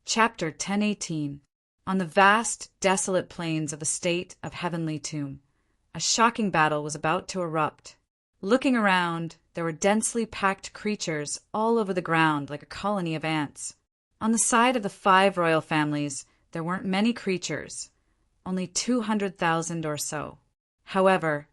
Chapter 1018. On the vast, desolate plains of the state of Heavenly Tomb, a shocking battle was about to erupt. Looking around, there were densely packed creatures all over the ground like a colony of ants. On the side of the 5 royal families, there weren't many creatures, only 200,000 or so. However,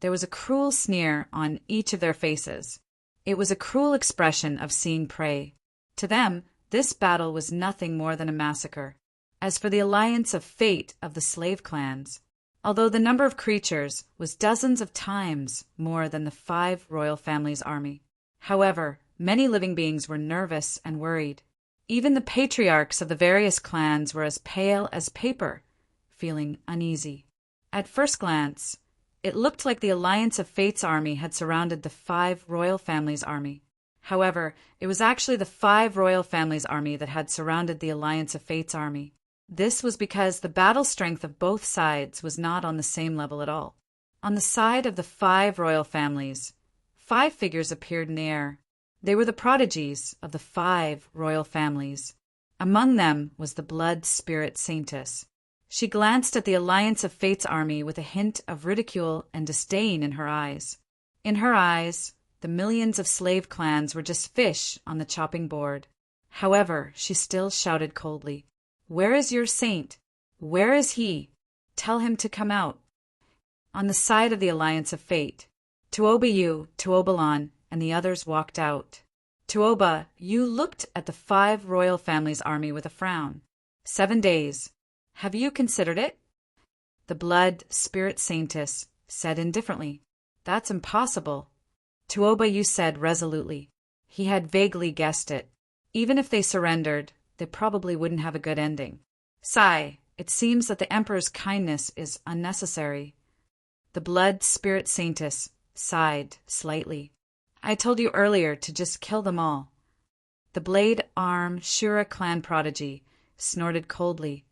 there was a cruel sneer on each of their faces. It was a cruel expression of seeing prey. To them, this battle was nothing more than a massacre. As for the alliance of fate of the slave clans, although the number of creatures was dozens of times more than the 5 royal families' army. However, many living beings were nervous and worried. Even the patriarchs of the various clans were as pale as paper, feeling uneasy. At first glance, it looked like the alliance of fate's army had surrounded the 5 royal families' army. However, it was actually the 5 royal families' army that had surrounded the alliance of fate's army. This was because the battle strength of both sides was not on the same level at all. On the side of the 5 royal families, 5 figures appeared in the air. They were the prodigies of the 5 royal families. Among them was the blood spirit saintess. She glanced at the alliance of fate's army with a hint of ridicule and disdain in her eyes. In her eyes, the millions of slave clans were just fish on the chopping board. However, she still shouted coldly, "Where is your saint? Where is he? Tell him to come out." On the side of the alliance of fate, Tuoba Yu, Tuobalan, and the others walked out. Tuoba Yu looked at the 5 royal families' army with a frown. 7 days. Have you considered it? The blood spirit saintess said indifferently, "That's impossible." Tuoba Yu said resolutely. He had vaguely guessed it. Even if they surrendered, they probably wouldn't have a good ending. "Sigh, it seems that the Emperor's kindness is unnecessary." The blood spirit saintess sighed slightly. "I told you earlier to just kill them all." The blade arm Shura clan prodigy snorted coldly,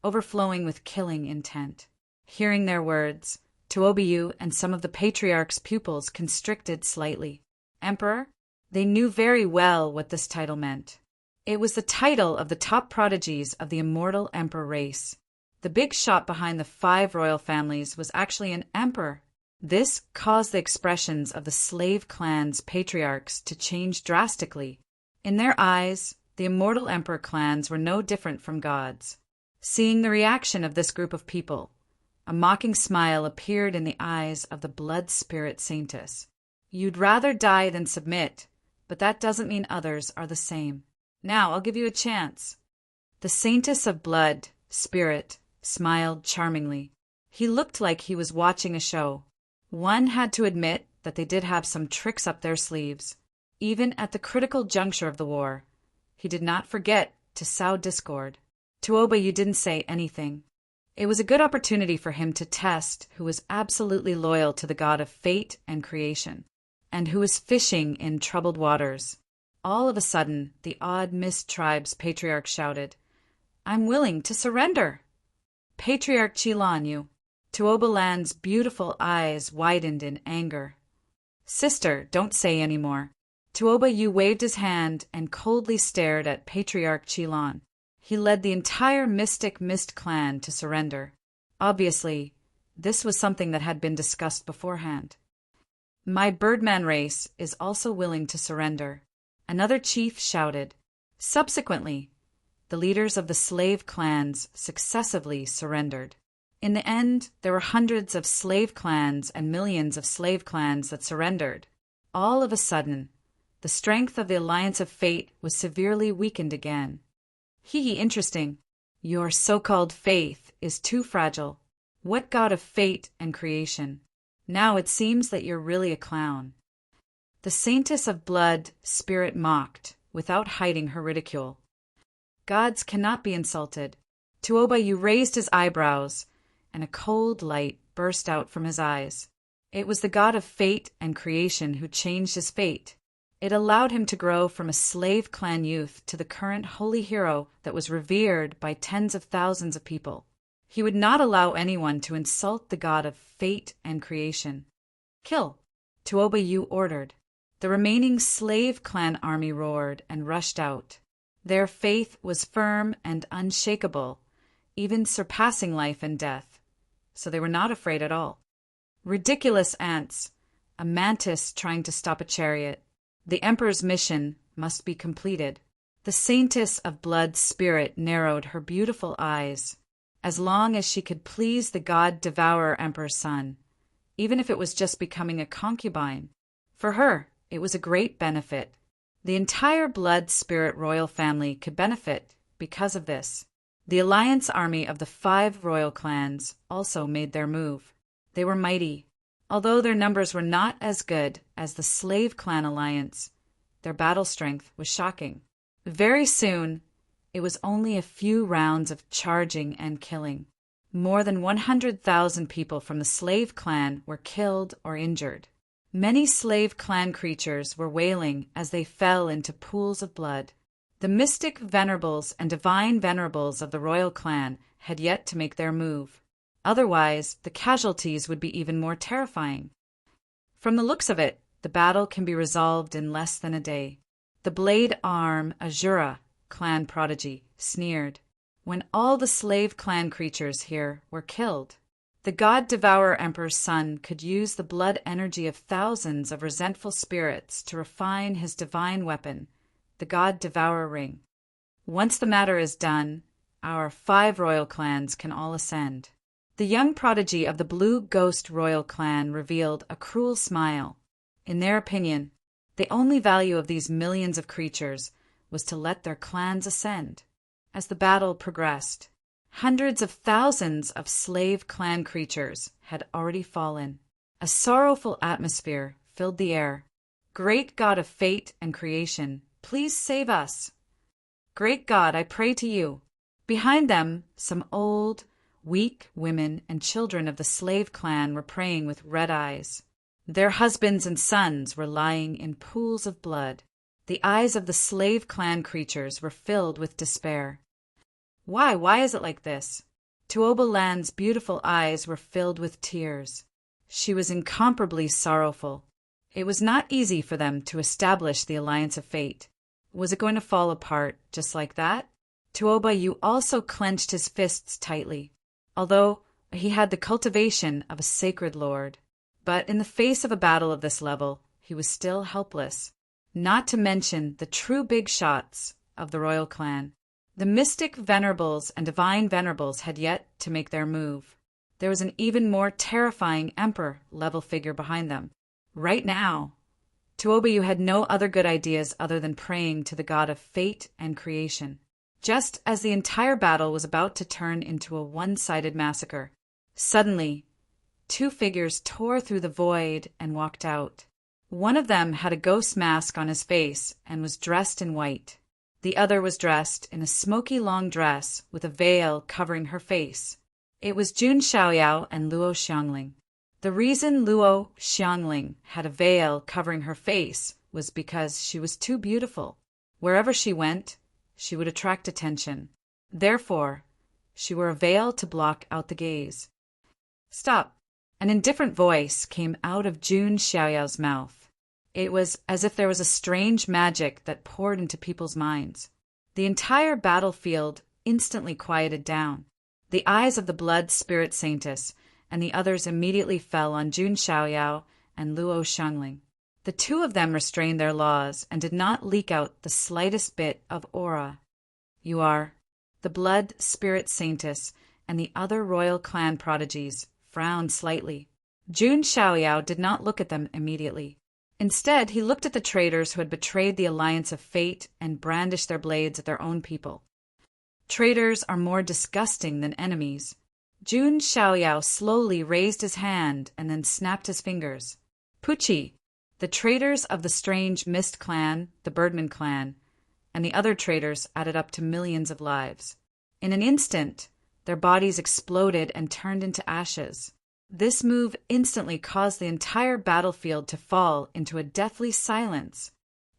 overflowing with killing intent. Hearing their words, Tuoba Yu and some of the patriarch's pupils constricted slightly. Emperor? They knew very well what this title meant. It was the title of the top prodigies of the immortal emperor race. The big shot behind the 5 royal families was actually an emperor. This caused the expressions of the slave clan's patriarchs to change drastically. In their eyes, the immortal emperor clans were no different from gods. Seeing the reaction of this group of people, a mocking smile appeared in the eyes of the blood spirit saintess. "You'd rather die than submit, but that doesn't mean others are the same. Now I'll give you a chance." The saintess of blood spirit smiled charmingly. He looked like he was watching a show. One had to admit that they did have some tricks up their sleeves. Even at the critical juncture of the war, he did not forget to sow discord. Tuoba Yu didn't say anything. It was a good opportunity for him to test who was absolutely loyal to the god of fate and creation, and who was fishing in troubled waters. All of a sudden, the odd mist tribe's patriarch shouted, "I'm willing to surrender!" Patriarch Chilan Yu. Tuobalan's beautiful eyes widened in anger. "Sister, don't say any more." Tuoba Yu waved his hand and coldly stared at Patriarch Chilan. He led the entire Mystic Mist clan to surrender. Obviously, this was something that had been discussed beforehand. "My Birdman race is also willing to surrender," another chief shouted. Subsequently, the leaders of the slave clans successively surrendered. In the end, there were hundreds of slave clans and millions of slave clans that surrendered. All of a sudden, the strength of the Alliance of Fate was severely weakened again. Interesting. Your so-called faith is too fragile. What god of fate and creation? Now it seems that you're really a clown. The saintess of blood spirit mocked, without hiding her ridicule. Gods cannot be insulted. Tuoba Yu raised his eyebrows, and a cold light burst out from his eyes. It was the god of fate and creation who changed his fate. It allowed him to grow from a slave clan youth to the current holy hero that was revered by tens of thousands of people. He would not allow anyone to insult the god of fate and creation. "Kill," Tuoba Yu ordered. The remaining slave clan army roared and rushed out. Their faith was firm and unshakable, even surpassing life and death, so they were not afraid at all. Ridiculous ants, a mantis trying to stop a chariot. The emperor's mission must be completed. The saintess of blood spirit narrowed her beautiful eyes. As long as she could please the god-devourer emperor's son, even if it was just becoming a concubine, for her it was a great benefit. The entire blood spirit royal family could benefit because of this. The alliance army of the 5 royal clans also made their move. They were mighty. Although their numbers were not as good as the slave clan alliance, their battle strength was shocking. Very soon, it was only a few rounds of charging and killing. More than 100,000 people from the slave clan were killed or injured. Many slave clan creatures were wailing as they fell into pools of blood. The mystic venerables and divine venerables of the royal clan had yet to make their move. Otherwise, the casualties would be even more terrifying. From the looks of it, the battle can be resolved in less than a day. The blade arm Azura, clan prodigy, sneered. When all the slave clan creatures here were killed, the god-devourer emperor's son could use the blood energy of thousands of resentful spirits to refine his divine weapon, the god-devourer ring. Once the matter is done, our 5 royal clans can all ascend. The young prodigy of the Blue Ghost royal clan revealed a cruel smile. In their opinion, the only value of these millions of creatures was to let their clans ascend. As the battle progressed, hundreds of thousands of slave clan creatures had already fallen. A sorrowful atmosphere filled the air. Great God of fate and creation, please save us. Great God, I pray to you. Behind them, some old, weak women and children of the slave clan were praying with red eyes. Their husbands and sons were lying in pools of blood. The eyes of the slave clan creatures were filled with despair. Why is it like this? Tuoba Land's beautiful eyes were filled with tears. She was incomparably sorrowful. It was not easy for them to establish the alliance of fate. Was it going to fall apart just like that? Tuoba Yu also clenched his fists tightly, although he had the cultivation of a sacred lord. But in the face of a battle of this level, he was still helpless, not to mention the true big shots of the royal clan. The mystic venerables and divine venerables had yet to make their move. There was an even more terrifying emperor-level figure behind them. Right now, Tuoba Yu had no other good ideas other than praying to the god of fate and creation. Just as the entire battle was about to turn into a one-sided massacre, suddenly, 2 figures tore through the void and walked out. One of them had a ghost mask on his face and was dressed in white. The other was dressed in a smoky long dress with a veil covering her face. It was Jun Xiaoyao and Luo Xiangling. The reason Luo Xiangling had a veil covering her face was because she was too beautiful. Wherever she went, she would attract attention. Therefore, she wore a veil to block out the gaze. Stop! An indifferent voice came out of Jun Xiaoyao's mouth. It was as if there was a strange magic that poured into people's minds. The entire battlefield instantly quieted down. The eyes of the blood spirit saintess and the others immediately fell on Jun Xiaoyao and Luo Xiangling. The 2 of them restrained their laws and did not leak out the slightest bit of aura. You are the blood spirit saintess and the other royal clan prodigies frowned slightly. Jun Xiaoyao did not look at them immediately. Instead, he looked at the traitors who had betrayed the alliance of fate and brandished their blades at their own people. Traitors are more disgusting than enemies. Jun Xiaoyao slowly raised his hand and then snapped his fingers. Pucci, the traitors of the strange Mist clan, the Birdman clan, and the other traitors added up to millions of lives. In an instant, their bodies exploded and turned into ashes. This move instantly caused the entire battlefield to fall into a deathly silence.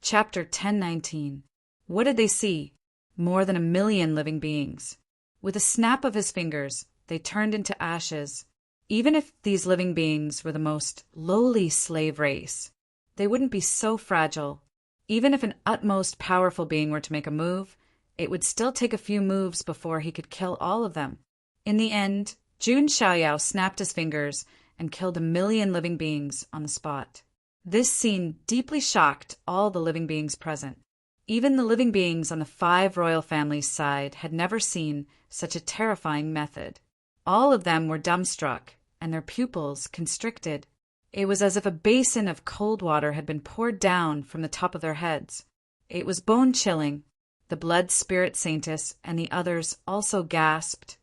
Chapter 1019. What did they see? More than 1 million living beings. With a snap of his fingers, they turned into ashes. Even if these living beings were the most lowly slave race, they wouldn't be so fragile. Even if an utmost powerful being were to make a move, it would still take a few moves before he could kill all of them. In the end, Jun Xiaoyao snapped his fingers and killed 1,000,000 living beings on the spot. This scene deeply shocked all the living beings present. Even the living beings on the 5 royal families' side had never seen such a terrifying method. All of them were dumbstruck, and their pupils constricted. It was as if a basin of cold water had been poured down from the top of their heads. It was bone-chilling. The blood spirit saintess and the others also gasped,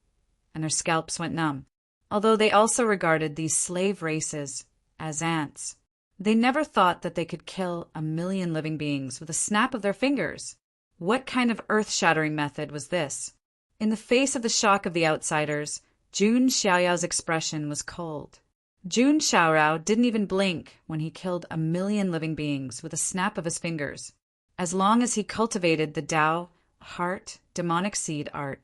and their scalps went numb, although they also regarded these slave races as ants. They never thought that they could kill 1,000,000 living beings with a snap of their fingers. What kind of earth-shattering method was this? In the face of the shock of the outsiders, Jun Xiaoyao's expression was cold. Jun Xiaoyao didn't even blink when he killed 1,000,000 living beings with a snap of his fingers. As long as he cultivated the Tao, heart, demonic seed art,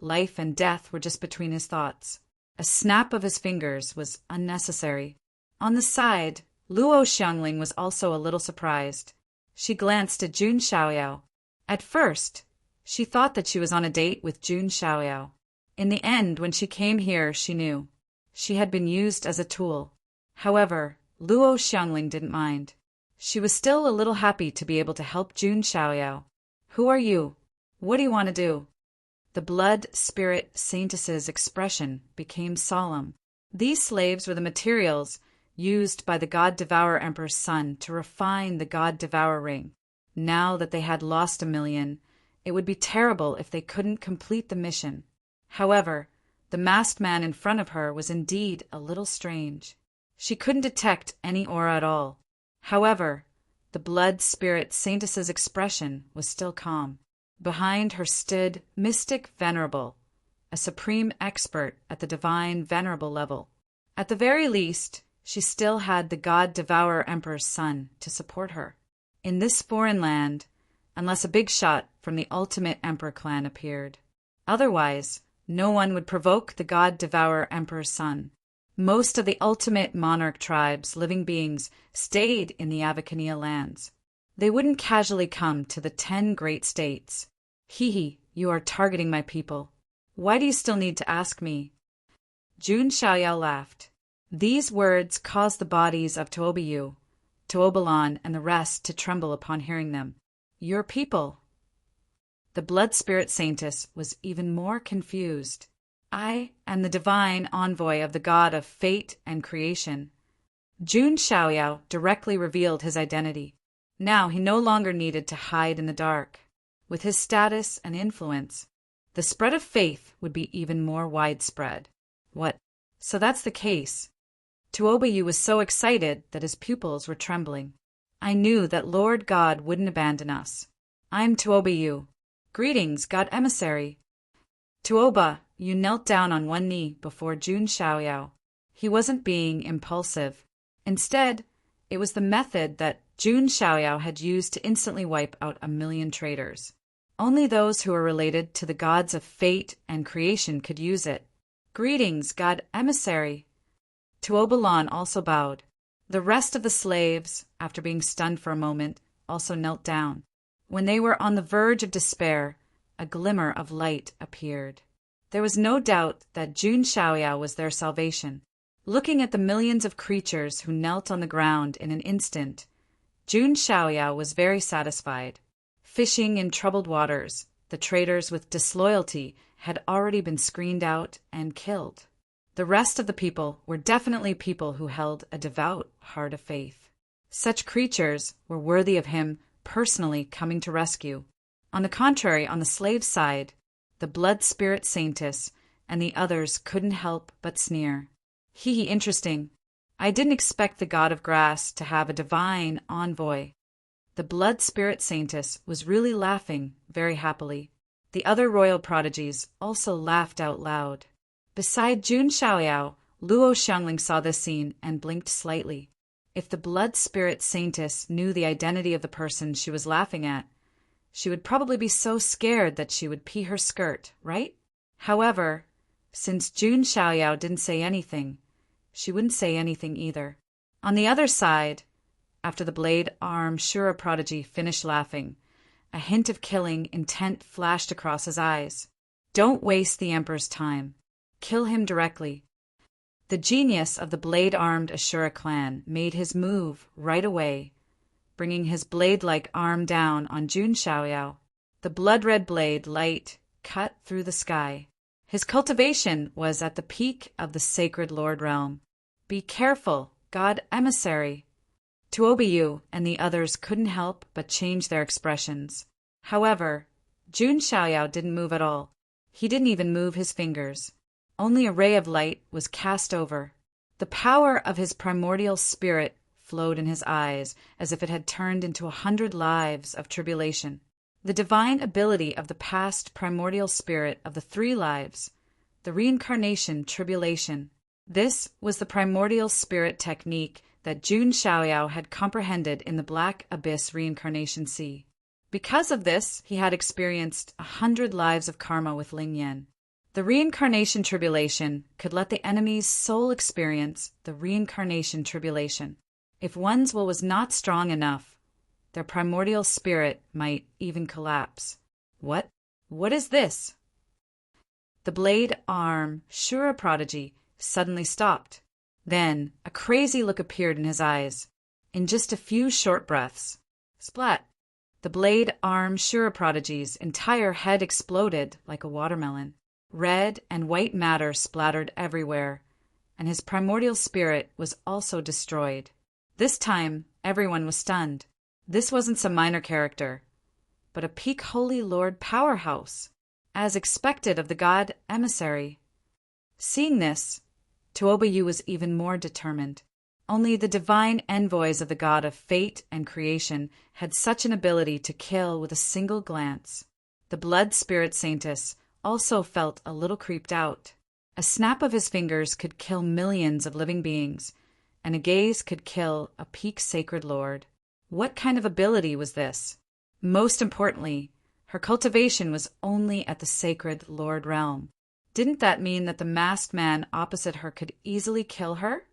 life and death were just between his thoughts. A snap of his fingers was unnecessary. On the side, Luo Xiangling was also a little surprised. She glanced at Jun Xiaoyao. At first, she thought that she was on a date with Jun Xiaoyao. In the end, when she came here, she knew. She had been used as a tool. However, Luo Xiangling didn't mind. She was still a little happy to be able to help Jun Xiaoyao. "Who are you? What do you want to do?" The blood spirit saintess's expression became solemn. These slaves were the materials used by the God-Devourer Emperor's son to refine the God-Devourer ring. Now that they had lost 1,000,000, it would be terrible if they couldn't complete the mission. However, the masked man in front of her was indeed a little strange. She couldn't detect any aura at all. However, the blood spirit saintess's expression was still calm. Behind her stood Mystic Venerable, a supreme expert at the divine venerable level. At the very least, she still had the God-Devourer Emperor's son to support her. In this foreign land, unless a big shot from the ultimate Emperor clan appeared. Otherwise, no one would provoke the God-Devourer Emperor's son. Most of the ultimate monarch tribes, living beings, stayed in the Avacania lands. They wouldn't casually come to the 10 great states. "Hee, you are targeting my people. Why do you still need to ask me?" Jun Xiaoyao laughed. These words caused the bodies of Tuobiyu, Tuobalan, and the rest to tremble upon hearing them. "Your people." The blood spirit saintess was even more confused. "I am the divine envoy of the god of fate and creation." Jun Xiaoyao directly revealed his identity. Now he no longer needed to hide in the dark. With his status and influence, the spread of faith would be even more widespread. What? So that's the case. Tuobiyu was so excited that his pupils were trembling. "I knew that Lord God wouldn't abandon us. I'm Tuobiyu. Greetings, God Emissary." Tuoba, you knelt down on one knee before Jun Xiaoyao. He wasn't being impulsive. Instead, it was the method that Jun Xiaoyao had used to instantly wipe out 1,000,000 traitors. Only those who were related to the gods of fate and creation could use it. "Greetings, God Emissary." Tuobalan also bowed. The rest of the slaves, after being stunned for a moment, also knelt down. When they were on the verge of despair, a glimmer of light appeared. There was no doubt that Jun Xiaoyao was their salvation. Looking at the millions of creatures who knelt on the ground in an instant, Jun Xiaoyao was very satisfied. Fishing in troubled waters, the traitors with disloyalty had already been screened out and killed. The rest of the people were definitely people who held a devout heart of faith. Such creatures were worthy of him personally coming to rescue. On the contrary, on the slave side, the blood spirit saintess and the others couldn't help but sneer. "Hee, interesting. I didn't expect the god of grass to have a divine envoy." The blood spirit saintess was really laughing very happily. The other royal prodigies also laughed out loud. Beside Jun Xiaoyao, Luo Xiangling saw this scene and blinked slightly. If the blood spirit saintess knew the identity of the person she was laughing at, she would probably be so scared that she would pee her skirt, right? However, since Jun Xiaoyao didn't say anything, she wouldn't say anything either. On the other side, after the blade arm Shura prodigy finished laughing, A hint of killing intent flashed across his eyes. Don't waste the Emperor's time. Kill him directly. The genius of the blade-armed Ashura clan made his move right away, bringing his blade-like arm down on Jun Xiaoyao. The blood-red blade light cut through the sky. His cultivation was at the peak of the sacred Lord realm. Be careful, God emissary. Tuobiyu and the others couldn't help but change their expressions. However, Jun Xiaoyao didn't move at all. He didn't even move his fingers. Only a ray of light was cast over. The power of his primordial spirit flowed in his eyes as if it had turned into 100 lives of tribulation. The divine ability of the past primordial spirit of the 3 lives, the reincarnation tribulation. This was the primordial spirit technique that Jun Xiaoyao had comprehended in the Black Abyss Reincarnation Sea. Because of this, he had experienced 100 lives of karma with Ling Yan. The reincarnation tribulation could let the enemy's soul experience the reincarnation tribulation. If one's will was not strong enough, their primordial spirit might even collapse. What? What is this? The blade arm, Shura prodigy, suddenly stopped. Then a crazy look appeared in his eyes. In just a few short breaths, splat! The blade arm Shura prodigy's entire head exploded like a watermelon. Red and white matter splattered everywhere, and his primordial spirit was also destroyed. This time, everyone was stunned. This wasn't some minor character, but a peak Holy Lord powerhouse, as expected of the god emissary. Seeing this, Tuobiyu was even more determined. Only the divine envoys of the god of fate and creation had such an ability to kill with a single glance. The blood spirit saintess also felt a little creeped out. A snap of his fingers could kill millions of living beings, and a gaze could kill a peak sacred lord. What kind of ability was this? Most importantly, her cultivation was only at the sacred Lord realm. Didn't that mean that the masked man opposite her could easily kill her?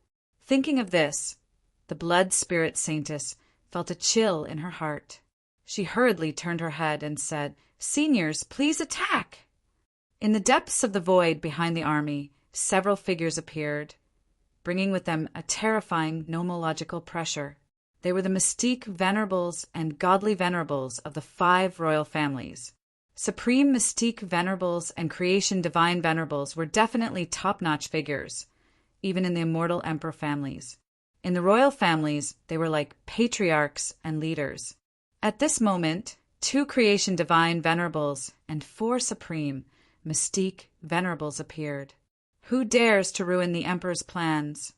Thinking of this, the blood spirit saintess felt a chill in her heart. She hurriedly turned her head and said, "Seniors, please attack!" In the depths of the void behind the army, several figures appeared, bringing with them a terrifying nomological pressure. They were the mystique venerables and godly venerables of the 5 royal families. Supreme mystique venerables and creation divine venerables were definitely top-notch figures, even in the immortal emperor families. In the royal families, they were like patriarchs and leaders. At this moment, 2 creation divine venerables and 4 supreme mystique venerables appeared. Who dares to ruin the emperor's plans?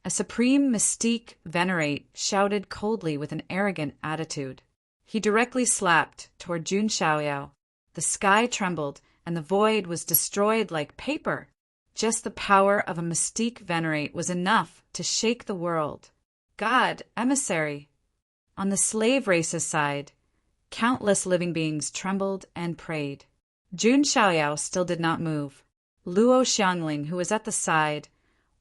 A supreme mystique venerate shouted coldly with an arrogant attitude. He directly slapped toward Jun Xiaoyao. The sky trembled, and the void was destroyed like paper. Just the power of a mystique venerate was enough to shake the world. God, emissary! On the slave race's side, countless living beings trembled and prayed. Jun Xiaoyao still did not move. Luo Xiangling, who was at the side,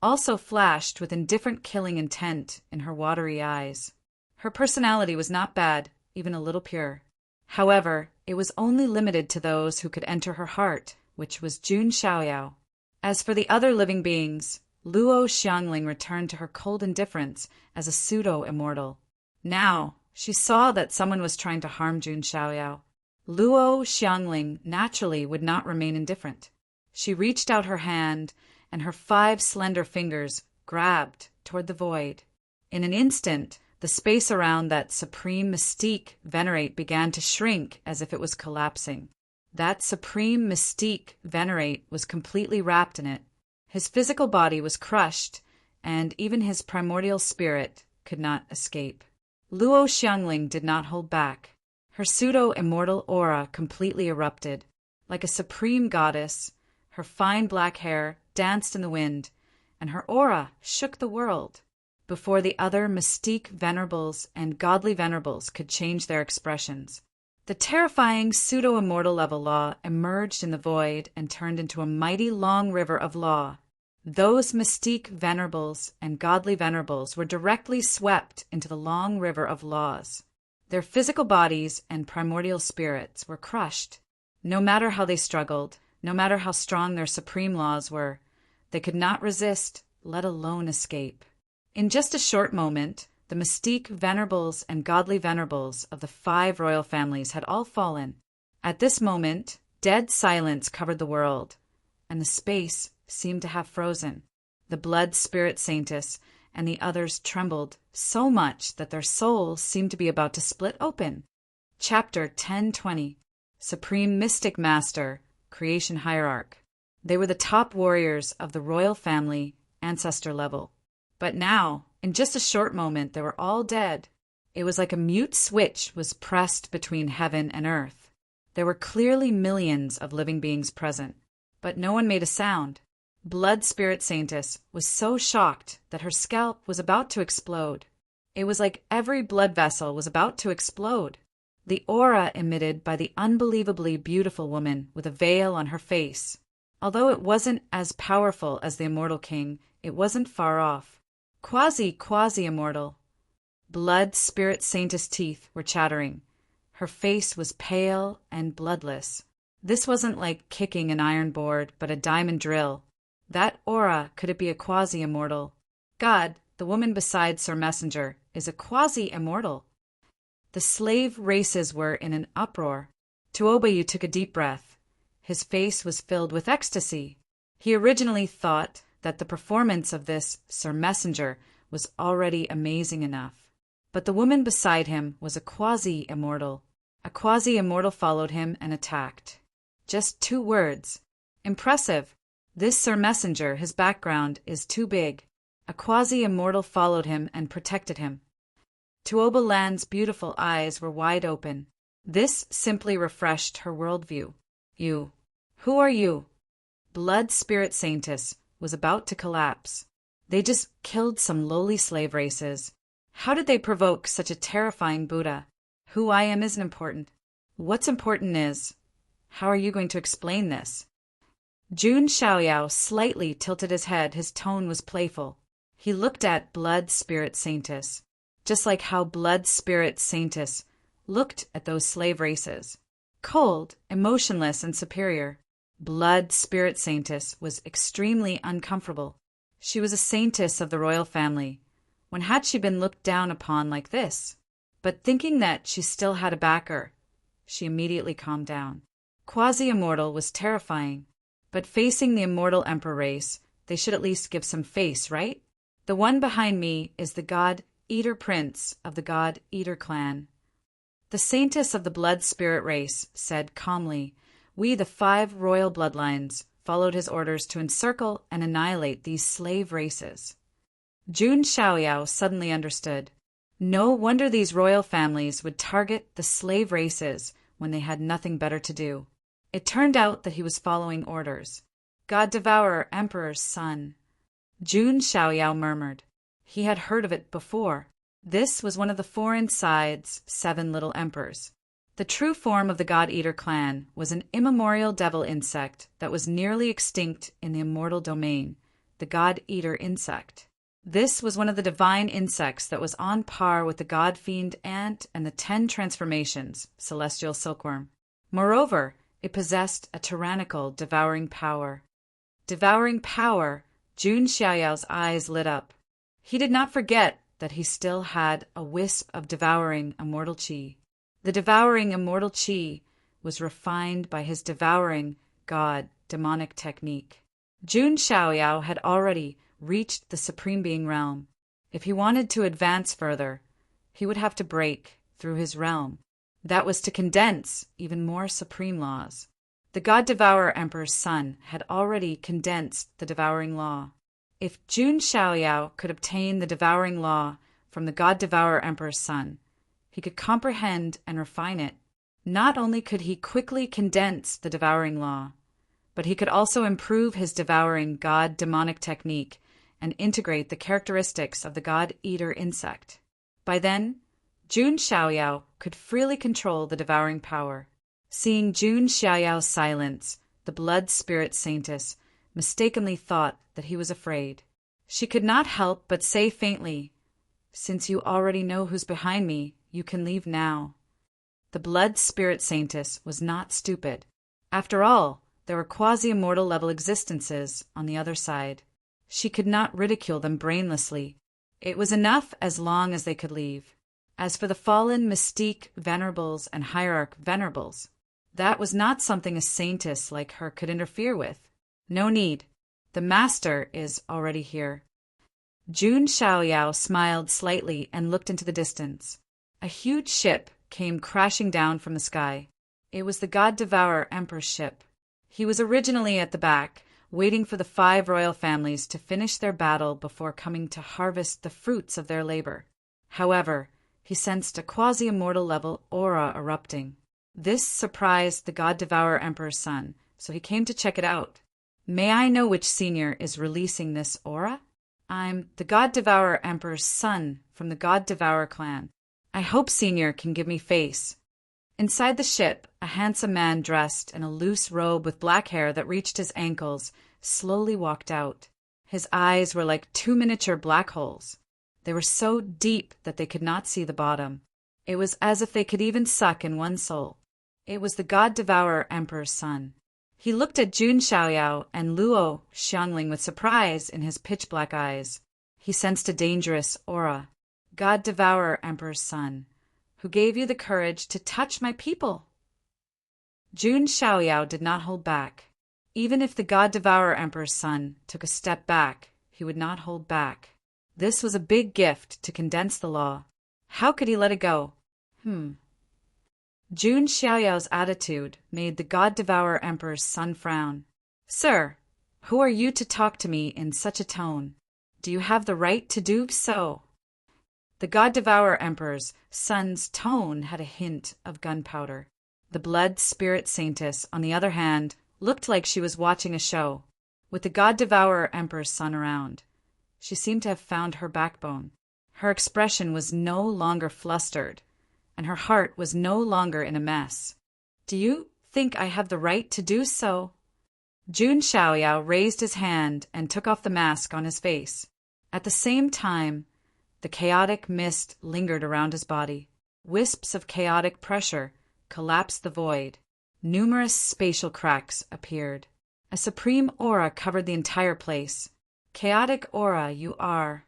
also flashed with indifferent killing intent in her watery eyes. Her personality was not bad, even a little pure. However, it was only limited to those who could enter her heart, which was Jun Xiaoyao. As for the other living beings, Luo Xiangling returned to her cold indifference as a pseudo-immortal. Now, she saw that someone was trying to harm Jun Xiaoyao. Luo Xiangling naturally would not remain indifferent. She reached out her hand, and her 5 slender fingers grabbed toward the void. In an instant, the space around that supreme mystique venerate began to shrink as if it was collapsing. That supreme mystique venerate was completely wrapped in it. His physical body was crushed, and even his primordial spirit could not escape. Luo Xiangling did not hold back. Her pseudo-immortal aura completely erupted. Like a supreme goddess, her fine black hair danced in the wind, and her aura shook the world. Before the other mystique venerables and godly venerables could change their expressions, the terrifying pseudo-immortal level law emerged in the void and turned into a mighty long river of law. Those mystique venerables and godly venerables were directly swept into the long river of laws. Their physical bodies and primordial spirits were crushed. No matter how they struggled, no matter how strong their supreme laws were, they could not resist, let alone escape. In just a short moment, the mystique venerables and godly venerables of the 5 royal families had all fallen. At this moment, dead silence covered the world, and the space seemed to have frozen. The blood spirit saintess and the others trembled so much that their souls seemed to be about to split open. Chapter 1020. Supreme Mystic Master, Creation Hierarch. They were the top warriors of the royal family, ancestor level. But now, in just a short moment, they were all dead. It was like a mute switch was pressed between heaven and earth. There were clearly millions of living beings present, but no one made a sound. Blood Spirit Saintess was so shocked that her scalp was about to explode. It was like every blood vessel was about to explode. The aura emitted by the unbelievably beautiful woman with a veil on her face. Although it wasn't as powerful as the Immortal King, it wasn't far off. Quasi-immortal. Blood Spirit Saintess' teeth were chattering. Her face was pale and bloodless. This wasn't like kicking an iron board, but a diamond drill. That aura, could it be a quasi-immortal? God, the woman beside Sir Messenger, is a quasi-immortal. The slave races were in an uproar. Tuobayu took a deep breath. His face was filled with ecstasy. He originally thought that the performance of this Sir Messenger was already amazing enough. But the woman beside him was a quasi-immortal. A quasi-immortal followed him and attacked. Just 2 words. Impressive. This Sir Messenger, his background is too big. A quasi-immortal followed him and protected him. Tuoba Land's beautiful eyes were wide open. This simply refreshed her worldview. You. Who are you? Blood Spirit Saintess was about to collapse. They just killed some lowly slave races. How did they provoke such a terrifying Buddha? Who I am isn't important. What's important is, how are you going to explain this? Jun Xiaoyao slightly tilted his head. His tone was playful. He looked at Blood Spirit Saintess, just like how Blood Spirit Saintess looked at those slave races. Cold, emotionless, and superior. Blood Spirit Saintess was extremely uncomfortable. She was a saintess of the royal family. When had she been looked down upon like this? But thinking that she still had a backer, she immediately calmed down. Quasi-immortal was terrifying, but facing the immortal emperor race, they should at least give some face, right? The one behind me is the God-Eater Prince of the God-Eater clan. The saintess of the blood spirit race said calmly, "We, the 5 royal bloodlines, followed his orders to encircle and annihilate these slave races." Jun Xiaoyao suddenly understood. No wonder these royal families would target the slave races when they had nothing better to do. It turned out that he was following orders. God Devourer, Emperor's son. Jun Xiaoyao murmured. He had heard of it before. This was one of the 4 inside's 7 little emperors. The true form of the God-Eater clan was an immemorial devil insect that was nearly extinct in the immortal domain, the God-Eater insect. This was one of the divine insects that was on par with the God-Fiend ant and the 10 transformations, celestial silkworm. Moreover, it possessed a tyrannical, devouring power. Devouring power, Jun Xiaoyao's eyes lit up. He did not forget that he still had a wisp of devouring immortal chi. The devouring immortal chi was refined by his devouring god demonic technique. Jun Xiaoyao had already reached the Supreme Being realm. If he wanted to advance further, he would have to break through his realm. That was to condense even more supreme laws. The God Devourer Emperor's son had already condensed the devouring law. If Jun Xiaoyao could obtain the devouring law from the God Devourer Emperor's son, he could comprehend and refine it. Not only could he quickly condense the devouring law, but he could also improve his devouring god demonic technique and integrate the characteristics of the God-Eater insect. By then, Jun Xiaoyao could freely control the devouring power. Seeing Jun Xiaoyao's silence, the blood spirit saintess mistakenly thought that he was afraid. She could not help but say faintly, "Since you already know who's behind me, You can leave now." The blood spirit saintess was not stupid. After all, there were quasi-immortal level existences on the other side. She could not ridicule them brainlessly. It was enough as long as they could leave. As for the fallen mystique venerables and hierarch venerables, that was not something a saintess like her could interfere with. No need. The master is already here. Jun Xiaoyao smiled slightly and looked into the distance. A huge ship came crashing down from the sky. It was the God-Devourer Emperor's ship. He was originally at the back, waiting for the 5 royal families to finish their battle before coming to harvest the fruits of their labor. However, he sensed a quasi-immortal level aura erupting. This surprised the God-Devourer Emperor's son, so he came to check it out. "May I know which senior is releasing this aura?" "I'm the God-Devourer Emperor's son from the God-Devourer clan. I hope senior can give me face." Inside the ship, a handsome man dressed in a loose robe with black hair that reached his ankles slowly walked out. His eyes were like 2 miniature black holes. They were so deep that they could not see the bottom. It was as if they could even suck in one soul. It was the God-Devourer Emperor's son. He looked at Jun Xiaoyao and Luo Xiangling with surprise in his pitch-black eyes. He sensed a dangerous aura. "God-Devourer Emperor's son, who gave you the courage to touch my people?" Jun Xiaoyao did not hold back. Even if the God-Devourer Emperor's son took a step back, he would not hold back. This was a big gift to condense the law. How could he let it go? Jun Xiaoyao's attitude made the God-Devourer Emperor's son frown. "Sir, who are you to talk to me in such a tone? Do you have the right to do so?" The God-Devourer Emperor's son's tone had a hint of gunpowder. The blood spirit saintess, on the other hand, looked like she was watching a show. With the God-Devourer Emperor's son around, she seemed to have found her backbone. Her expression was no longer flustered, and her heart was no longer in a mess. "Do you think I have the right to do so?" Jun Xiaoyao raised his hand and took off the mask on his face. At the same time, the chaotic mist lingered around his body. Wisps of chaotic pressure collapsed the void. Numerous spatial cracks appeared. A supreme aura covered the entire place. "Chaotic aura, you are."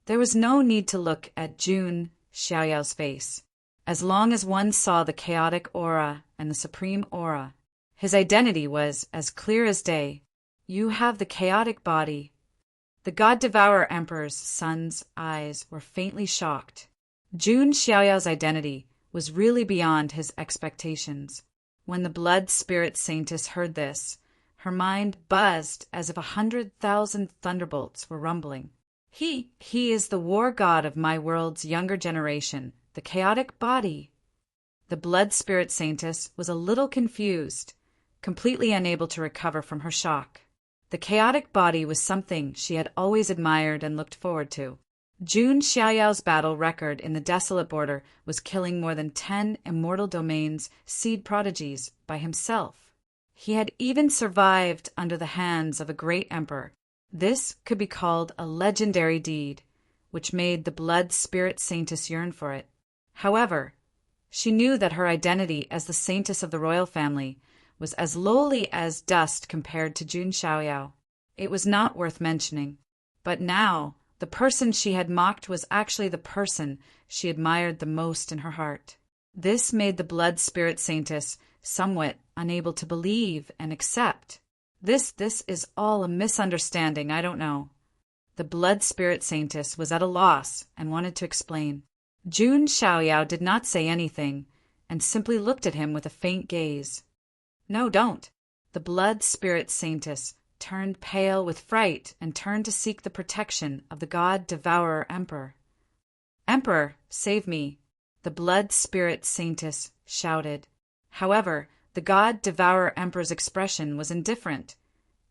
There was no need to look at Jun Xiaoyao's face. As long as one saw the chaotic aura and the supreme aura, his identity was as clear as day. "You have the chaotic body." The God-Devourer Emperor's son's eyes were faintly shocked. Jun Xiaoyao's identity was really beyond his expectations. When the blood spirit saintess heard this, her mind buzzed as if 100,000 thunderbolts were rumbling. He is the war god of my world's younger generation, the chaotic body." The blood spirit saintess was a little confused, completely unable to recover from her shock. The chaotic body was something she had always admired and looked forward to. Jun Xiaoyao's battle record in the desolate border was killing more than 10 immortal domains seed prodigies by himself. He had even survived under the hands of a great emperor. This could be called a legendary deed, which made the blood spirit saintess yearn for it. However, she knew that her identity as the saintess of the royal family was as lowly as dust compared to Jun Xiaoyao. It was not worth mentioning. But now, the person she had mocked was actually the person she admired the most in her heart. This made the blood spirit saintess somewhat unable to believe and accept. This is all a misunderstanding, I don't know. The blood spirit saintess was at a loss and wanted to explain. Jun Xiaoyao did not say anything and simply looked at him with a faint gaze. "No, don't." The blood spirit saintess turned pale with fright and turned to seek the protection of the God-Devourer Emperor. "Emperor, save me," the blood spirit saintess shouted. However, the God-Devourer Emperor's expression was indifferent,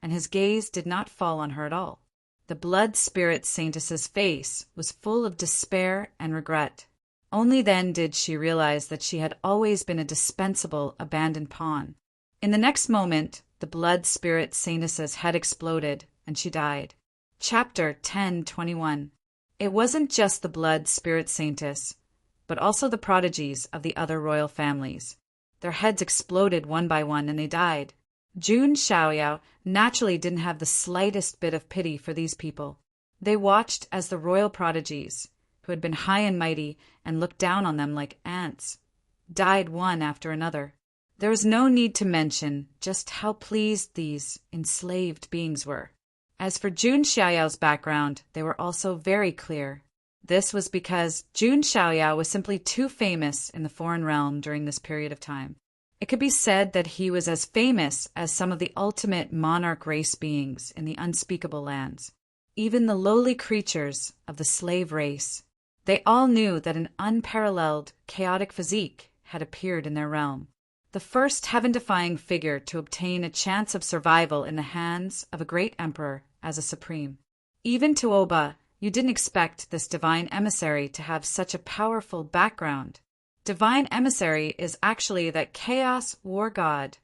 and his gaze did not fall on her at all. The blood spirit saintess's face was full of despair and regret. Only then did she realize that she had always been a dispensable, abandoned pawn. In the next moment, the blood spirit saintess's head exploded, and she died. Chapter 10:21. It wasn't just the blood spirit saintess, but also the prodigies of the other royal families. Their heads exploded one by one and they died. Jun Xiaoyao naturally didn't have the slightest bit of pity for these people. They watched as the royal prodigies, who had been high and mighty and looked down on them like ants, died one after another. There was no need to mention just how pleased these enslaved beings were. As for Jun Xiaoyao's background, they were also very clear. This was because Jun Xiaoyao was simply too famous in the foreign realm during this period of time. It could be said that he was as famous as some of the ultimate monarch race beings in the unspeakable lands. Even the lowly creatures of the slave race, they all knew that an unparalleled, chaotic physique had appeared in their realm. The first heaven-defying figure to obtain a chance of survival in the hands of a great emperor as a supreme. Even to Oba, you didn't expect this divine emissary to have such a powerful background. Divine emissary is actually that chaos war god.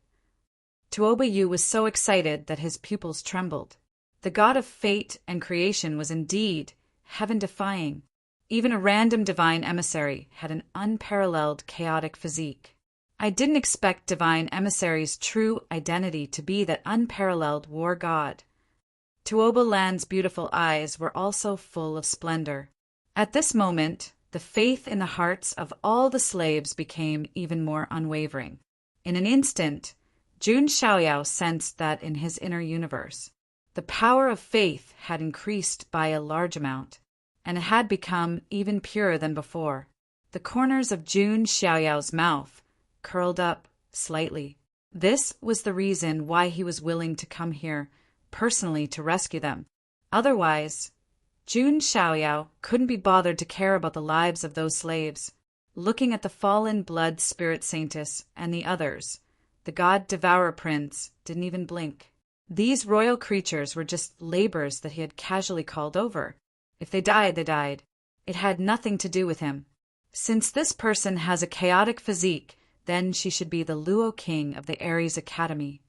Tuoba Yu was so excited that his pupils trembled. The god of fate and creation was indeed heaven-defying. Even a random divine emissary had an unparalleled chaotic physique. I didn't expect divine emissary's true identity to be that unparalleled war god. Tuoba Land's beautiful eyes were also full of splendor. At this moment, the faith in the hearts of all the slaves became even more unwavering. In an instant, Jun Xiaoyao sensed that in his inner universe, the power of faith had increased by a large amount, and it had become even purer than before. The corners of Jun Xiaoyao's mouth curled up slightly. This was the reason why he was willing to come here personally to rescue them. Otherwise, Jun Xiaoyao couldn't be bothered to care about the lives of those slaves. Looking at the fallen blood spirit saintess and the others, the god Devourer Prince didn't even blink. These royal creatures were just laborers that he had casually called over. If they died, they died. It had nothing to do with him. Since this person has a chaotic physique, then she should be the Luo King of the Ares Academy.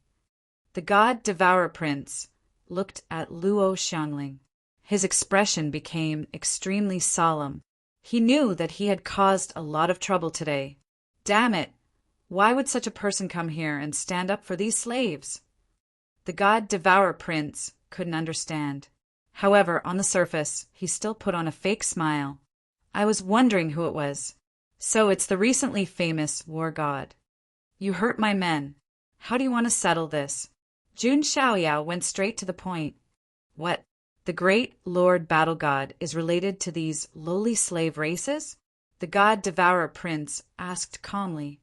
The god Devourer Prince looked at Luo Xiangling. His expression became extremely solemn. He knew that he had caused a lot of trouble today. Damn it! Why would such a person come here and stand up for these slaves? The god Devourer Prince couldn't understand. However, on the surface, he still put on a fake smile. I was wondering who it was. So it's the recently famous war god. You hurt my men. How do you want to settle this? Jun Xiaoyao went straight to the point. What? The great Lord Battle God is related to these lowly slave races? The god Devourer Prince asked calmly.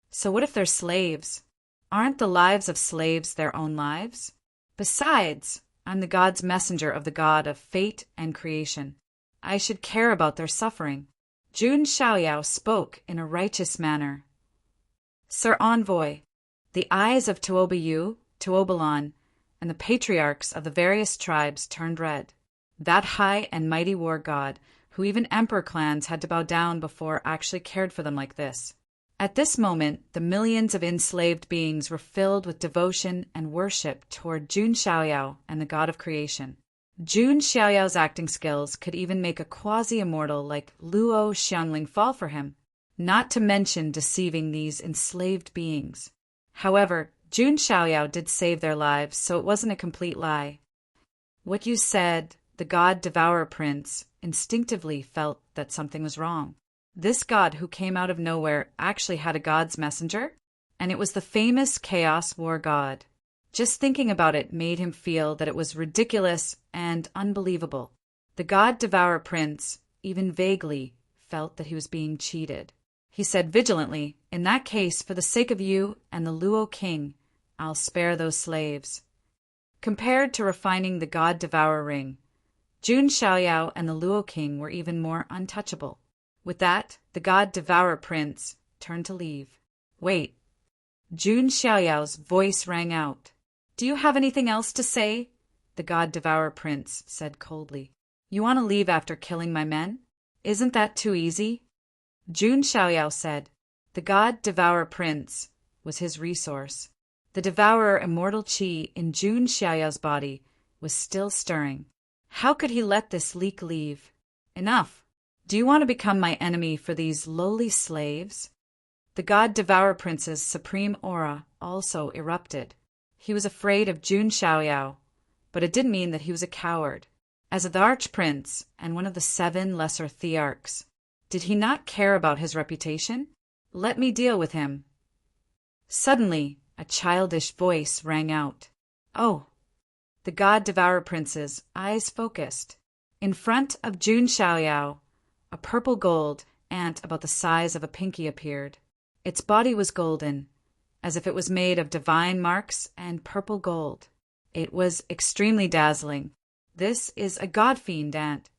So what if they're slaves? Aren't the lives of slaves their own lives? Besides, I'm the god's messenger of the god of fate and creation. I should care about their suffering. Jun Xiaoyao spoke in a righteous manner. Sir Envoy, the eyes of Tuoba Yu, Tuobalan, and the patriarchs of the various tribes turned red. That high and mighty war god, who even emperor clans had to bow down before, actually cared for them like this. At this moment, the millions of enslaved beings were filled with devotion and worship toward Jun Xiaoyao and the god of creation. Jun Xiaoyao's acting skills could even make a quasi-immortal like Luo Xiangling fall for him, not to mention deceiving these enslaved beings. However, Jun Xiaoyao did save their lives, so it wasn't a complete lie. What you said, the god Devourer Prince, instinctively felt that something was wrong. This god who came out of nowhere actually had a god's messenger, and it was the famous Chaos War god. Just thinking about it made him feel that it was ridiculous and unbelievable. The god Devourer Prince, even vaguely, felt that he was being cheated. He said vigilantly, in that case, for the sake of you and the Luo King, I'll spare those slaves. Compared to refining the god Devourer ring, Jun Xiaoyao and the Luo King were even more untouchable. With that, the god Devourer Prince turned to leave. Wait. Jun Xiaoyao's voice rang out. Do you have anything else to say? The god Devourer Prince said coldly. You want to leave after killing my men? Isn't that too easy? Jun Xiaoyao said. The god Devourer Prince was his resource. The devourer immortal qi in Jun Xiaoyao's body was still stirring. How could he let this leak leave? Enough. Do you want to become my enemy for these lowly slaves? The god Devour Prince's supreme aura also erupted. He was afraid of Jun Xiaoyao, but it didn't mean that he was a coward. As the Archprince and one of the 7 lesser Thearchs, did he not care about his reputation? Let me deal with him. Suddenly, a childish voice rang out. Oh! The god Devour Prince's eyes focused. In front of Jun Xiaoyao, a purple gold ant about the size of a pinky appeared. Its body was golden, as if it was made of divine marks and purple gold. It was extremely dazzling. This is a god-fiend ant.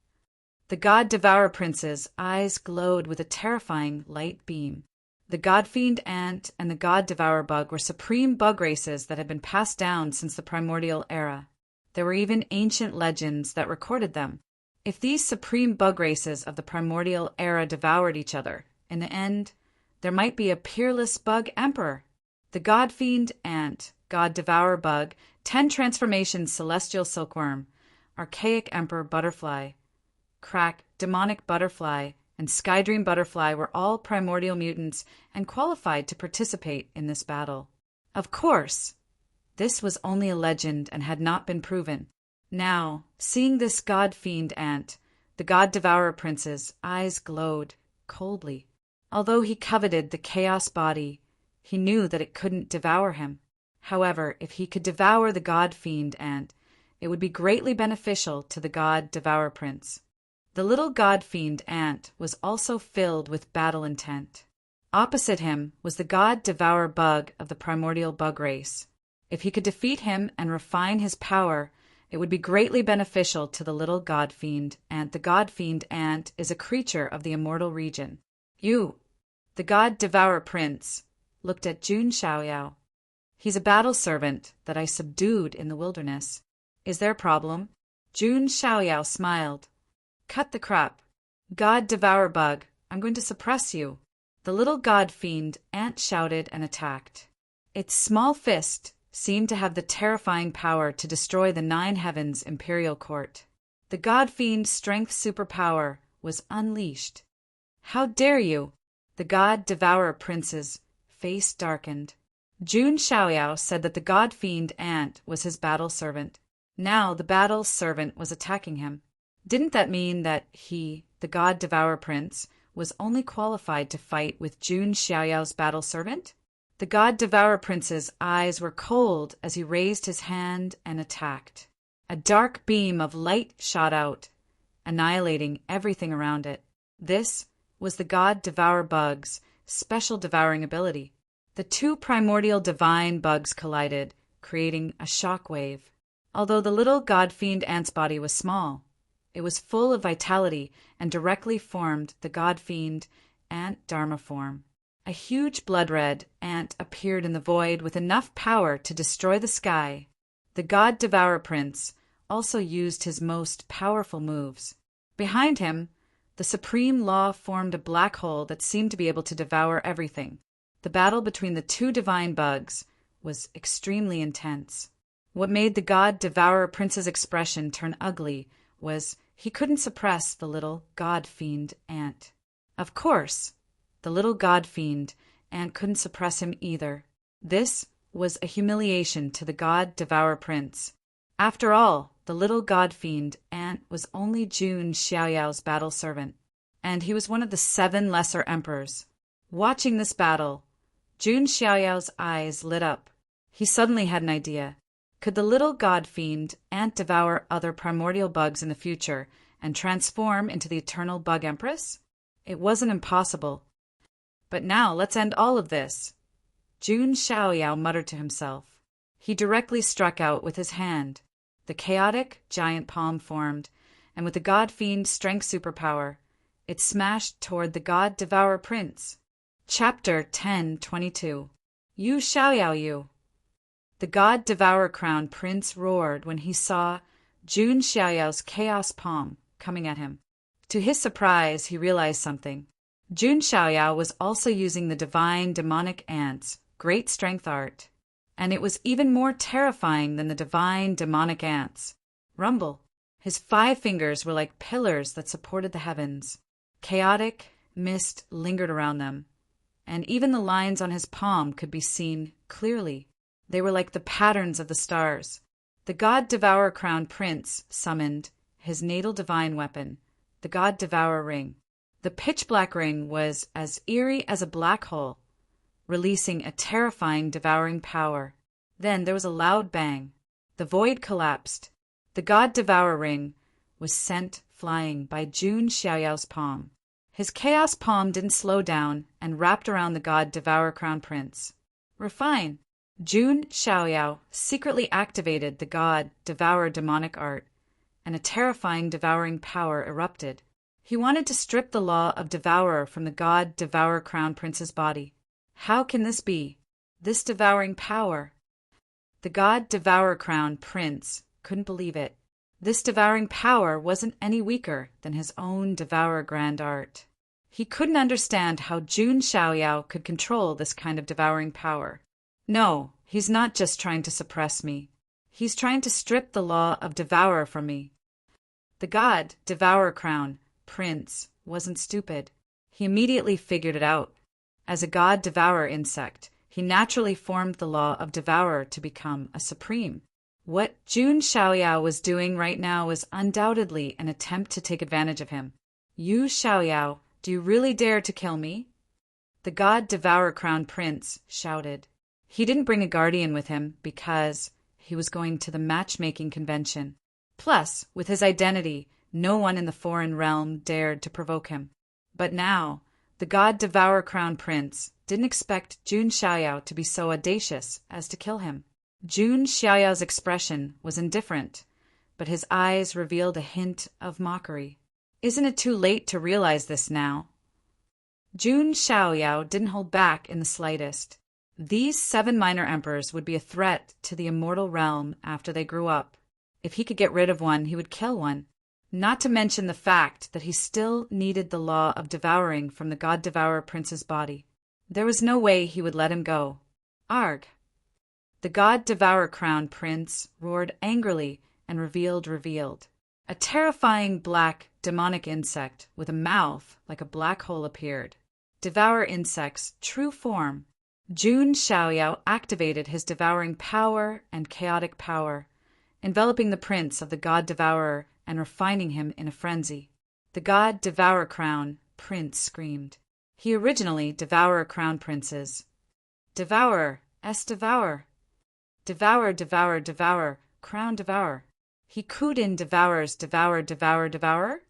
The god Devour Prince's eyes glowed with a terrifying light beam. The god-fiend ant and the god Devour bug were supreme bug races that had been passed down since the primordial era. There were even ancient legends that recorded them. If these supreme bug races of the primordial era devoured each other, in the end, there might be a peerless bug emperor. The god-fiend ant, god Devour bug, 10 transformations celestial silkworm, archaic emperor butterfly, crack demonic butterfly, and skydream butterfly were all primordial mutants and qualified to participate in this battle. Of course, this was only a legend and had not been proven. Now, seeing this god-fiend ant, the god Devourer Prince's eyes glowed coldly. Although he coveted the chaos body, he knew that it couldn't devour him. However, if he could devour the god-fiend ant, it would be greatly beneficial to the god Devourer Prince. The little god-fiend ant was also filled with battle intent. Opposite him was the god Devourer bug of the primordial bug race. If he could defeat him and refine his power, it would be greatly beneficial to the little god-fiend ant. The god-fiend ant is a creature of the immortal region. You, the god Devourer Prince, looked at Jun Xiaoyao. He's a battle servant that I subdued in the wilderness. Is there a problem? Jun Xiaoyao smiled. Cut the crap. God Devourer Bug, I'm going to suppress you. The little god-fiend ant shouted and attacked. Its small fist seemed to have the terrifying power to destroy the 9 heavens imperial court. The god-fiend's strength superpower was unleashed. How dare you? The god Devourer Prince's face darkened. Jun Xiaoyao said that the god-fiend ant was his battle servant. Now the battle servant was attacking him. Didn't that mean that he, the god Devourer Prince, was only qualified to fight with Jun Xiaoyao's battle servant? The god Devourer Prince's eyes were cold as he raised his hand and attacked. A dark beam of light shot out, annihilating everything around it. This was the god Devourer Bug's special devouring ability. The 2 primordial divine bugs collided, creating a shock wave. Although the little god-fiend ant's body was small, it was full of vitality and directly formed the god-fiend ant Dharma form. A huge blood-red ant appeared in the void with enough power to destroy the sky. The god Devourer Prince also used his most powerful moves. Behind him, the Supreme Law formed a black hole that seemed to be able to devour everything. The battle between the 2 divine bugs was extremely intense. What made the god Devourer Prince's expression turn ugly was he couldn't suppress the little god-fiend ant. Of course, the little god-fiend ant couldn't suppress him either. This was a humiliation to the god Devourer Prince. After all, the little god-fiend ant was only Jun Xiaoyao's battle servant, and he was one of the 7 lesser emperors. Watching this battle, Jun Xiaoyao's eyes lit up. He suddenly had an idea. Could the little god-fiend ant devour other primordial bugs in the future and transform into the eternal bug empress? It wasn't impossible. But now let's end all of this. Jun Xiaoyao muttered to himself. He directly struck out with his hand. The chaotic giant palm formed, and with the god-fiend's strength superpower, it smashed toward the god Devourer Prince. Chapter 10:22. You Xiaoyao you. The god Devourer Crown Prince roared when he saw Jun Xiaoyao's chaos palm coming at him. To his surprise, he realized something. Jun Xiaoyao was also using the divine demonic ant's great strength art, and it was even more terrifying than the divine demonic ant's. Rumble. His 5 fingers were like pillars that supported the heavens. Chaotic mist lingered around them, and even the lines on his palm could be seen clearly. They were like the patterns of the stars. The god Devourer Crown Prince summoned his natal divine weapon, the god Devourer Ring. The pitch-black ring was as eerie as a black hole, releasing a terrifying devouring power. Then there was a loud bang. The void collapsed. The god Devourer Ring was sent flying by Jun Xiaoyao's palm. His chaos palm didn't slow down and wrapped around the god Devourer Crown Prince. Refine. Jun Xiaoyao secretly activated the god Devourer demonic art, and a terrifying devouring power erupted. He wanted to strip the law of Devourer from the god Devourer Crown Prince's body. How can this be? This devouring power? The god Devourer Crown Prince couldn't believe it. This devouring power wasn't any weaker than his own Devourer grand art. He couldn't understand how Jun Xiaoyao could control this kind of devouring power. No, he's not just trying to suppress me. He's trying to strip the law of Devourer from me. The god Devourer Crown Prince wasn't stupid. He immediately figured it out. As a god Devourer insect, he naturally formed the law of Devourer to become a supreme. What Jun Xiaoyao was doing right now was undoubtedly an attempt to take advantage of him. You, Xiaoyao, do you really dare to kill me? The god Devourer Crown Prince shouted. He didn't bring a guardian with him because he was going to the matchmaking convention. Plus, with his identity, no one in the foreign realm dared to provoke him. But now, the god Devourer Crown Prince didn't expect Jun Xiaoyao to be so audacious as to kill him. Jun Xiaoyao's expression was indifferent, but his eyes revealed a hint of mockery. Isn't it too late to realize this now? Jun Xiaoyao didn't hold back in the slightest. These 7 minor emperors would be a threat to the immortal realm after they grew up. If he could get rid of one, he would kill one. Not to mention the fact that he still needed the law of devouring from the god Devourer Prince's body. There was no way he would let him go. Arg! The god Devourer Crown Prince roared angrily and revealed. A terrifying black demonic insect with a mouth like a black hole appeared. Devour insect's true form. Jun Xiaoyao activated his devouring power and chaotic power, enveloping the prince of the god Devourer and refining him in a frenzy. The god Devourer Crown Prince screamed. He originally Devourer Crown Princes. Devourer, Devour. Devour, Crown Devour. He cooed in Devourers, Devour.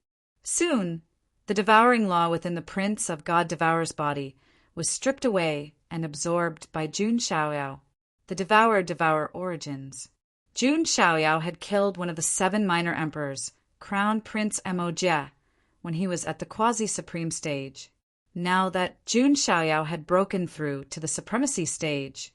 Soon, the devouring law within the prince of god Devourer's body was stripped away and absorbed by Jun Xiaoyao. The Devour origins. Jun Xiaoyao had killed one of the 7 minor emperors, Crown Prince Mo Jie, when he was at the quasi-supreme stage. Now that Jun Xiaoyao had broken through to the supremacy stage,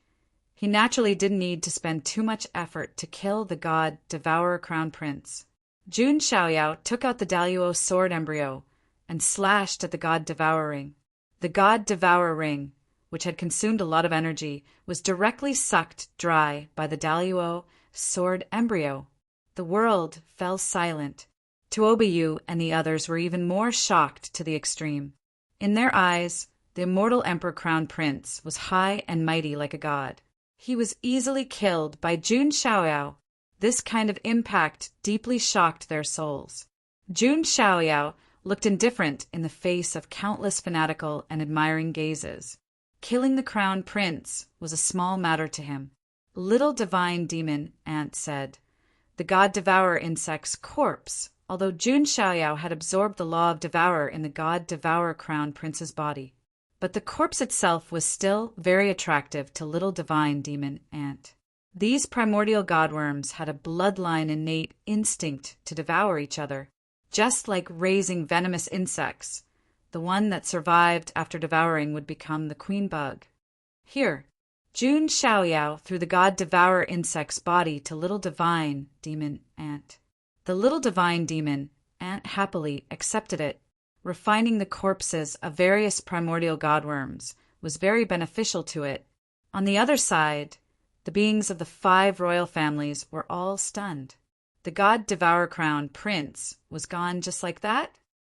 he naturally didn't need to spend too much effort to kill the god Devourer Crown Prince. Jun Xiaoyao took out the Daluo sword embryo and slashed at the god Devouring. The god Devourer Ring, which had consumed a lot of energy, was directly sucked dry by the Daluo sword embryo. The world fell silent. Tuobiyu and the others were even more shocked to the extreme. In their eyes, the immortal Emperor Crown Prince was high and mighty like a god. He was easily killed by Jun Xiaoyao. This kind of impact deeply shocked their souls. Jun Xiaoyao looked indifferent in the face of countless fanatical and admiring gazes. Killing the crown prince was a small matter to him. Little divine demon ant said, the god Devourer insect's corpse, although Jun Xiaoyao had absorbed the law of Devourer in the god Devourer Crown Prince's body. But the corpse itself was still very attractive to little divine demon ant. These primordial godworms had a bloodline innate instinct to devour each other, just like raising venomous insects. The one that survived after devouring would become the queen bug. Here, Jun Xiaoyao threw the god Devourer insect's body to little divine demon ant. The little divine demon ant happily accepted it. Refining the corpses of various primordial godworms was very beneficial to it. On the other side, the beings of the 5 royal families were all stunned. The god Devourer Crown Prince was gone just like that?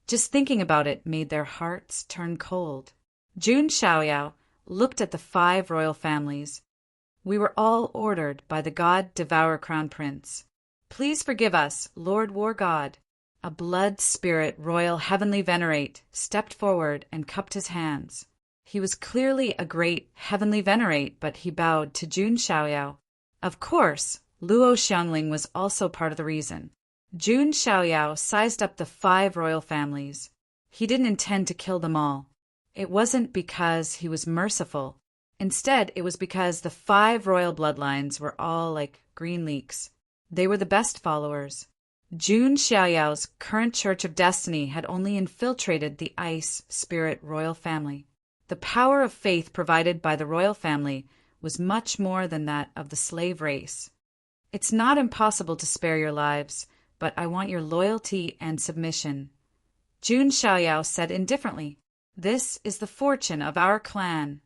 Just thinking about it made their hearts turn cold. Jun Xiaoyao looked at the 5 royal families. We were all ordered by the god Devour Crown Prince. Please forgive us, Lord War God. A blood spirit royal heavenly venerate stepped forward and cupped his hands. He was clearly a great heavenly venerate, but he bowed to Jun Xiaoyao. Of course, Luo Xiangling was also part of the reason. Jun Xiaoyao sized up the 5 royal families. He didn't intend to kill them all. It wasn't because he was merciful. Instead, it was because the 5 royal bloodlines were all like green leeks. They were the best followers. Jun Xiaoyao's current Church of Destiny had only infiltrated the Ice Spirit royal family. The power of faith provided by the royal family was much more than that of the slave race. It's not impossible to spare your lives, but I want your loyalty and submission. Jun Xiaoyao said indifferently, "This is the fortune of our clan."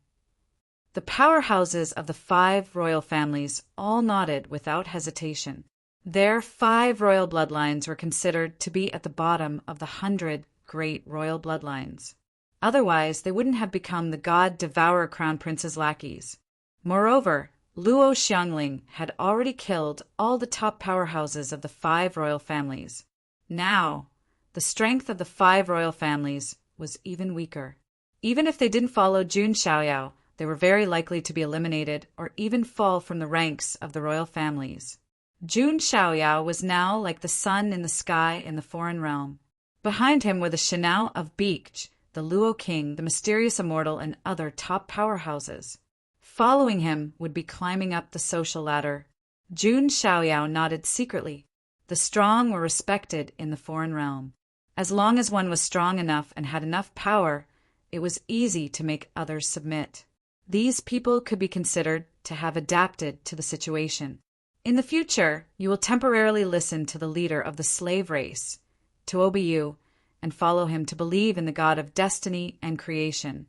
The powerhouses of the 5 royal families all nodded without hesitation. Their 5 royal bloodlines were considered to be at the bottom of the 100 great royal bloodlines. Otherwise, they wouldn't have become the god Devour Crown Prince's lackeys. Moreover, Luo Xiangling had already killed all the top powerhouses of the 5 royal families. Now, the strength of the 5 royal families was even weaker. Even if they didn't follow Jun Xiaoyao, they were very likely to be eliminated or even fall from the ranks of the royal families. Jun Xiaoyao was now like the sun in the sky in the foreign realm. Behind him were the Shanao of Beekj, the Luo King, the Mysterious Immortal, and other top powerhouses. Following him would be climbing up the social ladder. Jun Xiaoyao nodded secretly. The strong were respected in the foreign realm. As long as one was strong enough and had enough power, it was easy to make others submit. These people could be considered to have adapted to the situation. In the future, you will temporarily listen to the leader of the slave race, Tuobiyu, and follow him to believe in the god of destiny and creation.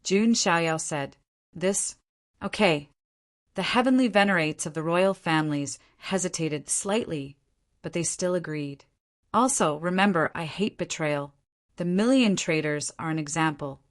Jun Xiaoyao said, Okay. The heavenly venerates of the royal families hesitated slightly, but they still agreed. Also, remember, I hate betrayal. The 1,000,000 traitors are an example.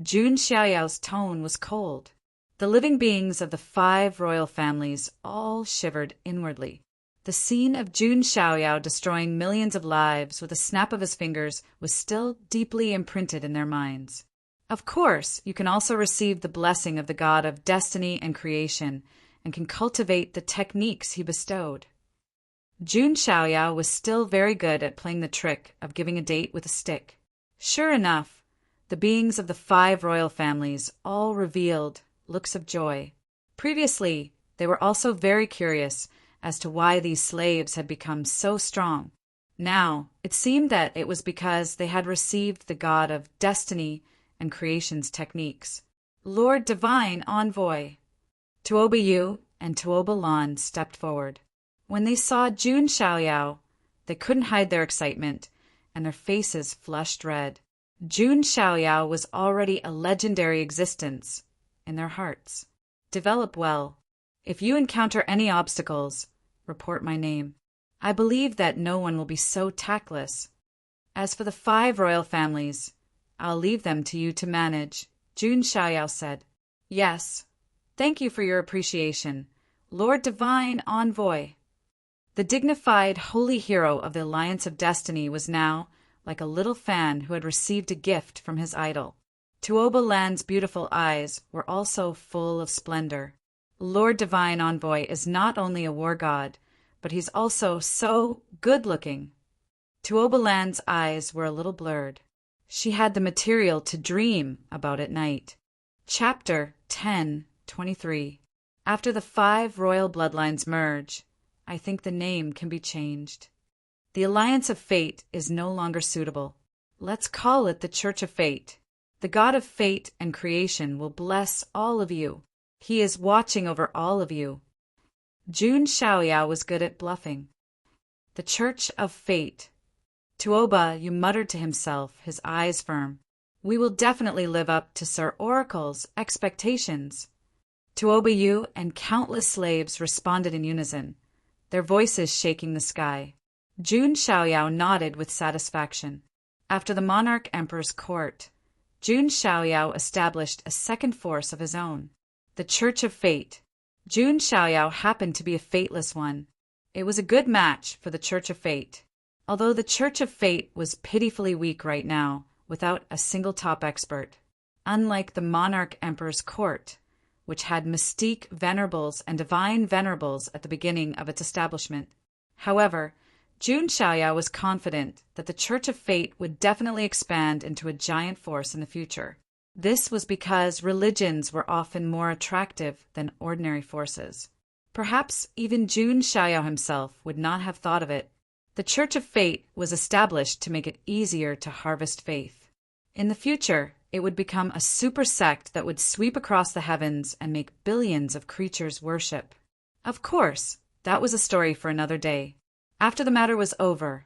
Jun Xiaoyao's tone was cold. The living beings of the 5 royal families all shivered inwardly. The scene of Jun Xiaoyao destroying millions of lives with a snap of his fingers was still deeply imprinted in their minds. Of course, you can also receive the blessing of the god of destiny and creation and can cultivate the techniques he bestowed. Jun Xiaoyao was still very good at playing the trick of giving a date with a stick. Sure enough, the beings of the 5 royal families all revealed looks of joy. Previously, they were also very curious as to why these slaves had become so strong. Now, it seemed that it was because they had received the god of destiny and creation's techniques. Lord Divine Envoy, Tuobiyu and Tuoba Lan stepped forward. When they saw Jun Xiaoyao, they couldn't hide their excitement, and their faces flushed red. Jun Xiaoyao was already a legendary existence in their hearts. Develop well. If you encounter any obstacles, report my name. I believe that no one will be so tactless. As for the 5 royal families, I'll leave them to you to manage, Jun Xiaoyao said. Yes. Thank you for your appreciation, Lord Divine Envoy. The dignified holy hero of the Alliance of Destiny was now like a little fan who had received a gift from his idol. Tuoba Lan's beautiful eyes were also full of splendor. Lord Divine Envoy is not only a war god, but he's also so good-looking. Tuoba Lan's eyes were a little blurred. She had the material to dream about at night. Chapter 10:23. After the 5 royal bloodlines merge, I think the name can be changed. The Alliance of Fate is no longer suitable. Let's call it the Church of Fate. The God of Fate and Creation will bless all of you. He is watching over all of you. Jun Xiaoyao was good at bluffing. The Church of Fate. Tuoba muttered to himself, his eyes firm. We will definitely live up to Sir Oracle's expectations. Tuoba and countless slaves responded in unison, their voices shaking the sky. Jun Xiaoyao nodded with satisfaction. After the monarch emperor's court, Jun Xiaoyao established a second force of his own, the Church of Fate. Jun Xiaoyao happened to be a fateless one. It was a good match for the Church of Fate. Although the Church of Fate was pitifully weak right now, without a single top expert. Unlike the monarch emperor's court, which had mystique venerables and divine venerables at the beginning of its establishment. However, Jun Xiaoyao was confident that the Church of Fate would definitely expand into a giant force in the future. This was because religions were often more attractive than ordinary forces. Perhaps even Jun Xiaoyao himself would not have thought of it. The Church of Fate was established to make it easier to harvest faith. In the future, it would become a super sect that would sweep across the heavens and make billions of creatures worship. Of course, that was a story for another day. After the matter was over,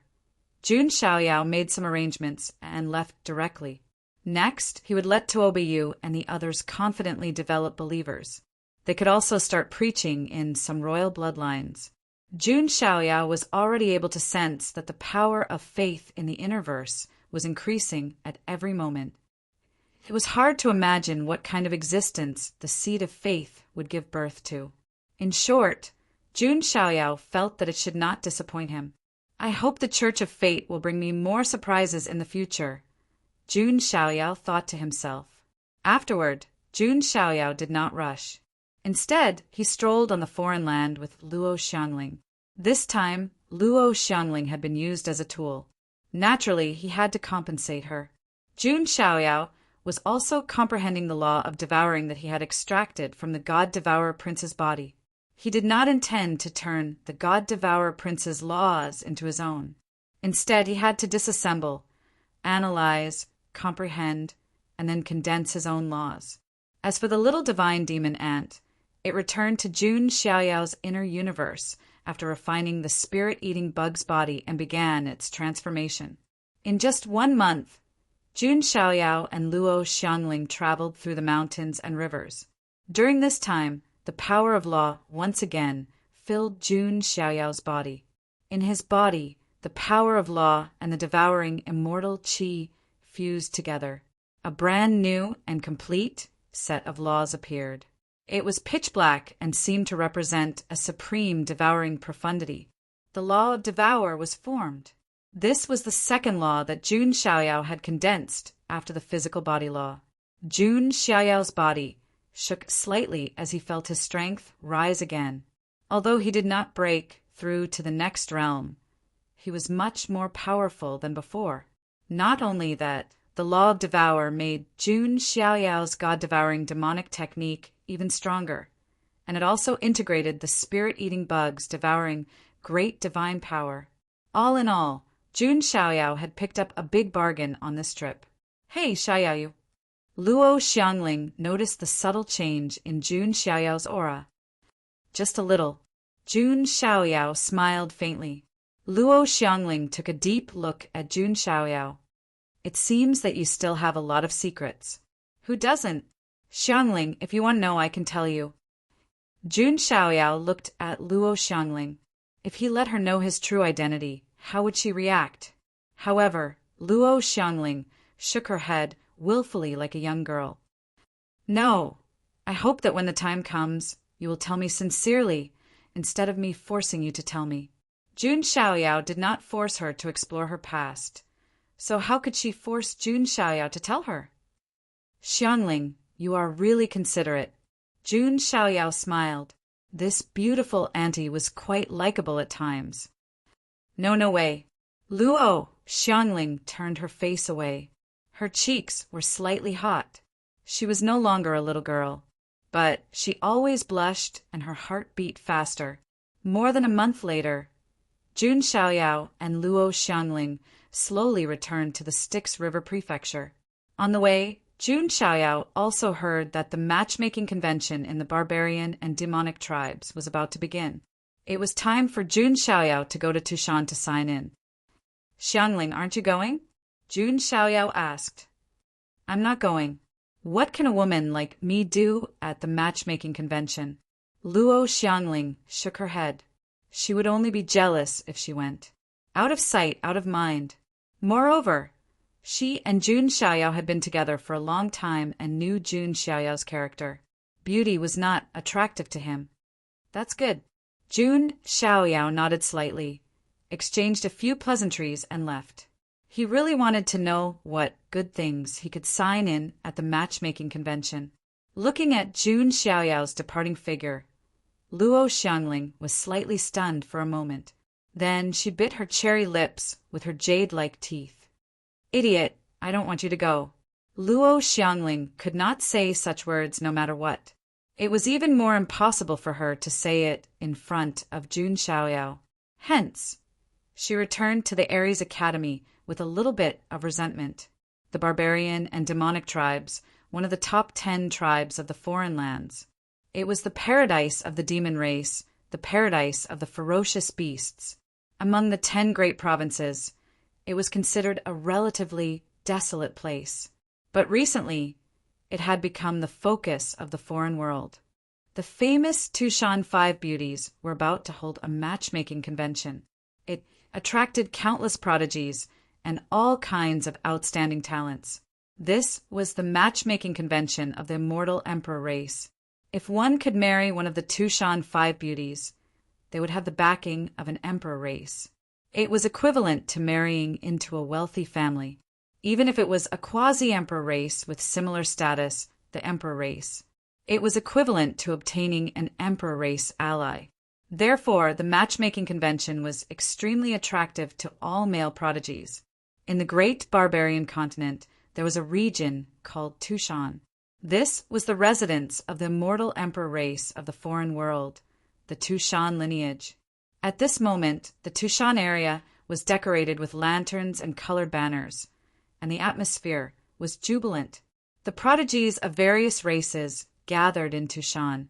Jun Xiaoyao made some arrangements and left directly. Next, he would let Tuobiyu and the others confidently develop believers. They could also start preaching in some royal bloodlines. Jun Xiaoyao was already able to sense that the power of faith in the innerverse was increasing at every moment. It was hard to imagine what kind of existence the seed of faith would give birth to. In short, Jun Xiaoyao felt that it should not disappoint him. I hope the Church of Fate will bring me more surprises in the future, Jun Xiaoyao thought to himself. Afterward, Jun Xiaoyao did not rush. Instead, he strolled on the foreign land with Luo Xiangling. This time, Luo Xiangling had been used as a tool. Naturally, he had to compensate her. Jun Xiaoyao was also comprehending the law of devouring that he had extracted from the God-Devourer Prince's body. He did not intend to turn the God-Devourer Prince's laws into his own. Instead, he had to disassemble, analyze, comprehend, and then condense his own laws. As for the little divine demon ant, it returned to Jun Xiaoyao's inner universe after refining the spirit-eating bug's body and began its transformation. In just 1 month, Jun Xiaoyao and Luo Xiangling traveled through the mountains and rivers. During this time, the power of law once again filled Jun Xiaoyao's body. In his body, the power of law and the devouring immortal qi fused together. A brand new and complete set of laws appeared. It was pitch black and seemed to represent a supreme devouring profundity. The law of devour was formed. This was the second law that Jun Xiaoyao had condensed after the physical body law. Jun Xiaoyao's body shook slightly as he felt his strength rise again. Although he did not break through to the next realm, he was much more powerful than before. Not only that, the law of devour made Jun Xiaoyao's god-devouring demonic technique even stronger, and it also integrated the spirit-eating bugs devouring great divine power. All in all, Jun Xiaoyao had picked up a big bargain on this trip. Hey, Xiaoyao. Luo Xiangling noticed the subtle change in Jun Xiaoyao's aura. Just a little. Jun Xiaoyao smiled faintly. Luo Xiangling took a deep look at Jun Xiaoyao. It seems that you still have a lot of secrets. Who doesn't? Xiangling, if you want to know, I can tell you. Jun Xiaoyao looked at Luo Xiangling. If he let her know his true identity, how would she react? However, Luo Xiangling shook her head willfully like a young girl. No, I hope that when the time comes, you will tell me sincerely, instead of me forcing you to tell me. Jun Xiaoyao did not force her to explore her past. So how could she force Jun Xiaoyao to tell her? Xiangling, you are really considerate. Jun Xiaoyao smiled. This beautiful auntie was quite likable at times. No way. Luo Xiangling turned her face away. Her cheeks were slightly hot. She was no longer a little girl, but she always blushed and her heart beat faster. More than a month later, Jun Xiaoyao and Luo Xiangling slowly returned to the Styx River Prefecture. On the way, Jun Xiaoyao also heard that the matchmaking convention in the barbarian and demonic tribes was about to begin. It was time for Jun Xiaoyao to go to Tushan to sign in. Xiangling, aren't you going? Jun Xiaoyao asked. I'm not going. What can a woman like me do at the matchmaking convention? Luo Xiangling shook her head. She would only be jealous if she went. Out of sight, out of mind. Moreover, She and Jun Xiaoyao had been together for a long time and knew Jun Xiaoyao's character. Beauty was not attractive to him. That's good. Jun Xiaoyao nodded slightly, exchanged a few pleasantries, and left. He really wanted to know what good things he could sign in at the matchmaking convention. Looking at Jun Xiaoyao's departing figure, Luo Xiangling was slightly stunned for a moment. Then she bit her cherry lips with her jade-like teeth. Idiot, I don't want you to go. Luo Xiangling could not say such words no matter what. It was even more impossible for her to say it in front of Jun Xiaoyao. Hence, she returned to the Ares Academy with a little bit of resentment. The barbarian and demonic tribes, one of the top 10 tribes of the foreign lands. It was the paradise of the demon race, the paradise of the ferocious beasts. Among the 10 great provinces, it was considered a relatively desolate place. But recently, it had become the focus of the foreign world. The famous Tushan 5 beauties were about to hold a matchmaking convention. It attracted countless prodigies and all kinds of outstanding talents. This was the matchmaking convention of the immortal emperor race. If one could marry one of the Tushan 5 beauties, they would have the backing of an emperor race. It was equivalent to marrying into a wealthy family, even if it was a quasi-emperor race with similar status, the emperor race. It was equivalent to obtaining an emperor race ally. Therefore, the matchmaking convention was extremely attractive to all male prodigies. In the great barbarian continent, there was a region called Tushan. This was the residence of the immortal emperor race of the foreign world, the Tushan lineage. At this moment, the Tushan area was decorated with lanterns and colored banners, and the atmosphere was jubilant. The prodigies of various races gathered in Tushan,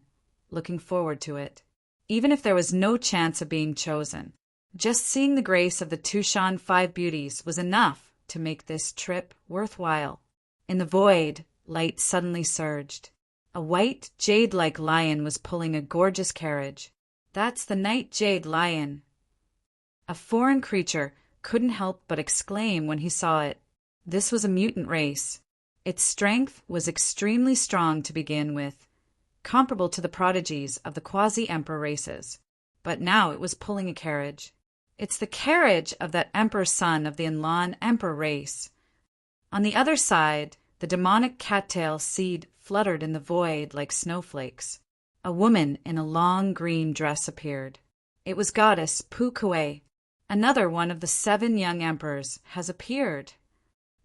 looking forward to it. Even if there was no chance of being chosen, just seeing the grace of the Tushan 5 beauties was enough to make this trip worthwhile. In the void, light suddenly surged. A white, jade-like lion was pulling a gorgeous carriage. That's the Night Jade Lion. A foreign creature couldn't help but exclaim when he saw it. This was a mutant race. Its strength was extremely strong to begin with, comparable to the prodigies of the quasi-emperor races. But now it was pulling a carriage. It's the carriage of that emperor son of the Inlan emperor race. On the other side, the demonic cattail seed fluttered in the void like snowflakes. A woman in a long green dress appeared. It was goddess Pu Kuei. Another one of the 7 young emperors has appeared.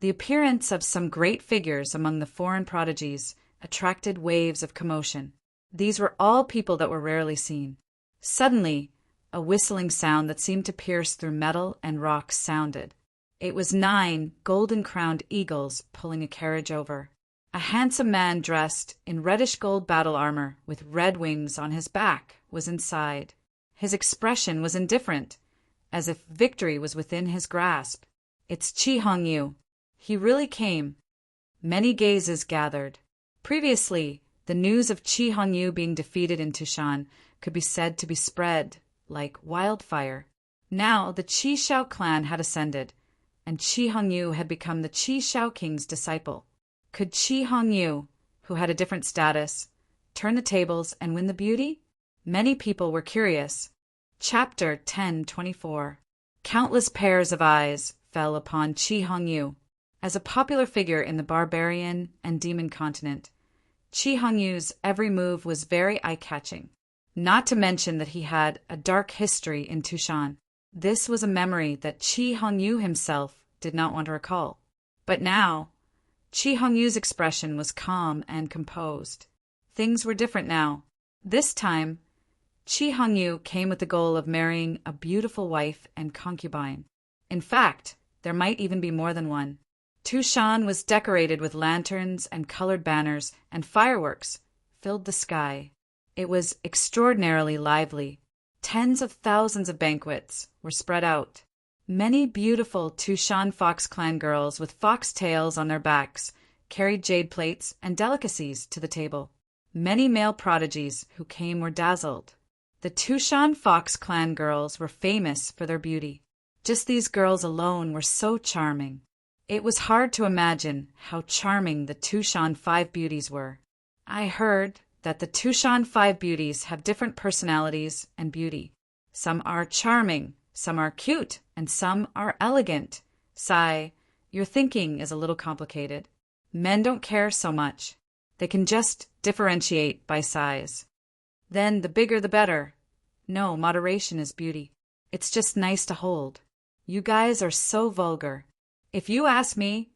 The appearance of some great figures among the foreign prodigies attracted waves of commotion. These were all people that were rarely seen. Suddenly, a whistling sound that seemed to pierce through metal and rocks sounded. It was 9 golden-crowned eagles pulling a carriage over. A handsome man dressed in reddish-gold battle armor with red wings on his back was inside. His expression was indifferent, as if victory was within his grasp. It's Qi Hongyu. He really came. Many gazes gathered. Previously, the news of Qi Hongyu being defeated in Tushan could be said to be spread like wildfire. Now the Qi Shao clan had ascended, and Qi Hongyu had become the Qi Shao king's disciple. Could Qi Hongyu, who had a different status, turn the tables and win the beauty? Many people were curious. Chapter 1024. Countless pairs of eyes fell upon Qi Hongyu. As a popular figure in the barbarian and demon continent, Qi Hongyu's every move was very eye-catching, not to mention that he had a dark history in Tushan. This was a memory that Qi Hongyu himself did not want to recall. But now, Qi Hongyu's expression was calm and composed. Things were different now. This time, Qi Hongyu came with the goal of marrying a beautiful wife and concubine. In fact, there might even be more than one. Tushan was decorated with lanterns and colored banners, and fireworks filled the sky. It was extraordinarily lively. Tens of thousands of banquets were spread out. Many beautiful Tushan Fox clan girls with fox tails on their backs carried jade plates and delicacies to the table. Many male prodigies who came were dazzled. The Tushan Fox clan girls were famous for their beauty. Just these girls alone were so charming. It was hard to imagine how charming the Tushan Five Beauties were. I heard that the Tushan Five Beauties have different personalities and beauty. Some are charming, some are cute, and some are elegant. Sigh, your thinking is a little complicated. Men don't care so much. They can just differentiate by size. Then the bigger the better. No, moderation is beauty. It's just nice to hold. You guys are so vulgar. If you ask me,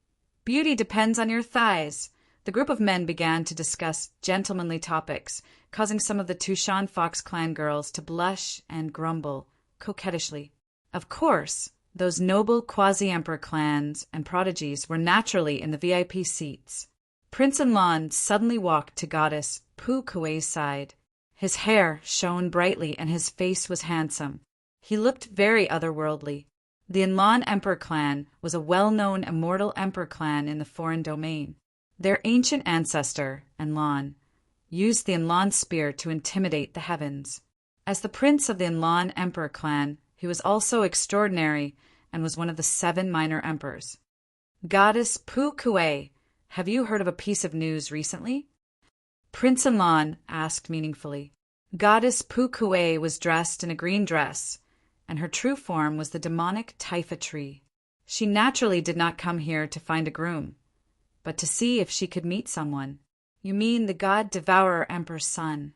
beauty depends on your thighs. The group of men began to discuss gentlemanly topics, causing some of the Tushan Fox clan girls to blush and grumble coquettishly. Of course, those noble quasi-emperor clans and prodigies were naturally in the VIP seats. Prince Enlon suddenly walked to Goddess Pu Kuei's side. His hair shone brightly and his face was handsome. He looked very otherworldly. The Enlon Emperor clan was a well-known immortal emperor clan in the foreign domain. Their ancient ancestor, Enlon, used the Enlon spear to intimidate the heavens. As the prince of the Enlon Emperor clan, he was also extraordinary and was one of the 7 minor emperors. Goddess Pu Kuei, have you heard of a piece of news recently? Prince Enlon asked meaningfully. Goddess Pu Kuei was dressed in a green dress, and her true form was the demonic Typha tree. She naturally did not come here to find a groom, but to see if she could meet someone. You mean the god-devourer emperor's son.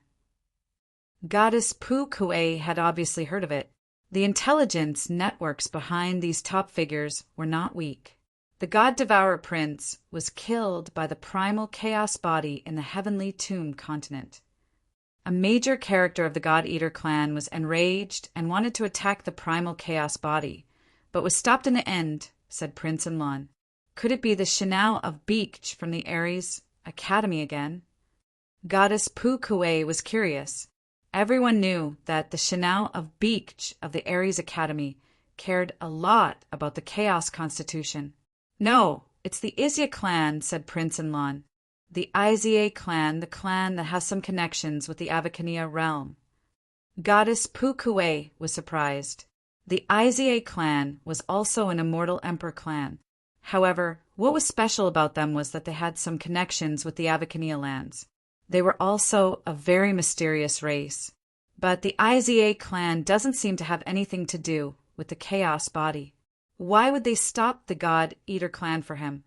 Goddess Pu Kuei had obviously heard of it. The intelligence networks behind these top figures were not weak. The god-devourer prince was killed by the primal chaos body in the heavenly tomb continent. A major character of the God-Eater clan was enraged and wanted to attack the primal chaos body, but was stopped in the end, said Prince Enlon. Could it be the Shinao of Beach from the Ares Academy again? Goddess Pu Kuei was curious. Everyone knew that the Shinao of Beach of the Ares Academy cared a lot about the Chaos Constitution. No, it's the Izia clan, said Prince Enlon. The Izia clan, the clan that has some connections with the Avacania realm. Goddess Pu Kuei was surprised. The Izia clan was also an immortal emperor clan. However, what was special about them was that they had some connections with the Avacania lands. They were also a very mysterious race. But the Izia clan doesn't seem to have anything to do with the Chaos body. Why would they stop the God-Eater clan for him?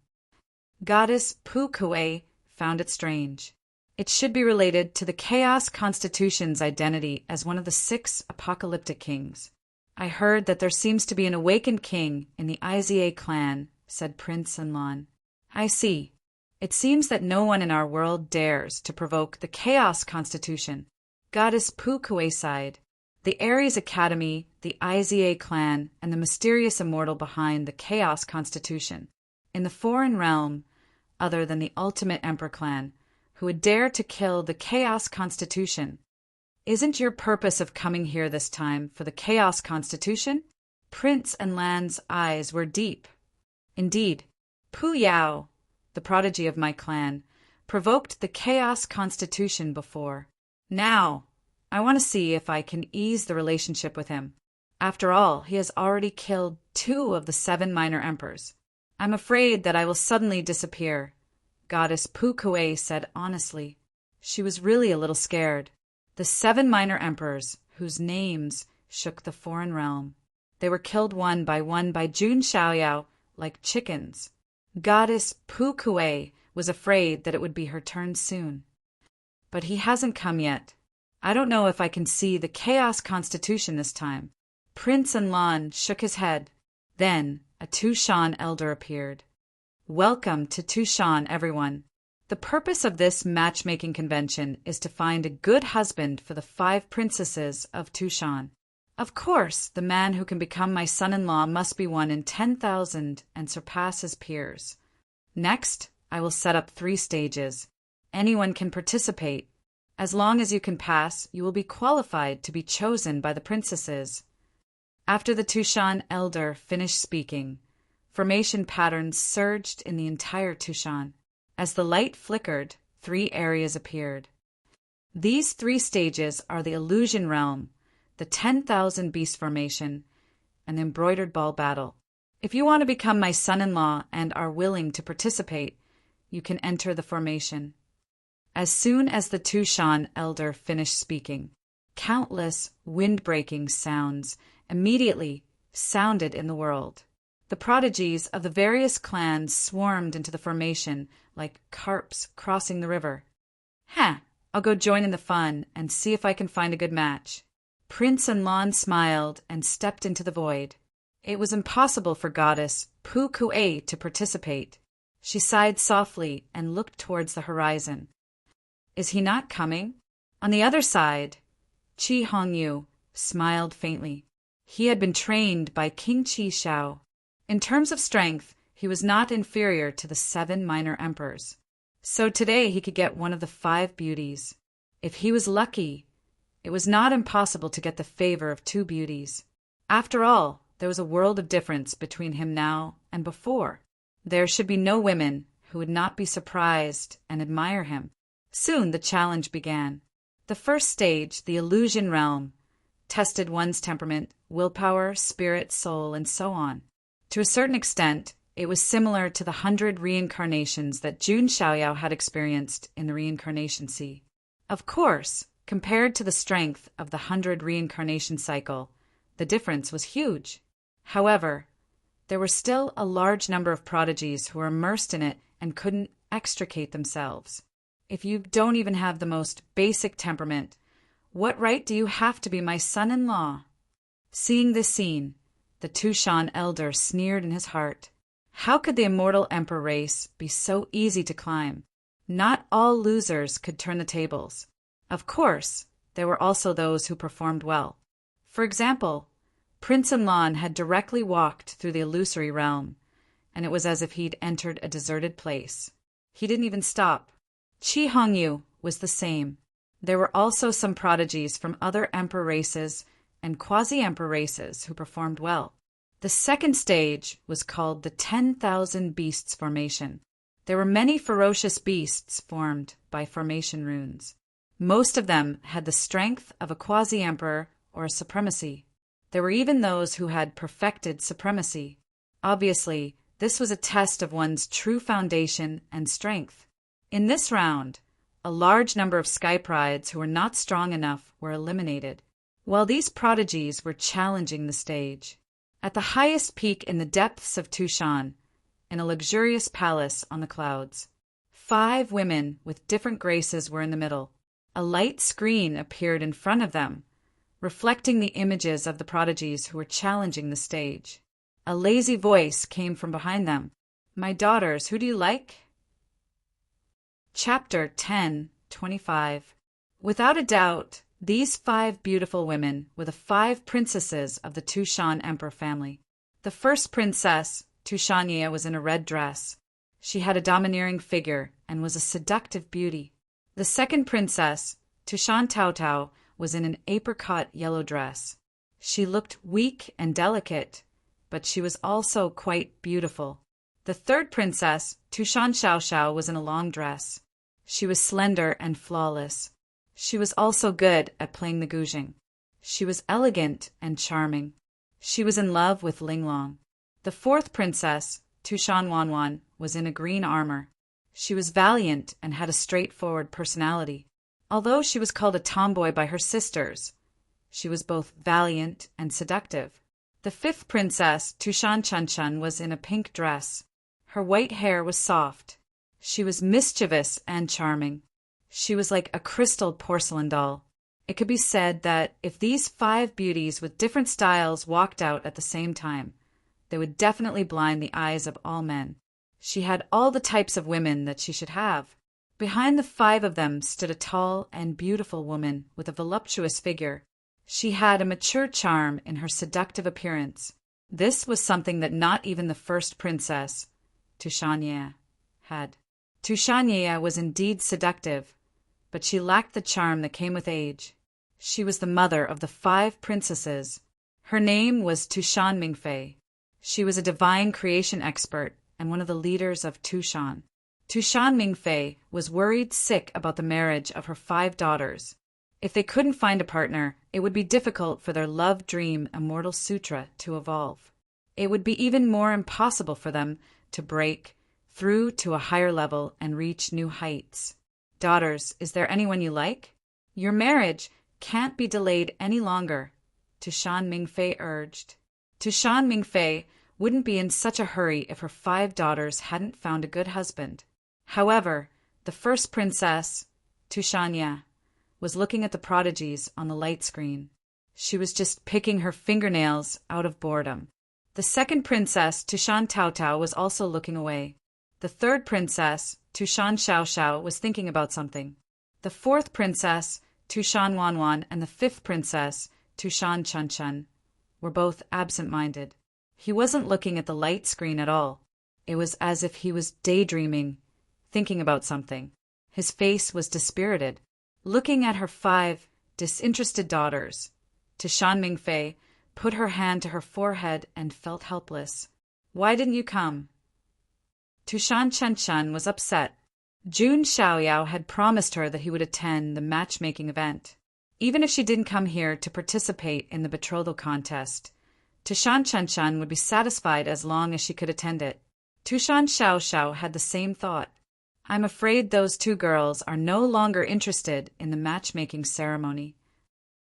Goddess Pu Kuei found it strange. It should be related to the Chaos Constitution's identity as one of the 6 apocalyptic kings. I heard that there seems to be an awakened king in the Izia clan, said Prince Enlon. I see. It seems that no one in our world dares to provoke the Chaos Constitution. Goddess Pu Kuei sighed. The Ares Academy, the Izia clan, and the mysterious immortal behind the Chaos Constitution. In the foreign realm, other than the ultimate emperor clan, who would dare to kill the Chaos Constitution. Isn't your purpose of coming here this time for the Chaos Constitution? Prince Enlon's eyes were deep. Indeed, Pu Yao, the prodigy of my clan, provoked the Chaos Constitution before. Now, I want to see if I can ease the relationship with him. After all, he has already killed 2 of the 7 minor emperors. I'm afraid that I will suddenly disappear, Goddess Pu Kuei said honestly. She was really a little scared. The 7 minor emperors, whose names shook the foreign realm. They were killed one by Jun Xiaoyao like chickens. Goddess Pu Kuei was afraid that it would be her turn soon. But he hasn't come yet. I don't know if I can see the Chaos Constitution this time. Prince Enlon shook his head. Then a Tushan elder appeared. Welcome to Tushan, everyone. The purpose of this matchmaking convention is to find a good husband for the 5 princesses of Tushan. Of course, the man who can become my son-in-law must be one in 10,000 and surpass his peers. Next, I will set up 3 stages. Anyone can participate. As long as you can pass, you will be qualified to be chosen by the princesses. After the Tushan elder finished speaking, formation patterns surged in the entire Tushan. As the light flickered, 3 areas appeared. These 3 stages are the Illusion Realm, the 10,000 Beast Formation, and the Embroidered Ball Battle. If you want to become my son-in-law and are willing to participate, you can enter the formation." As soon as the Tushan elder finished speaking, countless wind-breaking sounds immediately sounded in the world. The prodigies of the various clans swarmed into the formation like carps crossing the river. I'll go join in the fun and see if I can find a good match." Prince and Lon smiled and stepped into the void. It was impossible for Goddess Pu Kuei to participate. She sighed softly and looked towards the horizon. Is he not coming? On the other side, Qi Hongyu smiled faintly. He had been trained by King Qi Shao. In terms of strength, he was not inferior to the 7 minor emperors. So today he could get one of the 5 beauties. If he was lucky, it was not impossible to get the favor of 2 beauties. After all, there was a world of difference between him now and before. There should be no women who would not be surprised and admire him. Soon the challenge began. The first stage, the illusion realm, tested one's temperament, willpower, spirit, soul, and so on. To a certain extent, it was similar to the 100 reincarnations that Jun Xiaoyao had experienced in the reincarnation sea. Of course, compared to the strength of the 100 reincarnation cycle, the difference was huge. However, there were still a large number of prodigies who were immersed in it and couldn't extricate themselves. If you don't even have the most basic temperament, what right do you have to be my son-in-law? Seeing this scene, the Tushan elder sneered in his heart. How could the immortal emperor race be so easy to climb? Not all losers could turn the tables. Of course, there were also those who performed well. For example, Prince Enlon had directly walked through the illusory realm, and it was as if he'd entered a deserted place. He didn't even stop. Qi Hongyu was the same. There were also some prodigies from other emperor races and quasi-emperor races who performed well. The second stage was called the 10,000 Beasts Formation. There were many ferocious beasts formed by formation runes. Most of them had the strength of a quasi-emperor or a supremacy. There were even those who had perfected supremacy. Obviously, this was a test of one's true foundation and strength. In this round, a large number of sky prides who were not strong enough were eliminated, while these prodigies were challenging the stage. At the highest peak in the depths of Tushan, in a luxurious palace on the clouds, 5 women with different graces were in the middle. A light screen appeared in front of them, reflecting the images of the prodigies who were challenging the stage. A lazy voice came from behind them. "My daughters, who do you like?" Chapter 10:25. Without a doubt, these 5 beautiful women were the 5 princesses of the Tushan emperor family. The first princess, Tushanye, was in a red dress. She had a domineering figure and was a seductive beauty. The second princess, Tushan Taotao, was in an apricot yellow dress. She looked weak and delicate, but she was also quite beautiful. The third princess, Tushan Xiaoxiao, was in a long dress. She was slender and flawless. She was also good at playing the guzheng. She was elegant and charming. She was in love with Linglong. The fourth princess, Tushan Wanwan, was in a green armor. She was valiant and had a straightforward personality. Although she was called a tomboy by her sisters, she was both valiant and seductive. The fifth princess, Tushan Chunchun, was in a pink dress. Her white hair was soft. She was mischievous and charming. She was like a crystal porcelain doll. It could be said that if these 5 beauties with different styles walked out at the same time, they would definitely blind the eyes of all men. She had all the types of women that she should have. Behind the 5 of them stood a tall and beautiful woman with a voluptuous figure. She had a mature charm in her seductive appearance. This was something that not even the first princess, Tushanye, had. Tushanye was indeed seductive, but she lacked the charm that came with age. She was the mother of the 5 princesses. Her name was Tushan Mingfei. She was a divine creation expert and one of the leaders of Tushan. Tushan Mingfei was worried sick about the marriage of her 5 daughters. If they couldn't find a partner, it would be difficult for their love dream immortal sutra to evolve. it would be even more impossible for them to break through to a higher level and reach new heights. Daughters, is there anyone you like? Your marriage can't be delayed any longer, Tushan Mingfei urged. Tushan Mingfei wouldn't be in such a hurry if her 5 daughters hadn't found a good husband. However, the first princess, Tushanya, was looking at the prodigies on the light screen. She was just picking her fingernails out of boredom. The second princess, Tushan Taotao, was also looking away. The third princess, Tushan Xiaoxiao, was thinking about something. The fourth princess, Tushan Wanwan, and the fifth princess, Tushan Chunchun, were both absent-minded. He wasn't looking at the light screen at all. It was as if he was daydreaming, thinking about something. His face was dispirited. Looking at her 5 disinterested daughters, Tushan Mingfei put her hand to her forehead and felt helpless. Why didn't you come? Tushan Chunchun was upset. Jun Xiaoyao had promised her that he would attend the matchmaking event. Even if she didn't come here to participate in the betrothal contest, Tushan Chunchun would be satisfied as long as she could attend it. Tushan Xiaoxiao had the same thought. I'm afraid those 2 girls are no longer interested in the matchmaking ceremony.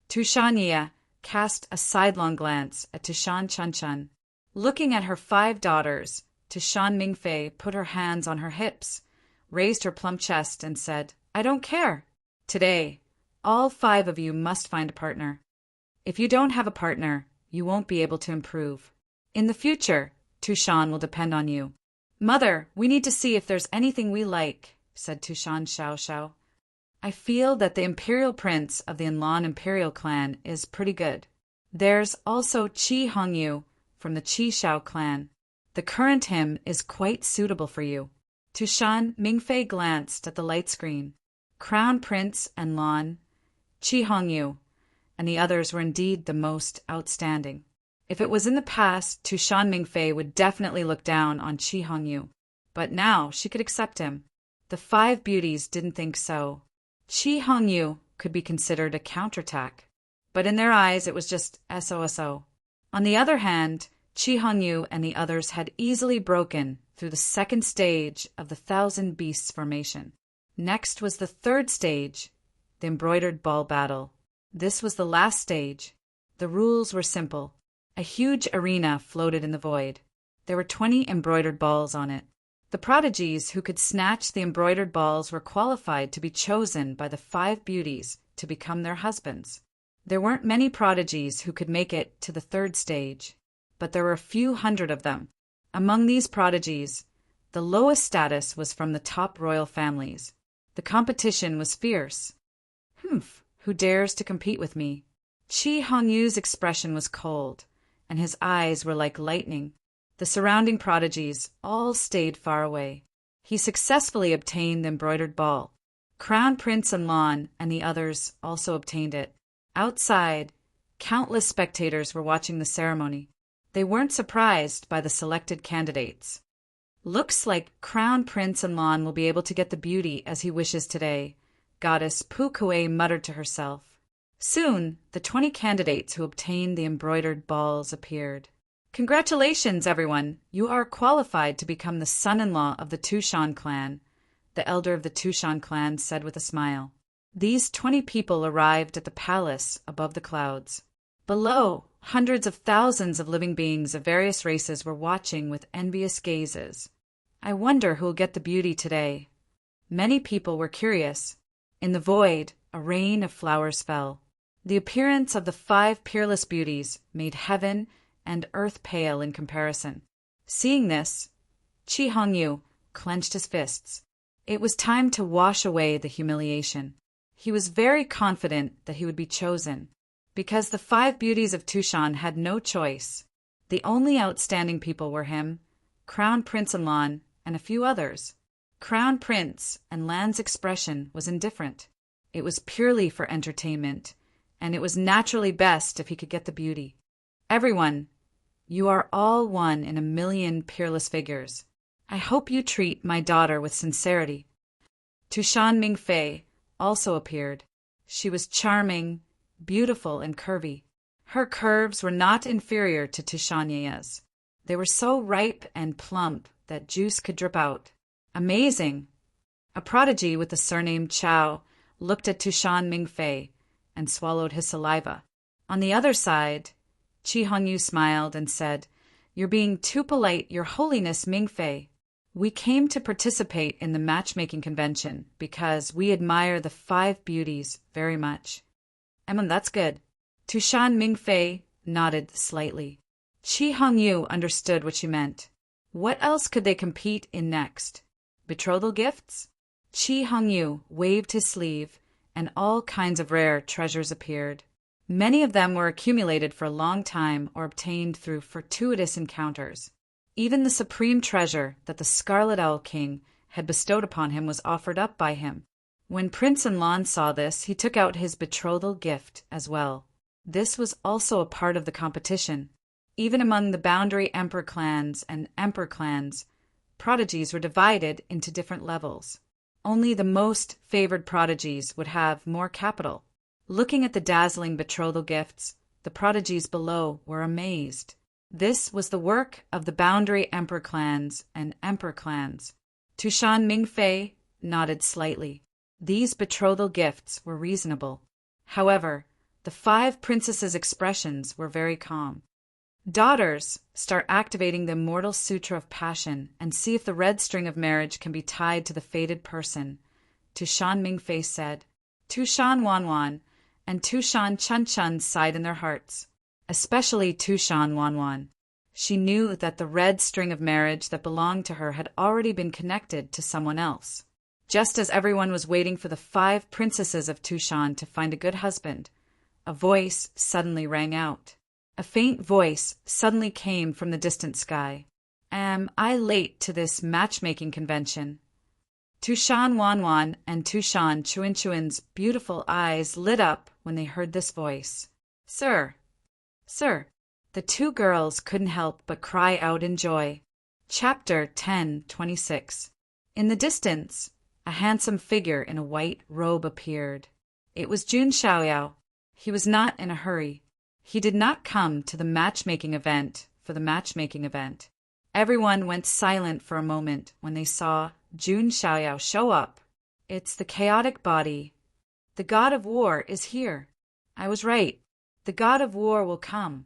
Tushan Ye cast a sidelong glance at Tushan Chunchun. Looking at her 5 daughters, Tushan Mingfei put her hands on her hips, raised her plump chest, and said, I don't care. Today, all 5 of you must find a partner. If you don't have a partner, you won't be able to improve. In the future, Tushan will depend on you. Mother, we need to see if there's anything we like, said Tushan Xiaoxiao. I feel that the imperial prince of the Enlan imperial clan is pretty good. There's also Qi Hongyu from the Qi Shao clan. The current hymn is quite suitable for you. Tushan Mingfei glanced at the light screen. Crown Prince Enlan, Qi Hongyu, and the others were indeed the most outstanding. If it was in the past, Tushan Mingfei would definitely look down on Qi Hongyu. But now she could accept him. The 5 beauties didn't think so. Qi Hongyu could be considered a counterattack, but in their eyes it was just SOSO. On the other hand, Qi Hongyu and the others had easily broken through the second stage of the 1,000 Beasts formation. Next was the third stage, the embroidered ball battle. This was the last stage. The rules were simple. A huge arena floated in the void. There were 20 embroidered balls on it. The prodigies who could snatch the embroidered balls were qualified to be chosen by the 5 beauties to become their husbands. There weren't many prodigies who could make it to the third stage, but there were a few hundred of them. Among these prodigies, the lowest status was from the top royal families. The competition was fierce. Who dares to compete with me? Qi Hongyu's expression was cold, and his eyes were like lightning. The surrounding prodigies all stayed far away. He successfully obtained the embroidered ball. Crown Prince Enlan and the others also obtained it. Outside, countless spectators were watching the ceremony. They weren't surprised by the selected candidates. Looks like Crown Prince Enlan will be able to get the beauty as he wishes today, Goddess Pu Kuei muttered to herself. Soon, the 20 candidates who obtained the embroidered balls appeared. Congratulations, everyone! You are qualified to become the son-in-law of the Tushan clan, the elder of the Tushan clan said with a smile. These 20 people arrived at the palace above the clouds. Below, hundreds of thousands of living beings of various races were watching with envious gazes. I wonder who will get the beauty today. Many people were curious. In the void, a rain of flowers fell. The appearance of the 5 peerless beauties made heaven and earth pale in comparison. Seeing this, Qi Hongyu clenched his fists. It was time to wash away the humiliation. He was very confident that he would be chosen, because the 5 beauties of Tushan had no choice. The only outstanding people were him, Crown Prince Enlan, and a few others. Crown Prince Enlan's expression was indifferent. It was purely for entertainment, and it was naturally best if he could get the beauty. Everyone, you are all one in a million peerless figures. I hope you treat my daughter with sincerity. Tushan Mingfei also appeared. She was charming, beautiful, and curvy. Her curves were not inferior to Tushan Ye's. They were so ripe and plump that juice could drip out. Amazing! A prodigy with the surname Chow looked at Tushan Mingfei and swallowed his saliva. On the other side, Chi Hongyu smiled and said, "You're being too polite, Your Holiness Mingfei. We came to participate in the matchmaking convention because we admire the 5 beauties very much." That's good." Tushan Mingfei nodded slightly. Chi Hongyu understood what she meant. What else could they compete in next? Betrothal gifts? Chi Hongyu waved his sleeve, and all kinds of rare treasures appeared. Many of them were accumulated for a long time or obtained through fortuitous encounters. Even the supreme treasure that the Scarlet Owl King had bestowed upon him was offered up by him. When Prince Enlon saw this, he took out his betrothal gift as well. This was also a part of the competition. Even among the boundary emperor clans and emperor clans, prodigies were divided into different levels. Only the most favored prodigies would have more capital. Looking at the dazzling betrothal gifts, the prodigies below were amazed. This was the work of the boundary emperor clans and emperor clans. Tushan Mingfei nodded slightly. These betrothal gifts were reasonable. However, the 5 princesses' expressions were very calm. Daughters, start activating the Immortal Sutra of Passion and see if the red string of marriage can be tied to the fated person, Tushan Mingfei said. Tushan Wanwan and Tushan Chun sighed in their hearts, especially Tushan Wanwan. She knew that the red string of marriage that belonged to her had already been connected to someone else. Just as everyone was waiting for the 5 princesses of Tushan to find a good husband, a voice suddenly rang out. A faint voice suddenly came from the distant sky. "Am I late to this matchmaking convention?" Tushan Wanwan and Tushan Chuinchuin's beautiful eyes lit up when they heard this voice. Sir! Sir! The 2 girls couldn't help but cry out in joy. Chapter 10:26. In the distance, a handsome figure in a white robe appeared. It was Jun Xiaoyao. He was not in a hurry. He did not come to the matchmaking event for the matchmaking event. Everyone went silent for a moment when they saw Jun Xiaoyao show up. It's the chaotic body. The god of war is here. I was right. The god of war will come.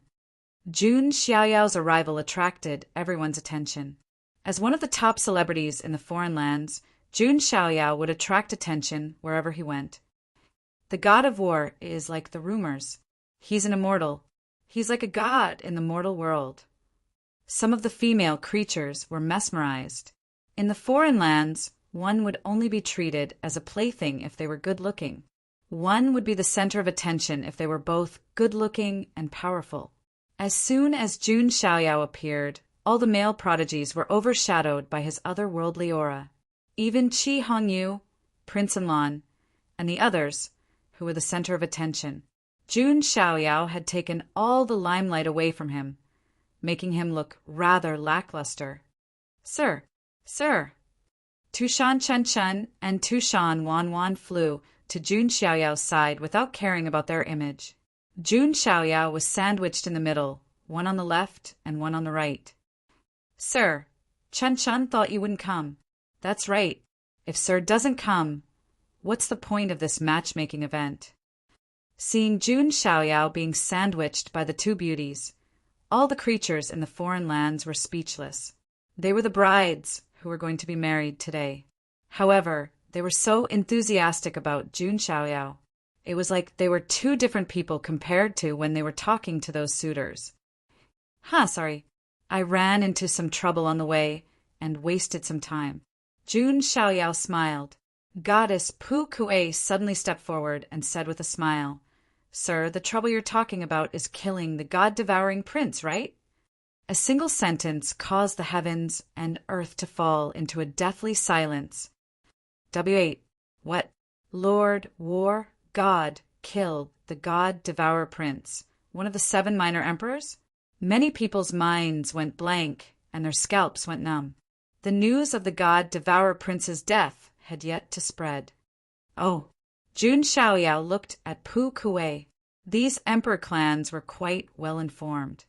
Jun Xiaoyao's arrival attracted everyone's attention. As one of the top celebrities in the foreign lands, Jun Xiaoyao would attract attention wherever he went. The god of war is like the rumors. He's an immortal. He's like a god in the mortal world. Some of the female creatures were mesmerized. In the foreign lands, one would only be treated as a plaything if they were good-looking. One would be the center of attention if they were both good-looking and powerful. As soon as Jun Xiaoyao appeared, all the male prodigies were overshadowed by his otherworldly aura. Even Chi Hongyu, Prince Enlon, and the others, who were the center of attention. Jun Xiaoyao had taken all the limelight away from him, making him look rather lackluster. Sir! Sir! Tushan Chun and Tushan Wanwan flew to Jun Xiaoyao's side without caring about their image. Jun Xiaoyao was sandwiched in the middle, one on the left and one on the right. Sir, Chun thought you wouldn't come. That's right. If Sir doesn't come, what's the point of this matchmaking event? Seeing Jun Xiaoyao being sandwiched by the 2 beauties, all the creatures in the foreign lands were speechless. They were the brides who were going to be married today. However, they were so enthusiastic about Jun Xiaoyao. It was like they were 2 different people compared to when they were talking to those suitors. Sorry. I ran into some trouble on the way and wasted some time. Jun Xiaoyao smiled. Goddess Pu Kuei suddenly stepped forward and said with a smile, Sir, the trouble you're talking about is killing the god-devouring prince, right? A single sentence caused the heavens and earth to fall into a deathly silence. W8. What? Lord, War, God, killed the god-devourer prince, one of the 7 minor emperors? Many people's minds went blank and their scalps went numb. The news of the god-devourer prince's death had yet to spread. Oh! Jun Xiaoyao looked at Pu Kuei. These emperor clans were quite well informed.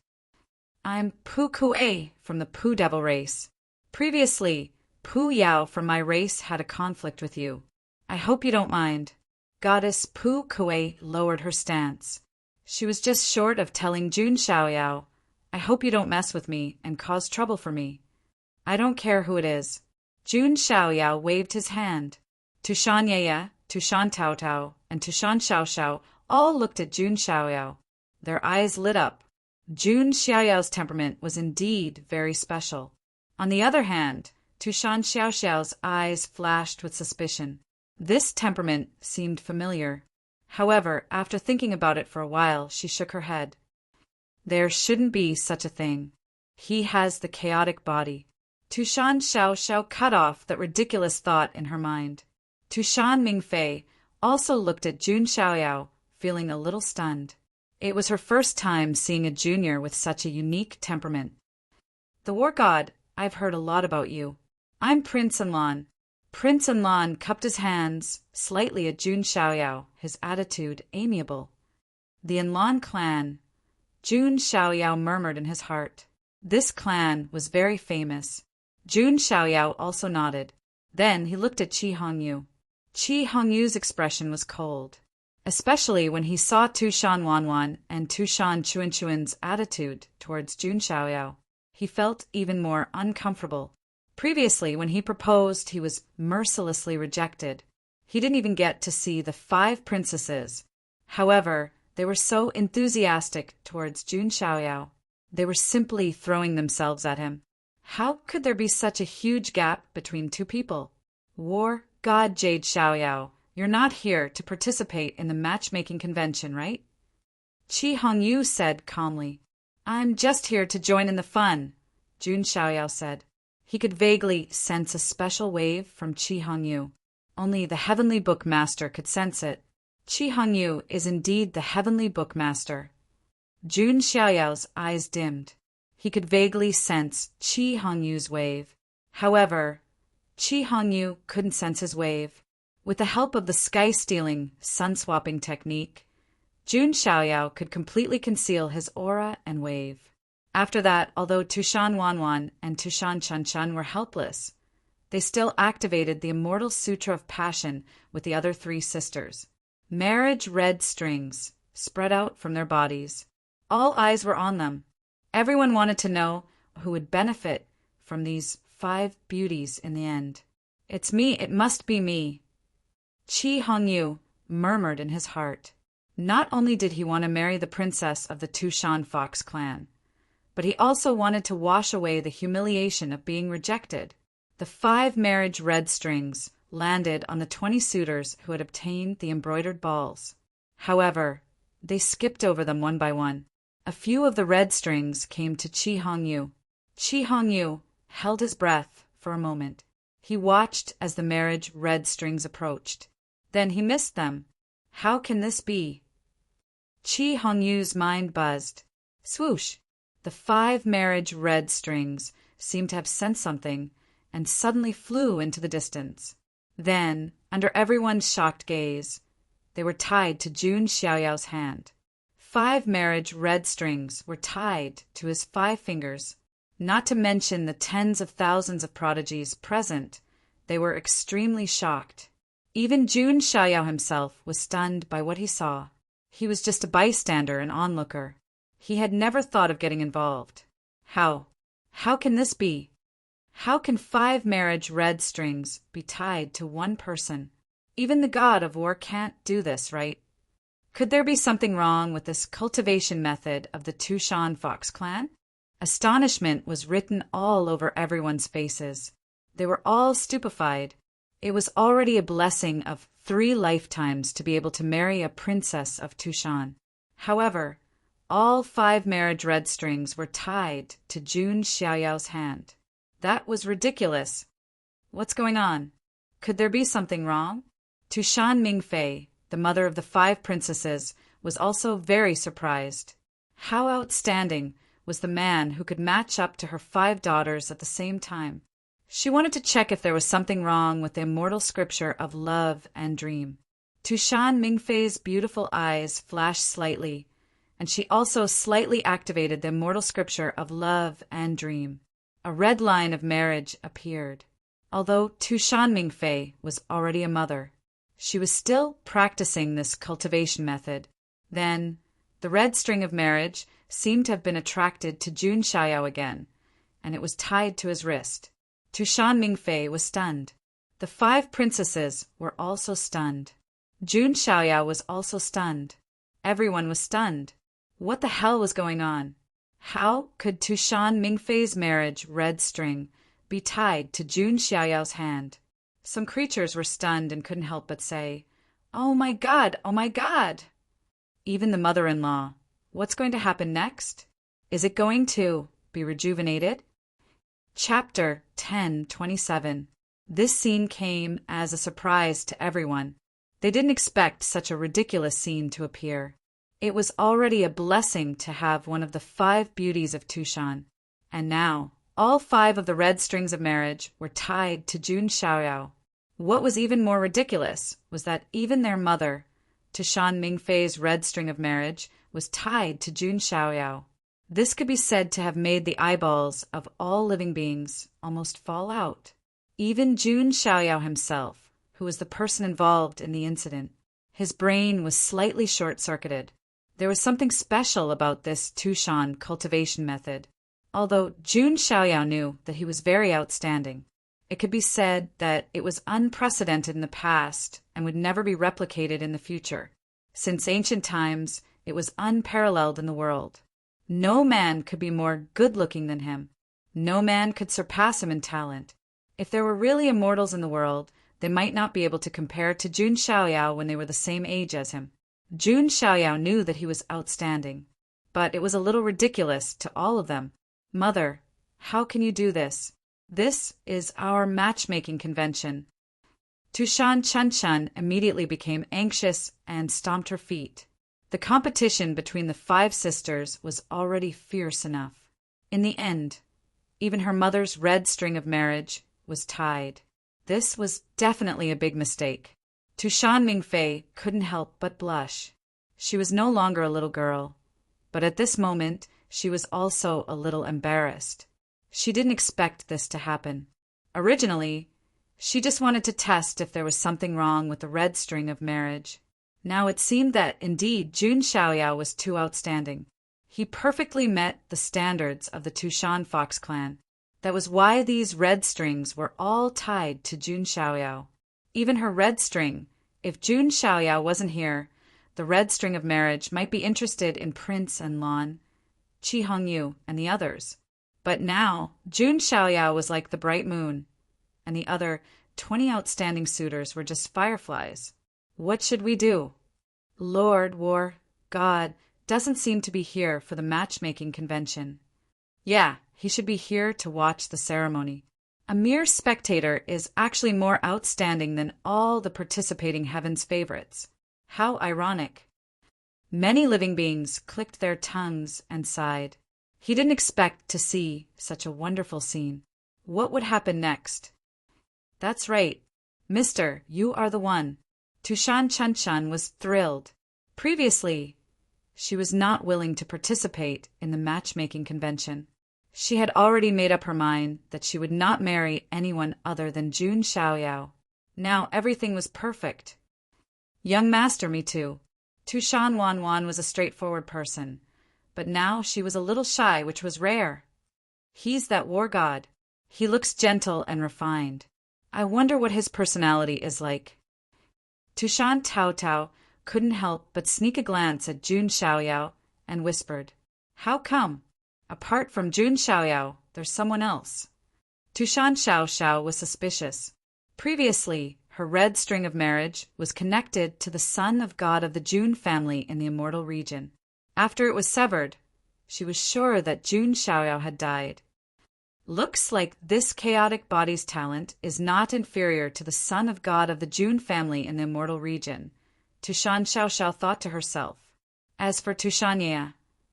I'm Pu Kuei from the Pu Devil race. Previously, Pu Yao from my race had a conflict with you. I hope you don't mind. Goddess Pu Kuei lowered her stance. She was just short of telling Jun Xiaoyao, I hope you don't mess with me and cause trouble for me. I don't care who it is. Jun Xiaoyao waved his hand. Tushan Yeye, Tushan Tao Tao, and Tushan Xiao Xiao all looked at Jun Xiaoyao. Their eyes lit up. Jun Xiaoyao's temperament was indeed very special. On the other hand, Tushan Xiao Xiao's eyes flashed with suspicion. This temperament seemed familiar. However, after thinking about it for a while, she shook her head. There shouldn't be such a thing. He has the chaotic body. Tushan Xiao Xiao cut off that ridiculous thought in her mind. Tushan Mingfei also looked at Jun Xiaoyao, feeling a little stunned. It was her first time seeing a junior with such a unique temperament. The war god, I've heard a lot about you. I'm Prince Enlon. Prince Enlon cupped his hands slightly at Jun Xiaoyao, his attitude amiable. The Enlon clan, Jun Xiaoyao murmured in his heart. This clan was very famous. Jun Xiaoyao also nodded. Then he looked at Qi Hongyu. Qi Hongyu's expression was cold, especially when he saw Tushan Wanwan and Tushan Chuanchuan's attitude towards Jun Xiaoyao. He felt even more uncomfortable. Previously, when he proposed, he was mercilessly rejected. He didn't even get to see the 5 princesses. However, they were so enthusiastic towards Jun Xiaoyao. They were simply throwing themselves at him. How could there be such a huge gap between two people? War God Jade Xiaoyao, you're not here to participate in the matchmaking convention, right? Qi Hongyu said calmly. I'm just here to join in the fun, Jun Xiaoyao said. He could vaguely sense a special wave from Qi Hongyu. Only the Heavenly Book Master could sense it. Qi Hongyu is indeed the Heavenly Book Master. Jun Xiaoyao's eyes dimmed. He could vaguely sense Qi Hongyu's wave. However, Qi Hongyu couldn't sense his wave. With the help of the sky-stealing, sun-swapping technique, Jun Xiaoyao could completely conceal his aura and wave. After that, although Tushan Wanwan and Tushan Chanchan were helpless, they still activated the immortal Sutra of Passion with the other 3 sisters. Marriage red strings spread out from their bodies. All eyes were on them. Everyone wanted to know who would benefit from these 5 beauties in the end. It's me, it must be me. Qi Hongyu murmured in his heart. Not only did he want to marry the princess of the Tushan Fox clan, but he also wanted to wash away the humiliation of being rejected. The 5 marriage red strings landed on the 20 suitors who had obtained the embroidered balls. However, they skipped over them one by one. A few of the red strings came to Qi Hongyu. Qi Hongyu held his breath for a moment. He watched as the marriage red strings approached. Then he missed them. How can this be? Qi Hongyu's mind buzzed. Swoosh! The 5 marriage red strings seemed to have sensed something and suddenly flew into the distance. Then, under everyone's shocked gaze, they were tied to Jun Xiaoyao's hand. 5 marriage red strings were tied to his 5 fingers. Not to mention the tens of thousands of prodigies present, they were extremely shocked. Even Jun Xiaoyao himself was stunned by what he saw. He was just a bystander and onlooker. He had never thought of getting involved. How can this be? How can 5 marriage red strings be tied to one person? Even the god of war can't do this, right? Could there be something wrong with this cultivation method of the Tushan Fox clan? Astonishment was written all over everyone's faces. They were all stupefied. It was already a blessing of 3 lifetimes to be able to marry a princess of Tushan. However, all 5 marriage red strings were tied to Jun Xiaoyao's hand. That was ridiculous. What's going on? Could there be something wrong? Tushan Mingfei, the mother of the 5 princesses, was also very surprised. How outstanding was the man who could match up to her 5 daughters at the same time. She wanted to check if there was something wrong with the immortal scripture of love and dream. Tushan Mingfei's beautiful eyes flashed slightly, and she also slightly activated the immortal scripture of love and dream. A red line of marriage appeared. Although Tu Shan Mingfei was already a mother, she was still practicing this cultivation method. Then, the red string of marriage seemed to have been attracted to Jun Xiaoyao again, and it was tied to his wrist. Tu Shan Mingfei was stunned. The 5 princesses were also stunned. Jun Xiaoyao was also stunned. Everyone was stunned. What the hell was going on? How could Tu Shan Mingfei's marriage red string be tied to Jun Xiaoyao's hand? Some creatures were stunned and couldn't help but say, "Oh my God! Oh my God!" Even the mother-in-law. What's going to happen next? Is it going to be rejuvenated? Chapter 10:27. This scene came as a surprise to everyone. They didn't expect such a ridiculous scene to appear. It was already a blessing to have one of the 5 beauties of Tushan. And now, all 5 of the red strings of marriage were tied to Jun Xiaoyao. What was even more ridiculous was that even their mother, Tushan Mingfei's red string of marriage, was tied to Jun Xiaoyao. This could be said to have made the eyeballs of all living beings almost fall out. Even Jun Xiaoyao himself, who was the person involved in the incident, his brain was slightly short-circuited. There was something special about this Tushan cultivation method. Although Jun Xiaoyao knew that he was very outstanding, it could be said that it was unprecedented in the past and would never be replicated in the future. Since ancient times, it was unparalleled in the world. No man could be more good-looking than him. No man could surpass him in talent. If there were really immortals in the world, they might not be able to compare to Jun Xiaoyao when they were the same age as him. Jun Xiaoyao knew that he was outstanding, but it was a little ridiculous to all of them. "Mother, how can you do this? This is our matchmaking convention." Tushan Chunchun immediately became anxious and stomped her feet. The competition between the 5 sisters was already fierce enough. In the end, even her mother's red string of marriage was tied. This was definitely a big mistake. Tushan Mingfei couldn't help but blush. She was no longer a little girl, but at this moment she was also a little embarrassed. She didn't expect this to happen. Originally, she just wanted to test if there was something wrong with the red string of marriage. Now it seemed that, indeed, Jun Xiaoyao was too outstanding. He perfectly met the standards of the Tushan Fox clan. That was why these red strings were all tied to Jun Xiaoyao. Even her red string. If Jun Xiaoyao wasn't here, the red string of marriage might be interested in Prince and Lan, Qi Hongyu, and the others. But now, Jun Xiaoyao was like the bright moon, and the other 20 outstanding suitors were just fireflies. What should we do? Lord War God doesn't seem to be here for the matchmaking convention. Yeah, he should be here to watch the ceremony. A mere spectator is actually more outstanding than all the participating heaven's favorites. How ironic. Many living beings clicked their tongues and sighed. He didn't expect to see such a wonderful scene. What would happen next? That's right. Mister, you are the one. Tushan Chunchun was thrilled. Previously, she was not willing to participate in the matchmaking convention. She had already made up her mind that she would not marry anyone other than Jun Xiaoyao. Now everything was perfect. Young master, me too. Tushan Wanwan was a straightforward person, but now she was a little shy, which was rare. He's that war god. He looks gentle and refined. I wonder what his personality is like. Tushan Taotao couldn't help but sneak a glance at Jun Xiaoyao and whispered, "How come? Apart from Jun Xiaoyao, there's someone else." Tushan Xiaoxiao was suspicious. Previously, her red string of marriage was connected to the son of god of the Jun family in the immortal region. After it was severed, she was sure that Jun Xiaoyao had died. Looks like this chaotic body's talent is not inferior to the son of god of the Jun family in the immortal region, Tushan Xiaoxiao thought to herself. As for Tushanya,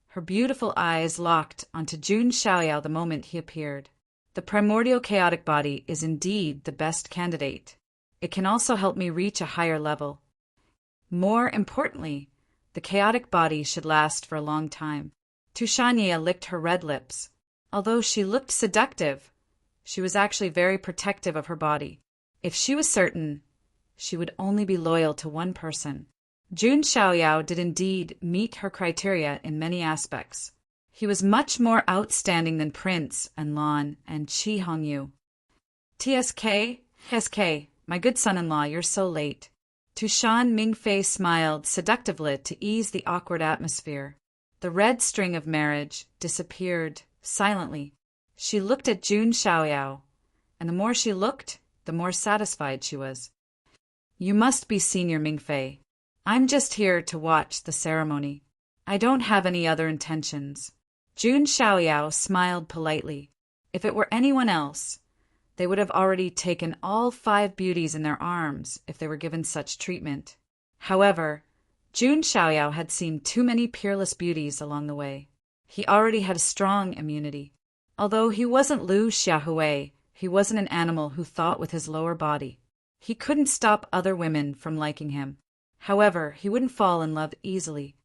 her beautiful eyes locked onto Jun Xiaoyao the moment he appeared. The primordial chaotic body is indeed the best candidate. It can also help me reach a higher level. More importantly, The chaotic body should last for a long time. Tushanya licked her red lips. Although she looked seductive, she was actually very protective of her body. If she was certain, she would only be loyal to one person. Jun Xiaoyao did indeed meet her criteria in many aspects. He was much more outstanding than Prince and Lan and Qi Hongyu. TSK, my good son-in-law, you're so late. Tushan Mingfei smiled seductively to ease the awkward atmosphere. The red string of marriage disappeared silently. She looked at Jun Xiaoyao, and the more she looked, the more satisfied she was. You must be Senior Mingfei. I'm just here to watch the ceremony. I don't have any other intentions. Jun Xiaoyao smiled politely. If it were anyone else, they would have already taken all 5 beauties in their arms if they were given such treatment. However, Jun Xiaoyao had seen too many peerless beauties along the way. He already had a strong immunity. Although he wasn't Lu Xiaohui, he wasn't an animal who thought with his lower body. He couldn't stop other women from liking him. However, he wouldn't fall in love easily.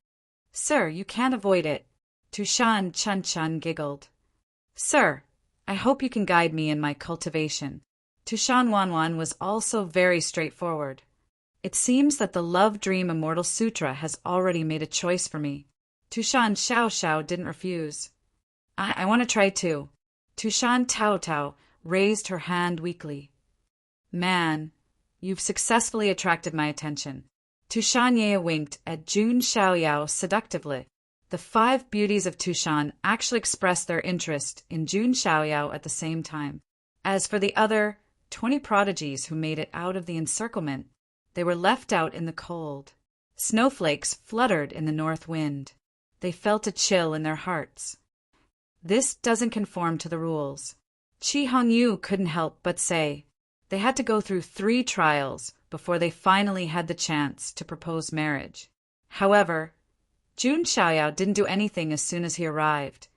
Sir, you can't avoid it. Tushan Chun giggled. Sir, I hope you can guide me in my cultivation. Tushan Wanwan was also very straightforward. It seems that the Love Dream Immortal Sutra has already made a choice for me. Tushan Xiao didn't refuse. I want to try too. Tushan Tao raised her hand weakly. Man, you've successfully attracted my attention. Tushan Ye winked at Jun Xiaoyao seductively. The 5 beauties of Tushan actually expressed their interest in Jun Xiaoyao at the same time. As for the other 20 prodigies who made it out of the encirclement, they were left out in the cold. Snowflakes fluttered in the north wind. They felt a chill in their hearts. This doesn't conform to the rules. Qi Hongyu couldn't help but say. They had to go through 3 trials before they finally had the chance to propose marriage. However, Jun Xiaoyao didn't do anything as soon as he arrived,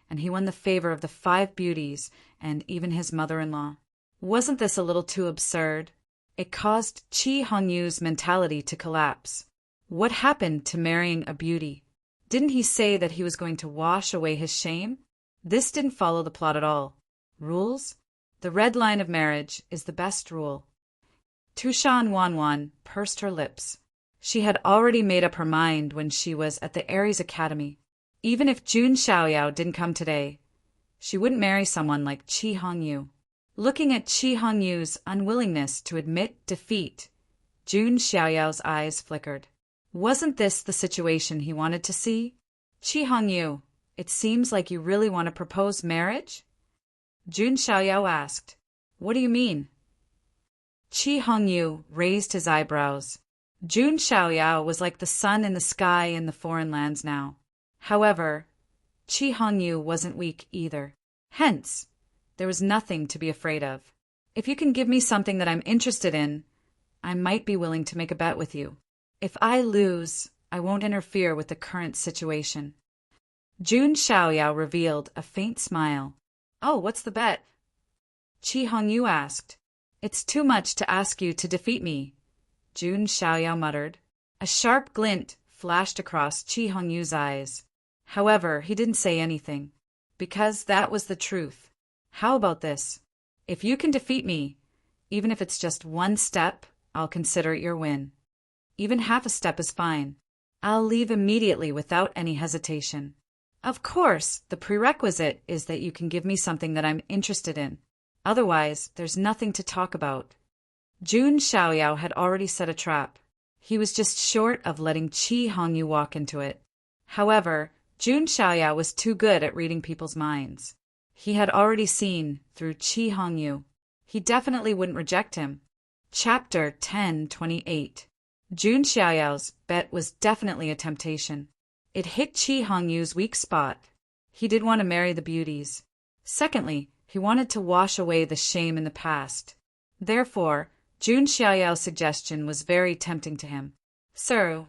and he won the favor of the 5 beauties and even his mother-in-law. Wasn't this a little too absurd? It caused Qi Hongyu's mentality to collapse. What happened to marrying a beauty? Didn't he say that he was going to wash away his shame? This didn't follow the plot at all. Rules? The red line of marriage is the best rule. Tushan Wanwan pursed her lips. She had already made up her mind when she was at the Aries Academy. Even if Jun Xiaoyao didn't come today, she wouldn't marry someone like Qi Hongyu. Looking at Qi Hongyu's unwillingness to admit defeat, Jun Xiaoyao's eyes flickered. Wasn't this the situation he wanted to see? Qi Hongyu, it seems like you really want to propose marriage? Jun Xiaoyao asked. What do you mean? Qi Hongyu raised his eyebrows. Jun Xiaoyao was like the sun in the sky in the foreign lands now. However, Qi Hongyu wasn't weak either. Hence, there was nothing to be afraid of. If you can give me something that I'm interested in, I might be willing to make a bet with you. If I lose, I won't interfere with the current situation. Jun Xiaoyao revealed a faint smile. Oh, what's the bet? Qi Hongyu asked. It's too much to ask you to defeat me, Jun Xiaoyao muttered. A sharp glint flashed across Qi Hongyu's eyes. However, he didn't say anything, because that was the truth. How about this? If you can defeat me, even if it's just 1 step, I'll consider it your win. Even half a step is fine. I'll leave immediately without any hesitation. Of course, the prerequisite is that you can give me something that I'm interested in. Otherwise, there's nothing to talk about. Jun Xiaoyao had already set a trap. He was just short of letting Qi Hongyu walk into it. However, Jun Xiaoyao was too good at reading people's minds. He had already seen through Qi Hongyu. He definitely wouldn't reject him. Chapter 10:28. Jun Xiaoyao's bet was definitely a temptation. It hit Qi Hongyu's weak spot. He did want to marry the beauties. Secondly, he wanted to wash away the shame in the past. Therefore, Jun Xiaoyao's suggestion was very tempting to him. Sir,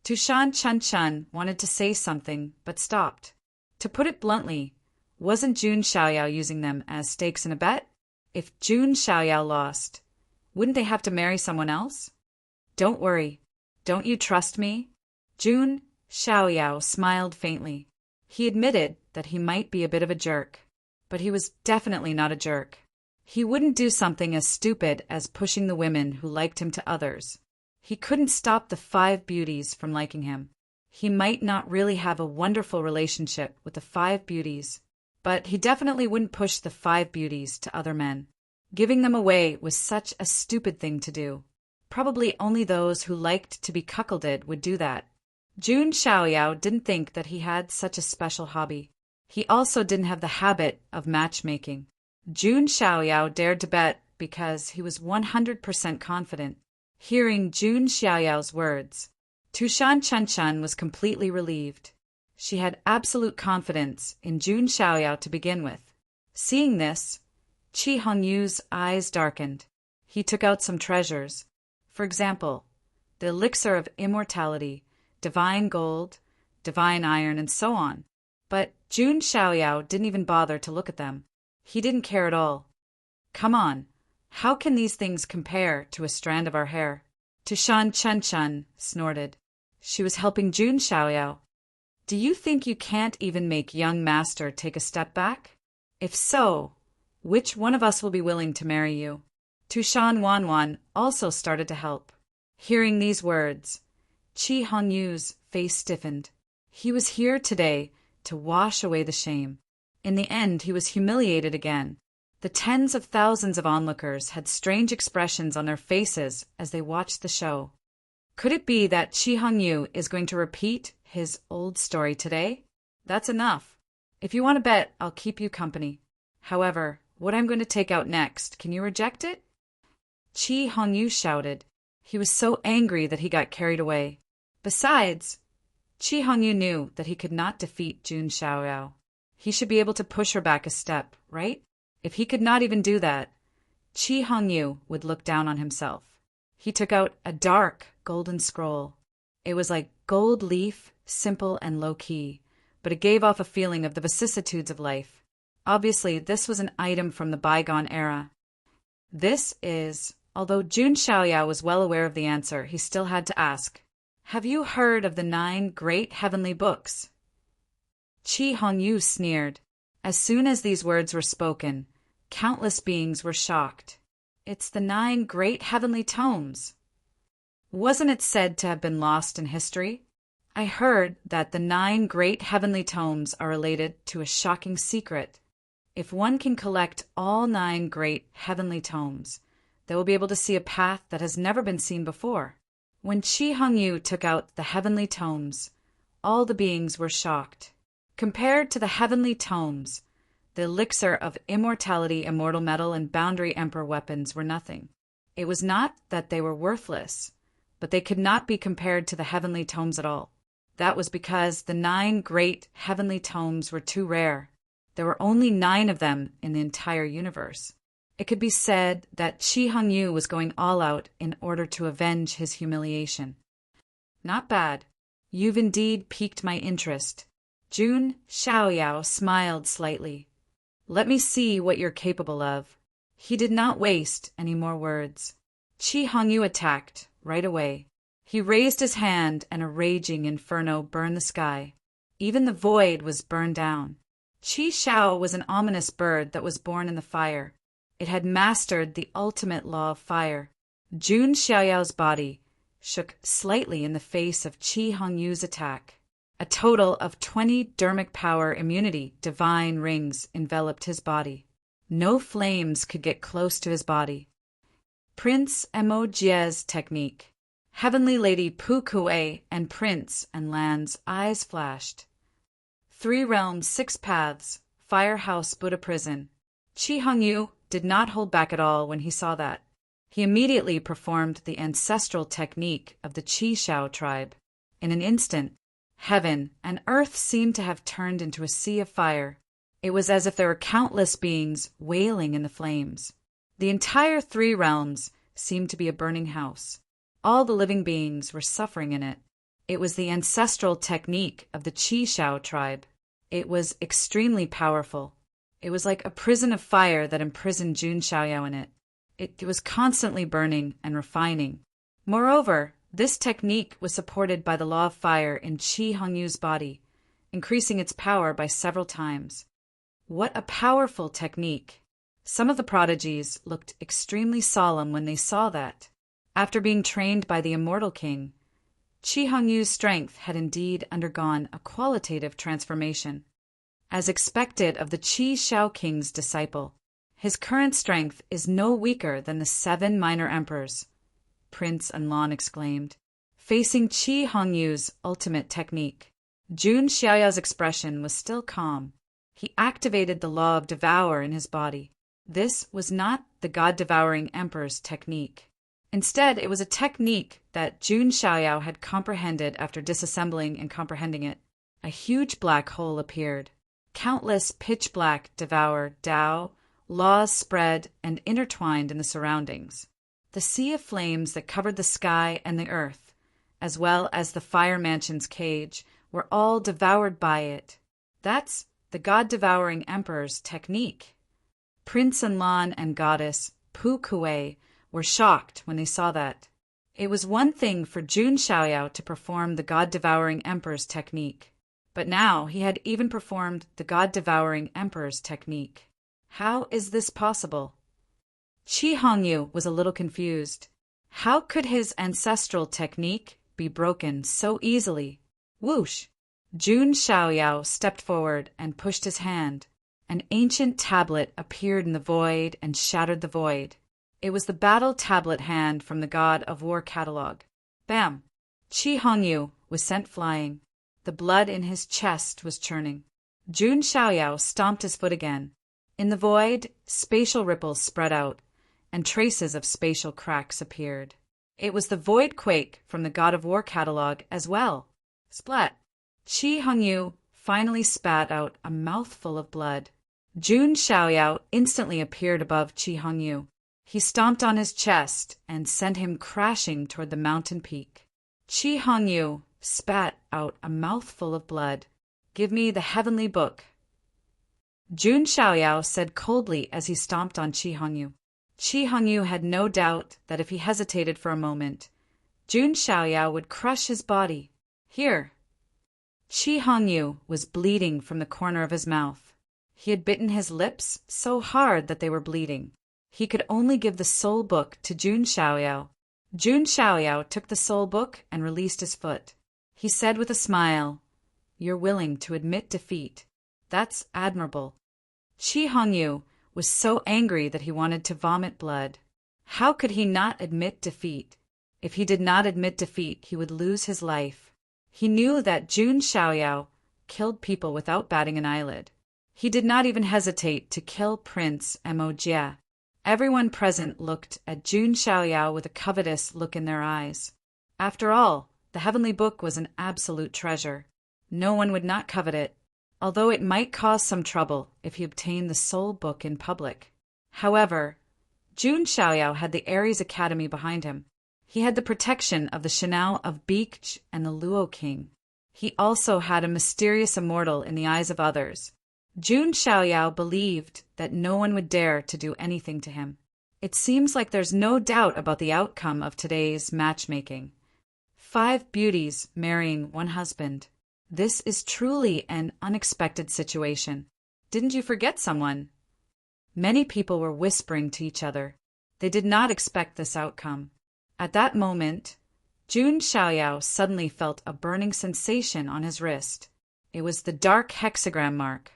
Tushan Chun wanted to say something, but stopped. To put it bluntly, wasn't Jun Xiaoyao using them as stakes in a bet? If Jun Xiaoyao lost, wouldn't they have to marry someone else? Don't worry. Don't you trust me? Jun Xiaoyao smiled faintly. He admitted that he might be a bit of a jerk, but he was definitely not a jerk. He wouldn't do something as stupid as pushing the women who liked him to others. He couldn't stop the 5 beauties from liking him. He might not really have a wonderful relationship with the 5 beauties, but he definitely wouldn't push the 5 beauties to other men. Giving them away was such a stupid thing to do. Probably only those who liked to be cuckolded would do that. Jun Xiaoyao didn't think that he had such a special hobby. He also didn't have the habit of matchmaking. Jun Xiaoyao dared to bet because he was 100% confident. Hearing Jun Xiaoyao's words, Tushan Chunchun was completely relieved. She had absolute confidence in Jun Xiaoyao to begin with. Seeing this, Qi Hongyu's eyes darkened. He took out some treasures. For example, the elixir of immortality, divine gold, divine iron, and so on. But Jun Xiaoyao didn't even bother to look at them. He didn't care at all. Come on, how can these things compare to a strand of our hair? Tushan Chunchun snorted. She was helping Jun Xiaoyao. Do you think you can't even make young master take a step back? If so, which one of us will be willing to marry you? Tushan Wanwan also started to help. Hearing these words, Qi Hongyu's face stiffened. He was here today to wash away the shame. In the end, he was humiliated again. The tens of thousands of onlookers had strange expressions on their faces as they watched the show. Could it be that Qi Hongyu is going to repeat his old story today? That's enough. If you want to bet, I'll keep you company. However, what I'm going to take out next, can you reject it? Qi Hongyu shouted. He was so angry that he got carried away. Besides, Qi Hongyu knew that he could not defeat Jun Xiaoyao. He should be able to push her back a step, right? If he could not even do that, Qi Hongyu would look down on himself. He took out a dark golden scroll. It was like gold leaf, simple and low-key, but it gave off a feeling of the vicissitudes of life. Obviously, this was an item from the bygone era. Although Jun Xiaoyao was well aware of the answer, he still had to ask, have you heard of the 9 great heavenly books? Qi Hongyu sneered. As soon as these words were spoken, countless beings were shocked. It's the 9 great heavenly tomes. Wasn't it said to have been lost in history? I heard that the 9 great heavenly tomes are related to a shocking secret. If one can collect all 9 great heavenly tomes, they will be able to see a path that has never been seen before. When Qi Hongyu took out the heavenly tomes, all the beings were shocked. Compared to the heavenly tomes, the elixir of immortality, immortal metal, and boundary emperor weapons were nothing. It was not that they were worthless, but they could not be compared to the heavenly tomes at all. That was because the 9 great heavenly tomes were too rare. There were only 9 of them in the entire universe. It could be said that Qi Hongyu was going all out in order to avenge his humiliation. Not bad. You've indeed piqued my interest. Jun Xiaoyao smiled slightly. Let me see what you're capable of. He did not waste any more words. Qi Hongyu attacked right away. He raised his hand and a raging inferno burned the sky. Even the void was burned down. Qi Xiao was an ominous bird that was born in the fire. It had mastered the ultimate law of fire. Jun Xiaoyao's body shook slightly in the face of Qi Hongyu's attack. A total of 20 dermic power immunity divine rings enveloped his body. No flames could get close to his body. Prince Mo Jie's technique. Heavenly Lady Pu Kuei and Prince and Lan's eyes flashed. 3 realms, 6 paths, firehouse Buddha prison. Qi Hongyu did not hold back at all when he saw that. He immediately performed the ancestral technique of the Qi Xiao tribe. In an instant, heaven and earth seemed to have turned into a sea of fire. It was as if there were countless beings wailing in the flames. The entire 3 realms seemed to be a burning house. All the living beings were suffering in it. It was the ancestral technique of the Qi Xiao tribe. It was extremely powerful. It was like a prison of fire that imprisoned Jun Xiaoyao in it. It was constantly burning and refining. Moreover, This technique was supported by the law of fire in Qi Hongyu's body, increasing its power by several times. What a powerful technique! Some of the prodigies looked extremely solemn when they saw that, after being trained by the immortal king, Qi Hongyu's strength had indeed undergone a qualitative transformation. As expected of the Qi Shao King's disciple, his current strength is no weaker than the 7 minor emperors, Prince Anlan exclaimed, facing Qi Hongyu's ultimate technique. Jun Xiaoyao's expression was still calm. He activated the law of devour in his body. This was not the god-devouring emperor's technique. Instead, it was a technique that Jun Xiaoyao had comprehended after disassembling and comprehending it. A huge black hole appeared. Countless pitch-black devour Dao laws spread and intertwined in the surroundings. The sea of flames that covered the sky and the earth, as well as the fire mansion's cage, were all devoured by it. That's the god-devouring emperor's technique. Prince Anlan and goddess Pu Kuei were shocked when they saw that. It was one thing for Jun Xiaoyao to perform the god-devouring emperor's technique, but now he had even performed the god-devouring emperor's technique. How is this possible? Qi Hongyu was a little confused. How could his ancestral technique be broken so easily? Whoosh! Jun Xiaoyao stepped forward and pushed his hand. An ancient tablet appeared in the void and shattered the void. It was the battle tablet hand from the God of War catalog. Bam! Qi Hongyu was sent flying. The blood in his chest was churning. Jun Xiaoyao stomped his foot again. In the void, spatial ripples spread out, and traces of spatial cracks appeared. It was the void quake from the God of War catalog as well. Splat! Qi Hongyu finally spat out a mouthful of blood. Jun Xiaoyao instantly appeared above Qi Hongyu. He stomped on his chest and sent him crashing toward the mountain peak. Qi Hongyu spat out a mouthful of blood. Give me the heavenly book. Jun Xiaoyao said coldly as he stomped on Qi Hongyu. Qi Hongyu had no doubt that if he hesitated for a moment, Jun Xiaoyao would crush his body. Here. Qi Hongyu was bleeding from the corner of his mouth. He had bitten his lips so hard that they were bleeding. He could only give the soul book to Jun Xiaoyao. Jun Xiaoyao took the soul book and released his foot. He said with a smile, "You're willing to admit defeat. That's admirable." Qi Hongyu was so angry that he wanted to vomit blood. How could he not admit defeat? If he did not admit defeat, he would lose his life. He knew that Jun Xiaoyao killed people without batting an eyelid. He did not even hesitate to kill Prince Mo Jie. Everyone present looked at Jun Xiaoyao with a covetous look in their eyes. After all, the heavenly book was an absolute treasure. No one would not covet it, although it might cause some trouble if he obtained the soul book in public. However, Jun Xiaoyao had the Ares Academy behind him. He had the protection of the Shanao of Beech and the Luo King. He also had a mysterious immortal in the eyes of others. Jun Xiaoyao believed that no one would dare to do anything to him. It seems like there's no doubt about the outcome of today's matchmaking. 5 beauties marrying one husband. This is truly an unexpected situation. Didn't you forget someone? Many people were whispering to each other. They did not expect this outcome. At that moment, Jun Xiaoyao suddenly felt a burning sensation on his wrist. It was the dark hexagram mark.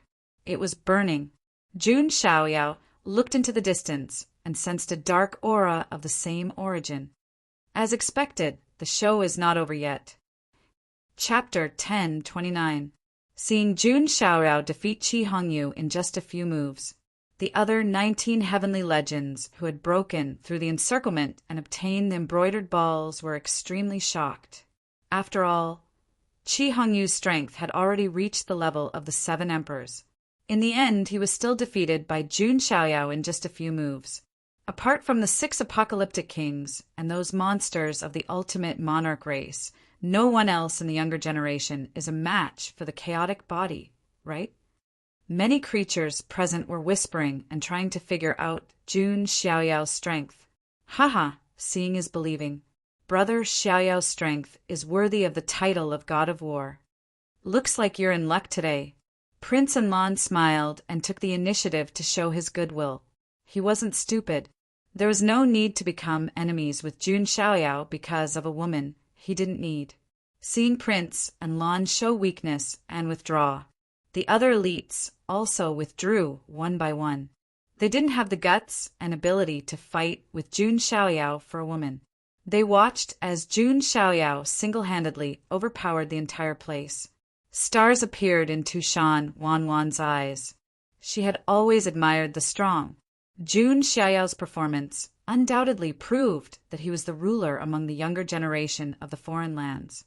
It was burning. Jun Xiaoyao looked into the distance and sensed a dark aura of the same origin. As expected, the show is not over yet. Chapter 10:29. Seeing Jun Xiaoyao defeat Qi Hongyu in just a few moves. The other 19 heavenly legends who had broken through the encirclement and obtained the embroidered balls were extremely shocked. After all, Qi Hongyu's strength had already reached the level of the 7 emperors. In the end, he was still defeated by Jun Xiaoyao in just a few moves. Apart from the 6 apocalyptic kings and those monsters of the ultimate monarch race, no one else in the younger generation is a match for the chaotic body, right? Many creatures present were whispering and trying to figure out Jun Xiaoyao's strength. Haha, seeing is believing. brother Xiaoyao's strength is worthy of the title of God of War. Looks like you're in luck today. Prince Anlan smiled and took the initiative to show his goodwill. He wasn't stupid. There was no need to become enemies with Jun Xiaoyao because of a woman he didn't need. Seeing Prince Anlan show weakness and withdraw, the other elites also withdrew one by one. They didn't have the guts and ability to fight with Jun Xiaoyao for a woman. They watched as Jun Xiaoyao single-handedly overpowered the entire place. Stars appeared in Tushan Wanwan's eyes. She had always admired the strong. Jun Xiaoyao's performance undoubtedly proved that he was the ruler among the younger generation of the foreign lands.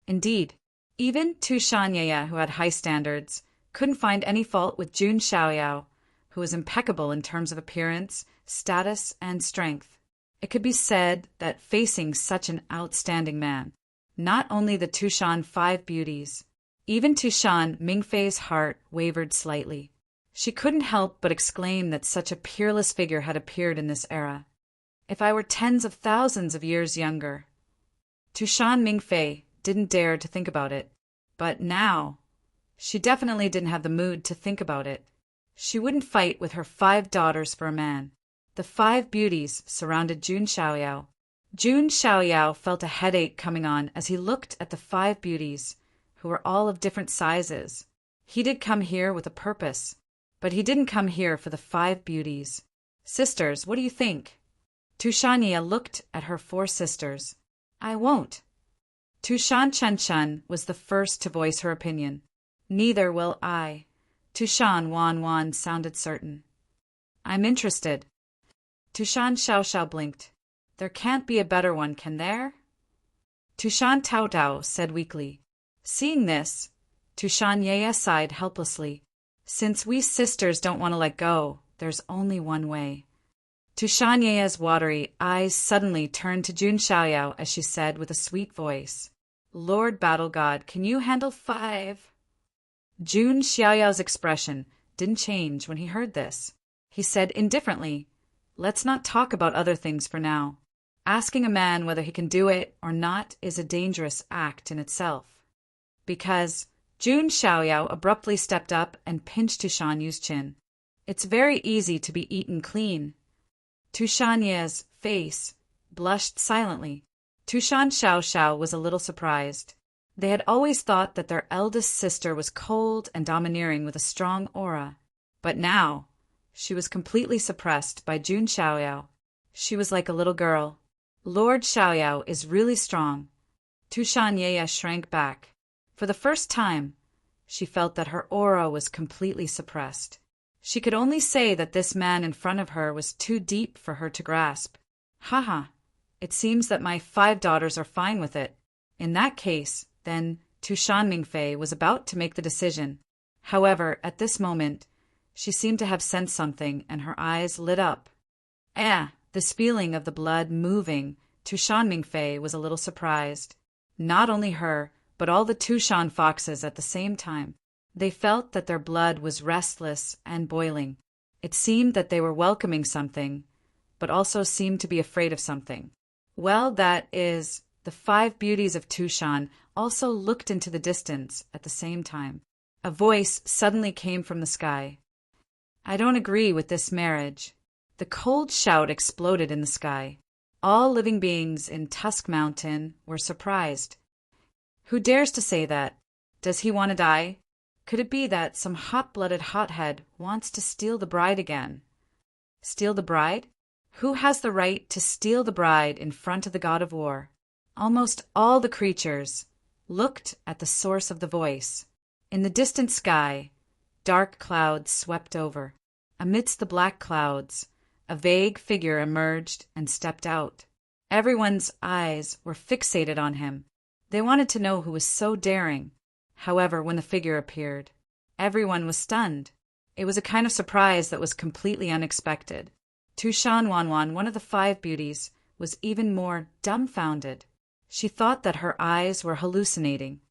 Indeed, even Tushan Yeye, who had high standards, couldn't find any fault with Jun Xiaoyao, who was impeccable in terms of appearance, status, and strength. It could be said that facing such an outstanding man, not only the Tushan Five Beauties, even Tushan Mingfei's heart wavered slightly. She couldn't help but exclaim that such a peerless figure had appeared in this era. If I were tens of thousands of years younger. Tushan Mingfei didn't dare to think about it. But now, she definitely didn't have the mood to think about it. She wouldn't fight with her 5 daughters for a man. The 5 beauties surrounded Jun Xiaoyao. Jun Xiaoyao felt a headache coming on as he looked at the 5 beauties, who were all of different sizes. He did come here with a purpose, but he didn't come here for the 5 beauties. Sisters, what do you think? Tushania looked at her 4 sisters. I won't. Tushan Chen was the first to voice her opinion. Neither will I. Tushan Wan sounded certain. I'm interested. Tushan Xiao blinked. There can't be a better one, can there? Tushan Tao said weakly. Seeing this, Tushan Yeye sighed helplessly. Since we sisters don't want to let go, there's only one way. Tushan Yeye's watery eyes suddenly turned to Jun Xiaoyao as she said with a sweet voice, Lord Battle God, can you handle 5? Jun Xiaoyao's expression didn't change when he heard this. He said indifferently, let's not talk about other things for now. Asking a man whether he can do it or not is a dangerous act in itself. Because Jun Xiaoyao abruptly stepped up and pinched Tushan Yu's chin. It's very easy to be eaten clean. Tushan Ye's face blushed silently. Tushan Xiao was a little surprised. They had always thought that their eldest sister was cold and domineering with a strong aura. But now, she was completely suppressed by Jun Xiaoyao. She was like a little girl. Lord Xiaoyao is really strong. Tushan Yeye shrank back. For the first time, she felt that her aura was completely suppressed. She could only say that this man in front of her was too deep for her to grasp. Haha, it seems that my 5 daughters are fine with it. In that case, then, Tushan Mingfei was about to make the decision. However, at this moment, she seemed to have sensed something and her eyes lit up. This feeling of the blood moving, Tushan Mingfei was a little surprised. Not only her, but all the Tushan foxes at the same time. They felt that their blood was restless and boiling. It seemed that they were welcoming something, but also seemed to be afraid of something. Well, that is, the 5 beauties of Tushan also looked into the distance at the same time. A voice suddenly came from the sky. I don't agree with this marriage. The cold shout exploded in the sky. All living beings in Tusk Mountain were surprised. Who dares to say that? Does he want to die? Could it be that some hot-blooded hothead wants to steal the bride again? Steal the bride? Who has the right to steal the bride in front of the god of war? Almost all the creatures looked at the source of the voice. In the distant sky, dark clouds swept over. Amidst the black clouds, a vague figure emerged and stepped out. Everyone's eyes were fixated on him. They wanted to know who was so daring. However, when the figure appeared, everyone was stunned. It was a kind of surprise that was completely unexpected. Tushan Wanwan, one of the 5 beauties, was even more dumbfounded. She thought that her eyes were hallucinating.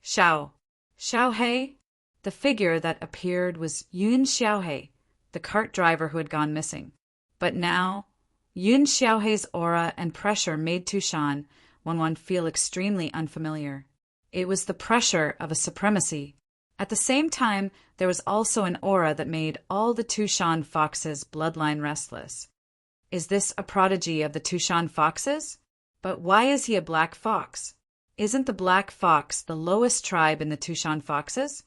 Xiaohei? The figure that appeared was Yun Xiaohei, the cart driver who had gone missing. But now, Yun Xiaohei's aura and pressure made Tushan Wanwan feel extremely unfamiliar. It was the pressure of a supremacy. At the same time, there was also an aura that made all the Tushan foxes' bloodline restless. Is this a prodigy of the Tushan foxes? But why is he a black fox? Isn't the black fox the lowest tribe in the Tushan foxes?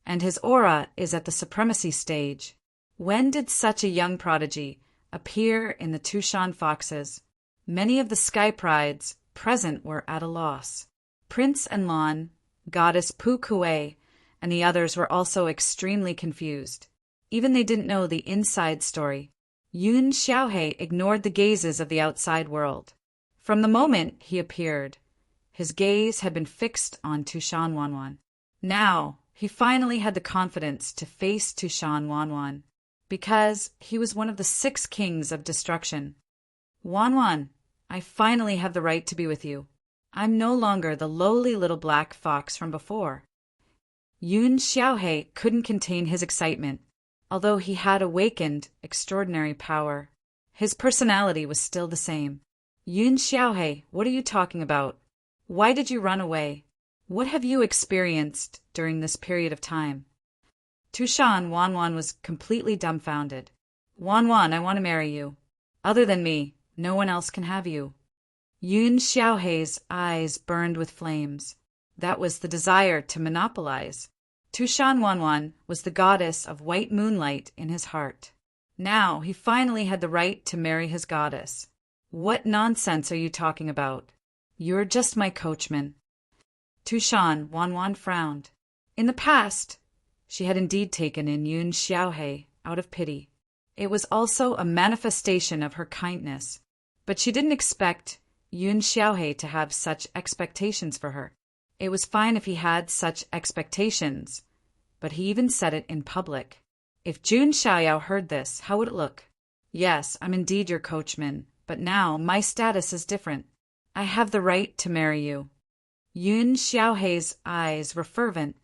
And his aura is at the supremacy stage. When did such a young prodigy appear in the Tushan foxes? Many of the sky prides present were at a loss. Prince Enlon, goddess Pu Kuei, and the others were also extremely confused. Even they didn't know the inside story. Yun Xiaohei ignored the gazes of the outside world. From the moment he appeared, his gaze had been fixed on Tushan Wanwan. Now, he finally had the confidence to face Tushan Wanwan, because he was one of the 6 kings of destruction. Wanwan, I finally have the right to be with you. I'm no longer the lowly little black fox from before. Yun Xiaohei couldn't contain his excitement. Although he had awakened extraordinary power, his personality was still the same. Yun Xiaohei, what are you talking about? Why did you run away? What have you experienced during this period of time? Tushan Wanwan was completely dumbfounded. Wanwan, I want to marry you. Other than me, no one else can have you. Yun Xiaohei's eyes burned with flames. That was the desire to monopolize. Tushan Wanwan was the goddess of white moonlight in his heart. Now he finally had the right to marry his goddess. What nonsense are you talking about? You're just my coachman. Tushan Wanwan frowned. In the past, she had indeed taken in Yun Xiaohei out of pity. It was also a manifestation of her kindness, but she didn't expect Yun Xiaohei to have such expectations for her. It was fine if he had such expectations, but he even said it in public. If Jun Xiaoyao heard this, how would it look? Yes, I'm indeed your coachman, but now my status is different. I have the right to marry you. Yun Xiaohei's eyes were fervent.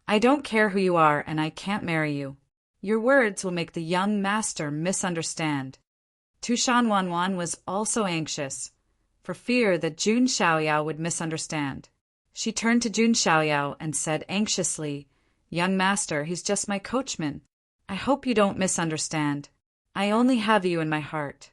I don't care who you are, and I can't marry you. Your words will make the young master misunderstand. Tushan Wanwan was also anxious, for fear that Jun Xiaoyao would misunderstand. She turned to Jun Xiaoyao and said anxiously, Young master, he's just my coachman. I hope you don't misunderstand. I only have you in my heart.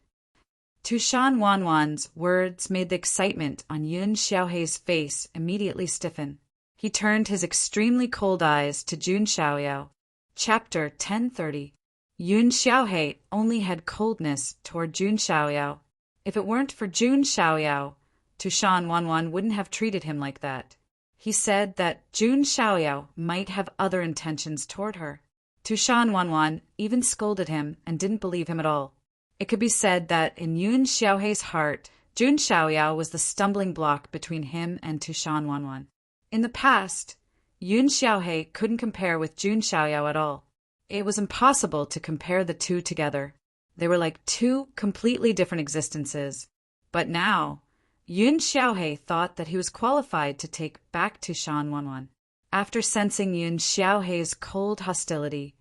Tushan Wanwan's words made the excitement on Yun Xiaohei's face immediately stiffen. He turned his extremely cold eyes to Jun Xiaoyao. Chapter 1030. Yun Xiaohei only had coldness toward Jun Xiaoyao. If it weren't for Jun Xiaoyao, Tushan Wanwan wouldn't have treated him like that. He said that Jun Xiaoyao might have other intentions toward her. Tushan Wanwan even scolded him and didn't believe him at all. It could be said that in Yun Xiaohei's heart, Jun Xiaoyao was the stumbling block between him and Tushan Wanwan. In the past, Yun Xiaohei couldn't compare with Jun Xiaoyao at all. It was impossible to compare the two together. They were like 2 completely different existences. But now, Yun Xiaohei thought that he was qualified to take back Tushan Wanwan. After sensing Yun Xiaohei's cold hostility,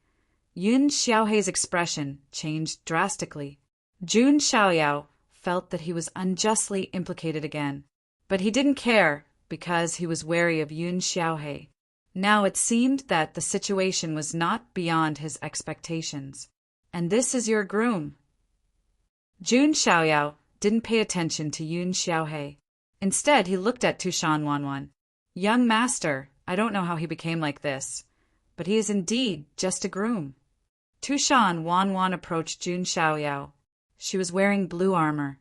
Yun Xiaohei's expression changed drastically. Jun Xiaoyao felt that he was unjustly implicated again, but he didn't care because he was wary of Yun Xiaohei. Now it seemed that the situation was not beyond his expectations. And this is your groom. Jun Xiaoyao didn't pay attention to Yun Xiaohei. Instead, he looked at Tushan Wanwan. Young master, I don't know how he became like this, but he is indeed just a groom. Tushan Wanwan approached Jun Xiaoyao. She was wearing blue armor,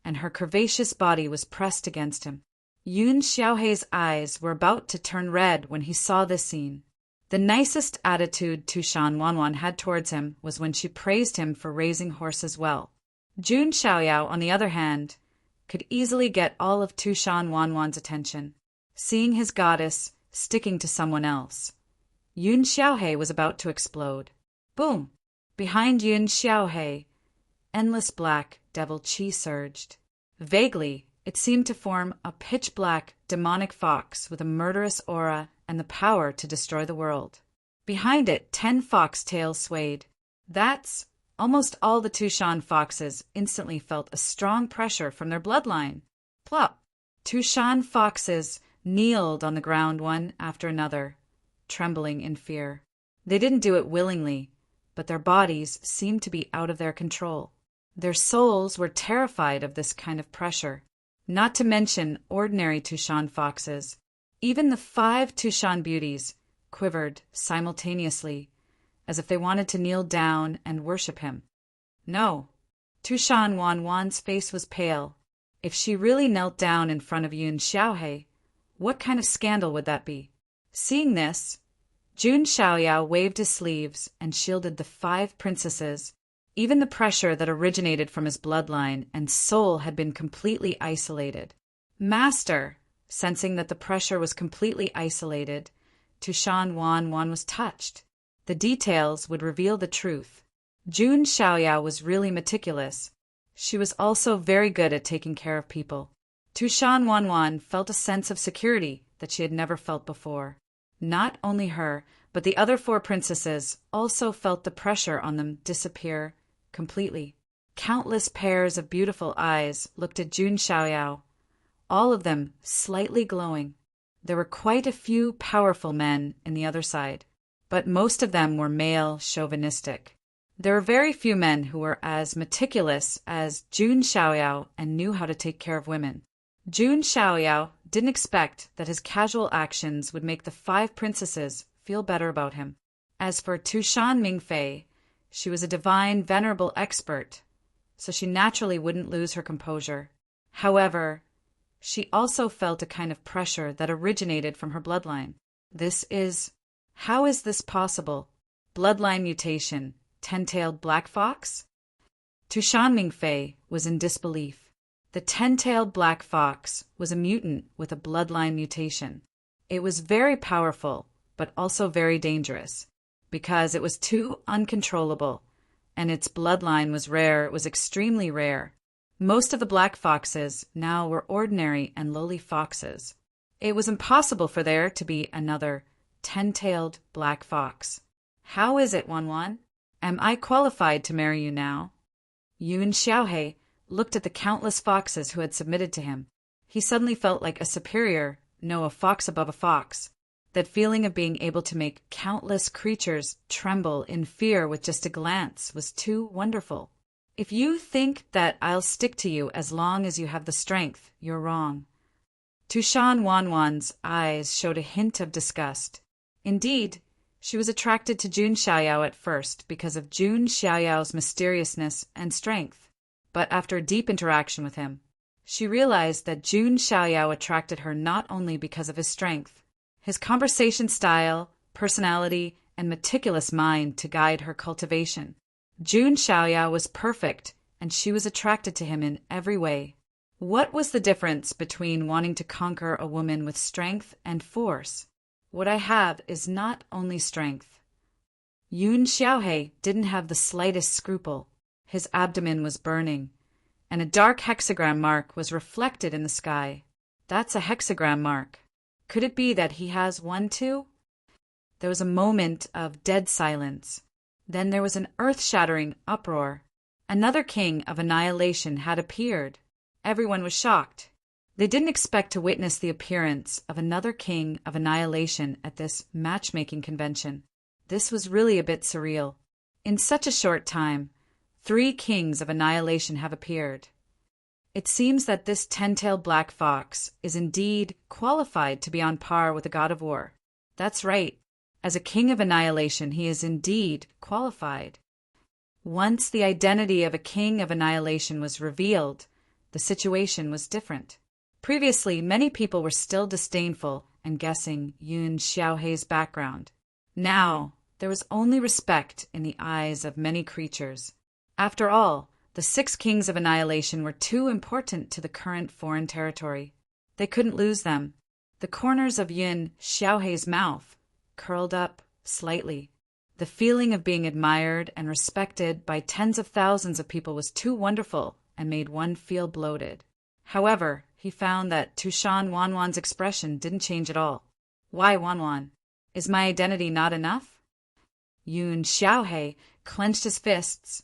and her curvaceous body was pressed against him. Yun Xiaohei's eyes were about to turn red when he saw this scene. The nicest attitude Tushan Wanwan had towards him was when she praised him for raising horses well. Jun Xiaoyao, on the other hand, could easily get all of Tushan Wanwan's attention. Seeing his goddess sticking to someone else, Yun Xiaohei was about to explode. Boom! Behind Yun Xiaohei, endless black devil chi surged. Vaguely, it seemed to form a pitch-black demonic fox with a murderous aura and the power to destroy the world. Behind it, 10 fox tails swayed. That's Almost all the Tushan foxes instantly felt a strong pressure from their bloodline. Plop! Tushan foxes kneeled on the ground one after another, trembling in fear. They didn't do it willingly, but their bodies seemed to be out of their control. Their souls were terrified of this kind of pressure, not to mention ordinary Tushan foxes. Even the 5 Tushan beauties quivered simultaneously, as if they wanted to kneel down and worship him. No, Tushan Wanwan's face was pale. If she really knelt down in front of Yun Xiaohe, what kind of scandal would that be? Seeing this, Jun Xiaoyao waved his sleeves and shielded the 5 princesses. Even the pressure that originated from his bloodline and soul had been completely isolated. Master, sensing that the pressure was completely isolated, Tushan Wanwan was touched. The details would reveal the truth. Jun Xiaoyao was really meticulous. She was also very good at taking care of people. Tushan Wanwan felt a sense of security that she had never felt before. Not only her, but the other 4 princesses also felt the pressure on them disappear completely. Countless pairs of beautiful eyes looked at Jun Xiaoyao, all of them slightly glowing. There were quite a few powerful men in the other side, but most of them were male chauvinistic. There were very few men who were as meticulous as Jun Xiaoyao and knew how to take care of women. Jun Xiaoyao didn't expect that his casual actions would make the 5 princesses feel better about him. As for Tushan Mingfei, she was a divine, venerable expert, so she naturally wouldn't lose her composure. However, she also felt a kind of pressure that originated from her bloodline. How is this possible? Bloodline mutation, 10-tailed black fox? Tushan Mingfei was in disbelief. The 10-tailed black fox was a mutant with a bloodline mutation. It was very powerful, but also very dangerous, because it was too uncontrollable, and its bloodline was rare. It was extremely rare. Most of the black foxes now were ordinary and lowly foxes. It was impossible for there to be another 10-tailed black fox. How is it, Wanwan? Am I qualified to marry you now? Yun Xiaohe looked at the countless foxes who had submitted to him. He suddenly felt like a superior, no, a fox above a fox. That feeling of being able to make countless creatures tremble in fear with just a glance was too wonderful. If you think that I'll stick to you as long as you have the strength, you're wrong. Tushan Wanwan's eyes showed a hint of disgust. Indeed, she was attracted to Jun Xiaoyao at first because of Jun Xiaoyao's mysteriousness and strength. But after a deep interaction with him, she realized that Jun Xiaoyao attracted her not only because of his strength, his conversation style, personality, and meticulous mind to guide her cultivation. Jun Xiaoyao was perfect, and she was attracted to him in every way. What was the difference between wanting to conquer a woman with strength and force? What I have is not only strength. Yun Xiaohe didn't have the slightest scruple. His abdomen was burning, and a dark hexagram mark was reflected in the sky. That's a hexagram mark. Could it be that he has one too? There was a moment of dead silence. Then there was an earth-shattering uproar. Another king of annihilation had appeared. Everyone was shocked. They didn't expect to witness the appearance of another king of annihilation at this matchmaking convention. This was really a bit surreal. In such a short time, 3 kings of annihilation have appeared. It seems that this 10-tailed black fox is indeed qualified to be on par with the god of war. That's right. As a king of annihilation, he is indeed qualified. Once the identity of a king of annihilation was revealed, the situation was different. Previously, many people were still disdainful and guessing Yun Xiaohe's background. Now, there was only respect in the eyes of many creatures. After all, the 6 kings of annihilation were too important to the current foreign territory. They couldn't lose them. The corners of Yun Xiaohe's mouth curled up slightly. The feeling of being admired and respected by tens of thousands of people was too wonderful and made one feel bloated. However, he found that Tushan Wanwan's expression didn't change at all. Why, Wanwan? Is my identity not enough? Yun Xiaohe clenched his fists.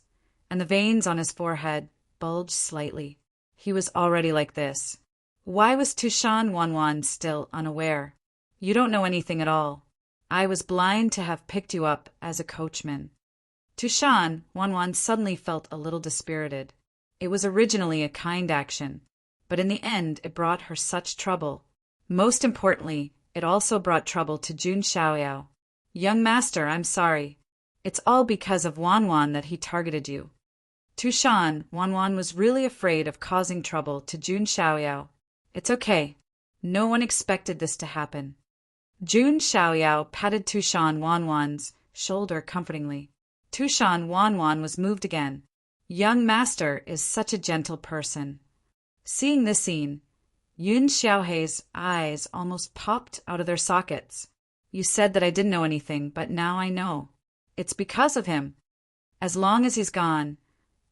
and the veins on his forehead bulged slightly. He was already like this. Why was Tushan Wanwan still unaware? You don't know anything at all. I was blind to have picked you up as a coachman. Tushan Wanwan suddenly felt a little dispirited. It was originally a kind action, but in the end it brought her such trouble. Most importantly, it also brought trouble to Jun Xiaoyao. Young master, I'm sorry. It's all because of Wanwan that he targeted you. Tushan Wanwan was really afraid of causing trouble to Jun Xiaoyao. It's okay. No one expected this to happen. Jun Xiaoyao patted Tushan Wanwan's shoulder comfortingly. Tushan Wanwan was moved again. Young master is such a gentle person. Seeing this scene, Yun Xiaohei's eyes almost popped out of their sockets. You said that I didn't know anything, but now I know. It's because of him. As long as he's gone,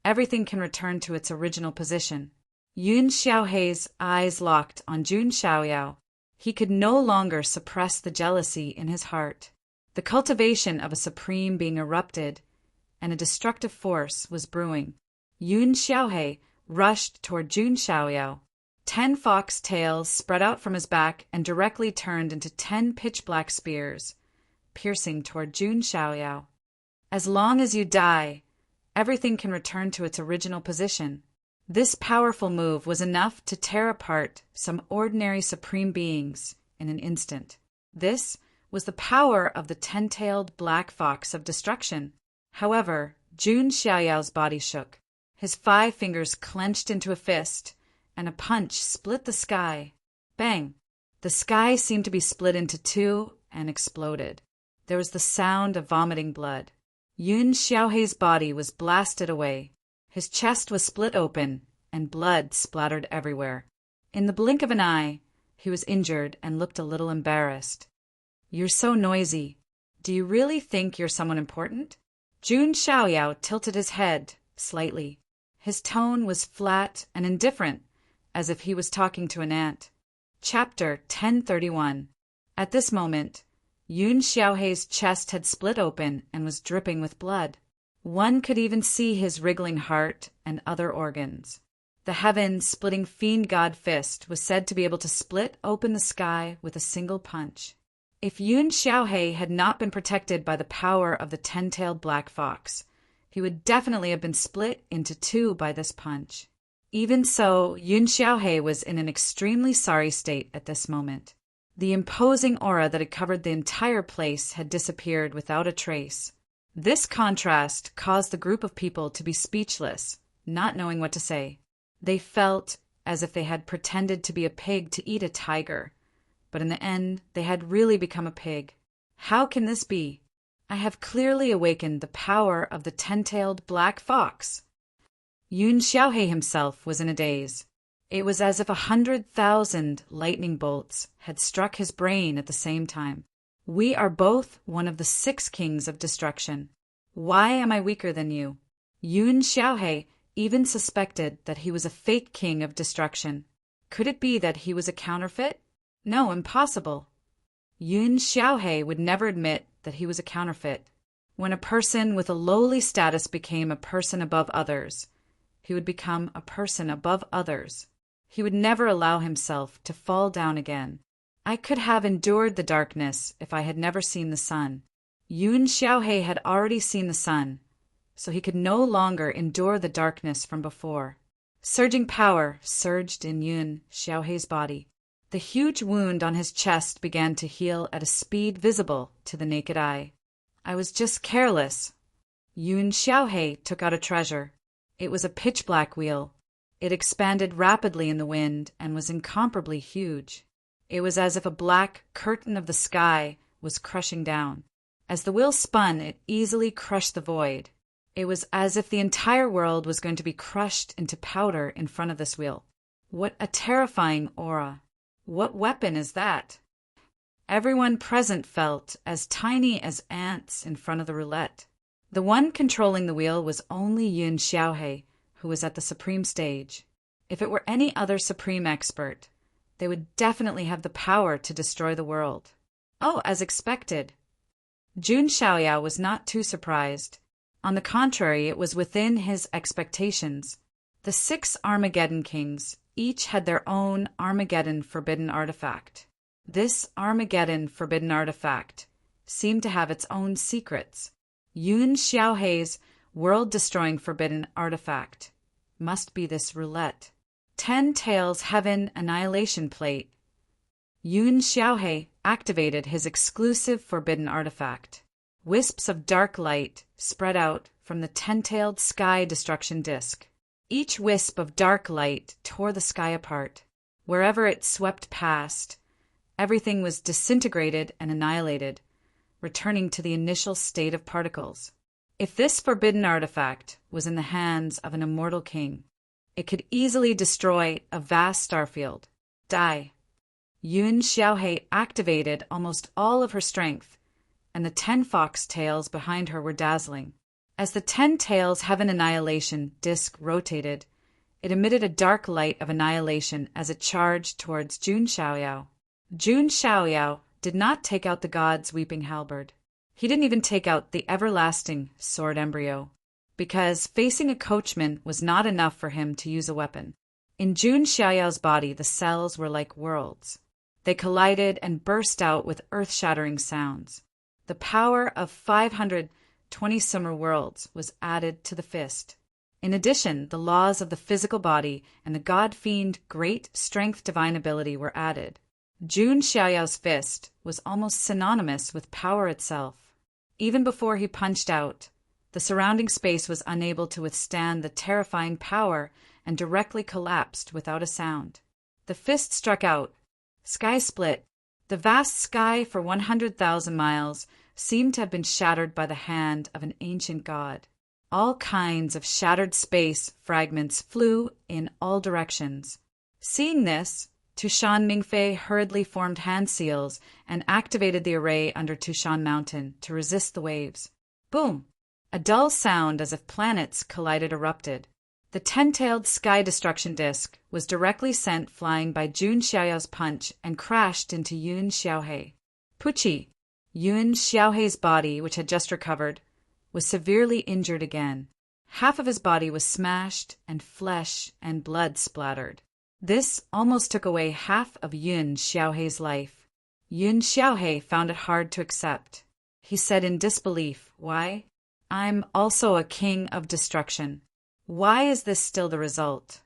everything can return to its original position. Yun Xiaohei's eyes locked on Jun Xiaoyao. He could no longer suppress the jealousy in his heart. The cultivation of a supreme being erupted, and a destructive force was brewing. Yun Xiaohei rushed toward Jun Xiaoyao. 10 fox tails spread out from his back and directly turned into 10 pitch-black spears, piercing toward Jun Xiaoyao. As long as you die, everything can return to its original position. This powerful move was enough to tear apart some ordinary supreme beings in an instant. This was the power of the 10-tailed black fox of destruction. However, Jun Xiaoyao's body shook. His 5 fingers clenched into a fist, and a punch split the sky. Bang! The sky seemed to be split into 2 and exploded. There was the sound of vomiting blood. Yun Xiaohei's body was blasted away. His chest was split open, and blood splattered everywhere. In the blink of an eye, he was injured and looked a little embarrassed. You're so noisy. Do you really think you're someone important? Jun Xiaoyao tilted his head slightly. His tone was flat and indifferent, as if he was talking to an ant. Chapter 1031. At this moment, Yun Xiaohei's chest had split open and was dripping with blood. One could even see his wriggling heart and other organs. The heaven-splitting fiend-god fist was said to be able to split open the sky with a single punch. If Yun Xiaohei had not been protected by the power of the 10-tailed black fox, he would definitely have been split into 2 by this punch. Even so, Yun Xiaohei was in an extremely sorry state at this moment. The imposing aura that had covered the entire place had disappeared without a trace. This contrast caused the group of people to be speechless, not knowing what to say. They felt as if they had pretended to be a pig to eat a tiger, but in the end they had really become a pig. How can this be? I have clearly awakened the power of the 10-tailed black fox. Yun Xiaohei himself was in a daze. It was as if 100,000 lightning bolts had struck his brain at the same time. We are both one of the 6 kings of destruction. Why am I weaker than you? Yun Xiaohei even suspected that he was a fake king of destruction. Could it be that he was a counterfeit? No, impossible. Yun Xiaohei would never admit that he was a counterfeit. When a person with a lowly status became a person above others, he would become a person above others. He would never allow himself to fall down again. I could have endured the darkness if I had never seen the sun. Yun Xiaohei had already seen the sun, so he could no longer endure the darkness from before. Surging power surged in Yun Xiaohei's body. The huge wound on his chest began to heal at a speed visible to the naked eye. I was just careless. Yun Xiaohei took out a treasure. It was a pitch-black wheel. It expanded rapidly in the wind and was incomparably huge. It was as if a black curtain of the sky was crushing down. As the wheel spun, it easily crushed the void. It was as if the entire world was going to be crushed into powder in front of this wheel. What a terrifying aura! What weapon is that? Everyone present felt as tiny as ants in front of the roulette. The one controlling the wheel was only Yun Xiaohei, who was at the supreme stage. If it were any other supreme expert, they would definitely have the power to destroy the world. Oh, as expected. Jun Xiaoyao was not too surprised. On the contrary, it was within his expectations. The 6 Armageddon kings each had their own Armageddon forbidden artifact. This Armageddon forbidden artifact seemed to have its own secrets. Yun Xiaohei's world-destroying forbidden artifact must be this roulette. 10 Tails Heaven Annihilation Plate. Yun Xiaohei activated his exclusive forbidden artifact. Wisps of dark light spread out from the 10-tailed sky destruction disk. Each wisp of dark light tore the sky apart. Wherever it swept past, everything was disintegrated and annihilated, returning to the initial state of particles. If this forbidden artifact was in the hands of an immortal king, it could easily destroy a vast starfield. Die. Yun Xiaohei activated almost all of her strength, and the 10 fox tails behind her were dazzling. As the 10 Tails Heaven Annihilation disk rotated, it emitted a dark light of annihilation as it charged towards Jun Xiaoyao. Jun Xiaoyao did not take out the god's weeping halberd. He didn't even take out the everlasting sword embryo, because facing a coachman was not enough for him to use a weapon. In Jun Xiaoyao's body, the cells were like worlds. They collided and burst out with earth-shattering sounds. The power of 520 summer worlds was added to the fist. In addition, the laws of the physical body and the god-fiend great strength divine ability were added. Jun Xiaoyao's fist was almost synonymous with power itself. Even before he punched out, the surrounding space was unable to withstand the terrifying power and directly collapsed without a sound. The fist struck out. Sky split. The vast sky for 100,000 miles seemed to have been shattered by the hand of an ancient god. All kinds of shattered space fragments flew in all directions. Seeing this, Tushan Mingfei hurriedly formed hand seals and activated the array under Tushan Mountain to resist the waves. Boom! A dull sound as if planets collided erupted. The 10-tailed sky destruction disk was directly sent flying by Jun Xiaoyao's punch and crashed into Yun Xiaohei. Pucci, Yun Xiaohei's body, which had just recovered, was severely injured again. Half of his body was smashed and flesh and blood splattered. This almost took away half of Yun Xiaohei's life. Yun Xiaohei found it hard to accept. He said in disbelief, "Why? I'm also a king of destruction. Why is this still the result?"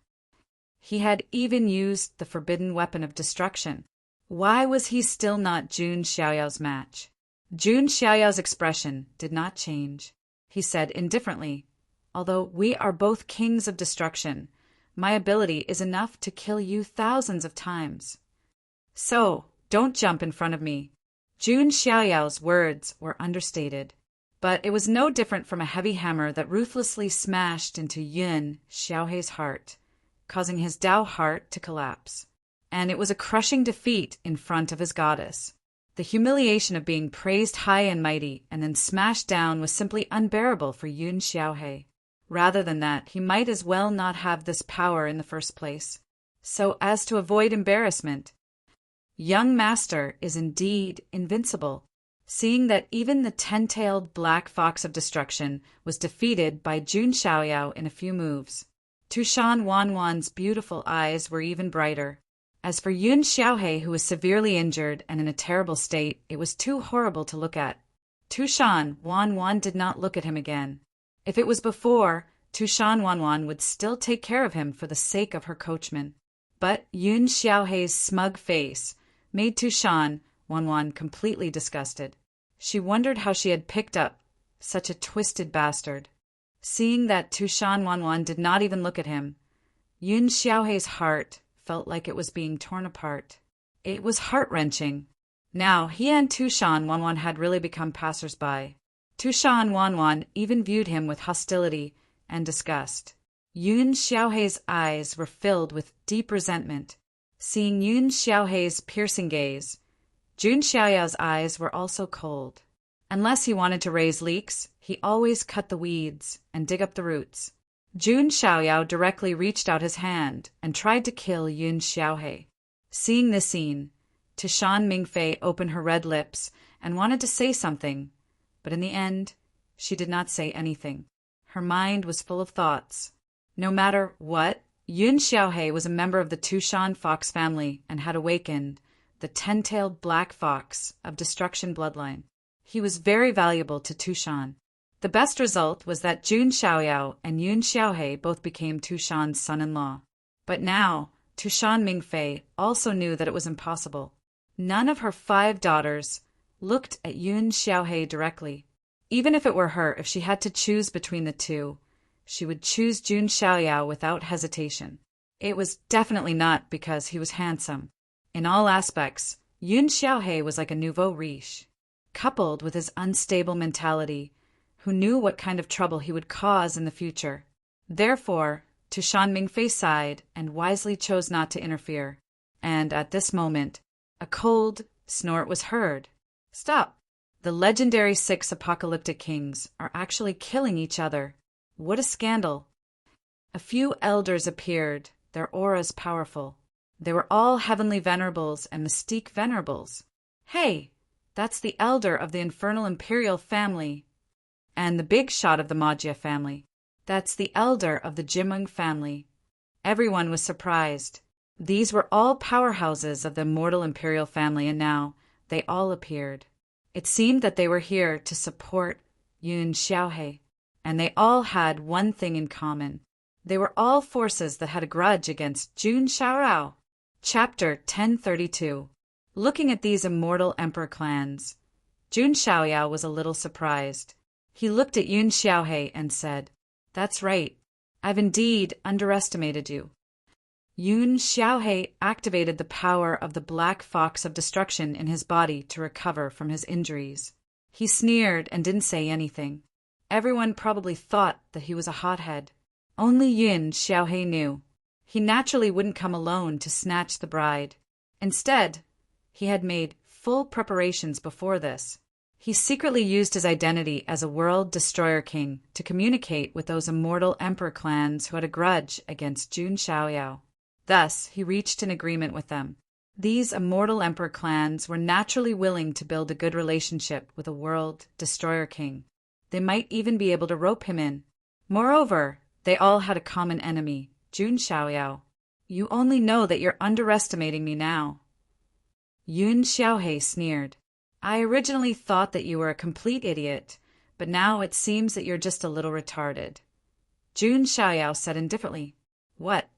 He had even used the forbidden weapon of destruction. Why was he still not Jun Xiaoyao's match? Jun Xiaoyao's expression did not change. He said indifferently, "Although we are both kings of destruction, my ability is enough to kill you thousands of times. So, don't jump in front of me." Jun Xiaoyao's words were understated, but it was no different from a heavy hammer that ruthlessly smashed into Yun Xiaohei's heart, causing his Dao heart to collapse. And it was a crushing defeat in front of his goddess. The humiliation of being praised high and mighty and then smashed down was simply unbearable for Yun Xiaohei. Rather than that, he might as well not have this power in the first place, so as to avoid embarrassment. Young Master is indeed invincible. Seeing that even the 10-tailed black fox of destruction was defeated by Jun Xiaoyao in a few moves, Tushan Wanwan's beautiful eyes were even brighter. As for Yun Xiaohei, who was severely injured and in a terrible state, it was too horrible to look at. Tushan Wanwan did not look at him again. If it was before, Tushan Wanwan would still take care of him for the sake of her coachman. But Yun Xiaohei's smug face made Tushan Wanwan completely disgusted. She wondered how she had picked up such a twisted bastard. Seeing that Tushan Wanwan did not even look at him, Yun Xiaohei's heart felt like it was being torn apart. It was heart-wrenching. Now, he and Tushan Wanwan had really become passers-by. Tushan Wanwan even viewed him with hostility and disgust. Yun Xiaohei's eyes were filled with deep resentment. Seeing Yun Xiaohei's piercing gaze, Jun Xiaoyao's eyes were also cold. Unless he wanted to raise leeks, he always cut the weeds and dig up the roots. Jun Xiaoyao directly reached out his hand and tried to kill Yun Xiaohei. Seeing this scene, Tushan Mingfei opened her red lips and wanted to say something, but in the end, she did not say anything. Her mind was full of thoughts. No matter what, Yun Xiaohe was a member of the Tushan fox family and had awakened the 10-tailed black fox of destruction bloodline. He was very valuable to Tushan. The best result was that Jun Xiaoyao and Yun Xiaohe both became Tushan's son-in-law. But now, Tushan Mingfei also knew that it was impossible. None of her 5 daughters looked at Yun Xiaohe directly. Even if it were her, if she had to choose between the two, she would choose Jun Xiaoyao without hesitation. It was definitely not because he was handsome. In all aspects, Yun Xiaohe was like a nouveau riche. Coupled with his unstable mentality, who knew what kind of trouble he would cause in the future. Therefore, Tushan Mingfei sighed and wisely chose not to interfere. And at this moment, a cold snort was heard. Stop! The legendary 6 apocalyptic kings are actually killing each other. What a scandal! A few elders appeared, their auras powerful. They were all heavenly venerables and mystique venerables. Hey! That's the elder of the infernal imperial family. And the big shot of the Magia family. That's the elder of the Jimeng family. Everyone was surprised. These were all powerhouses of the immortal imperial family, and now they all appeared. It seemed that they were here to support Yun Xiaohe, and they all had one thing in common. They were all forces that had a grudge against Jun Xiaorao. Chapter 1032. Looking at these immortal emperor clans, Jun Xiaoyao was a little surprised. He looked at Yun Xiaohe and said, "That's right. I've indeed underestimated you." Yun Xiaohe activated the power of the black fox of destruction in his body to recover from his injuries. He sneered and didn't say anything. Everyone probably thought that he was a hothead. Only Yun Xiaohe knew. He naturally wouldn't come alone to snatch the bride. Instead, he had made full preparations before this. He secretly used his identity as a world destroyer king to communicate with those immortal emperor clans who had a grudge against Jun Xiaoyao. Thus, he reached an agreement with them. These immortal emperor clans were naturally willing to build a good relationship with a world destroyer king. They might even be able to rope him in. Moreover, they all had a common enemy, Jun Xiaoyao. You only know that you're underestimating me now. Yun Xiaohe sneered. I originally thought that you were a complete idiot, but now it seems that you're just a little retarded. Jun Xiaoyao said indifferently. What?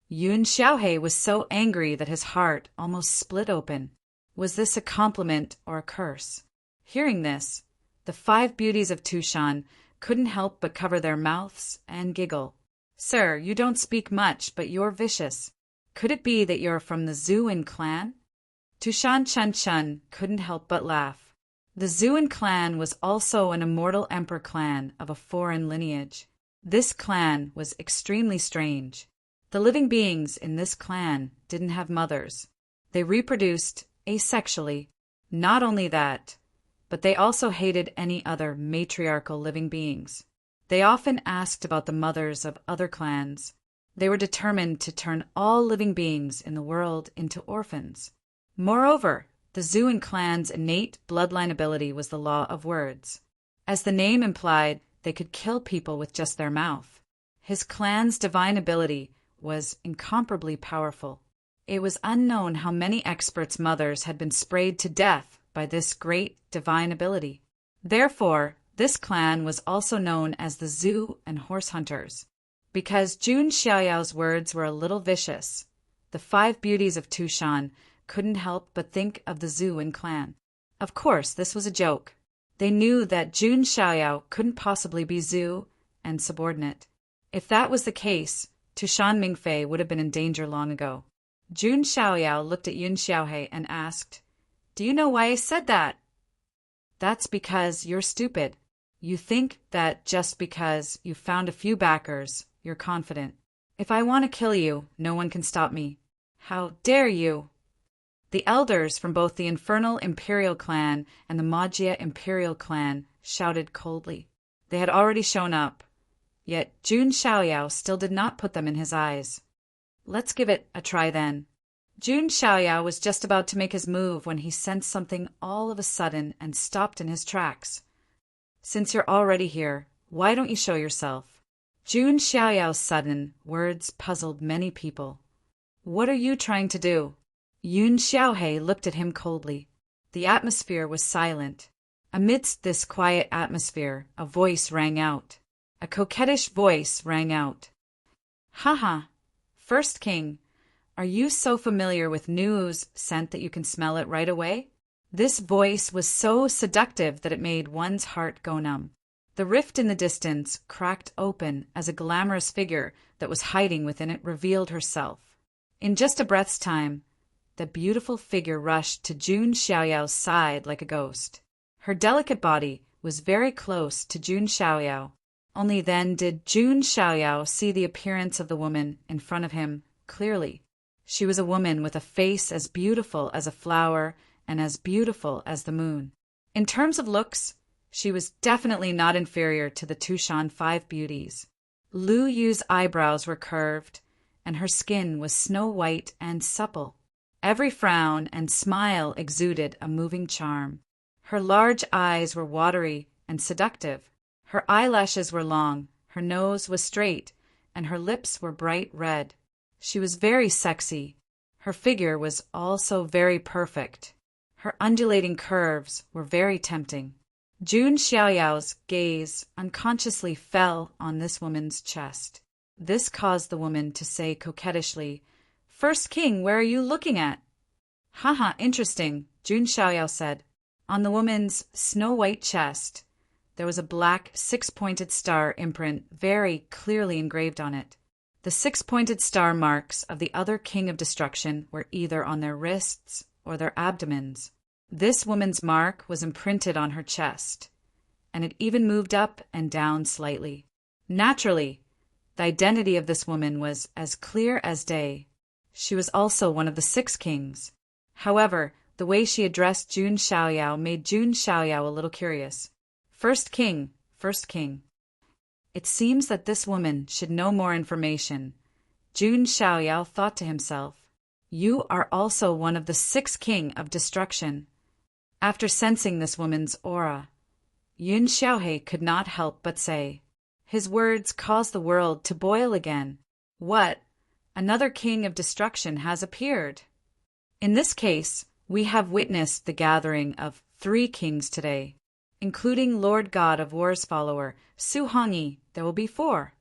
Yun Xiaohe was so angry that his heart almost split open. Was this a compliment or a curse? Hearing this, the 5 beauties of Tushan couldn't help but cover their mouths and giggle. Sir, you don't speak much, but you're vicious. Could it be that you're from the Zuin clan? Tushan Chun Chun couldn't help but laugh. The Zuin clan was also an immortal emperor clan of a foreign lineage. This clan was extremely strange. The living beings in this clan didn't have mothers. They reproduced asexually. Not only that, but they also hated any other matriarchal living beings. They often asked about the mothers of other clans. They were determined to turn all living beings in the world into orphans. Moreover, the Zuin clan's innate bloodline ability was the law of words. As the name implied, they could kill people with just their mouth. His clan's divine ability was incomparably powerful. It was unknown how many experts' mothers had been sprayed to death by this great divine ability. Therefore, this clan was also known as the Zhu and Horse Hunters. Because Jun Xiaoyao's words were a little vicious, the 5 beauties of Tushan couldn't help but think of the Zuin clan. Of course, this was a joke. They knew that Jun Xiaoyao couldn't possibly be Zhu and subordinate. If that was the case, Tushan Mingfei would have been in danger long ago. Jun Xiaoyao looked at Yun Xiaohe and asked, Do you know why I said that? That's because you're stupid. You think that just because you found a few backers, you're confident. If I want to kill you, no one can stop me. How dare you? The elders from both the Infernal Imperial Clan and the Magia Imperial Clan shouted coldly. They had already shown up, yet Jun Xiaoyao still did not put them in his eyes. Let's give it a try then. Jun Xiaoyao was just about to make his move when he sensed something all of a sudden and stopped in his tracks. Since you're already here, Why don't you show yourself? Jun Xiaoyao's sudden words puzzled many people. What are you trying to do? Yun Xiaohe looked at him coldly. The atmosphere was silent. Amidst this quiet atmosphere, a voice rang out. A coquettish voice rang out. Haha, First King, are you so familiar with news scent that you can smell it right away? This voice was so seductive that it made one's heart go numb. The rift in the distance cracked open as a glamorous figure that was hiding within it revealed herself. In just a breath's time, the beautiful figure rushed to Jun Xiaoyao's side like a ghost. Her delicate body was very close to Jun Xiaoyao. Only then did Jun Xiaoyao see the appearance of the woman in front of him clearly. She was a woman with a face as beautiful as a flower and as beautiful as the moon. In terms of looks, she was definitely not inferior to the Tushan Five Beauties. Lu Yu's eyebrows were curved, and her skin was snow white and supple. Every frown and smile exuded a moving charm. Her large eyes were watery and seductive. Her eyelashes were long, her nose was straight, and her lips were bright red. She was very sexy. Her figure was also very perfect. Her undulating curves were very tempting. Jun Xiaoyao's gaze unconsciously fell on this woman's chest. This caused the woman to say coquettishly, "First King, where are you looking at?" "Haha, interesting," Jun Xiaoyao said. On the woman's snow-white chest, there was a black six-pointed star imprint very clearly engraved on it. The six-pointed star marks of the other King of Destruction were either on their wrists or their abdomens. This woman's mark was imprinted on her chest, and it even moved up and down slightly. Naturally, the identity of this woman was as clear as day. She was also one of the 6 kings. However, the way she addressed Jun Xiaoyao made Jun Xiaoyao a little curious. First King, First King. It seems that this woman should know more information. Jun Xiaoyao thought to himself, "You are also one of the 6 King of Destruction." After sensing this woman's aura, Yun Xiaohe could not help but say, his words caused the world to boil again. What? Another King of Destruction has appeared. In this case, we have witnessed the gathering of 3 kings today, including Lord God of War's follower, Su Hongyi. There will be 4.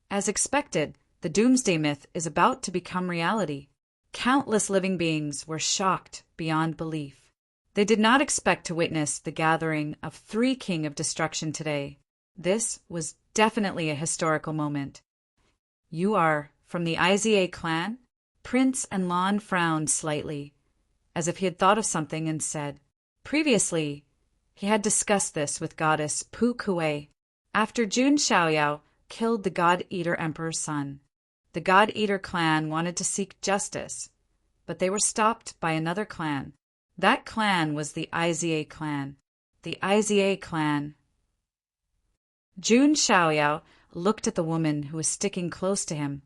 As expected, the doomsday myth is about to become reality. Countless living beings were shocked beyond belief. They did not expect to witness the gathering of 3 King of Destruction today. This was definitely a historical moment. "You are from the Iza clan?" Prince Enlon frowned slightly, as if he had thought of something, and said, previously, he had discussed this with goddess Pu Kuei after Jun Xiaoyao killed the God-Eater Emperor's son. The God-Eater clan wanted to seek justice, but they were stopped by another clan. That clan was the Iza clan. The Iza clan. Jun Xiaoyao looked at the woman who was sticking close to him,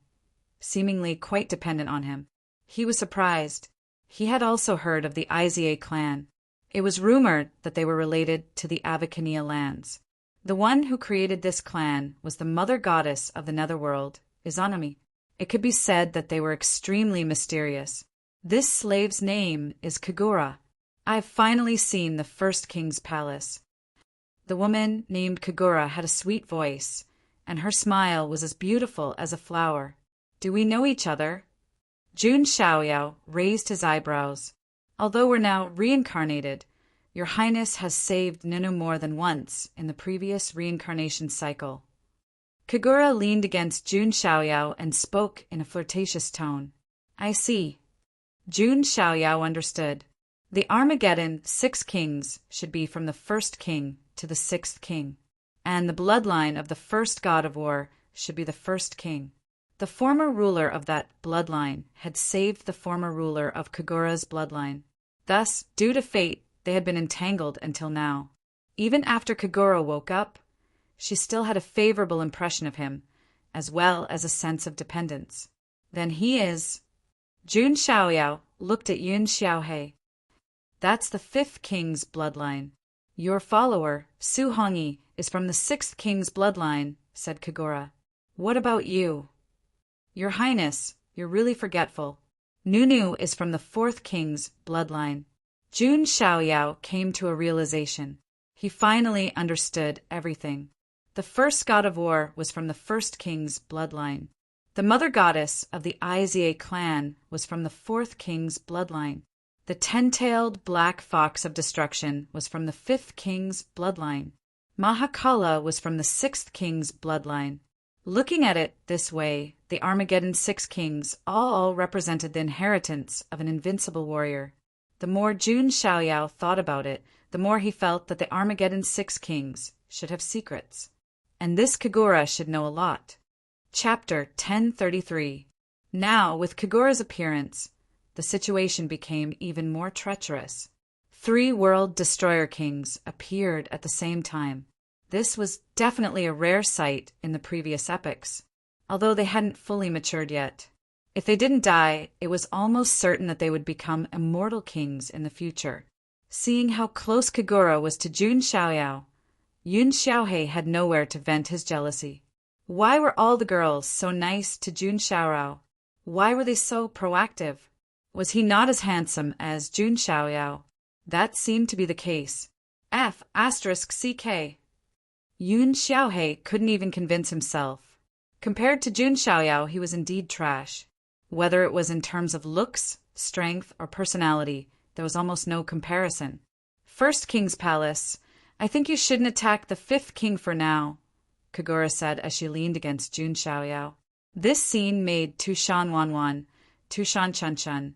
seemingly quite dependent on him. He was surprised. He had also heard of the Iza clan. It was rumored that they were related to the Avicania lands. The one who created this clan was the mother goddess of the netherworld, Izanami. It could be said that they were extremely mysterious. This slave's name is Kagura. I have finally seen the First King's palace. The woman named Kagura had a sweet voice, and her smile was as beautiful as a flower. "Do we know each other?" Jun Xiaoyao raised his eyebrows. "Although we're now reincarnated, Your Highness has saved Ninu more than once in the previous reincarnation cycle." Kagura leaned against Jun Xiaoyao and spoke in a flirtatious tone. "I see." Jun Xiaoyao understood. The Armageddon 6 kings should be from the 1st king to the 6th king, and the bloodline of the first god of war should be the 1st king. The former ruler of that bloodline had saved the former ruler of Kagura's bloodline. Thus, due to fate, they had been entangled until now. Even after Kagura woke up, she still had a favorable impression of him, as well as a sense of dependence. "Then he is—" Jun Xiaoyao looked at Yun Xiaohe. "That's the 5th king's bloodline. Your follower, Su Hongyi, is from the sixth king's bloodline, said Kagura. What about you? Your Highness, you're really forgetful. Nunu is from the fourth king's bloodline. Jun Xiaoyao came to a realization. He finally understood everything. The first god of war was from the first king's bloodline. The mother goddess of the Izie clan was from the fourth king's bloodline. The ten-tailed black fox of destruction was from the fifth king's bloodline. Mahakala was from the sixth king's bloodline. Looking at it this way, the Armageddon six kings all represented the inheritance of an invincible warrior. The more Jun Xiaoyao thought about it, the more he felt that the Armageddon six kings should have secrets. And this Kagura should know a lot. Chapter 1033. Now, with Kagura's appearance, the situation became even more treacherous. 3 world destroyer kings appeared at the same time. This was definitely a rare sight in the previous epics, although they hadn't fully matured yet. If they didn't die, it was almost certain that they would become immortal kings in the future. Seeing how close Kagura was to Jun Xiaoyao, Yun Xiaohei had nowhere to vent his jealousy. Why were all the girls so nice to Jun Xiaoyao? Why were they so proactive? Was he not as handsome as Jun Xiaoyao? That seemed to be the case. F***CK. Yun Xiaohei couldn't even convince himself. Compared to Jun Xiaoyao, he was indeed trash. Whether it was in terms of looks, strength, or personality, there was almost no comparison. First King's Palace. I think you shouldn't attack the fifth king for now, Kagura said as she leaned against Jun Xiaoyao. This scene made Tushan Wanwan, Tushan Chunchun,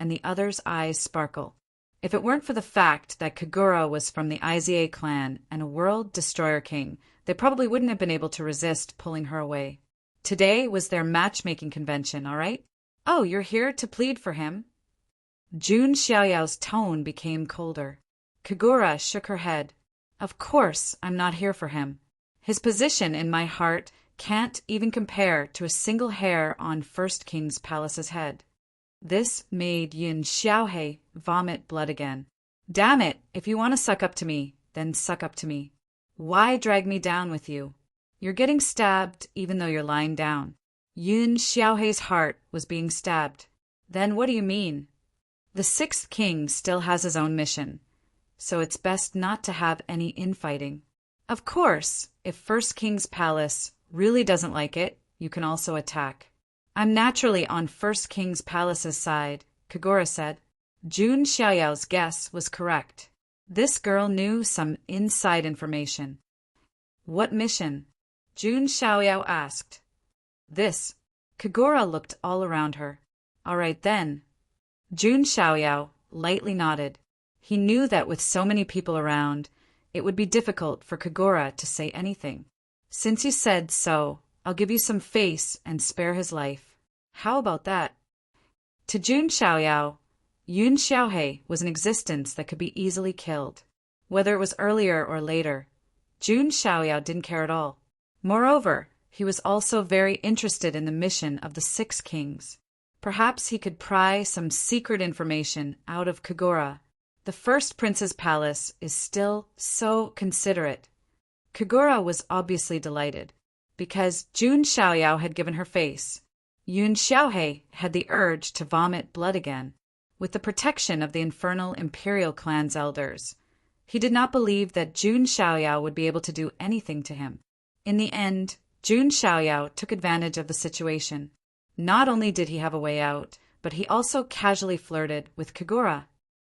and the others' eyes sparkle. If it weren't for the fact that Kagura was from the Izie clan and a world destroyer king, they probably wouldn't have been able to resist pulling her away. Today was their matchmaking convention, all right? Oh, you're here to plead for him? Jun Xiaoyao's tone became colder. Kagura shook her head. Of course I'm not here for him. His position in my heart can't even compare to a single hair on First King's Palace's head. This made Yun Xiaohei vomit blood again. Damn it, if you want to suck up to me, then suck up to me. Why drag me down with you? You're getting stabbed even though you're lying down. Yun Xiaohei's heart was being stabbed. Then what do you mean? The sixth king still has his own mission, so it's best not to have any infighting. Of course, if First King's Palace really doesn't like it, you can also attack. I'm naturally on First King's Palace's side, Kagura said. Jun Xiaoyao's guess was correct. This girl knew some inside information. What mission? Jun Xiaoyao asked. This. Kagura looked all around her. All right then. Jun Xiaoyao lightly nodded. He knew that with so many people around, it would be difficult for Kagura to say anything. Since you said so, I'll give you some face and spare his life. How about that? To Jun Xiaoyao, Yun Xiaohei was an existence that could be easily killed. Whether it was earlier or later, Jun Xiaoyao didn't care at all. Moreover, he was also very interested in the mission of the six kings. Perhaps he could pry some secret information out of Kagura. The first prince's palace is still so considerate. Kagura was obviously delighted, because Jun Xiaoyao had given her face. Yun Xiaohei had the urge to vomit blood again. With the protection of the infernal imperial clan's elders, he did not believe that Jun Xiaoyao would be able to do anything to him. In the end, Jun Xiaoyao took advantage of the situation. Not only did he have a way out, but he also casually flirted with Kagura.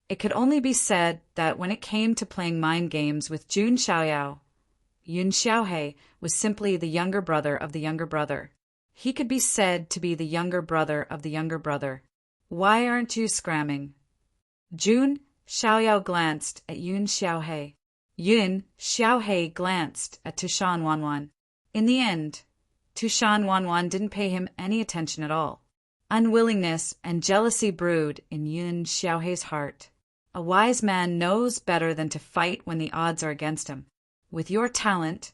It could only be said that when it came to playing mind games with Jun Xiaoyao, Yun Xiaohei was simply the younger brother of the younger brother. He could be said to be the younger brother of the younger brother. Why aren't you scramming? Jun Xiaoyao glanced at Yun Xiaohei. Yun Xiaohei glanced at Tushan Wanwan. In the end, Tushan Wanwan didn't pay him any attention at all. Unwillingness and jealousy brewed in Yun Xiaohei's heart. A wise man knows better than to fight when the odds are against him. With your talent,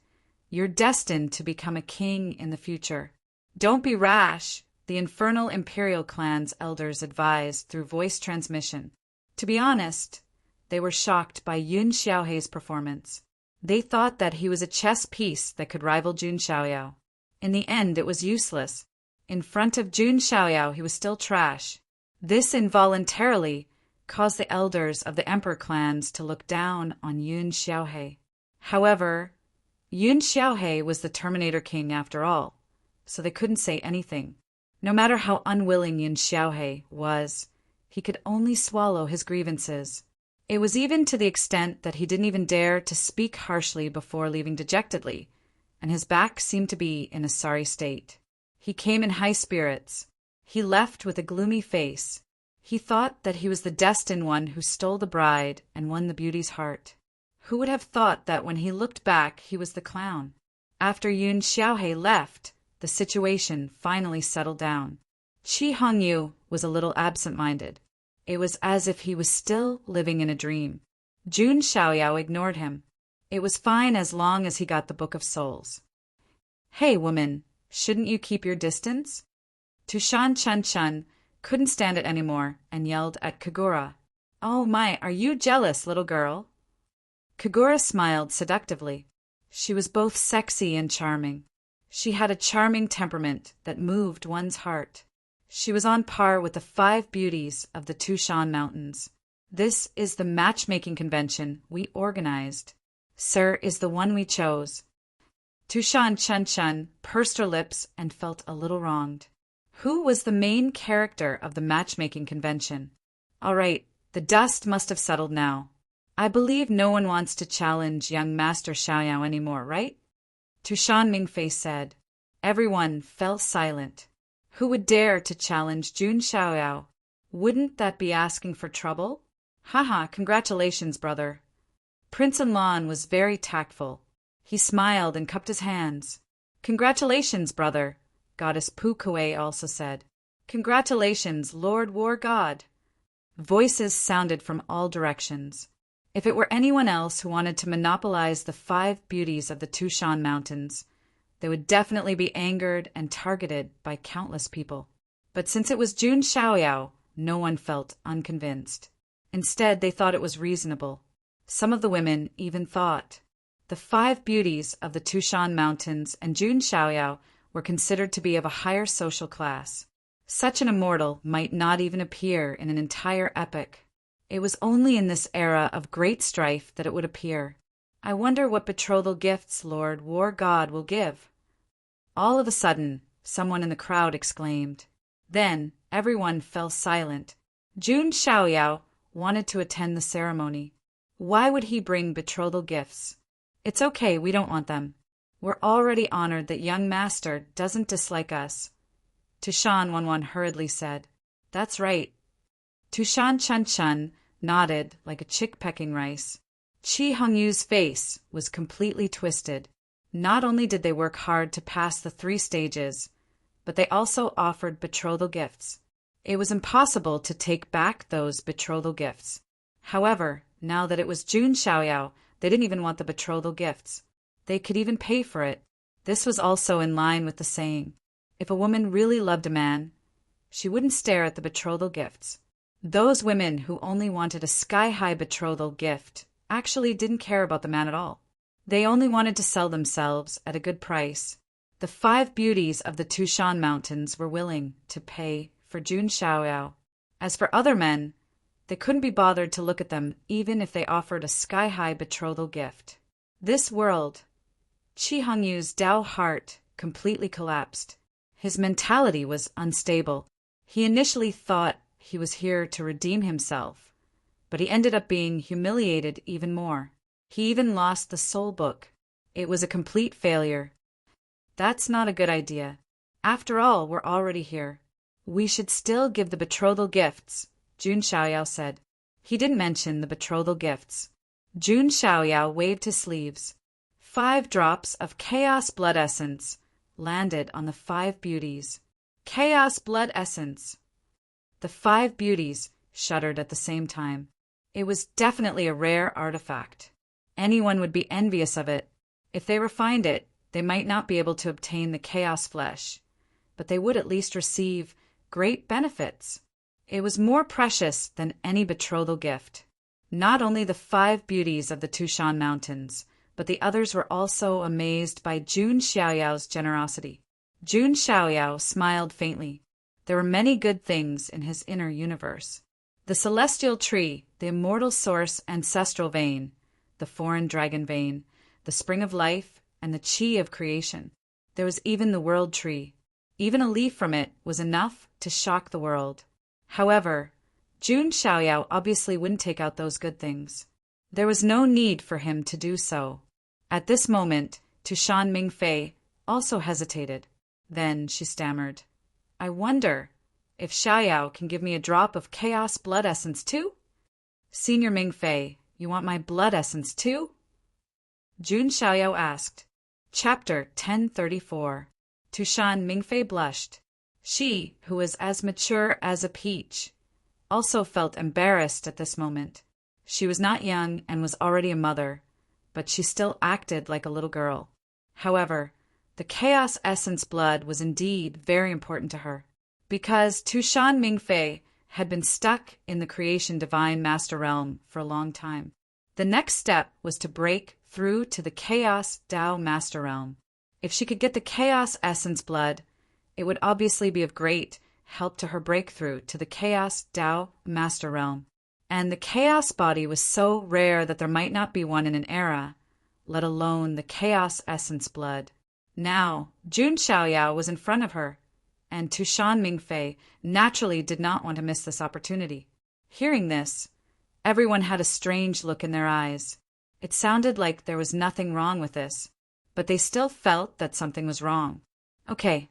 you're destined to become a king in the future. Don't be rash, the infernal imperial clan's elders advised through voice transmission. To be honest, they were shocked by Yun Xiaohei's performance. They thought that he was a chess piece that could rival Jun Xiaoyao. In the end, it was useless. In front of Jun Xiaoyao, he was still trash. This involuntarily caused the elders of the emperor clans to look down on Yun Xiaohe. However, Yun Xiaohe was the Terminator King after all, so they couldn't say anything. No matter how unwilling Yun Xiaohe was, he could only swallow his grievances. It was even to the extent that he didn't even dare to speak harshly before leaving dejectedly, and his back seemed to be in a sorry state. He came in high spirits. He left with a gloomy face. He thought that he was the destined one who stole the bride and won the beauty's heart. Who would have thought that when he looked back he was the clown? After Yun Xiaohe left, the situation finally settled down. Qi Hongyu was a little absent-minded. It was as if he was still living in a dream. Jun Xiaoyao ignored him. It was fine as long as he got the Book of Souls. "Hey, woman, shouldn't you keep your distance?" Tushan Chun couldn't stand it anymore and yelled at Kagura. "Oh my, are you jealous, little girl?" Kagura smiled seductively. She was both sexy and charming. She had a charming temperament that moved one's heart. She was on par with the 5 beauties of the Tushan Mountains. "This is the matchmaking convention we organized. Sir is the one we chose." Tushan Chun pursed her lips and felt a little wronged. Who was the main character of the matchmaking convention? All right, the dust must have settled now. I believe no one wants to challenge young Master Xiaoyao anymore, right? Tushan Mingfei said. Everyone fell silent. Who would dare to challenge Jun Xiaoyao? Wouldn't that be asking for trouble? Haha, congratulations, brother. Prince Enlon was very tactful. He smiled and cupped his hands. Congratulations, brother, Goddess Pu Kuei also said. Congratulations, Lord War God. Voices sounded from all directions. If it were anyone else who wanted to monopolize the 5 beauties of the Tushan Mountains, they would definitely be angered and targeted by countless people. But since it was Jun Xiaoyao, no one felt unconvinced. Instead, they thought it was reasonable. Some of the women even thought. The 5 beauties of the Tushan Mountains and Jun Xiaoyao were considered to be of a higher social class. Such an immortal might not even appear in an entire epic. It was only in this era of great strife that it would appear. I wonder what betrothal gifts Lord War God will give. All of a sudden, someone in the crowd exclaimed. Then, everyone fell silent. Jun Xiaoyao wanted to attend the ceremony. Why would he bring betrothal gifts? It's okay, we don't want them. We're already honored that young master doesn't dislike us. Tushan Wanwan hurriedly said. That's right. Tushan Chun nodded like a chick pecking rice. Qi Hongyu's face was completely twisted. Not only did they work hard to pass the 3 stages, but they also offered betrothal gifts. It was impossible to take back those betrothal gifts. However, now that it was Jun Xiaoyao, they didn't even want the betrothal gifts. They could even pay for it. This was also in line with the saying, if a woman really loved a man, she wouldn't stare at the betrothal gifts. Those women who only wanted a sky-high betrothal gift actually didn't care about the man at all. They only wanted to sell themselves at a good price. The 5 beauties of the Tushan Mountains were willing to pay for Jun Xiaoyao. As for other men, they couldn't be bothered to look at them even if they offered a sky-high betrothal gift. This world, Qi Hongyu's Dao heart completely collapsed. His mentality was unstable. He initially thought he was here to redeem himself, but he ended up being humiliated even more. He even lost the soul book. It was a complete failure. That's not a good idea. After all, we're already here. We should still give the betrothal gifts, Jun Xiaoyao said. He didn't mention the betrothal gifts. Jun Xiaoyao waved his sleeves. 5 drops of chaos blood essence landed on the 5 beauties. Chaos blood essence. The 5 beauties shuddered at the same time. It was definitely a rare artifact. Anyone would be envious of it. If they refined it, they might not be able to obtain the chaos flesh, but they would at least receive great benefits. It was more precious than any betrothal gift. Not only the 5 beauties of the Tushan Mountains, but the others were also amazed by Jun Xiaoyao's generosity. Jun Xiaoyao smiled faintly. There were many good things in his inner universe. The celestial tree, the immortal source ancestral vein, the foreign dragon vein, the spring of life, and the chi of creation. There was even the world tree. Even a leaf from it was enough to shock the world. However, Jun Xiaoyao obviously wouldn't take out those good things. There was no need for him to do so. At this moment, Tushan Mingfei also hesitated. Then she stammered, "I wonder if Xiaoyao can give me a drop of chaos blood essence too?" "Senior Mingfei, you want my blood essence too?" Jun Xiaoyao asked. Chapter 1034. Tushan Mingfei blushed. She, who was as mature as a peach, also felt embarrassed at this moment. She was not young and was already a mother, but she still acted like a little girl. However, the chaos essence blood was indeed very important to her, because Tushan Mingfei had been stuck in the creation divine master realm for a long time. The next step was to break through to the chaos Tao master realm. If she could get the chaos essence blood, it would obviously be of great help to her breakthrough to the chaos Tao master realm. And the chaos body was so rare that there might not be one in an era, let alone the chaos essence blood. Now, Jun Xiaoyao was in front of her, and Tushan Mingfei naturally did not want to miss this opportunity. Hearing this, everyone had a strange look in their eyes. It sounded like there was nothing wrong with this, but they still felt that something was wrong. Okay.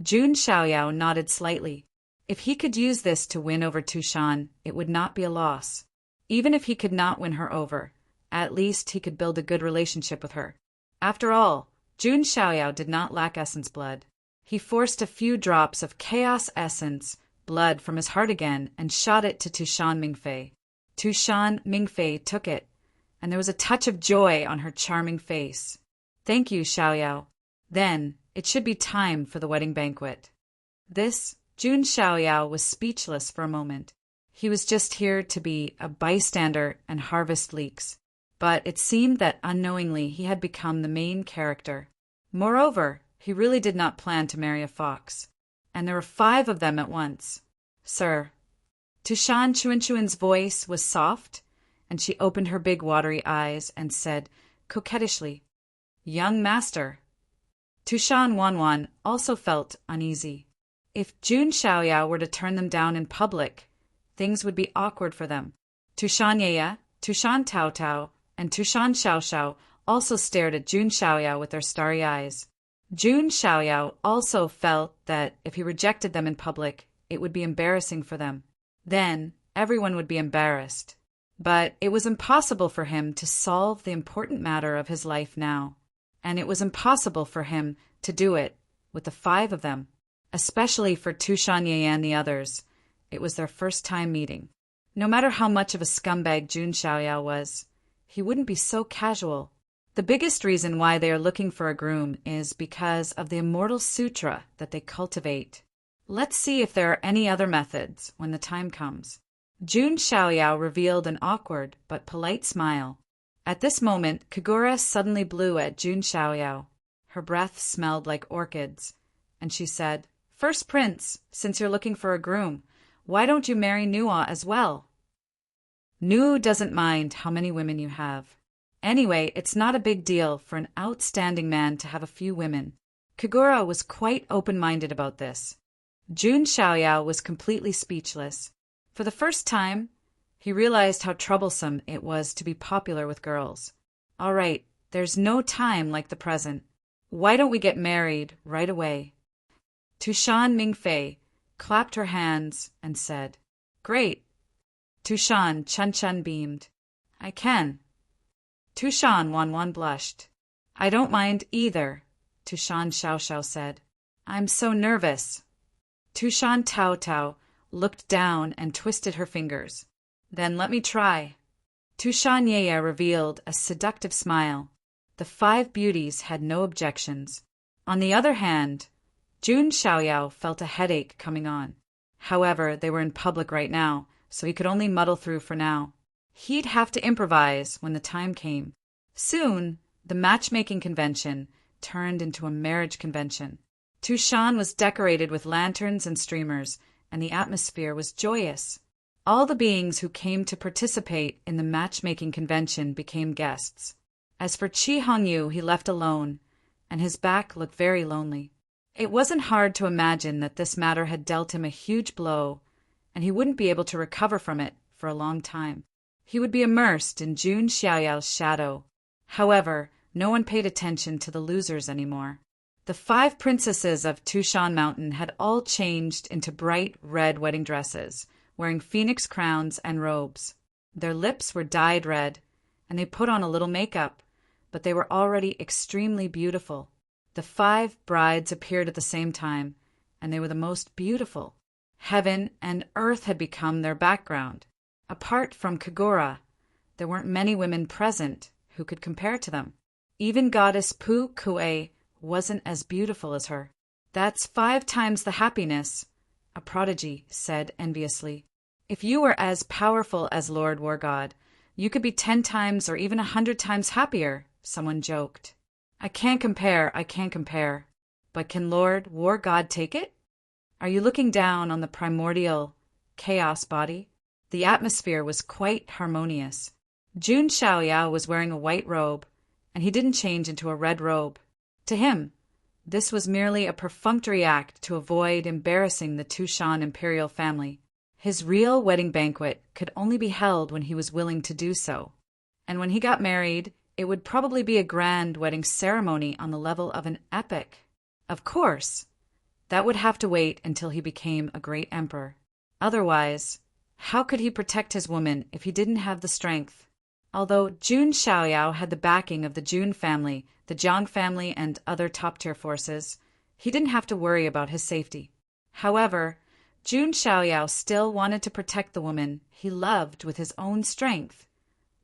Jun Xiaoyao nodded slightly. If he could use this to win over Tushan, it would not be a loss. Even if he could not win her over, at least he could build a good relationship with her. After all, Jun Xiaoyao did not lack essence blood. He forced a few drops of chaos essence blood from his heart again and shot it to Tushan Mingfei. Tushan Mingfei took it, and there was a touch of joy on her charming face. "Thank you, Xiaoyao. Then, it should be time for the wedding banquet." This, Jun Xiaoyao was speechless for a moment. He was just here to be a bystander and harvest leeks. But it seemed that unknowingly he had become the main character. Moreover, he really did not plan to marry a fox. And there were 5 of them at once. "Sir." Tushan Chuanchuan's voice was soft, and she opened her big watery eyes and said coquettishly, "Young master." Tushan Wanwan also felt uneasy. If Jun Xiaoyao were to turn them down in public, things would be awkward for them. Tushan Yeye, Tushan Tao Tao, and Tushan Xiaoxiao also stared at Jun Xiaoyao with their starry eyes. Jun Xiaoyao also felt that if he rejected them in public, it would be embarrassing for them. Then, everyone would be embarrassed. But it was impossible for him to solve the important matter of his life now. And it was impossible for him to do it with the 5 of them. Especially for Tushan Yeye and the others. It was their first time meeting. No matter how much of a scumbag Jun Xiaoyao was, he wouldn't be so casual. The biggest reason why they are looking for a groom is because of the immortal sutra that they cultivate. Let's see if there are any other methods when the time comes. Jun Xiaoyao revealed an awkward but polite smile. At this moment, Kagura suddenly blew at Jun Xiaoyao. Her breath smelled like orchids, and she said, "First Prince, since you're looking for a groom, why don't you marry Nuo as well? Nu doesn't mind how many women you have. Anyway, it's not a big deal for an outstanding man to have a few women." Kagura was quite open-minded about this. Jun Xiaoyao was completely speechless. For the first time, he realized how troublesome it was to be popular with girls. All right, there's no time like the present. Why don't we get married right away? Tushan Mingfei clapped her hands and said, "Great." Tushan Chun beamed. "I can." Tushan Wanwan blushed. "I don't mind either," Tushan Xiaoxiao said. "I'm so nervous." Tushan Tao Tao looked down and twisted her fingers. "Then let me try." Tushan Yeye revealed a seductive smile. The 5 beauties had no objections. On the other hand, Jun Xiaoyao felt a headache coming on. However, they were in public right now, so he could only muddle through for now. He'd have to improvise when the time came. Soon, The matchmaking convention turned into a marriage convention. Tushan was decorated with lanterns and streamers, and the atmosphere was joyous. All the beings who came to participate in the matchmaking convention became guests. As for Chi Hongyu, he left alone, and his back looked very lonely. It wasn't hard to imagine that this matter had dealt him a huge blow, and he wouldn't be able to recover from it for a long time. He would be immersed in Jun Xiaoyao's shadow. However, no one paid attention to the losers anymore. The 5 princesses of Tushan Mountain had all changed into bright red wedding dresses, wearing phoenix crowns and robes. Their lips were dyed red, and they put on a little makeup, but they were already extremely beautiful. The 5 brides appeared at the same time, and they were the most beautiful. Heaven and earth had become their background. Apart from Kagura, there weren't many women present who could compare to them. Even goddess Pu Kue wasn't as beautiful as her. "That's 5 times the happiness," a prodigy said enviously. "If you were as powerful as Lord War God, you could be 10 times or even 100 times happier," someone joked. I can't compare. But can Lord War God take it? Are you looking down on the primordial chaos body?" The atmosphere was quite harmonious. Jun Xiaoyao was wearing a white robe, and he didn't change into a red robe. To him, this was merely a perfunctory act to avoid embarrassing the Tushan imperial family. His real wedding banquet could only be held when he was willing to do so. And when he got married, it would probably be a grand wedding ceremony on the level of an epic. Of course, that would have to wait until he became a great emperor. Otherwise, how could he protect his woman if he didn't have the strength? Although Jun Xiaoyao had the backing of the Jun family, the Jiang family, and other top-tier forces, he didn't have to worry about his safety. However, Jun Xiaoyao still wanted to protect the woman he loved with his own strength,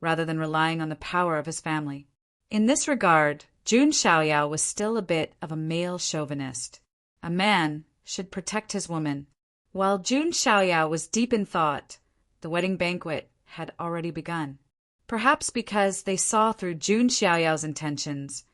rather than relying on the power of his family. In this regard, Jun Xiaoyao was still a bit of a male chauvinist. A man should protect his woman. While Jun Xiaoyao was deep in thought, the wedding banquet had already begun. Perhaps because they saw through Jun Xiaoyao's intentions,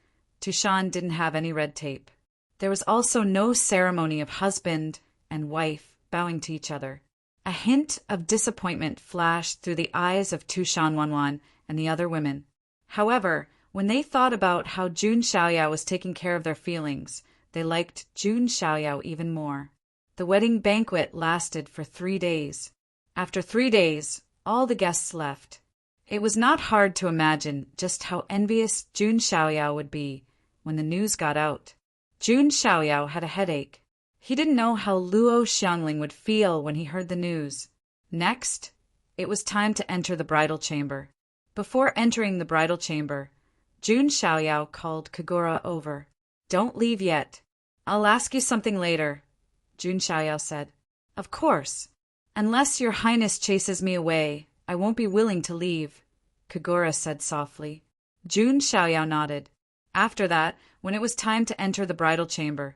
Tushan didn't have any red tape. There was also no ceremony of husband and wife bowing to each other. A hint of disappointment flashed through the eyes of Tushan Wanwan and the other women. However, when they thought about how Jun Xiaoyao was taking care of their feelings, they liked Jun Xiaoyao even more. The wedding banquet lasted for 3 days. After 3 days, all the guests left. It was not hard to imagine just how envious Jun Xiaoyao would be when the news got out. Jun Xiaoyao had a headache. He didn't know how Luo Xiangling would feel when he heard the news. Next, it was time to enter the bridal chamber. Before entering the bridal chamber, Jun Xiaoyao called Kagura over. "Don't leave yet. I'll ask you something later," Jun Xiaoyao said. "Of course. Unless your highness chases me away, I won't be willing to leave," Kagura said softly. Jun Xiaoyao nodded. After that, when it was time to enter the bridal chamber,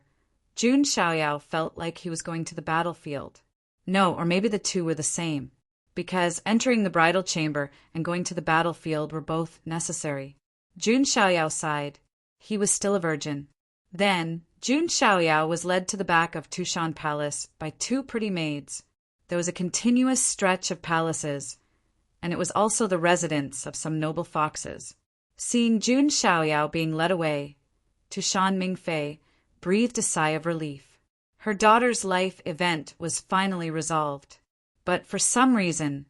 Jun Xiaoyao felt like he was going to the battlefield. No, or maybe the two were the same, because entering the bridal chamber and going to the battlefield were both necessary. Jun Xiaoyao sighed. He was still a virgin. Then, Jun Xiaoyao was led to the back of Tushan Palace by 2 pretty maids. There was a continuous stretch of palaces, and it was also the residence of some noble foxes. Seeing Jun Xiaoyao being led away, Tushan Mingfei breathed a sigh of relief. Her daughter's life event was finally resolved, but for some reason,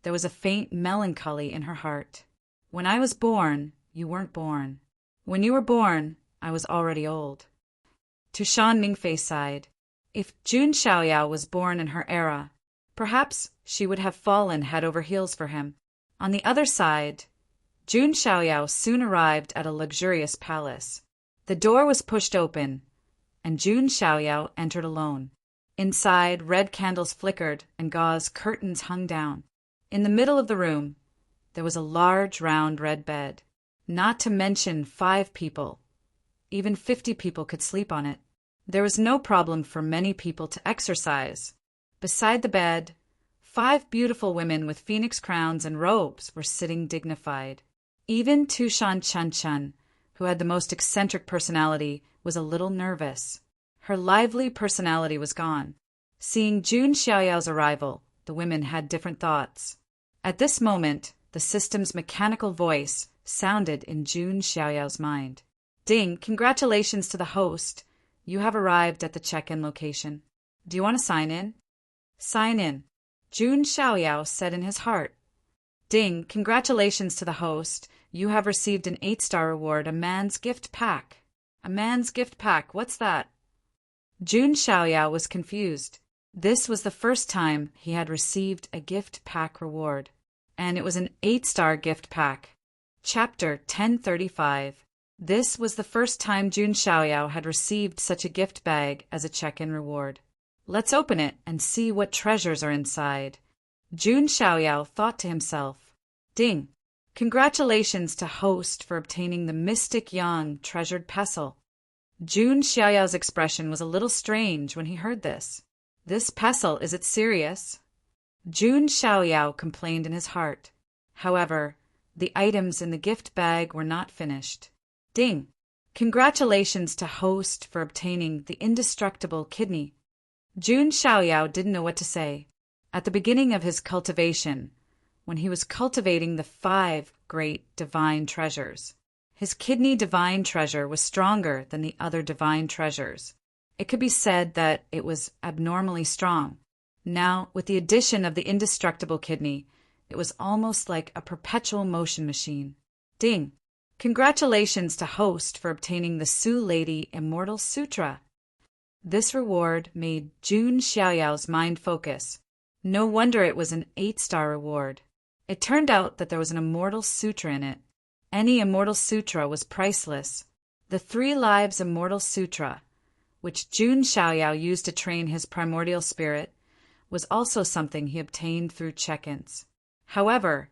there was a faint melancholy in her heart. "When I was born, you weren't born. When you were born, I was already old." Tushan Mingfei sighed. If Jun Xiaoyao was born in her era, perhaps she would have fallen head over heels for him. On the other side, Jun Xiaoyao soon arrived at a luxurious palace. The door was pushed open, and Jun Xiaoyao entered alone. Inside, red candles flickered and gauze curtains hung down. In the middle of the room, there was a large round red bed. Not to mention 5 people. Even 50 people could sleep on it. There was no problem for many people to exercise. Beside the bed, 5 beautiful women with phoenix crowns and robes were sitting dignified. Even Tushan Chun-Chun, who had the most eccentric personality, was a little nervous. Her lively personality was gone. Seeing Jun Xiaoyao's arrival, the women had different thoughts. At this moment, the system's mechanical voice sounded in Jun Xiaoyao's mind. Ding, congratulations to the host. You have arrived at the check-in location. Do you want to sign in? Sign in, Jun Xiaoyao said in his heart. Ding, congratulations to the host. You have received an 8-star reward, a man's gift pack. A man's gift pack, what's that? Jun Xiaoyao was confused. This was the first time he had received a gift pack reward, and it was an 8-star gift pack. Chapter 1035. This was the first time Jun Xiaoyao had received such a gift bag as a check-in reward. Let's open it and see what treasures are inside. Jun Xiaoyao thought to himself. Ding! Congratulations to host for obtaining the Mystic Yang treasured pestle. Jun Xiaoyao's expression was a little strange when he heard this. This pestle, is it serious? Jun Xiaoyao complained in his heart. However, the items in the gift bag were not finished. Ding! Congratulations to host for obtaining the indestructible kidney. Jun Xiaoyao didn't know what to say. At the beginning of his cultivation, when he was cultivating the 5 great divine treasures, his kidney divine treasure was stronger than the other divine treasures. It could be said that it was abnormally strong. Now, with the addition of the indestructible kidney, it was almost like a perpetual motion machine. Ding! Congratulations to host for obtaining the Su Lady Immortal Sutra. This reward made Jun Xiaoyao's mind focus. No wonder it was an 8-star reward. It turned out that there was an Immortal Sutra in it. Any Immortal Sutra was priceless. The 3 Lives Immortal Sutra, which Jun Xiaoyao used to train his primordial spirit, was also something he obtained through check-ins. However,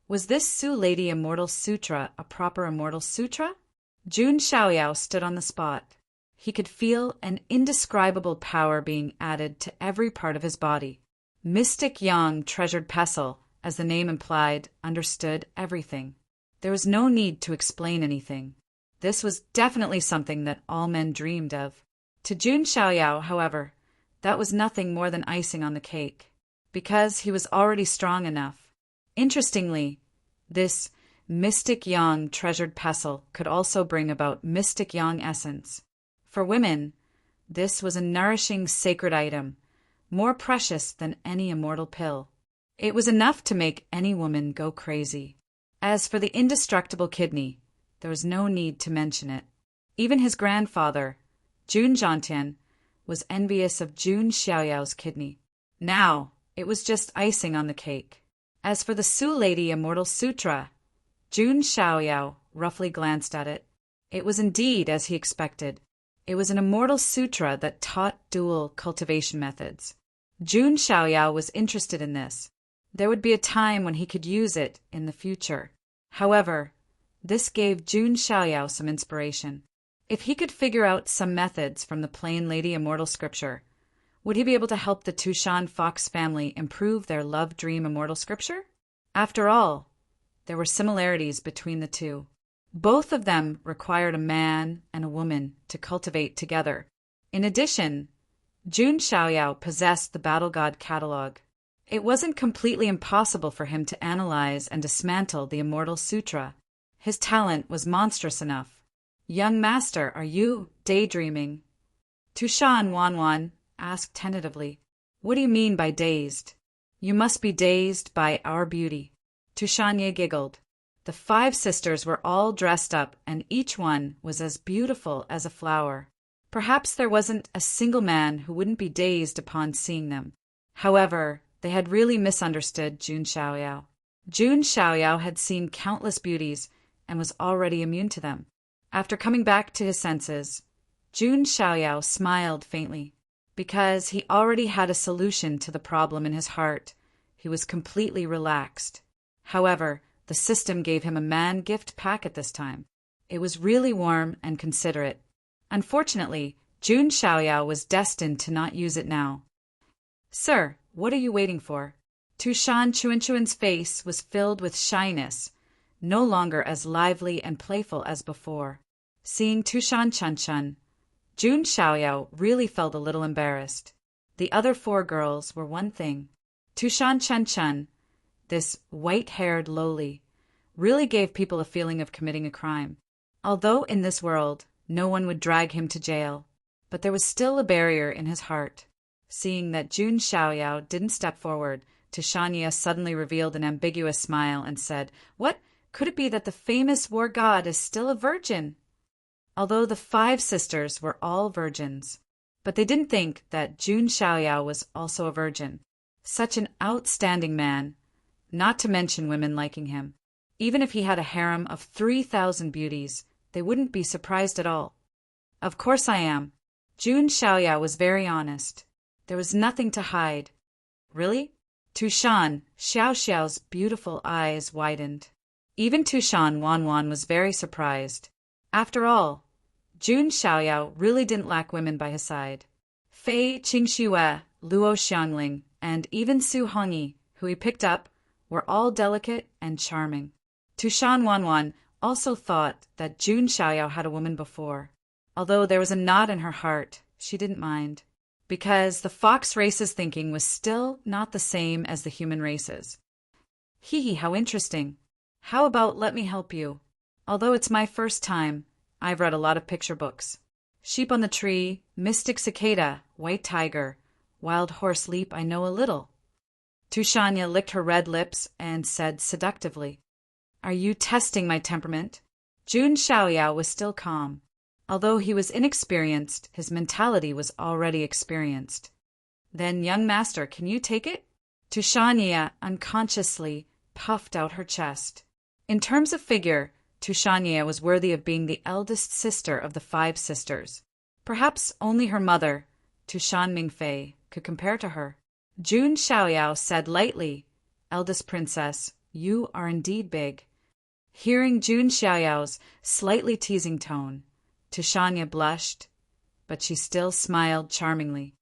was this Su Lady Immortal Sutra a proper Immortal Sutra? Jun Xiaoyao stood on the spot. He could feel an indescribable power being added to every part of his body. Mystic Yang treasured pestle, as the name implied, understood everything. There was no need to explain anything. This was definitely something that all men dreamed of. To Jun Xiaoyao, however, that was nothing more than icing on the cake, because he was already strong enough. Interestingly, this Mystic Yang treasured pestle could also bring about Mystic Yang essence. For women, this was a nourishing sacred item, more precious than any immortal pill. It was enough to make any woman go crazy. As for the indestructible kidney, there was no need to mention it. Even his grandfather, Jun Zhantian, was envious of Jun Xiaoyao's kidney. Now, it was just icing on the cake. As for the Su Lady Immortal Sutra, Jun Xiaoyao roughly glanced at it. It was indeed as he expected. It was an immortal sutra that taught dual cultivation methods. Jun Xiaoyao was interested in this. There would be a time when he could use it in the future. However, this gave Jun Xiaoyao some inspiration. If he could figure out some methods from the Plain Lady Immortal Scripture, would he be able to help the Tushan Fox family improve their love dream immortal scripture? After all, there were similarities between the two. Both of them required a man and a woman to cultivate together. In addition, Jun Xiaoyao possessed the Battle God catalog. It wasn't completely impossible for him to analyze and dismantle the Immortal Sutra. His talent was monstrous enough. Young master, are you daydreaming? Tushan Wanwan asked tentatively. What do you mean by dazed? You must be dazed by our beauty. Tushanye giggled. The 5 sisters were all dressed up, and each one was as beautiful as a flower. Perhaps there wasn't a single man who wouldn't be dazed upon seeing them. However, they had really misunderstood Jun Xiaoyao. Jun Xiaoyao had seen countless beauties and was already immune to them. After coming back to his senses, Jun Xiaoyao smiled faintly. Because he already had a solution to the problem in his heart, he was completely relaxed. However, the system gave him a man gift pack at this time. It was really warm and considerate. Unfortunately, Jun Xiaoyao was destined to not use it now. Sir, what are you waiting for? Tushan Chuanchuan's face was filled with shyness, no longer as lively and playful as before. Seeing Tushan Chun-Chun, Jun Xiaoyao really felt a little embarrassed. The other 4 girls were one thing. Tushan Chun-Chun, this white-haired lowly, really gave people a feeling of committing a crime. Although in this world, no one would drag him to jail, but there was still a barrier in his heart. Seeing that Jun Xiaoyao didn't step forward, Tushanya suddenly revealed an ambiguous smile and said, "What? Could it be that the famous war god is still a virgin?" Although the 5 sisters were all virgins, but they didn't think that Jun Xiaoyao was also a virgin. Such an outstanding man, not to mention women liking him. Even if he had a harem of 3,000 beauties, they wouldn't be surprised at all. "Of course I am." Jun Xiaoyao was very honest. There was nothing to hide. "Really?" Tushan Xiaoxiao's beautiful eyes widened. Even Tushan Wanwan was very surprised. After all, Jun Xiaoyao really didn't lack women by his side. Fei Qingxue, Luo Xiangling, and even Su Hongyi, who he picked up, were all delicate and charming. Tushan Wanwan also thought that Jun Xiaoyao had a woman before. Although there was a knot in her heart, she didn't mind, because the fox race's thinking was still not the same as the human race's. Hee, how interesting. How about let me help you? Although it's my first time, I've read a lot of picture books. Sheep on the Tree, Mystic Cicada, White Tiger, Wild Horse Leap, I know a little. Tushanya licked her red lips and said seductively, "Are you testing my temperament?" Jun Xiaoyao was still calm. Although he was inexperienced, his mentality was already experienced. "Then, young master, can you take it?" Tushanya unconsciously puffed out her chest. In terms of figure, Tushanya was worthy of being the eldest sister of the 5 sisters. Perhaps only her mother, Tushan Mingfei, could compare to her. Jun Xiaoyao said lightly, "Eldest princess, you are indeed big." Hearing Jun Xiaoyao's slightly teasing tone, Tushanya blushed, but she still smiled charmingly.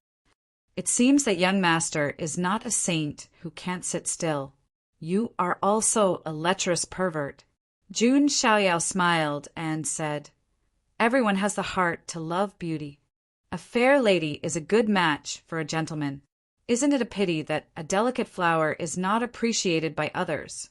"It seems that young master is not a saint who can't sit still. You are also a lecherous pervert." Jun Xiaoyao smiled and said, "Everyone has the heart to love beauty. A fair lady is a good match for a gentleman. Isn't it a pity that a delicate flower is not appreciated by others?"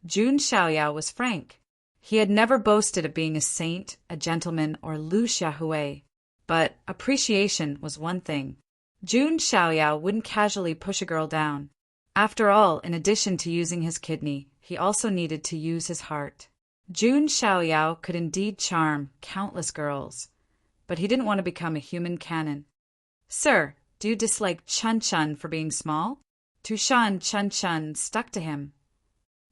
Jun Xiaoyao was frank. He had never boasted of being a saint, a gentleman, or Lu Xiaohui, but appreciation was one thing. Jun Xiaoyao wouldn't casually push a girl down. After all, in addition to using his kidney, he also needed to use his heart. Jun Xiaoyao could indeed charm countless girls, but he didn't want to become a human cannon. "Sir, do you dislike Chun-Chun for being small?" Tushan Chun-Chun stuck to him.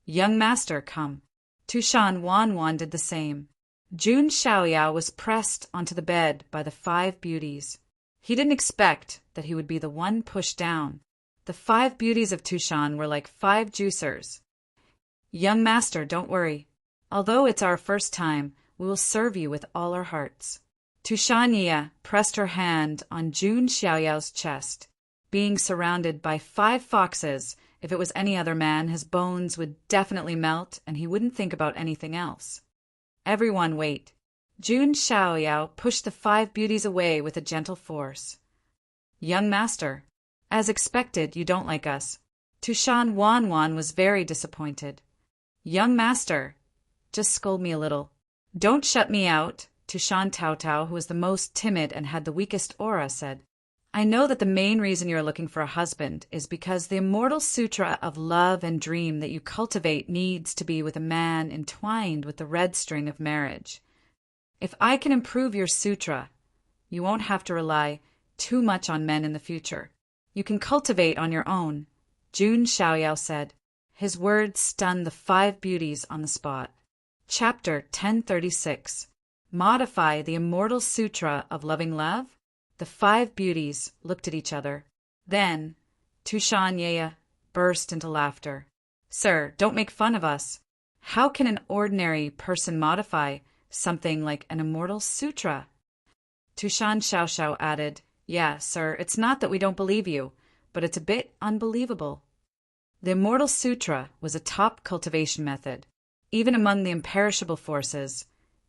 "Young master, come." Tushan Wanwan did the same. Jun Xiaoyao was pressed onto the bed by the 5 beauties. He didn't expect that he would be the one pushed down. The 5 beauties of Tushan were like 5 juicers. "Young master, don't worry. Although it's our first time, we will serve you with all our hearts." Tushanya pressed her hand on Jun Xiaoyao's chest. Being surrounded by 5 foxes, if it was any other man, his bones would definitely melt and he wouldn't think about anything else. "Everyone wait." Jun Xiaoyao pushed the 5 beauties away with a gentle force. "Young master, as expected, you don't like us." Tushan Wanwan was very disappointed. "Young master, just scold me a little. Don't shut me out," Tushan Taotao, who was the most timid and had the weakest aura, said. "I know that the main reason you are looking for a husband is because the immortal sutra of love and dream that you cultivate needs to be with a man entwined with the red string of marriage. If I can improve your sutra, you won't have to rely too much on men in the future. You can cultivate on your own," Jun Xiaoyao said. His words stunned the 5 beauties on the spot. Chapter 1036. Modify the Immortal Sutra of Loving Love? The 5 beauties looked at each other. Then Tushanya burst into laughter. "Sir, don't make fun of us. How can an ordinary person modify something like an Immortal Sutra?" Tushan Xiaoxiao added, "Yeah, sir, it's not that we don't believe you, but it's a bit unbelievable." The Immortal Sutra was a top cultivation method. Even among the imperishable forces,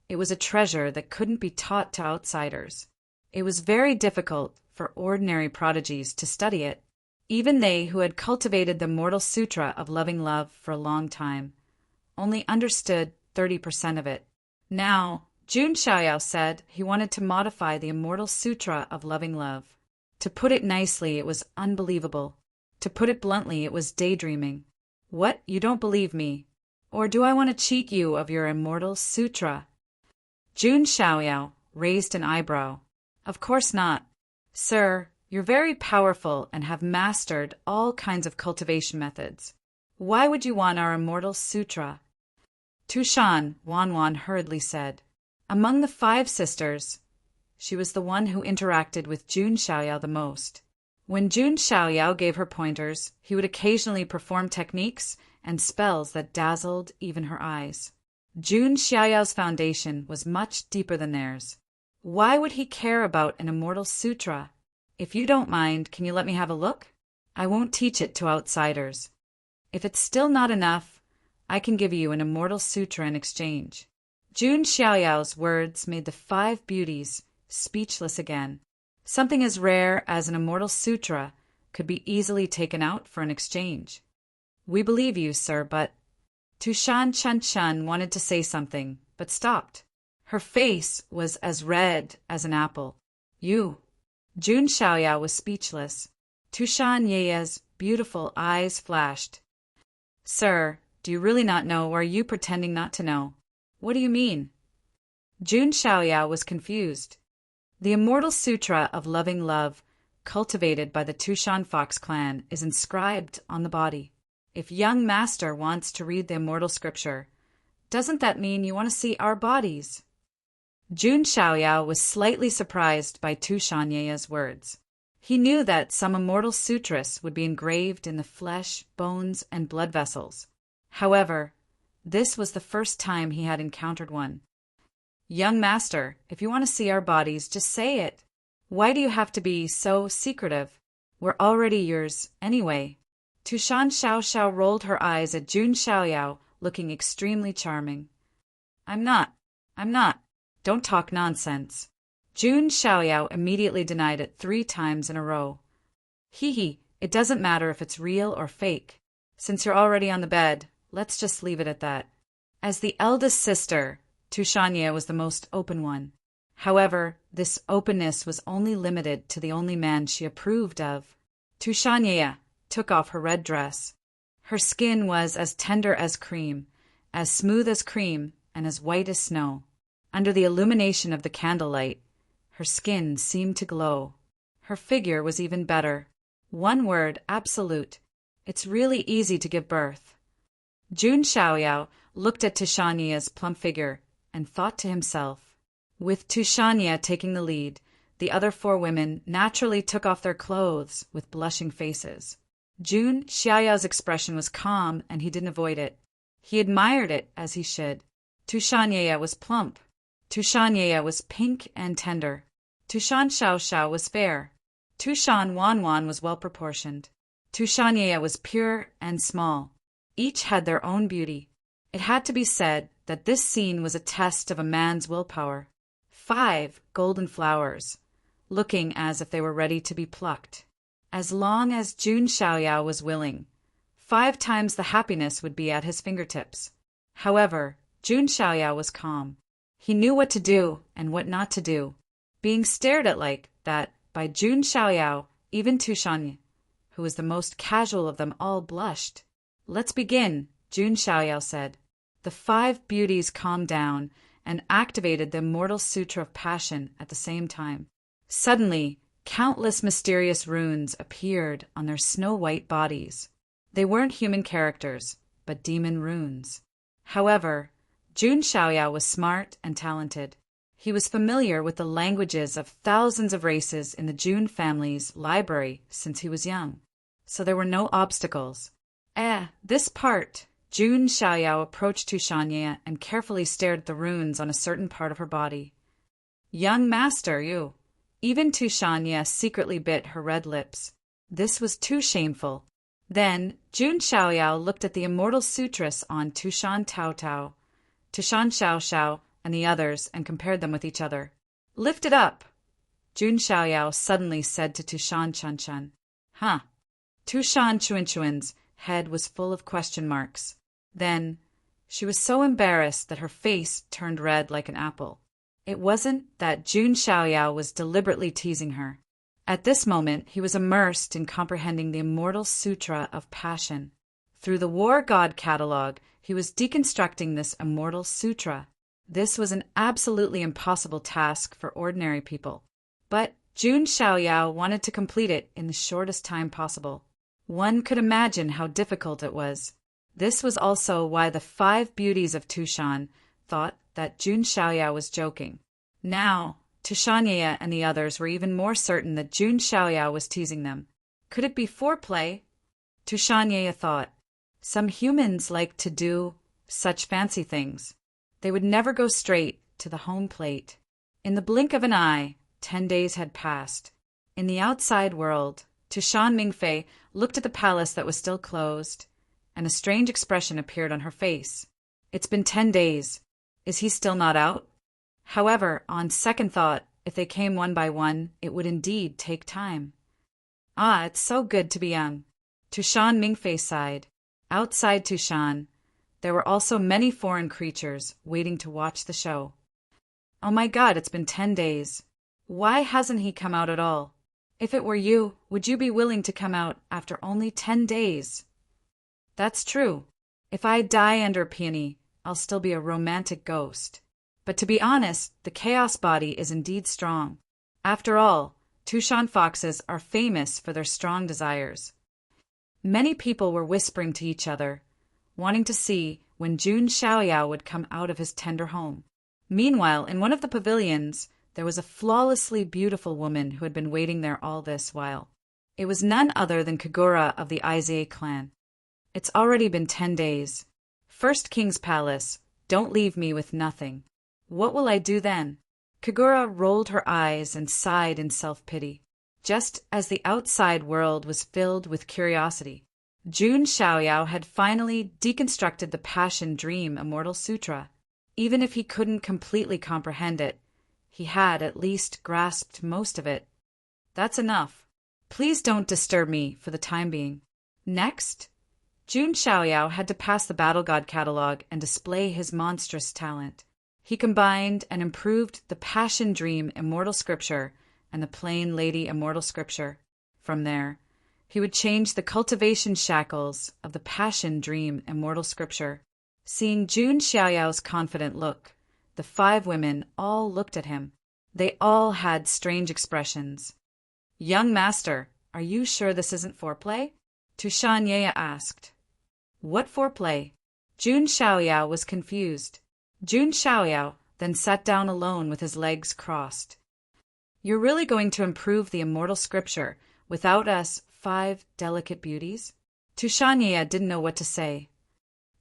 It was a treasure that couldn't be taught to outsiders. It was very difficult for ordinary prodigies to study it, even they who had cultivated the Mortal Sutra of Loving Love for a long time only understood 30% of it. Now, Jun Xiaoyao said he wanted to modify the Immortal Sutra of Loving Love. To put it nicely, it was unbelievable. To put it bluntly, it was daydreaming. What, you don't believe me? Or do I want to cheat you of your Immortal Sutra? Jun Xiaoyao raised an eyebrow. Of course not. Sir, you're very powerful and have mastered all kinds of cultivation methods. Why would you want our Immortal Sutra? Tushan, Wanwan hurriedly said. Among the 5 sisters, she was the one who interacted with Jun Xiaoyao the most. When Jun Xiaoyao gave her pointers, he would occasionally perform techniques and spells that dazzled even her eyes. Jun Xiaoyao's foundation was much deeper than theirs. Why would he care about an Immortal Sutra? If you don't mind, can you let me have a look? I won't teach it to outsiders. If it's still not enough, I can give you an Immortal Sutra in exchange. Jun Xiaoyao's words made the 5 beauties speechless again. Something as rare as an Immortal Sutra could be easily taken out for an exchange. We believe you, sir, but... Tushan Chun wanted to say something, but stopped. Her face was as red as an apple. You. Jun Xiaoyao was speechless. Tushan Ye's beautiful eyes flashed. Sir, do you really not know, or are you pretending not to know? What do you mean? Jun Xiaoyao was confused. The Immortal Sutra of Loving Love, cultivated by the Tushan Fox clan, is inscribed on the body. If young master wants to read the immortal scripture, doesn't that mean you want to see our bodies? Jun Xiaoyao was slightly surprised by Tushan Ye's words. He knew that some immortal sutras would be engraved in the flesh, bones, and blood vessels. However, this was the first time he had encountered one. Young master, if you want to see our bodies, just say it. Why do you have to be so secretive? We're already yours, anyway. Tushan Xiao rolled her eyes at Jun Xiaoyao, looking extremely charming. I'm not. Don't talk nonsense. Jun Xiaoyao immediately denied it 3 times in a row. Hee, it doesn't matter if it's real or fake. Since you're already on the bed, let's just leave it at that. As the eldest sister, Tushanye was the most open one. However, this openness was only limited to the only man she approved of. Tushanye took off her red dress. Her skin was as tender as cream, as smooth as cream, and as white as snow. Under the illumination of the candlelight, her skin seemed to glow. Her figure was even better. One word, absolute. It's really easy to give birth. Jun Xiaoyao looked at Tushanye's plump figure and thought to himself. With Tushanye taking the lead, the other 4 women naturally took off their clothes with blushing faces. Jun Xiaoyao's expression was calm, and he didn't avoid it. He admired it as he should. Tushanye was plump. Tushanye was pink and tender. Tushan Xiao was fair. Tushan Wanwan was well-proportioned. Tushanye was pure and small. Each had their own beauty. It had to be said that this scene was a test of a man's willpower. 5 golden flowers, looking as if they were ready to be plucked. As long as Jun Xiaoyao was willing, 5 times the happiness would be at his fingertips. However, Jun Xiaoyao was calm. He knew what to do and what not to do. Being stared at like that by Jun Xiaoyao, even Tushanye, who was the most casual of them all, blushed. Let's begin, Jun Xiaoyao said. The 5 beauties calmed down and activated the Immortal Sutra of Passion at the same time. Suddenly, countless mysterious runes appeared on their snow-white bodies. They weren't human characters, but demon runes. However, Jun Xiaoyao was smart and talented. He was familiar with the languages of thousands of races in the Jun family's library since he was young, so there were no obstacles. This part. Jun Xiaoyao approached Tushanye and carefully stared at the runes on a certain part of her body. Young master, you. Even Tushanye secretly bit her red lips. This was too shameful. Then Jun Xiaoyao looked at the immortal sutras on Tushan Xiao, and the others and compared them with each other. "Lift it up," Jun Xiaoyao suddenly said to Tushan Chunchun. "Huh." Tushan Chuinchuin's head was full of question marks. Then, she was so embarrassed that her face turned red like an apple. It wasn't that Jun Xiaoyao was deliberately teasing her. At this moment, he was immersed in comprehending the immortal sutra of passion. Through the War God catalog, he was deconstructing this immortal sutra. This was an absolutely impossible task for ordinary people. But Jun Xiaoyao wanted to complete it in the shortest time possible. One could imagine how difficult it was. This was also why the 5 beauties of Tushan thought that Jun Xiaoyao was joking. Now, Tushanye and the others were even more certain that Jun Xiaoyao was teasing them. Could it be foreplay? Tushanye thought. Some humans like to do such fancy things. They would never go straight to the home plate. In the blink of an eye, 10 days had passed. In the outside world, Tushan Mingfei looked at the palace that was still closed, and a strange expression appeared on her face. It's been 10 days. Is he still not out? However, on second thought, if they came one by one, it would indeed take time. Ah, it's so good to be young. Tushan Mingfei sighed. Outside Tushan, there were also many foreign creatures waiting to watch the show. Oh my God, it's been 10 days. Why hasn't he come out at all? If it were you, would you be willing to come out after only 10 days? That's true. If I die under a peony, I'll still be a romantic ghost. But to be honest, the chaos body is indeed strong. After all, Tushan foxes are famous for their strong desires. Many people were whispering to each other, wanting to see when Jun Xiaoyao would come out of his tender home. Meanwhile, in one of the pavilions, there was a flawlessly beautiful woman who had been waiting there all this while. It was none other than Kagura of the Izei clan. It's already been 10 days. First King's Palace, don't leave me with nothing. What will I do then? Kagura rolled her eyes and sighed in self-pity. Just as the outside world was filled with curiosity, Jun Xiaoyao had finally deconstructed the Passion Dream Immortal Sutra. Even if he couldn't completely comprehend it, he had at least grasped most of it. That's enough. Please don't disturb me for the time being. Next, Jun Xiaoyao had to pass the Battle God catalog and display his monstrous talent. He combined and improved the Passion Dream Immortal Scripture and the Plain Lady Immortal Scripture. From there, he would change the cultivation shackles of the Passion Dream Immortal Scripture. Seeing Jun Xiaoyao's confident look, the 5 women all looked at him. They all had strange expressions. "Young master, are you sure this isn't foreplay?" Tushan Ye asked. "What foreplay?" Jun Xiaoyao was confused. Jun Xiaoyao then sat down alone with his legs crossed. "You're really going to improve the immortal scripture without us 5 delicate beauties?" Tushanye didn't know what to say.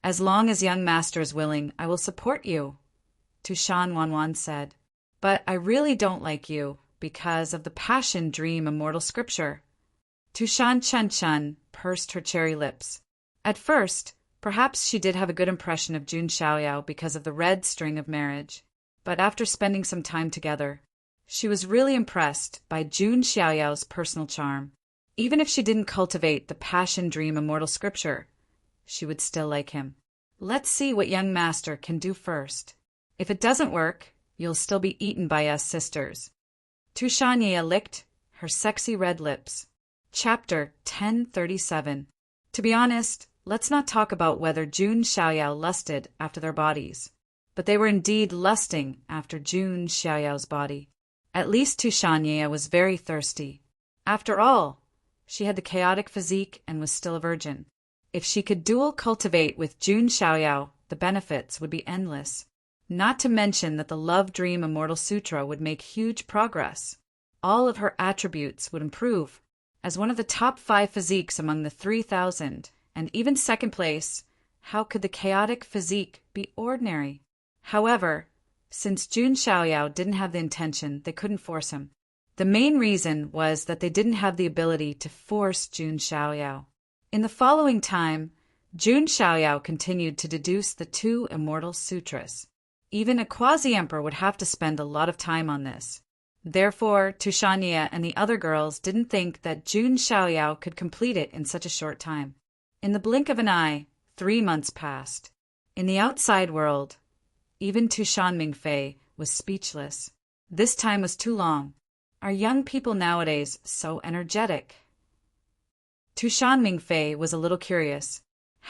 "As long as young master is willing, I will support you," Tushan Wanwan said. "But I really don't like you because of the Passion Dream Immortal Scripture." Tushan Chun pursed her cherry lips. At first, perhaps she did have a good impression of Jun Xiaoyao because of the red string of marriage. But after spending some time together, she was really impressed by Jun Xiaoyao's personal charm. Even if she didn't cultivate the Passion Dream Immortal Scripture, she would still like him. "Let's see what young master can do first. If it doesn't work, you'll still be eaten by us sisters." Tushanye licked her sexy red lips. Chapter 1037. To be honest, let's not talk about whether Jun Xiaoyao lusted after their bodies. But they were indeed lusting after Jun Xiaoyao's body. At least Tushanye was very thirsty. After all, she had the chaotic physique and was still a virgin. If she could dual cultivate with Jun Xiaoyao, the benefits would be endless. Not to mention that the Love Dream Immortal Sutra would make huge progress. All of her attributes would improve. As one of the top 5 physiques among the 3,000, and even second place, how could the chaotic physique be ordinary? However, since Jun Xiaoyao didn't have the intention, they couldn't force him. The main reason was that they didn't have the ability to force Jun Xiaoyao. In the following time, Jun Xiaoyao continued to deduce the 2 immortal sutras. Even a quasi-emperor would have to spend a lot of time on this. Therefore, Tushanye and the other girls didn't think that Jun Xiaoyao could complete it in such a short time. In the blink of an eye, 3 months passed. In the outside world, even Tushan Mingfei was speechless. This time was too long. Are young people nowadays so energetic? Tushan Mingfei was a little curious.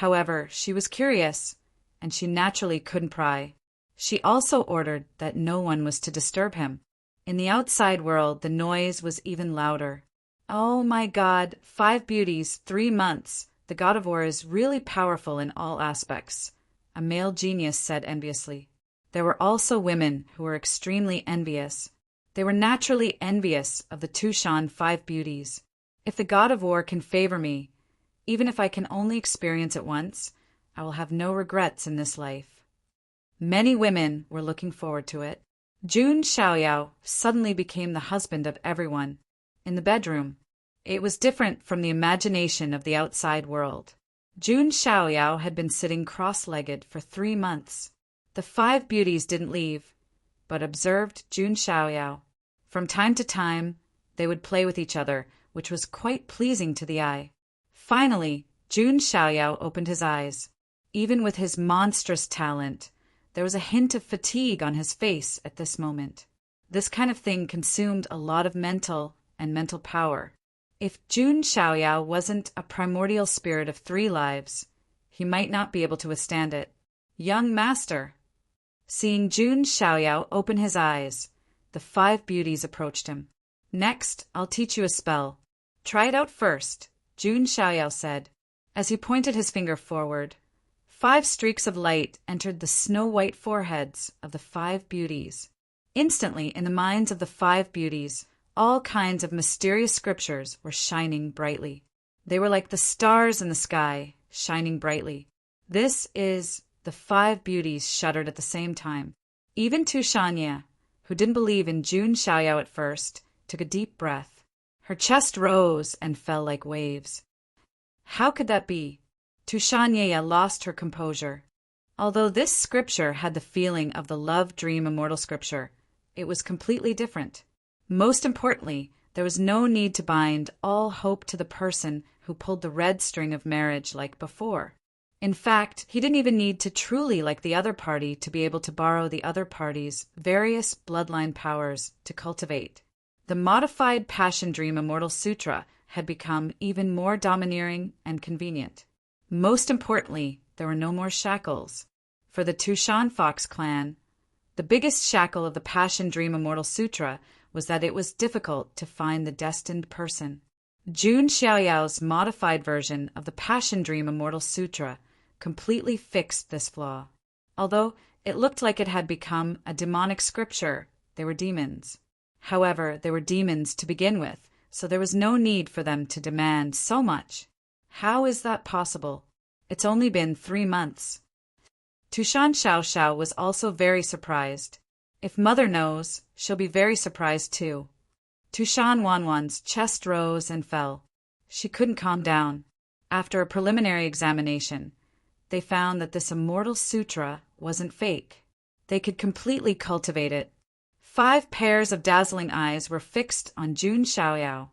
However, she was curious, and she naturally couldn't pry. She also ordered that no one was to disturb him. In the outside world, the noise was even louder. Oh my God, 5 beauties, 3 months. The god of war is really powerful in all aspects, a male genius said enviously. There were also women who were extremely envious. They were naturally envious of the Tushan 5 beauties. If the god of war can favor me, even if I can only experience it once, I will have no regrets in this life. Many women were looking forward to it. Jun Xiaoyao suddenly became the husband of everyone. In the bedroom, it was different from the imagination of the outside world. Jun Xiaoyao had been sitting cross-legged for 3 months. The 5 beauties didn't leave, but observed Jun Xiaoyao. From time to time, they would play with each other, which was quite pleasing to the eye. Finally, Jun Xiaoyao opened his eyes. Even with his monstrous talent, there was a hint of fatigue on his face at this moment. This kind of thing consumed a lot of mental power. If Jun Xiaoyao wasn't a primordial spirit of 3 lives, he might not be able to withstand it. Young master! Seeing Jun Xiaoyao open his eyes, the 5 beauties approached him. Next, I'll teach you a spell. Try it out first, Jun Xiaoyao said. As he pointed his finger forward, 5 streaks of light entered the snow-white foreheads of the 5 beauties. Instantly, in the minds of the 5 beauties, all kinds of mysterious scriptures were shining brightly. They were like the stars in the sky, shining brightly. This is... The 5 beauties shuddered at the same time. Even Tushanye, who didn't believe in Jun Xiaoyao at first, took a deep breath. Her chest rose and fell like waves. How could that be? Tushanye lost her composure. Although this scripture had the feeling of the love dream immortal scripture, it was completely different. Most importantly, there was no need to bind all hope to the person who pulled the red string of marriage like before. In fact, he didn't even need to truly like the other party to be able to borrow the other party's various bloodline powers to cultivate. The modified Passion Dream Immortal Sutra had become even more domineering and convenient. Most importantly, there were no more shackles. For the Tushan Fox clan, the biggest shackle of the Passion Dream Immortal Sutra was that it was difficult to find the destined person. Jun Xiaoyao's modified version of the Passion Dream Immortal Sutra completely fixed this flaw. Although it looked like it had become a demonic scripture, they were demons. However, they were demons to begin with, so there was no need for them to demand so much. How is that possible? It's only been 3 months. Tushan Xiaoxiao was also very surprised. If Mother knows, she'll be very surprised too. Tushan Wanwan's chest rose and fell. She couldn't calm down. After a preliminary examination, they found that this immortal sutra wasn't fake. They could completely cultivate it. 5 pairs of dazzling eyes were fixed on Jun Xiaoyao,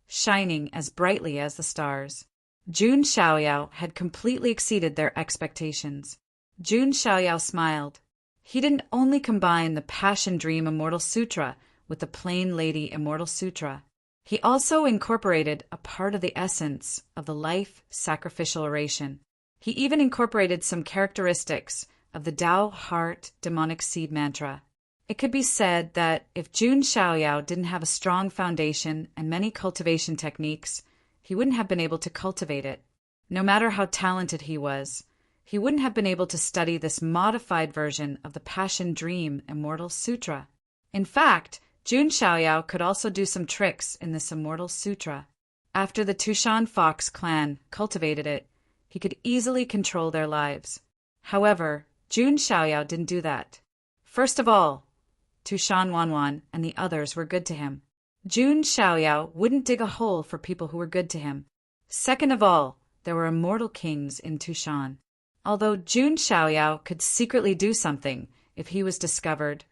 shining as brightly as the stars. Jun Xiaoyao had completely exceeded their expectations. Jun Xiaoyao smiled. He didn't only combine the Passion Dream Immortal Sutra with the Plain Lady Immortal Sutra. He also incorporated a part of the essence of the life sacrificial oration. He even incorporated some characteristics of the Tao Heart Demonic Seed Mantra. It could be said that if Jun Xiaoyao didn't have a strong foundation and many cultivation techniques, he wouldn't have been able to cultivate it. No matter how talented he was, he wouldn't have been able to study this modified version of the Passion Dream Immortal Sutra. In fact, Jun Xiaoyao could also do some tricks in this Immortal Sutra. After the Tushan Fox clan cultivated it, he could easily control their lives. However, Jun Xiaoyao didn't do that. First of all, Tushan Wanwan and the others were good to him. Jun Xiaoyao wouldn't dig a hole for people who were good to him. Second of all, there were immortal kings in Tushan. Although Jun Xiaoyao could secretly do something, if he was discovered,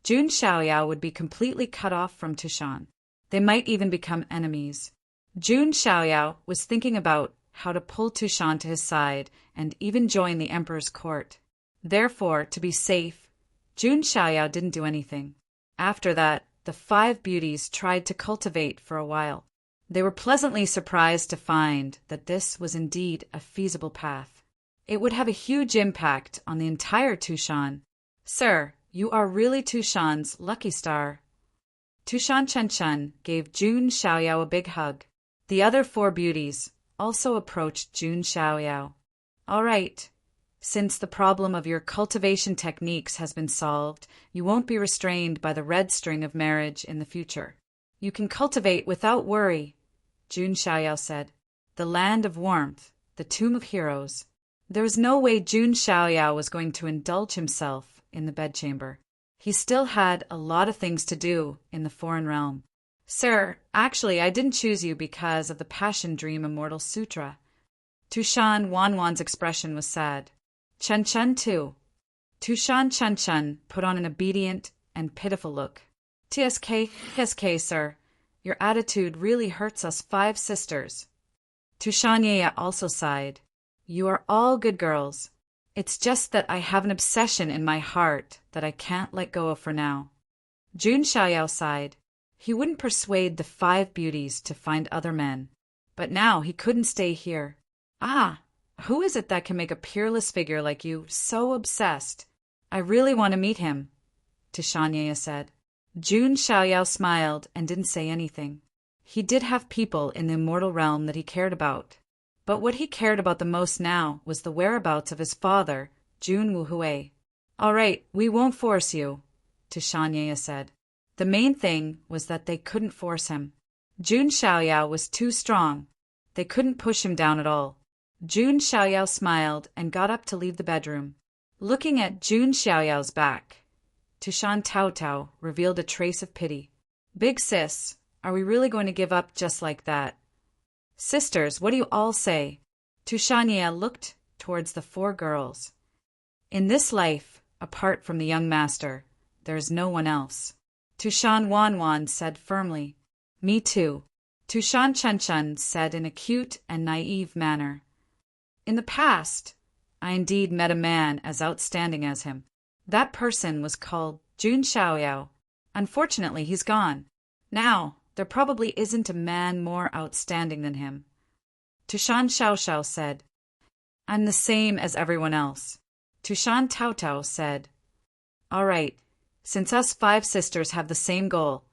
Jun Xiaoyao would be completely cut off from Tushan. They might even become enemies. Jun Xiaoyao was thinking about how to pull Tushan to his side and even join the emperor's court. Therefore, to be safe, Jun Xiaoyao didn't do anything. After that, the 5 beauties tried to cultivate for a while. They were pleasantly surprised to find that this was indeed a feasible path. It would have a huge impact on the entire Tushan. Sir, you are really Tushan's lucky star. Tushan Chen gave Jun Xiaoyao a big hug. The other 4 beauties also approached Jun Xiaoyao. All right. Since the problem of your cultivation techniques has been solved, you won't be restrained by the red string of marriage in the future. You can cultivate without worry, Jun Xiaoyao said. The land of warmth, the tomb of heroes. There was no way Jun Xiaoyao was going to indulge himself in the bedchamber. He still had a lot of things to do in the foreign realm. Sir, actually I didn't choose you because of the Passion Dream Immortal Sutra. Tushan Wanwan's expression was sad. Chen too. Tushan Chen put on an obedient and pitiful look. TSK, sir. Your attitude really hurts us 5 sisters. Tushan Ye also sighed. You are all good girls. It's just that I have an obsession in my heart that I can't let go of for now. Jun Xiaoyao sighed. He wouldn't persuade the 5 beauties to find other men. But now he couldn't stay here. Who is it that can make a peerless figure like you so obsessed? I really want to meet him, Tushan Ye said. Jun Xiaoyao smiled and didn't say anything. He did have people in the immortal realm that he cared about. But what he cared about the most now was the whereabouts of his father, Jun Wuhui. All right, we won't force you, Tushan Ye said. The main thing was that they couldn't force him. Jun Xiaoyao was too strong. They couldn't push him down at all. Jun Xiaoyao smiled and got up to leave the bedroom. Looking at Jun Xiaoyao's back, Tushan Taotao revealed a trace of pity. Big sis, are we really going to give up just like that? Sisters, what do you all say? Tushan Ye looked towards the 4 girls. In this life, apart from the young master, there is no one else. Tushan Wanwan said firmly. Me too. Tushan Chen said in a cute and naive manner. In the past, I indeed met a man as outstanding as him. That person was called Jun Xiaoyao. Unfortunately, he's gone. Now, there probably isn't a man more outstanding than him. Tushan Xiaoxiao said, I'm the same as everyone else. Tushan Taotao said, all right, since us 5 sisters have the same goal,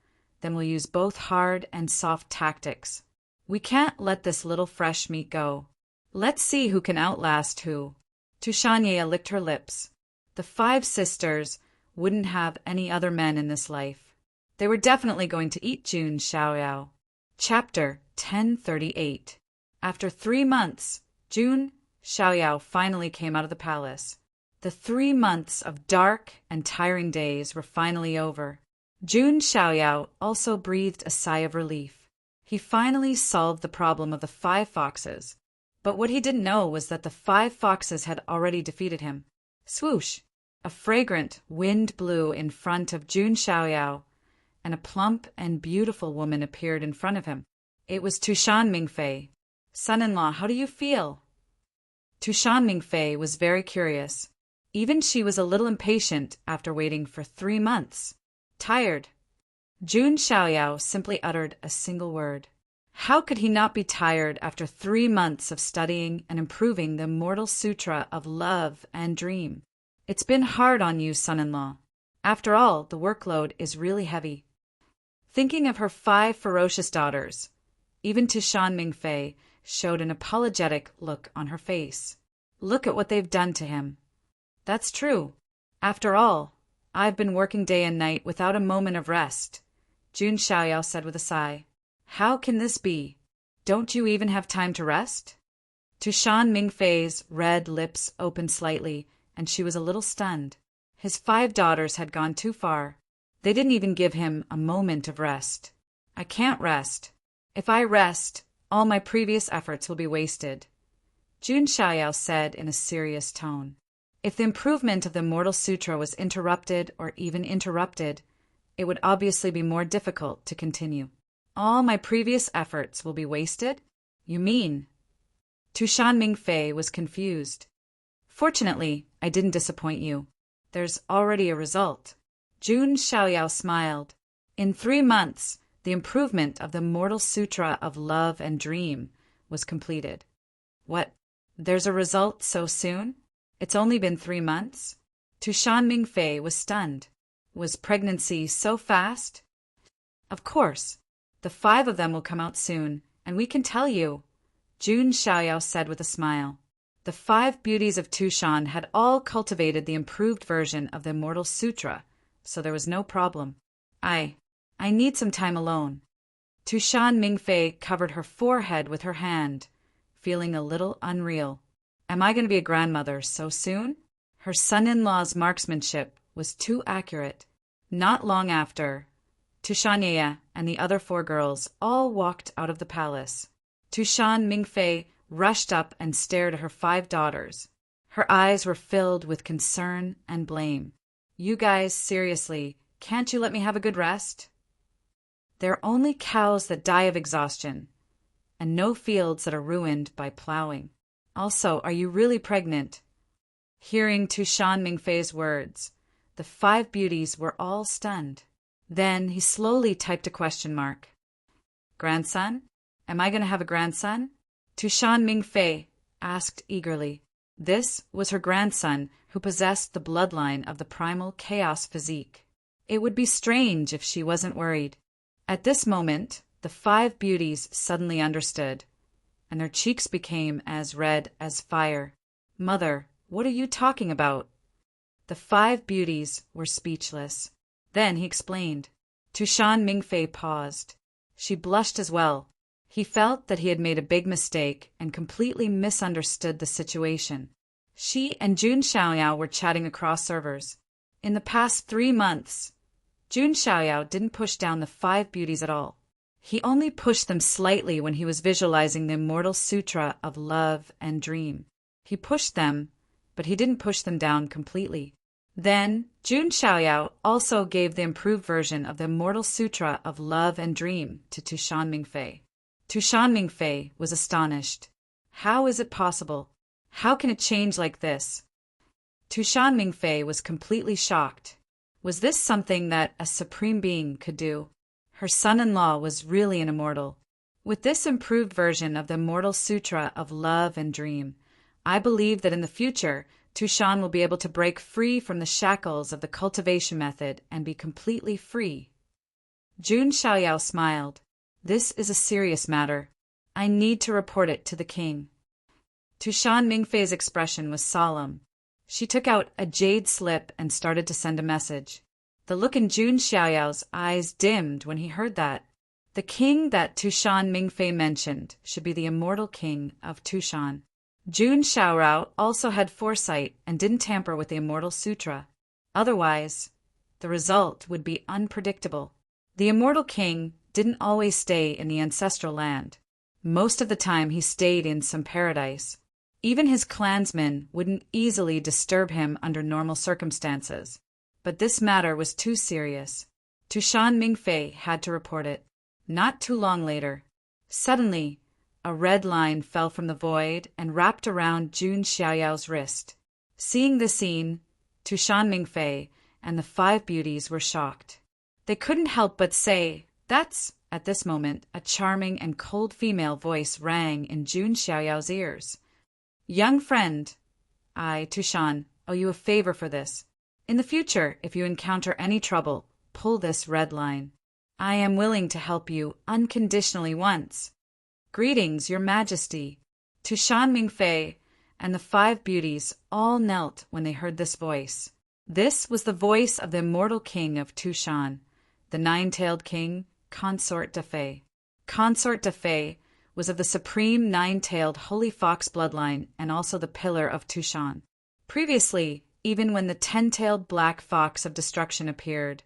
then we'll use both hard and soft tactics. We can't let this little fresh meat go. Let's see who can outlast who. Tushan Ye licked her lips. The 5 sisters wouldn't have any other men in this life. They were definitely going to eat Jun Xiaoyao. Chapter 1038. After 3 months, Jun Xiaoyao finally came out of the palace. The 3 months of dark and tiring days were finally over. Jun Xiaoyao also breathed a sigh of relief. He finally solved the problem of the 5 foxes. But what he didn't know was that the 5 foxes had already defeated him. Swoosh! A fragrant wind blew in front of Jun Xiaoyao, and a plump and beautiful woman appeared in front of him. It was Tushan Mingfei. Son-in-law, how do you feel? Tushan Mingfei was very curious. Even she was a little impatient after waiting for 3 months. Tired. Jun Xiaoyao simply uttered a single word. How could he not be tired after 3 months of studying and improving the immortal sutra of love and dream? It's been hard on you, son-in-law. After all, the workload is really heavy. Thinking of her 5 ferocious daughters, even Tushan Mingfei showed an apologetic look on her face. Look at what they've done to him. That's true. After all, I've been working day and night without a moment of rest, Jun Xiaoyao said with a sigh. How can this be? Don't you even have time to rest? Tushan Mingfei's red lips opened slightly, and she was a little stunned. His 5 daughters had gone too far. They didn't even give him a moment of rest. I can't rest. If I rest, all my previous efforts will be wasted, Jun Xiaoyao said in a serious tone. If the improvement of the Immortal Sutra was interrupted or even interrupted, it would obviously be more difficult to continue. All my previous efforts will be wasted? You mean? Tushan Mingfei was confused. Fortunately, I didn't disappoint you. There's already a result. Jun Xiaoyao smiled. In 3 months, the improvement of the Immortal Sutra of Love and Dream was completed. What? There's a result so soon? It's only been 3 months? Tushan Mingfei was stunned. Was pregnancy so fast? Of course. The 5 of them will come out soon, and we can tell you, Jun Xiaoyao said with a smile. The 5 beauties of Tushan had all cultivated the improved version of the Immortal Sutra, so there was no problem. I need some time alone. Tushan Mingfei covered her forehead with her hand, feeling a little unreal. Am I going to be a grandmother so soon? Her son-in-law's marksmanship was too accurate. Not long after, Tushanyaya and the other 4 girls all walked out of the palace. Tushan Mingfei rushed up and stared at her 5 daughters. Her eyes were filled with concern and blame. You guys, seriously, can't you let me have a good rest? There are only cows that die of exhaustion, and no fields that are ruined by plowing. Also, are you really pregnant? Hearing Tushan Mingfei's words, the 5 beauties were all stunned. Then he slowly typed a question mark. Grandson? Am I going to have a grandson? Tushan Mingfei asked eagerly. This was her grandson who possessed the bloodline of the primal chaos physique. It would be strange if she wasn't worried. At this moment, the 5 beauties suddenly understood, and their cheeks became as red as fire. Mother, what are you talking about? The 5 beauties were speechless. Then he explained. Tushan Mingfei paused. She blushed as well. He felt that he had made a big mistake and completely misunderstood the situation. She and Jun Xiaoyao were chatting across servers. In the past 3 months, Jun Xiaoyao didn't push down the 5 beauties at all. He only pushed them slightly when he was visualizing the Immortal Sutra of Love and Dream. He pushed them, but he didn't push them down completely. Then, Jun Xiaoyao also gave the improved version of the Immortal Sutra of Love and Dream to Tushan Mingfei. Tushan Mingfei was astonished. How is it possible? How can it change like this? Tushan Mingfei was completely shocked. Was this something that a supreme being could do? Her son-in-law was really an immortal. With this improved version of the Immortal Sutra of Love and Dream, I believe that in the future, Tushan will be able to break free from the shackles of the cultivation method and be completely free. Jun Xiaoyao smiled. This is a serious matter. I need to report it to the king. Tushan Mingfei's expression was solemn. She took out a jade slip and started to send a message. The look in Jun Xiaoyao's eyes dimmed when he heard that. The king that Tushan Mingfei mentioned should be the immortal king of Tushan. Jun Xiaorao also had foresight and didn't tamper with the Immortal Sutra. Otherwise, the result would be unpredictable. The immortal king didn't always stay in the ancestral land. Most of the time he stayed in some paradise. Even his clansmen wouldn't easily disturb him under normal circumstances. But this matter was too serious. Tushan Mingfei had to report it. Not too long later, suddenly, a red line fell from the void and wrapped around Jun Xiaoyao's wrist. Seeing the scene, Tushan Mingfei and the 5 beauties were shocked. They couldn't help but say, "That's," at this moment, a charming and cold female voice rang in Jun Xiaoyao's ears. "Young friend, I, Tushan, owe you a favor for this. In the future, if you encounter any trouble, pull this red line. I am willing to help you unconditionally once. Greetings, your majesty." Tushan Mingfei and the 5 beauties all knelt when they heard this voice. This was the voice of the immortal king of Tushan, the 9-tailed king, Consort Defei. Consort Defei was of the supreme 9-tailed Holy Fox bloodline and also the pillar of Tushan. Previously, even when the 10-tailed Black Fox of Destruction appeared,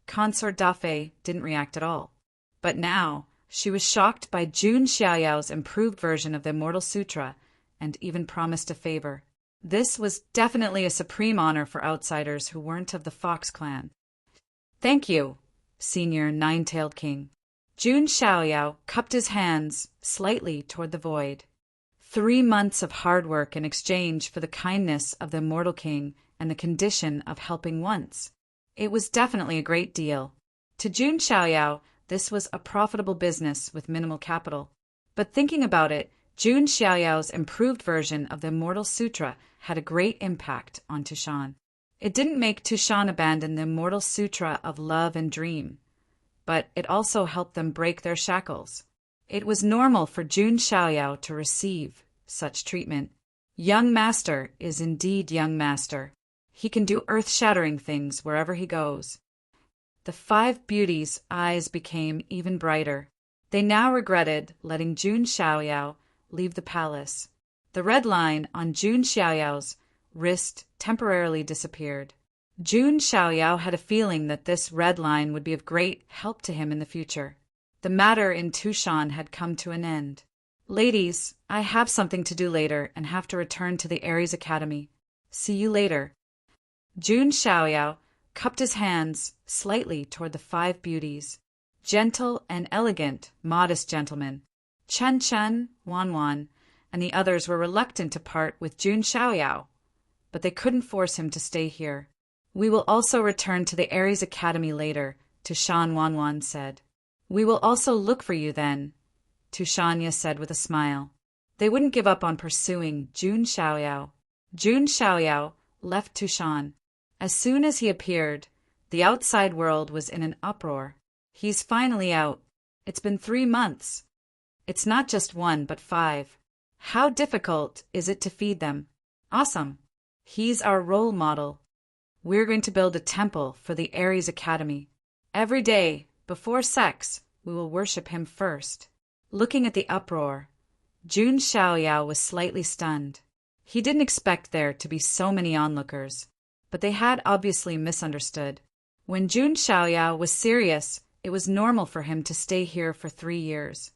Consort Defei didn't react at all. But now, she was shocked by Jun Xiaoyao's improved version of the Immortal Sutra and even promised a favor. This was definitely a supreme honor for outsiders who weren't of the Fox clan. Thank you, Senior Nine-Tailed King. Jun Xiaoyao cupped his hands slightly toward the void. 3 months of hard work in exchange for the kindness of the immortal king and the condition of helping once. It was definitely a great deal. To Jun Xiaoyao, this was a profitable business with minimal capital. But thinking about it, Jun Xiaoyao's improved version of the Immortal Sutra had a great impact on Tushan. It didn't make Tushan abandon the Immortal Sutra of love and dream, but it also helped them break their shackles. It was normal for Jun Xiaoyao to receive such treatment. Young master is indeed young master. He can do earth-shattering things wherever he goes. The 5 beauties' eyes became even brighter. They now regretted letting Jun Xiaoyao leave the palace. The red line on Jun Xiaoyao's wrist temporarily disappeared. Jun Xiaoyao had a feeling that this red line would be of great help to him in the future. The matter in Tushan had come to an end. Ladies, I have something to do later and have to return to the Ares Academy. See you later. Jun Xiaoyao cupped his hands slightly toward the 5 beauties. Gentle and elegant, modest gentlemen. Chen Chen, Wan Wan, and the others were reluctant to part with Jun Xiaoyao, but they couldn't force him to stay here. We will also return to the Ares Academy later, Tushan Wan Wan said. We will also look for you then, Tushanya said with a smile. They wouldn't give up on pursuing Jun Xiaoyao. Jun Xiaoyao left Tushan. As soon as he appeared, the outside world was in an uproar. He's finally out. It's been 3 months. It's not just 1, but 5. How difficult is it to feed them? Awesome. He's our role model. We're going to build a temple for the Ares Academy. Every day, before sex, we will worship him first. Looking at the uproar, Jun Xiaoyao was slightly stunned. He didn't expect there to be so many onlookers, but they had obviously misunderstood. When Jun Xiaoyao was serious, it was normal for him to stay here for 3 years.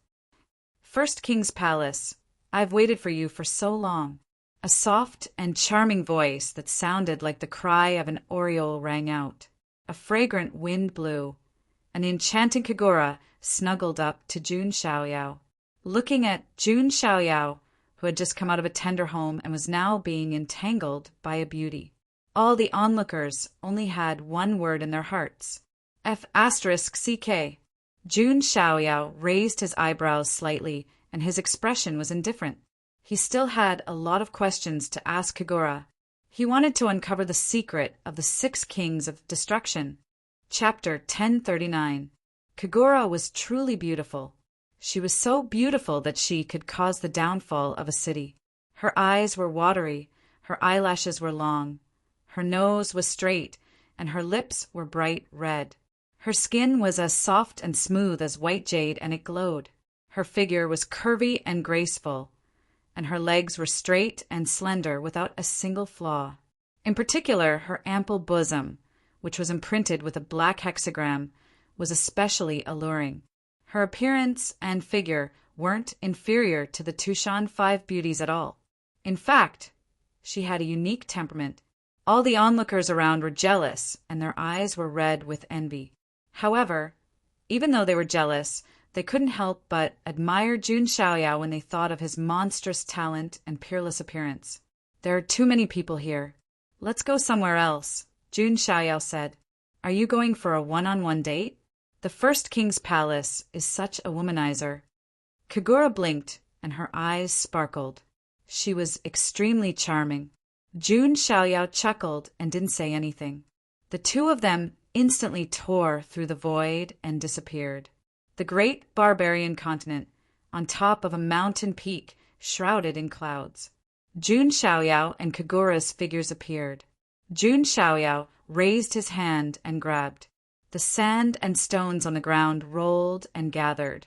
First King's Palace, I've waited for you for so long. A soft and charming voice that sounded like the cry of an oriole rang out. A fragrant wind blew. An enchanting Kagura snuggled up to Jun Xiaoyao. Looking at Jun Xiaoyao, who had just come out of a tender home and was now being entangled by a beauty. All the onlookers only had one word in their hearts. F*CK. Jun Xiaoyao raised his eyebrows slightly, and his expression was indifferent. He still had a lot of questions to ask Kagura. He wanted to uncover the secret of the 6 kings of destruction. Chapter 1039. Kagura was truly beautiful. She was so beautiful that she could cause the downfall of a city. Her eyes were watery, her eyelashes were long, her nose was straight, and her lips were bright red. Her skin was as soft and smooth as white jade, and it glowed. Her figure was curvy and graceful, and her legs were straight and slender without a single flaw. In particular, her ample bosom, which was imprinted with a black hexagram, was especially alluring. Her appearance and figure weren't inferior to the Tushan 5 beauties at all. In fact, she had a unique temperament. All the onlookers around were jealous, and their eyes were red with envy. However, even though they were jealous, they couldn't help but admire Jun Xiaoyao when they thought of his monstrous talent and peerless appearance. There are too many people here. Let's go somewhere else, Jun Xiaoyao said. Are you going for a one-on-one date? The First King's Palace is such a womanizer. Kagura blinked, and her eyes sparkled. She was extremely charming. Jun Xiaoyao chuckled and didn't say anything. The 2 of them instantly tore through the void and disappeared. The great barbarian continent, on top of a mountain peak shrouded in clouds. Jun Xiaoyao and Kagura's figures appeared. Jun Xiaoyao raised his hand and grabbed. The sand and stones on the ground rolled and gathered,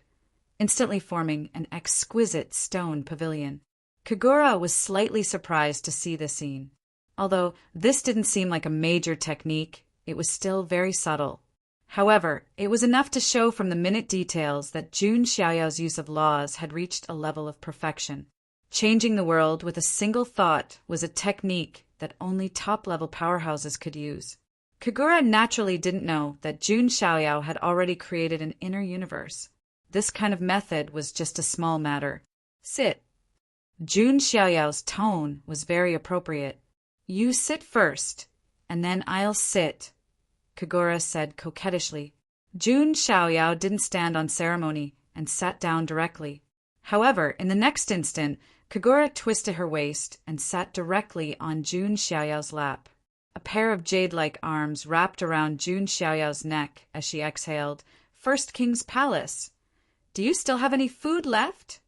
instantly forming an exquisite stone pavilion. Kagura was slightly surprised to see this scene. Although this didn't seem like a major technique, it was still very subtle. However, it was enough to show from the minute details that Jun Xiaoyao's use of laws had reached a level of perfection. Changing the world with a single thought was a technique that only top-level powerhouses could use. Kagura naturally didn't know that Jun Xiaoyao had already created an inner universe. This kind of method was just a small matter. Sit. Jun Xiaoyao's tone was very appropriate. You sit first, and then I'll sit, Kagura said coquettishly. Jun Xiaoyao didn't stand on ceremony and sat down directly. However, in the next instant, Kagura twisted her waist and sat directly on Jun Xiaoyao's lap. A pair of jade-like arms wrapped around Jun Xiaoyao's neck as she exhaled, "First King's Palace. Do you still have any food left?"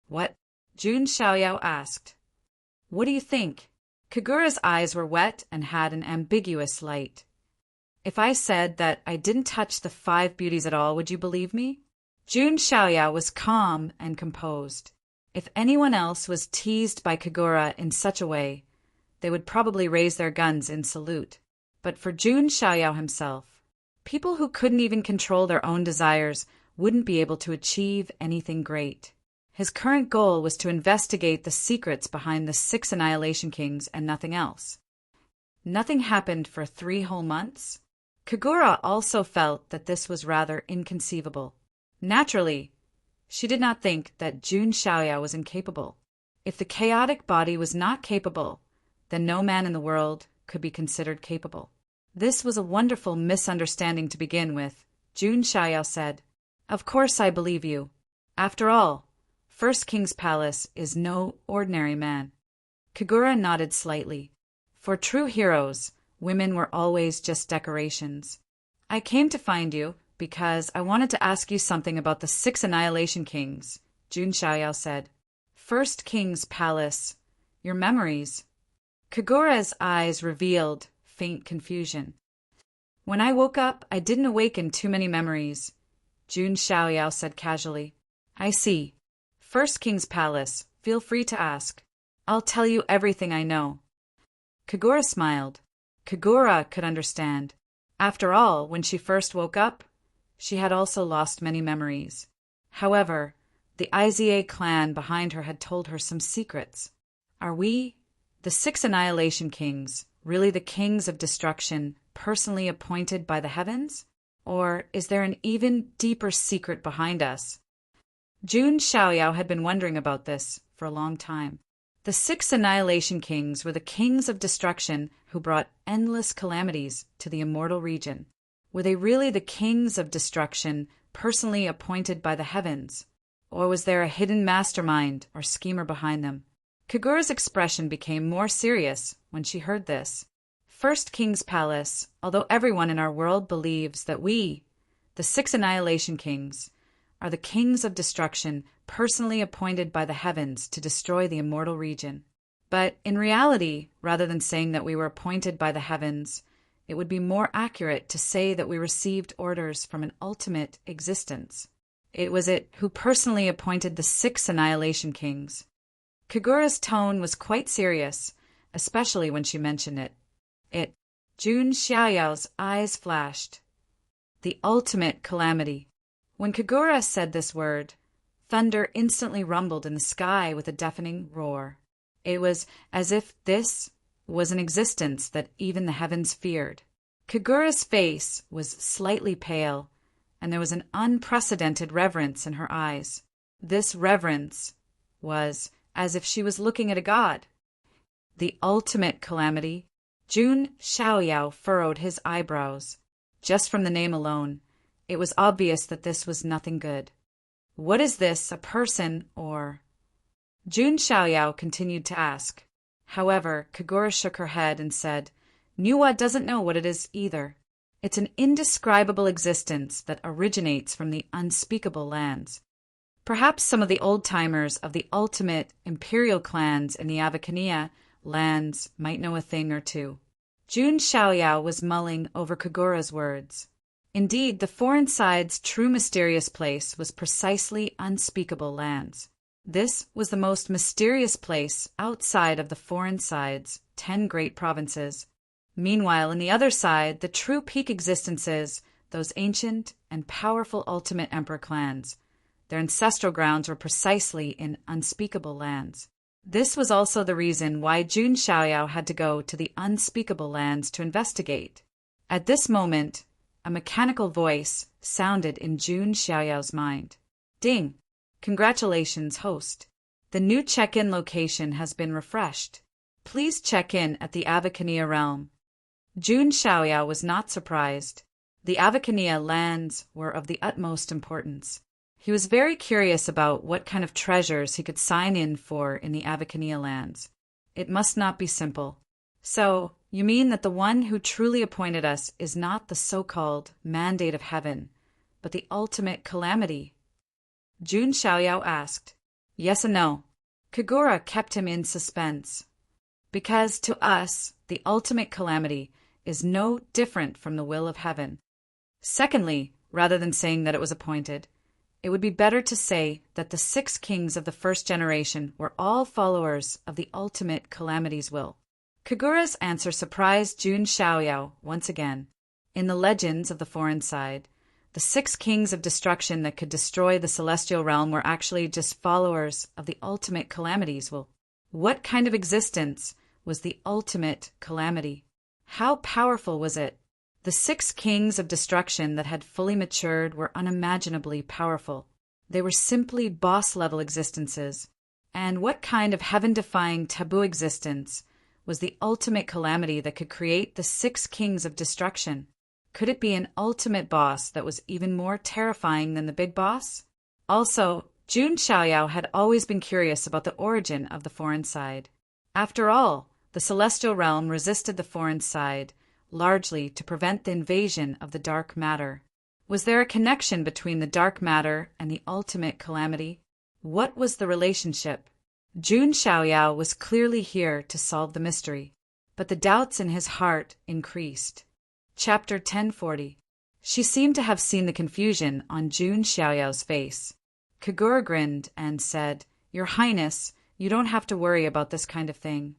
"What?" Jun Xiaoyao asked. "What do you think?" Kagura's eyes were wet and had an ambiguous light. "If I said that I didn't touch the 5 beauties at all, would you believe me?" Jun Xiaoyao was calm and composed. If anyone else was teased by Kagura in such a way, they would probably raise their guns in salute. But for Jun Xiaoyao himself, people who couldn't even control their own desires wouldn't be able to achieve anything great. His current goal was to investigate the secrets behind the 6 Annihilation Kings and nothing else. Nothing happened for 3 whole months? Kagura also felt that this was rather inconceivable. Naturally, she did not think that Jun Xiaoyao was incapable. If the chaotic body was not capable, then no man in the world could be considered capable. This was a wonderful misunderstanding to begin with. Jun Xiaoyao said, "Of course I believe you. After all, First King's Palace is no ordinary man." Kagura nodded slightly. For true heroes, women were always just decorations. "I came to find you because I wanted to ask you something about the 6 Annihilation Kings," Jun Xiaoyao said. "First King's Palace. Your memories." Kagura's eyes revealed faint confusion. "When I woke up, I didn't awaken too many memories," Jun Xiaoyao said casually. "I see. First King's Palace. Feel free to ask. I'll tell you everything I know." Kagura smiled. Kagura could understand. After all, when she first woke up, she had also lost many memories. However, the IZA clan behind her had told her some secrets. Are we, the 6 Annihilation Kings, really the kings of destruction, personally appointed by the heavens? Or is there an even deeper secret behind us? Jun Xiaoyao had been wondering about this for a long time. The 6 Annihilation Kings were the kings of destruction who brought endless calamities to the immortal region. Were they really the kings of destruction, personally appointed by the heavens? Or was there a hidden mastermind or schemer behind them? Kagura's expression became more serious when she heard this. First King's Palace, although everyone in our world believes that we, the 6 Annihilation Kings, are the kings of destruction personally appointed by the heavens to destroy the immortal region. But in reality, rather than saying that we were appointed by the heavens, it would be more accurate to say that we received orders from an ultimate existence. It was it who personally appointed the 6 Annihilation Kings. Kagura's tone was quite serious, especially when she mentioned it. Jun Xiaoyao's eyes flashed. The ultimate calamity. When Kagura said this word, thunder instantly rumbled in the sky with a deafening roar. It was as if this was an existence that even the heavens feared. Kagura's face was slightly pale, and there was an unprecedented reverence in her eyes. This reverence was as if she was looking at a god. The ultimate calamity. Jun Xiaoyao furrowed his eyebrows. Just from the name alone, it was obvious that this was nothing good. What is this, a person, or? Jun Xiaoyao continued to ask. However, Kagura shook her head and said, "Nuwa doesn't know what it is either. It's an indescribable existence that originates from the unspeakable lands. Perhaps some of the old-timers of the ultimate imperial clans in the Avakania lands might know a thing or two." Jun Xiaoyao was mulling over Kagura's words. Indeed, the foreign side's true mysterious place was precisely unspeakable lands. This was the most mysterious place outside of the foreign side's 10 great provinces. Meanwhile, in the other side, the true peak existences, those ancient and powerful ultimate emperor clans, Their ancestral grounds were precisely in unspeakable lands. This was also the reason why Jun Xiaoyao had to go to the unspeakable lands to investigate. At this moment, a mechanical voice sounded in Jun Xiaoyao's mind. Ding! Congratulations, host. The new check-in location has been refreshed. Please check in at the Avicania realm. Jun Xiaoyao was not surprised. The Avicania lands were of the utmost importance. He was very curious about what kind of treasures he could sign in for in the Avicania lands. It must not be simple. So, you mean that the one who truly appointed us is not the so-called mandate of heaven, but the ultimate calamity? Jun Xiaoyao asked. Yes and no. Kagura kept him in suspense. Because to us, the ultimate calamity is no different from the will of heaven. Secondly, rather than saying that it was appointed, it would be better to say that the 6 kings of the first generation were all followers of the ultimate calamity's will. Kagura's answer surprised Jun Xiaoyao once again. In the legends of the foreign side, the 6 kings of destruction that could destroy the celestial realm were actually just followers of the ultimate calamity's will. What kind of existence was the ultimate calamity? How powerful was it? The 6 kings of destruction that had fully matured were unimaginably powerful. They were simply boss-level existences. And what kind of heaven-defying taboo existence was the ultimate calamity that could create the 6 kings of destruction? Could it be an ultimate boss that was even more terrifying than the big boss? Also, Jun Xiaoyao had always been curious about the origin of the foreign side. After all, the celestial realm resisted the foreign side, largely to prevent the invasion of the dark matter. Was there a connection between the dark matter and the ultimate calamity? What was the relationship? Jun Xiaoyao was clearly here to solve the mystery, but the doubts in his heart increased. Chapter 1040. She seemed to have seen the confusion on Jun Xiaoyao's face. Kagura grinned and said, Your Highness, you don't have to worry about this kind of thing.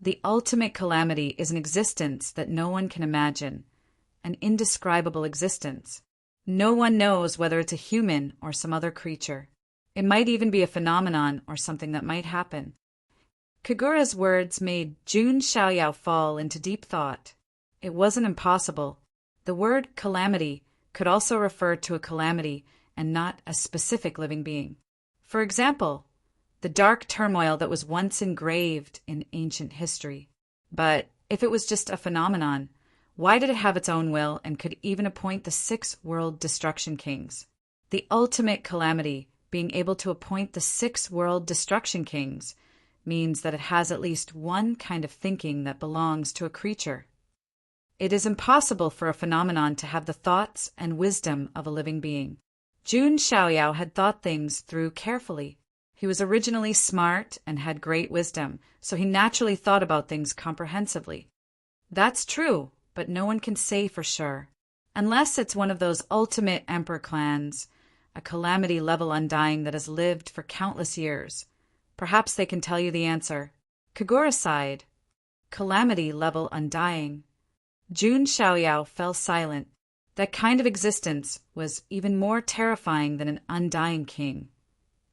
The ultimate calamity is an existence that no one can imagine, an indescribable existence. No one knows whether it's a human or some other creature. It might even be a phenomenon or something that might happen. Kagura's words made Jun Xiaoyao fall into deep thought. It wasn't impossible. The word calamity could also refer to a calamity and not a specific living being. For example, the dark turmoil that was once engraved in ancient history. But if it was just a phenomenon, why did it have its own will and could even appoint the 6 world destruction kings? The ultimate calamity, being able to appoint the 6 world destruction kings, means that it has at least one kind of thinking that belongs to a creature. It is impossible for a phenomenon to have the thoughts and wisdom of a living being. Jun Xiaoyao had thought things through carefully. He was originally smart and had great wisdom, so he naturally thought about things comprehensively. That's true, but no one can say for sure. Unless it's one of those ultimate emperor clans, a calamity-level undying that has lived for countless years. Perhaps they can tell you the answer. Kagura sighed. Calamity-level undying. Jun Xiaoyao fell silent. That kind of existence was even more terrifying than an undying king,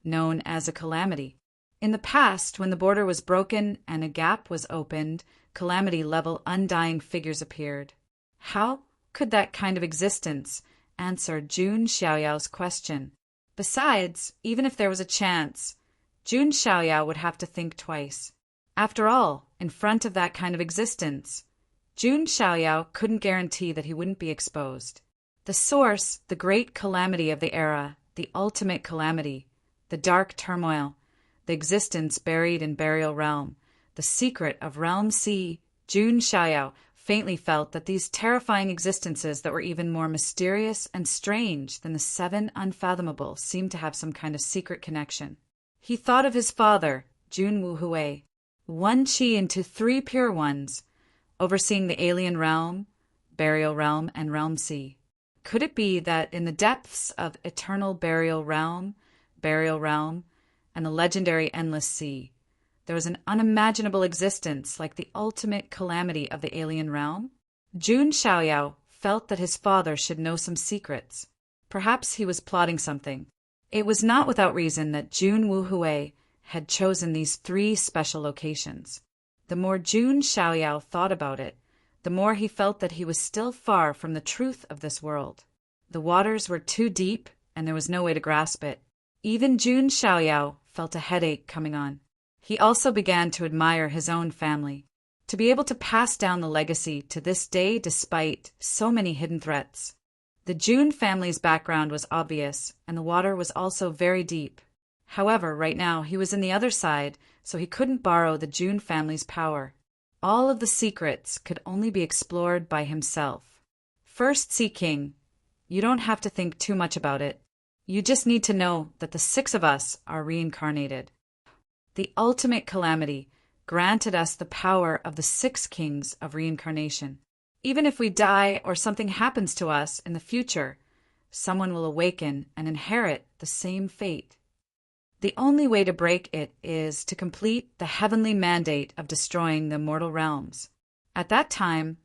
known as a calamity. In the past, when the border was broken and a gap was opened, calamity-level undying figures appeared. How could that kind of existence answer Jun Xiaoyao's question? Besides, even if there was a chance, Jun Xiaoyao would have to think twice. After all, in front of that kind of existence, Jun Xiaoyao couldn't guarantee that he wouldn't be exposed. The source, the great calamity of the era, the ultimate calamity, the dark turmoil, the existence buried in Burial Realm, the secret of Realm C. Jun Xiaoyao faintly felt that these terrifying existences that were even more mysterious and strange than the 7 unfathomable seemed to have some kind of secret connection. He thought of his father, Jun Wuhui, 1 chi into 3 pure ones, overseeing the alien realm, Burial Realm, and Realm C. Could it be that in the depths of eternal Burial Realm, and the legendary Endless Sea, there was an unimaginable existence like the ultimate calamity of the alien realm? Jun Xiaoyao felt that his father should know some secrets. Perhaps he was plotting something. It was not without reason that Jun Wuhui had chosen these three special locations. The more Jun Xiaoyao thought about it, the more he felt that he was still far from the truth of this world. The waters were too deep, and there was no way to grasp it. Even Jun Xiaoyao felt a headache coming on. He also began to admire his own family. To be able to pass down the legacy to this day despite so many hidden threats. The Jun family's background was obvious, and the water was also very deep. However, right now he was in the other side, so he couldn't borrow the Jun family's power. All of the secrets could only be explored by himself. First Sea King, you don't have to think too much about it. You just need to know that the 6 of us are reincarnated. The ultimate calamity granted us the power of the 6 kings of reincarnation. Even if we die or something happens to us in the future, someone will awaken and inherit the same fate. The only way to break it is to complete the heavenly mandate of destroying the mortal realms. At that time,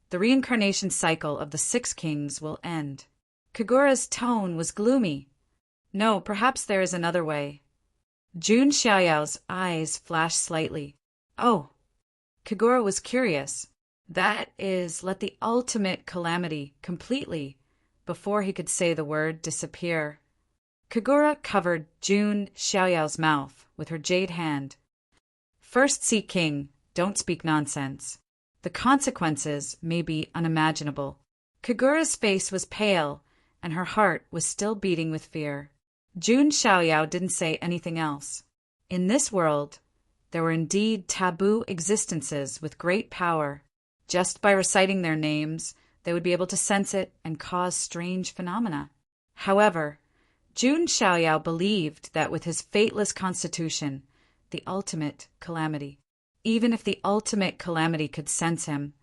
the reincarnation cycle of the 6 kings will end. Kagura's tone was gloomy. No, perhaps there is another way. Jun Xiaoyao's eyes flashed slightly. Oh, Kagura was curious. That is, let the ultimate calamity completely, before he could say the word disappear. Kagura covered Jun Xiaoyao's mouth with her jade hand. First Sea King, don't speak nonsense. The consequences may be unimaginable. Kagura's face was pale, and her heart was still beating with fear. Jun Xiaoyao didn't say anything else. In this world, there were indeed taboo existences with great power. Just by reciting their names, they would be able to sense it and cause strange phenomena. However, Jun Xiaoyao believed that with his fateless constitution, the ultimate calamity, even if the ultimate calamity could sense him,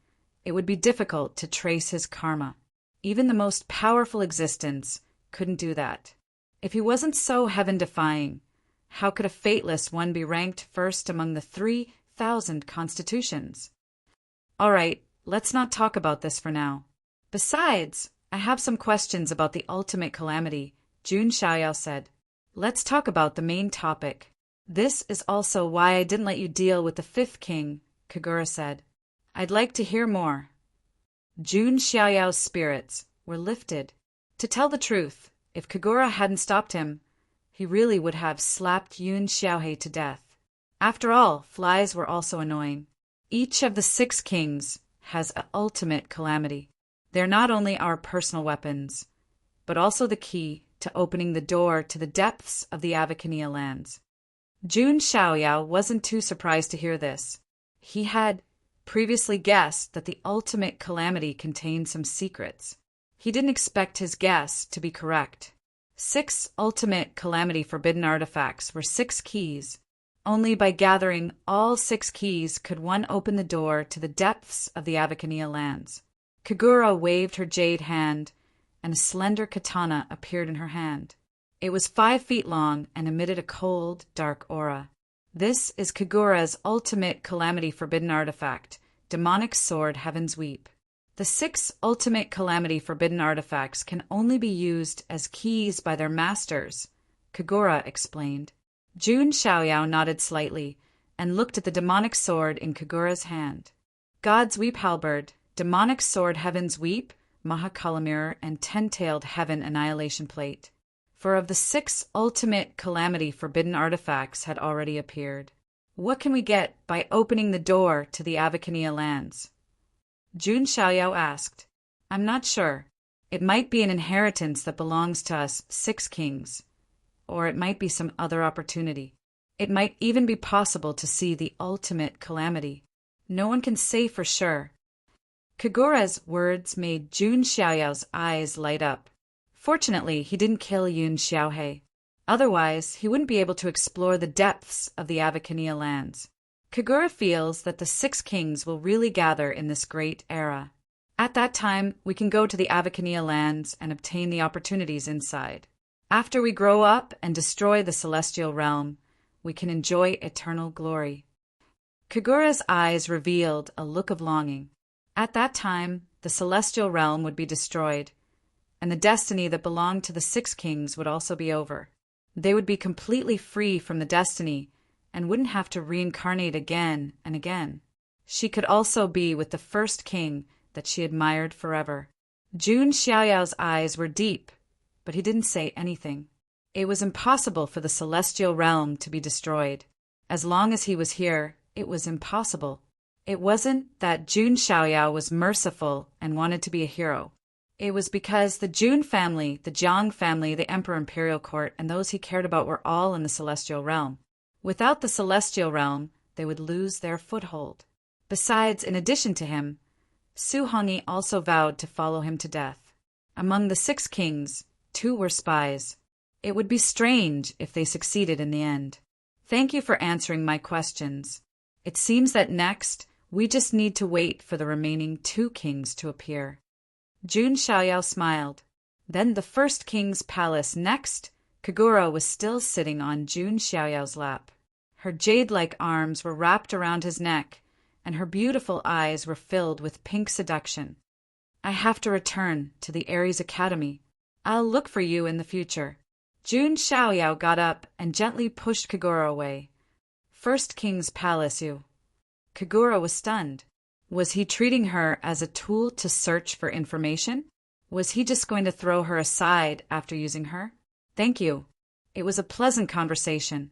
it would be difficult to trace his karma. Even the most powerful existence couldn't do that. If he wasn't so heaven-defying, how could a fateless one be ranked first among the 3,000 constitutions? All right, let's not talk about this for now. Besides, I have some questions about the ultimate calamity, Jun Xiaoyao said. Let's talk about the main topic. This is also why I didn't let you deal with the 5th king, Kagura said. I'd like to hear more. Jun Xiaoyao's spirits were lifted. To tell the truth, if Kagura hadn't stopped him, he really would have slapped Yun Xiaohei to death. After all, flies were also annoying. Each of the 6 kings has an ultimate calamity. They're not only our personal weapons, but also the key to opening the door to the depths of the Avacania lands. Jun Xiaoyao wasn't too surprised to hear this. He had previously guessed that the ultimate calamity contained some secrets. He didn't expect his guess to be correct. 6 ultimate calamity forbidden artifacts were 6 keys. Only by gathering all 6 keys could one open the door to the depths of the Avacania lands. Kagura waved her jade hand, and a slender katana appeared in her hand. It was 5 feet long and emitted a cold, dark aura. This is Kagura's ultimate calamity forbidden artifact, Demonic Sword Heaven's Weep. The 6 ultimate calamity forbidden artifacts can only be used as keys by their masters, Kagura explained. Jun Xiaoyao nodded slightly and looked at the demonic sword in Kagura's hand. God's Weep Halberd, Demonic Sword Heaven's Weep, Mahakala Mirror, and 10-tailed Heaven Annihilation Plate. 4 of the 6 ultimate calamity forbidden artifacts had already appeared. What can we get by opening the door to the Avacania lands? Jun Xiaoyao asked. I'm not sure. It might be an inheritance that belongs to us 6 kings. Or it might be some other opportunity. It might even be possible to see the ultimate calamity. No one can say for sure. Kagura's words made Jun Xiaoyao's eyes light up. Fortunately, he didn't kill Yun Xiaohei. Otherwise, he wouldn't be able to explore the depths of the Avacania lands. Kagura feels that the 6 kings will really gather in this great era. At that time, we can go to the Avacania lands and obtain the opportunities inside. After we grow up and destroy the celestial realm, we can enjoy eternal glory. Kagura's eyes revealed a look of longing. At that time, the celestial realm would be destroyed, and the destiny that belonged to the 6 kings would also be over. They would be completely free from the destiny and wouldn't have to reincarnate again and again. She could also be with the first king that she admired forever. Jun Xiaoyao's eyes were deep, but he didn't say anything. It was impossible for the celestial realm to be destroyed. As long as he was here, it was impossible. It wasn't that Jun Xiaoyao was merciful and wanted to be a hero. It was because the Jun family, the Jiang family, the Emperor Imperial Court, and those he cared about were all in the celestial realm. Without the celestial realm, they would lose their foothold. Besides, in addition to him, Su Hongyi also vowed to follow him to death. Among the 6 kings, 2 were spies. It would be strange if they succeeded in the end. Thank you for answering my questions. It seems that next, we just need to wait for the remaining 2 kings to appear. Jun Xiaoyao smiled. Then the first king's palace. Next, Kagura was still sitting on Jun Xiaoyao's lap. Her jade-like arms were wrapped around his neck, and her beautiful eyes were filled with pink seduction. I have to return to the Ares Academy. I'll look for you in the future. Jun Xiaoyao got up and gently pushed Kagura away. First King's Palace, you. Kagura was stunned. Was he treating her as a tool to search for information? Was he just going to throw her aside after using her? Thank you. It was a pleasant conversation.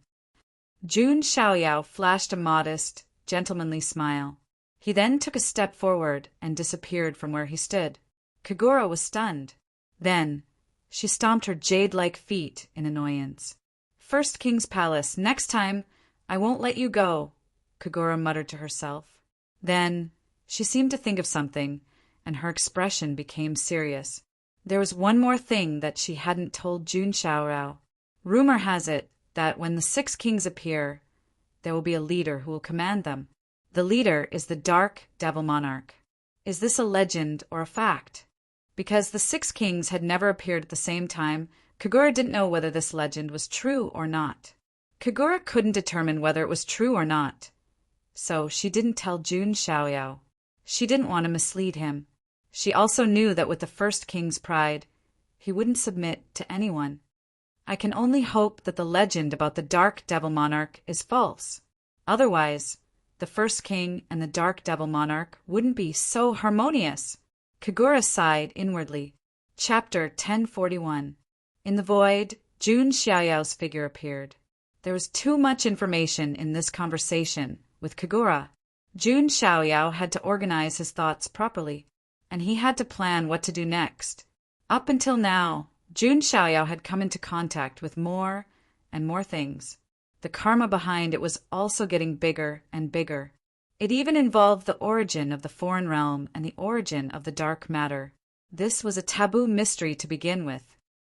Jun Xiaoyao flashed a modest, gentlemanly smile. He then took a step forward and disappeared from where he stood. Kagura was stunned. Then, she stomped her jade-like feet in annoyance. First King's Palace, next time, I won't let you go, Kagura muttered to herself. Then, she seemed to think of something, and her expression became serious. There was one more thing that she hadn't told Jun Xiaoyao. Rumor has it that when the 6 kings appear, there will be a leader who will command them. The leader is the Dark Devil Monarch. Is this a legend or a fact? Because the 6 kings had never appeared at the same time, Kagura didn't know whether this legend was true or not. Kagura couldn't determine whether it was true or not. So she didn't tell Jun Xiaoyao. She didn't want to mislead him. She also knew that with the first king's pride, he wouldn't submit to anyone. I can only hope that the legend about the Dark Devil Monarch is false. Otherwise, the first king and the Dark Devil Monarch wouldn't be so harmonious. Kagura sighed inwardly. Chapter 1041. In the void, Jun Xiaoyao's figure appeared. There was too much information in this conversation with Kagura. Jun Xiaoyao had to organize his thoughts properly, and he had to plan what to do next. Up until now, Jun Xiaoyao had come into contact with more and more things. The karma behind it was also getting bigger and bigger. It even involved the origin of the foreign realm and the origin of the dark matter. This was a taboo mystery to begin with.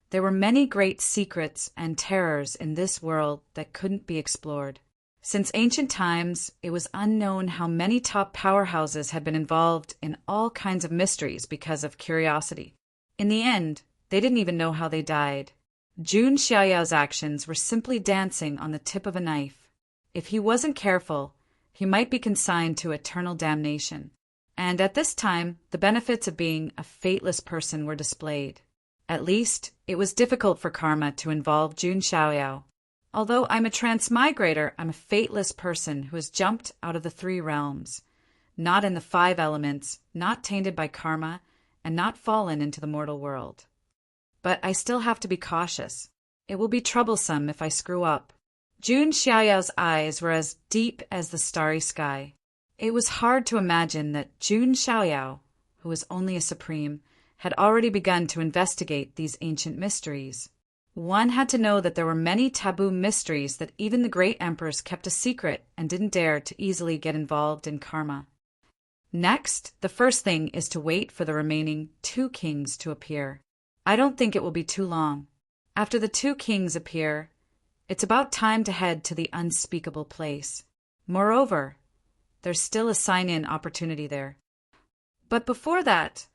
There were many great secrets and terrors in this world that couldn't be explored. Since ancient times, it was unknown how many top powerhouses had been involved in all kinds of mysteries because of curiosity. In the end, they didn't even know how they died. Jun Xiaoyao's actions were simply dancing on the tip of a knife. If he wasn't careful, he might be consigned to eternal damnation. And at this time, the benefits of being a fateless person were displayed. At least, it was difficult for karma to involve Jun Xiaoyao. Although I'm a transmigrator, I'm a fateless person who has jumped out of the 3 realms, not in the 5 elements, not tainted by karma, and not fallen into the mortal world. But I still have to be cautious. It will be troublesome if I screw up. Jun Xiaoyao's eyes were as deep as the starry sky. It was hard to imagine that Jun Xiaoyao, who was only a supreme, had already begun to investigate these ancient mysteries. One had to know that there were many taboo mysteries that even the great emperors kept a secret and didn't dare to easily get involved in karma. Next, the first thing is to wait for the remaining 2 kings to appear. I don't think it will be too long. After the 2 kings appear, it's about time to head to the unspeakable place. Moreover, there's still a sign-in opportunity there. But before that,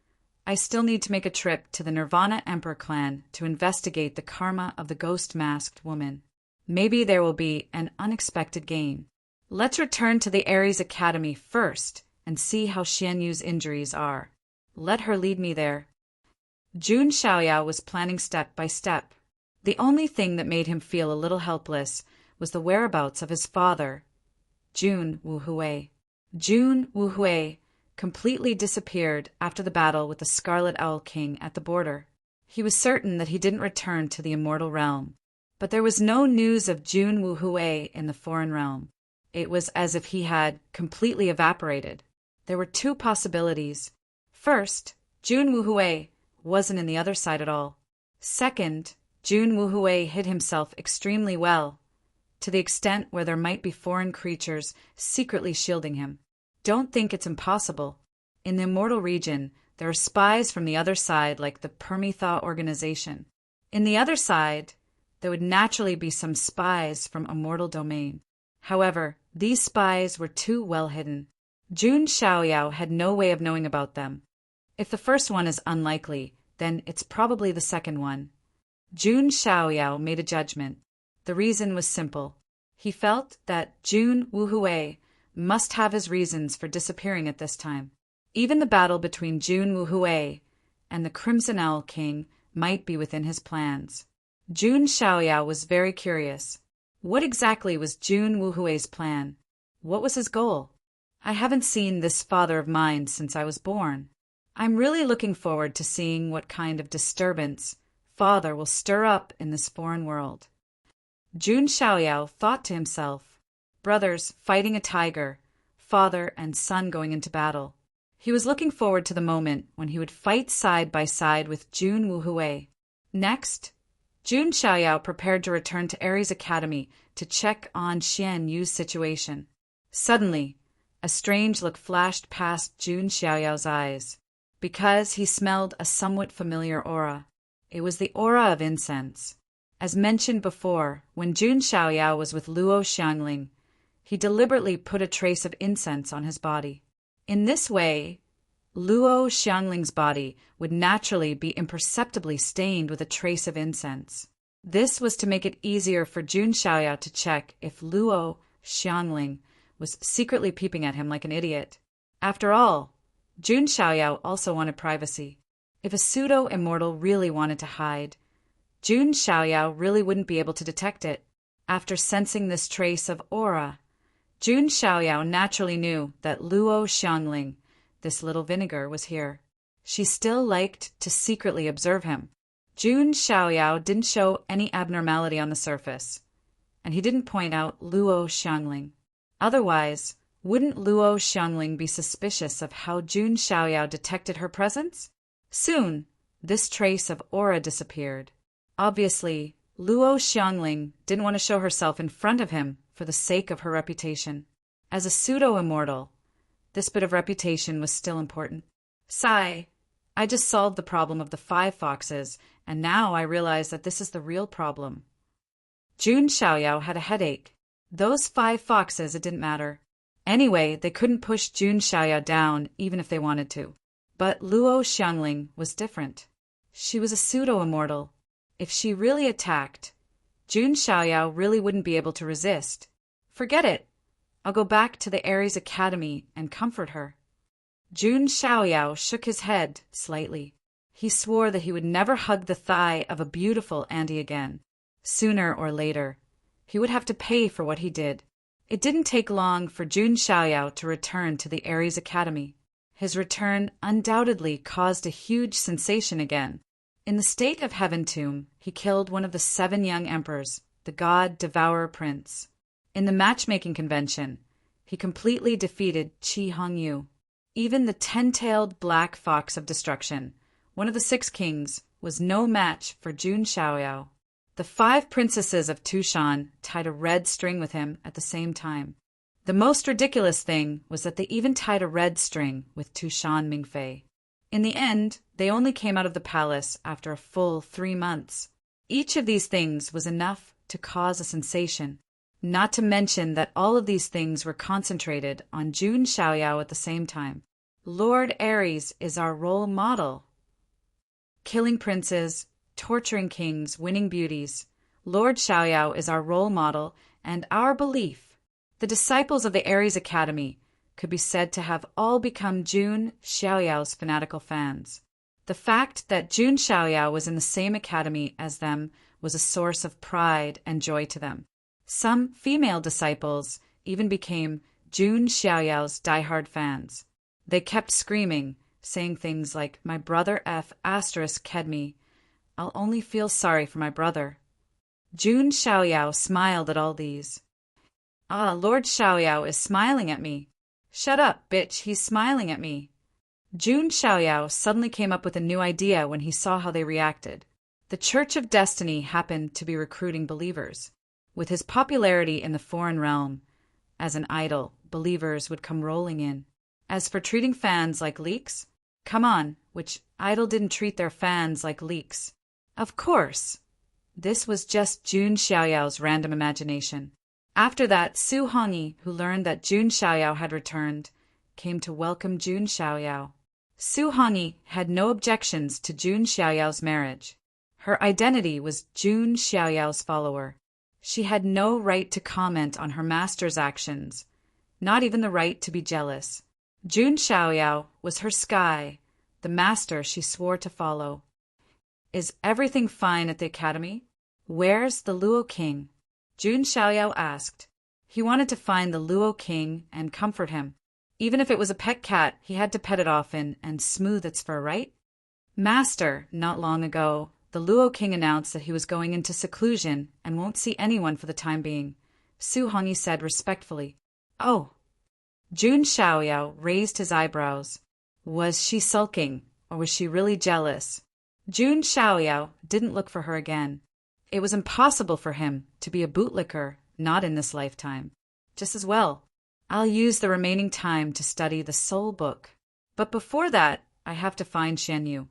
I still need to make a trip to the Nirvana Emperor clan to investigate the karma of the ghost-masked woman. Maybe there will be an unexpected gain. Let's return to the Ares Academy first and see how Xian Yu's injuries are. Let her lead me there. Jun Xiaoyao was planning step by step. The only thing that made him feel a little helpless was the whereabouts of his father, Jun Wuhui. Jun Wuhui completely disappeared after the battle with the Scarlet Owl King at the border. He was certain that he didn't return to the immortal realm, but there was no news of Jun Wuhui in the foreign realm. It was as if he had completely evaporated. There were two possibilities. First, Jun Wuhui wasn't in the other side at all. Second, Jun Wuhui hid himself extremely well, to the extent where there might be foreign creatures secretly shielding him. Don't think it's impossible. In the immortal region, there are spies from the other side like the Permitha organization. In the other side, there would naturally be some spies from immortal domain. However, these spies were too well hidden. Jun Xiaoyao had no way of knowing about them. If the first one is unlikely, then it's probably the second one. Jun Xiaoyao made a judgment. The reason was simple. He felt that Jun Wuhui must have his reasons for disappearing at this time. Even the battle between Jun Wuhui and the Crimson Owl King might be within his plans. Jun Xiaoyao was very curious. What exactly was Jun Wuhui's plan? What was his goal? I haven't seen this father of mine since I was born. I'm really looking forward to seeing what kind of disturbance father will stir up in this foreign world. Jun Xiaoyao thought to himself, brothers fighting a tiger, father and son going into battle. He was looking forward to the moment when he would fight side by side with Jun Wuhui. Next, Jun Xiaoyao prepared to return to Ares Academy to check on Xian Yu's situation. Suddenly, a strange look flashed past Jun Xiaoyao's eyes, because he smelled a somewhat familiar aura. It was the aura of incense. As mentioned before, when Jun Xiaoyao was with Luo Xiangling, he deliberately put a trace of incense on his body. In this way, Luo Xiangling's body would naturally be imperceptibly stained with a trace of incense. This was to make it easier for Jun Xiaoyao to check if Luo Xiangling was secretly peeping at him like an idiot. After all, Jun Xiaoyao also wanted privacy. If a pseudo-immortal really wanted to hide, Jun Xiaoyao really wouldn't be able to detect it. After sensing this trace of aura, Jun Xiaoyao naturally knew that Luo Xiangling, this little vinegar, was here. She still liked to secretly observe him. Jun Xiaoyao didn't show any abnormality on the surface, and he didn't point out Luo Xiangling. Otherwise, wouldn't Luo Xiangling be suspicious of how Jun Xiaoyao detected her presence? Soon, this trace of aura disappeared. Obviously, Luo Xiangling didn't want to show herself in front of him for the sake of her reputation. As a pseudo-immortal, this bit of reputation was still important. Sigh, I just solved the problem of the 5 foxes, and now I realize that this is the real problem. Jun Xiaoyao had a headache. Those 5 foxes, it didn't matter. Anyway, they couldn't push Jun Xiaoyao down even if they wanted to. But Luo Xiangling was different. She was a pseudo-immortal. If she really attacked, Jun Xiaoyao really wouldn't be able to resist. Forget it. I'll go back to the Ares Academy and comfort her. Jun Xiaoyao shook his head slightly. He swore that he would never hug the thigh of a beautiful Andy again. Sooner or later, he would have to pay for what he did. It didn't take long for Jun Xiaoyao to return to the Ares Academy. His return undoubtedly caused a huge sensation again. In the state of Heaven Tomb, he killed one of the 7 young emperors, the god Devourer Prince. In the matchmaking convention, he completely defeated Qi Hongyu. Even the 10-tailed black fox of destruction, one of the 6 kings, was no match for Jun Xiaoyao. The 5 princesses of Tushan tied a red string with him at the same time. The most ridiculous thing was that they even tied a red string with Tushan Mingfei. In the end, they only came out of the palace after a full 3 months. Each of these things was enough to cause a sensation, not to mention that all of these things were concentrated on Jun Xiaoyao at the same time. Lord Ares is our role model. Killing princes, torturing kings, winning beauties. Lord Xiaoyao is our role model and our belief. The disciples of the Ares Academy could be said to have all become Jun Xiaoyao's fanatical fans. The fact that Jun Xiaoyao was in the same academy as them was a source of pride and joy to them. Some female disciples even became Jun Xiaoyao's diehard fans. They kept screaming, saying things like, "My brother F*** ked me. I'll only feel sorry for my brother." Jun Xiaoyao smiled at all these. "Ah, Lord Xiaoyao is smiling at me." "Shut up, bitch, he's smiling at me." Jun Xiaoyao suddenly came up with a new idea when he saw how they reacted. The Church of Destiny happened to be recruiting believers. With his popularity in the foreign realm, as an idol, believers would come rolling in. As for treating fans like leeks, come on, which idol didn't treat their fans like leeks? Of course. This was just Jun Xiaoyao's random imagination. After that, Su Hongyi, who learned that Jun Xiaoyao had returned, came to welcome Jun Xiaoyao. Su Hongyi had no objections to Jun Xiaoyao's marriage. Her identity was Jun Xiaoyao's follower. She had no right to comment on her master's actions, not even the right to be jealous. Jun Xiaoyao was her sky, the master she swore to follow. "Is everything fine at the academy? Where's the Luo King?" Jun Xiaoyao asked. He wanted to find the Luo King and comfort him. Even if it was a pet cat, he had to pet it often and smooth its fur, right? "Master, not long ago, the Luo King announced that he was going into seclusion and won't see anyone for the time being," Su Hongyi said respectfully. "Oh." Jun Xiaoyao raised his eyebrows. Was she sulking, or was she really jealous? Jun Xiaoyao didn't look for her again. It was impossible for him to be a bootlicker, not in this lifetime. Just as well. I'll use the remaining time to study the soul book. But before that, I have to find Xianyu.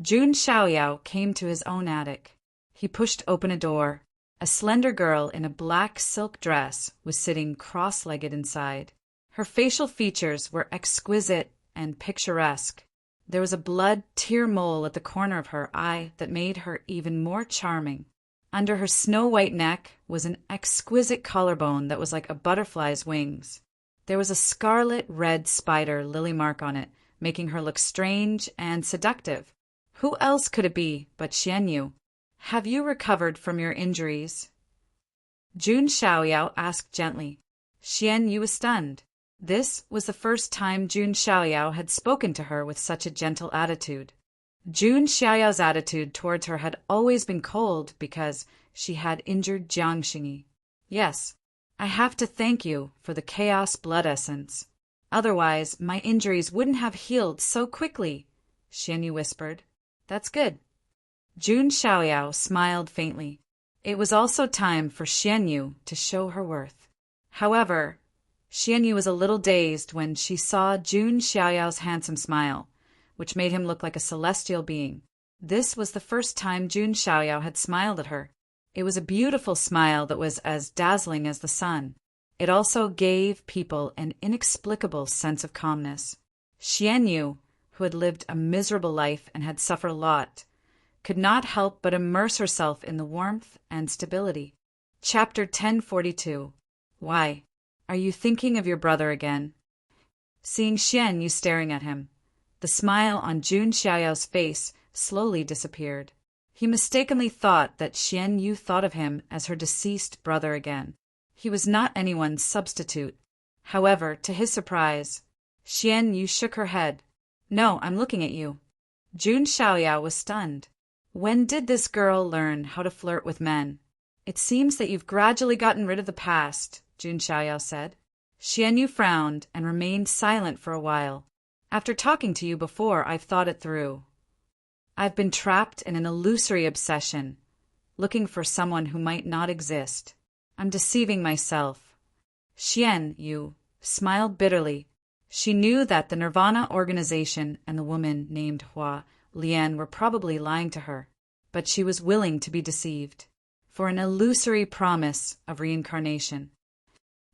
Jun Xiaoyao came to his own attic. He pushed open a door. A slender girl in a black silk dress was sitting cross-legged inside. Her facial features were exquisite and picturesque. There was a blood tear mole at the corner of her eye that made her even more charming. Under her snow-white neck was an exquisite collarbone that was like a butterfly's wings. There was a scarlet-red spider lily mark on it, making her look strange and seductive. Who else could it be but Xianyu? "Have you recovered from your injuries?" Jun Xiaoyao asked gently. Xianyu was stunned. This was the first time Jun Xiaoyao had spoken to her with such a gentle attitude. Jun Xiaoyao's attitude towards her had always been cold because she had injured Jiang Xingyi. "Yes, I have to thank you for the chaos blood essence. Otherwise, my injuries wouldn't have healed so quickly," Xianyu whispered. "That's good." Jun Xiaoyao smiled faintly. It was also time for Xianyu to show her worth. However, Xianyu was a little dazed when she saw Jun Xiaoyao's handsome smile, which made him look like a celestial being. This was the first time Jun Xiaoyao had smiled at her. It was a beautiful smile that was as dazzling as the sun. It also gave people an inexplicable sense of calmness. Xianyu, who had lived a miserable life and had suffered a lot, could not help but immerse herself in the warmth and stability. Chapter 1042. Why? Are you thinking of your brother again? Seeing Xianyu staring at him, the smile on Jun Xiaoyao's face slowly disappeared. He mistakenly thought that Xianyu thought of him as her deceased brother again. He was not anyone's substitute. However, to his surprise, Xianyu shook her head. "No, I'm looking at you." Jun Xiaoyao was stunned. "When did this girl learn how to flirt with men?" "It seems that you've gradually gotten rid of the past," Jun Xiaoyao said. Xianyu frowned and remained silent for a while. "After talking to you before, I've thought it through. I've been trapped in an illusory obsession, looking for someone who might not exist. I'm deceiving myself." Xianyu smiled bitterly. She knew that the Nirvana organization and the woman named Hua Lian were probably lying to her, but she was willing to be deceived for an illusory promise of reincarnation.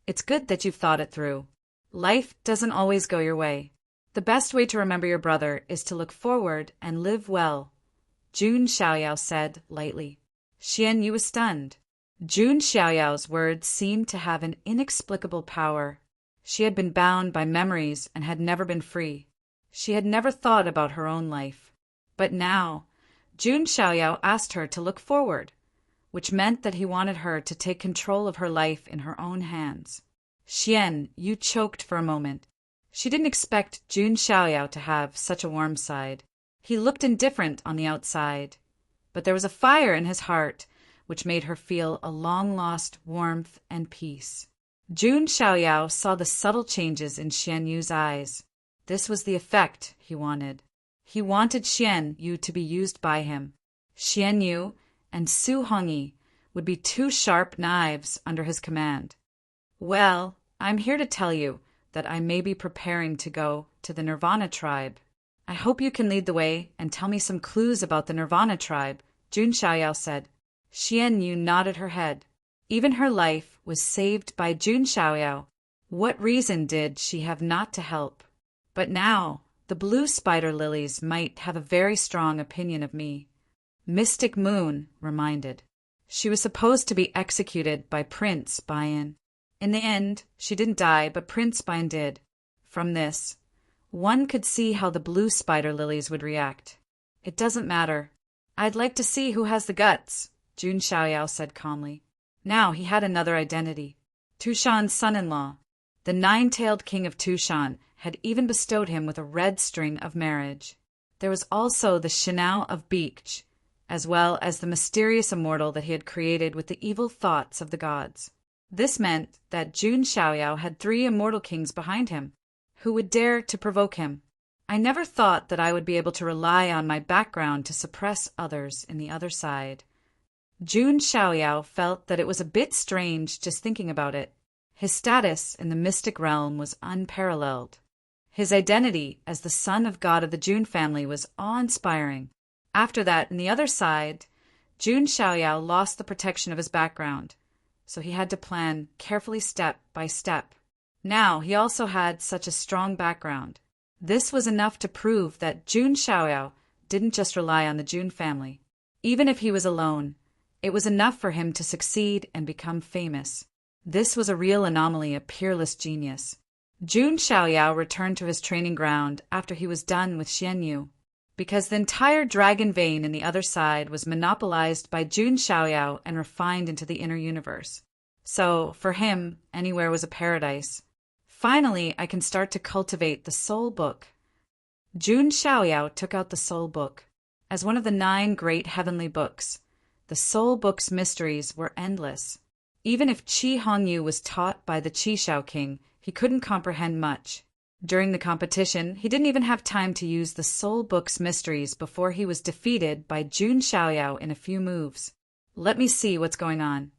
"It's good that you've thought it through. Life doesn't always go your way. The best way to remember your brother is to look forward and live well," Jun Xiaoyao said lightly. Xianyu was stunned. Jun Xiaoyao's words seemed to have an inexplicable power. She had been bound by memories and had never been free. She had never thought about her own life. But now, Jun Xiaoyao asked her to look forward. which meant that he wanted her to take control of her life in her own hands. Xian Yu choked for a moment. She didn't expect Jun Xiaoyao to have such a warm side. He looked indifferent on the outside, but there was a fire in his heart which made her feel a long-lost warmth and peace. Jun Xiaoyao saw the subtle changes in Xian Yu's eyes. This was the effect he wanted. He wanted Xian Yu to be used by him. Xian Yu and Su Hongyi would be two sharp knives under his command. Well, I'm here to tell you that I may be preparing to go to the Nirvana tribe. I hope you can lead the way and tell me some clues about the Nirvana tribe, Jun Xiaoyao said. Xian Yu nodded her head. Even her life was saved by Jun Xiaoyao. What reason did she have not to help? But now, the blue spider lilies might have a very strong opinion of me. Mystic Moon reminded. She was supposed to be executed by Prince Bayan. In the end, she didn't die, but Prince Bayan did. From this, one could see how the blue spider lilies would react. It doesn't matter. I'd like to see who has the guts, Jun Xiaoyao said calmly. Now he had another identity. Tushan's son-in-law. The nine-tailed king of Tushan had even bestowed him with a red string of marriage. There was also the Shinao of Beech, as well as the mysterious immortal that he had created with the evil thoughts of the gods. This meant that Jun Xiaoyao had 3 immortal kings behind him, who would dare to provoke him. I never thought that I would be able to rely on my background to suppress others in the other side. Jun Xiaoyao felt that it was a bit strange just thinking about it. His status in the mystic realm was unparalleled. His identity as the son of God of the Jun family was awe-inspiring. After that, in the other side, Jun Xiaoyao lost the protection of his background, so he had to plan carefully step by step. Now he also had such a strong background. This was enough to prove that Jun Xiaoyao didn't just rely on the Jun family. Even if he was alone, it was enough for him to succeed and become famous. This was a real anomaly, a peerless genius. Jun Xiaoyao returned to his training ground after he was done with Xian Yu, because the entire dragon vein in the other side was monopolized by Jun Xiaoyao and refined into the inner universe. So, for him, anywhere was a paradise. Finally, I can start to cultivate the soul book. Jun Xiaoyao took out the soul book. As one of the 9 great heavenly books, the soul book's mysteries were endless. Even if Qi Hongyu was taught by the Qi Shao King, he couldn't comprehend much. During the competition, he didn't even have time to use the soul book's mysteries before he was defeated by Jun Xiaoyao in a few moves. Let me see what's going on.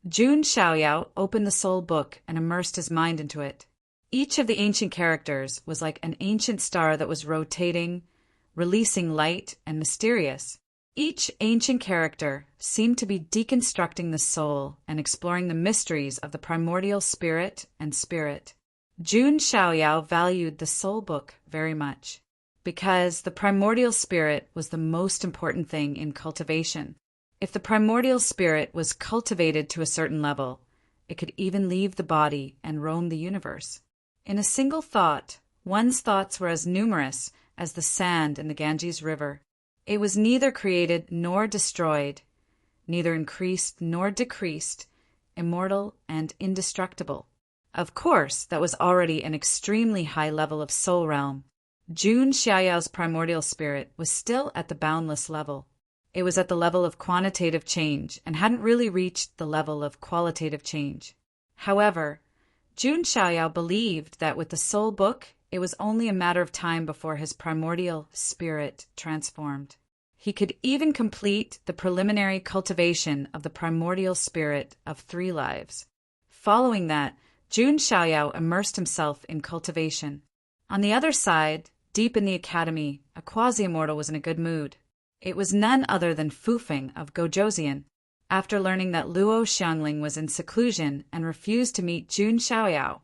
Jun Xiaoyao opened the soul book and immersed his mind into it. Each of the ancient characters was like an ancient star that was rotating, releasing light and mysterious. Each ancient character seemed to be deconstructing the soul and exploring the mysteries of the primordial spirit and spirit. Jun Xiaoyao valued the soul book very much, because the primordial spirit was the most important thing in cultivation. If the primordial spirit was cultivated to a certain level, it could even leave the body and roam the universe. In a single thought, one's thoughts were as numerous as the sand in the Ganges River. It was neither created nor destroyed, neither increased nor decreased, immortal and indestructible. Of course, that was already an extremely high level of soul realm. Jun Xiaoyao's primordial spirit was still at the boundless level. It was at the level of quantitative change and hadn't really reached the level of qualitative change. However, Jun Xiaoyao believed that with the soul book, it was only a matter of time before his primordial spirit transformed. He could even complete the preliminary cultivation of the primordial spirit of 3 lives. Following that, Jun Xiaoyao immersed himself in cultivation. On the other side, deep in the academy, a quasi-immortal was in a good mood. It was none other than Fufeng of Gojoseon. After learning that Luo Xiangling was in seclusion and refused to meet Jun Xiaoyao,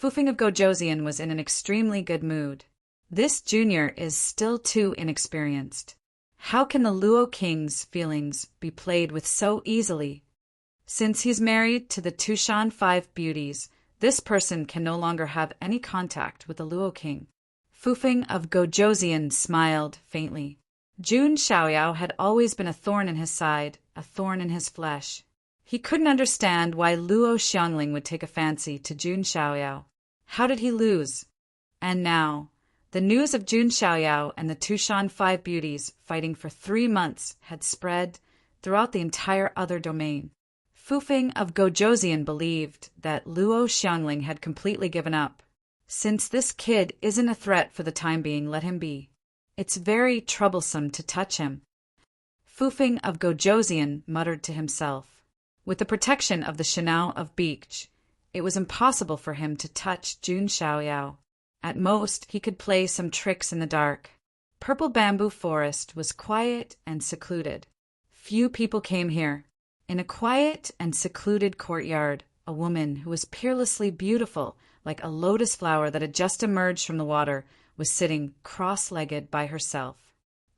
Fufeng of Gojoseon was in an extremely good mood. This junior is still too inexperienced. How can the Luo King's feelings be played with so easily? Since he's married to the Tushan 5 beauties, this person can no longer have any contact with the Luo King. Fufeng of Gojoseon smiled faintly. Jun Xiaoyao had always been a thorn in his side, a thorn in his flesh. He couldn't understand why Luo Xiangling would take a fancy to Jun Xiaoyao. How did he lose? And now, the news of Jun Xiaoyao and the Tushan Five Beauties fighting for 3 months had spread throughout the entire other domain. Fufeng of Gojoseon believed that Luo Xiangling had completely given up. Since this kid isn't a threat for the time being, let him be. It's very troublesome to touch him. Fufeng of Gojoseon muttered to himself. With the protection of the Shanao of Beach, it was impossible for him to touch Jun Xiaoyao. At most, he could play some tricks in the dark. Purple Bamboo Forest was quiet and secluded. Few people came here. In a quiet and secluded courtyard, a woman who was peerlessly beautiful, like a lotus flower that had just emerged from the water, was sitting cross-legged by herself.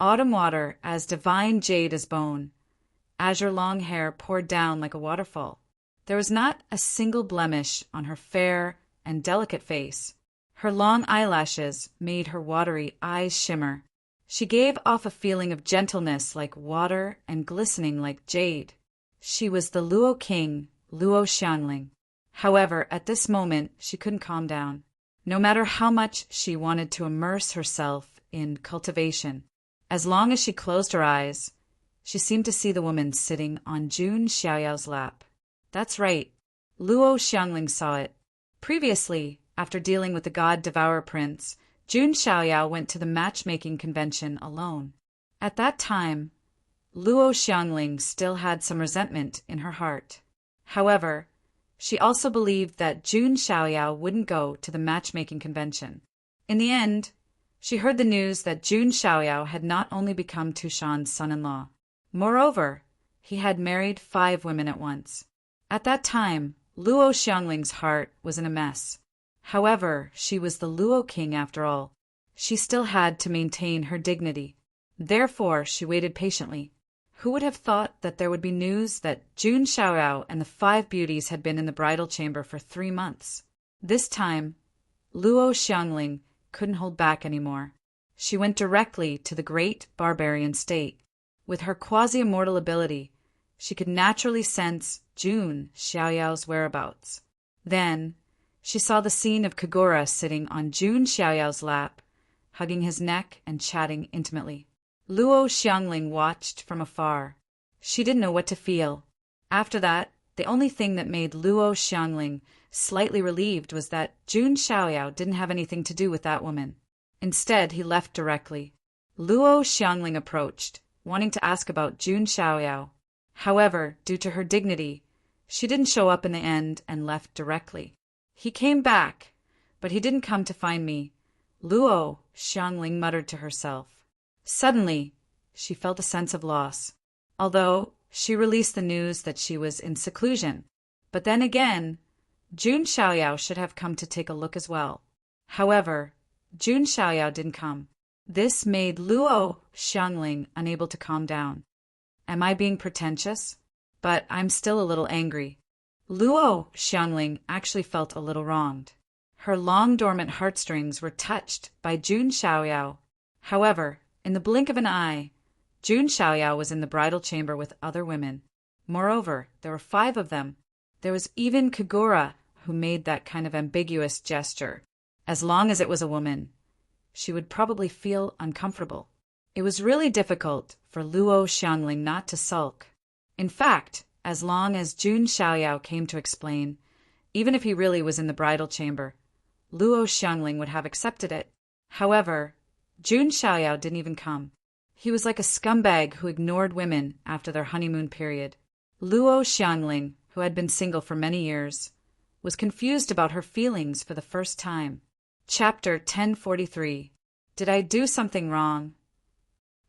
Autumn water, as divine jade as bone. Azure long hair poured down like a waterfall. There was not a single blemish on her fair and delicate face. Her long eyelashes made her watery eyes shimmer. She gave off a feeling of gentleness like water and glistening like jade. She was the Luo King, Luo Xiangling. However, at this moment, she couldn't calm down. No matter how much she wanted to immerse herself in cultivation, as long as she closed her eyes, she seemed to see the woman sitting on Jun Xiaoyao's lap. That's right, Luo Xiangling saw it. Previously, after dealing with the God Devourer Prince, Jun Xiaoyao went to the matchmaking convention alone. At that time, Luo Xiangling still had some resentment in her heart. However, she also believed that Jun Xiaoyao wouldn't go to the matchmaking convention. In the end, she heard the news that Jun Xiaoyao had not only become Tushan's son-in-law. Moreover, he had married 5 women at once. At that time, Luo Xiangling's heart was in a mess. However, she was the Luo King after all. She still had to maintain her dignity. Therefore, she waited patiently. Who would have thought that there would be news that Jun Xiaoyao and the 5 beauties had been in the bridal chamber for 3 months? This time, Luo Xiangling couldn't hold back anymore. She went directly to the great barbarian state. With her quasi-immortal ability, she could naturally sense Jun Xiaoyao's whereabouts. Then, she saw the scene of Kagura sitting on Jun Xiaoyao's lap, hugging his neck and chatting intimately. Luo Xiangling watched from afar. She didn't know what to feel. After that, the only thing that made Luo Xiangling slightly relieved was that Jun Xiaoyao didn't have anything to do with that woman. Instead, he left directly. Luo Xiangling approached, wanting to ask about Jun Xiaoyao. However, due to her dignity, she didn't show up in the end and left directly. He came back, but he didn't come to find me, Luo Xiangling muttered to herself. Suddenly, she felt a sense of loss, although she released the news that she was in seclusion. But then again, Jun Xiaoyao should have come to take a look as well. However, Jun Xiaoyao didn't come. This made Luo Xiangling unable to calm down. Am I being pretentious? But I'm still a little angry. Luo Xiangling actually felt a little wronged. Her long dormant heartstrings were touched by Jun Xiaoyao. However, in the blink of an eye, Jun Xiaoyao was in the bridal chamber with other women. Moreover, there were 5 of them. There was even Kagura, who made that kind of ambiguous gesture. As long as it was a woman, she would probably feel uncomfortable. It was really difficult for Luo Xiangling not to sulk. In fact, as long as Jun Xiaoyao came to explain, even if he really was in the bridal chamber, Luo Xiangling would have accepted it. However, Jun Xiaoyao didn't even come. He was like a scumbag who ignored women after their honeymoon period. Luo Xiangling, who had been single for many years, was confused about her feelings for the first time. Chapter 1043. Did I do something wrong?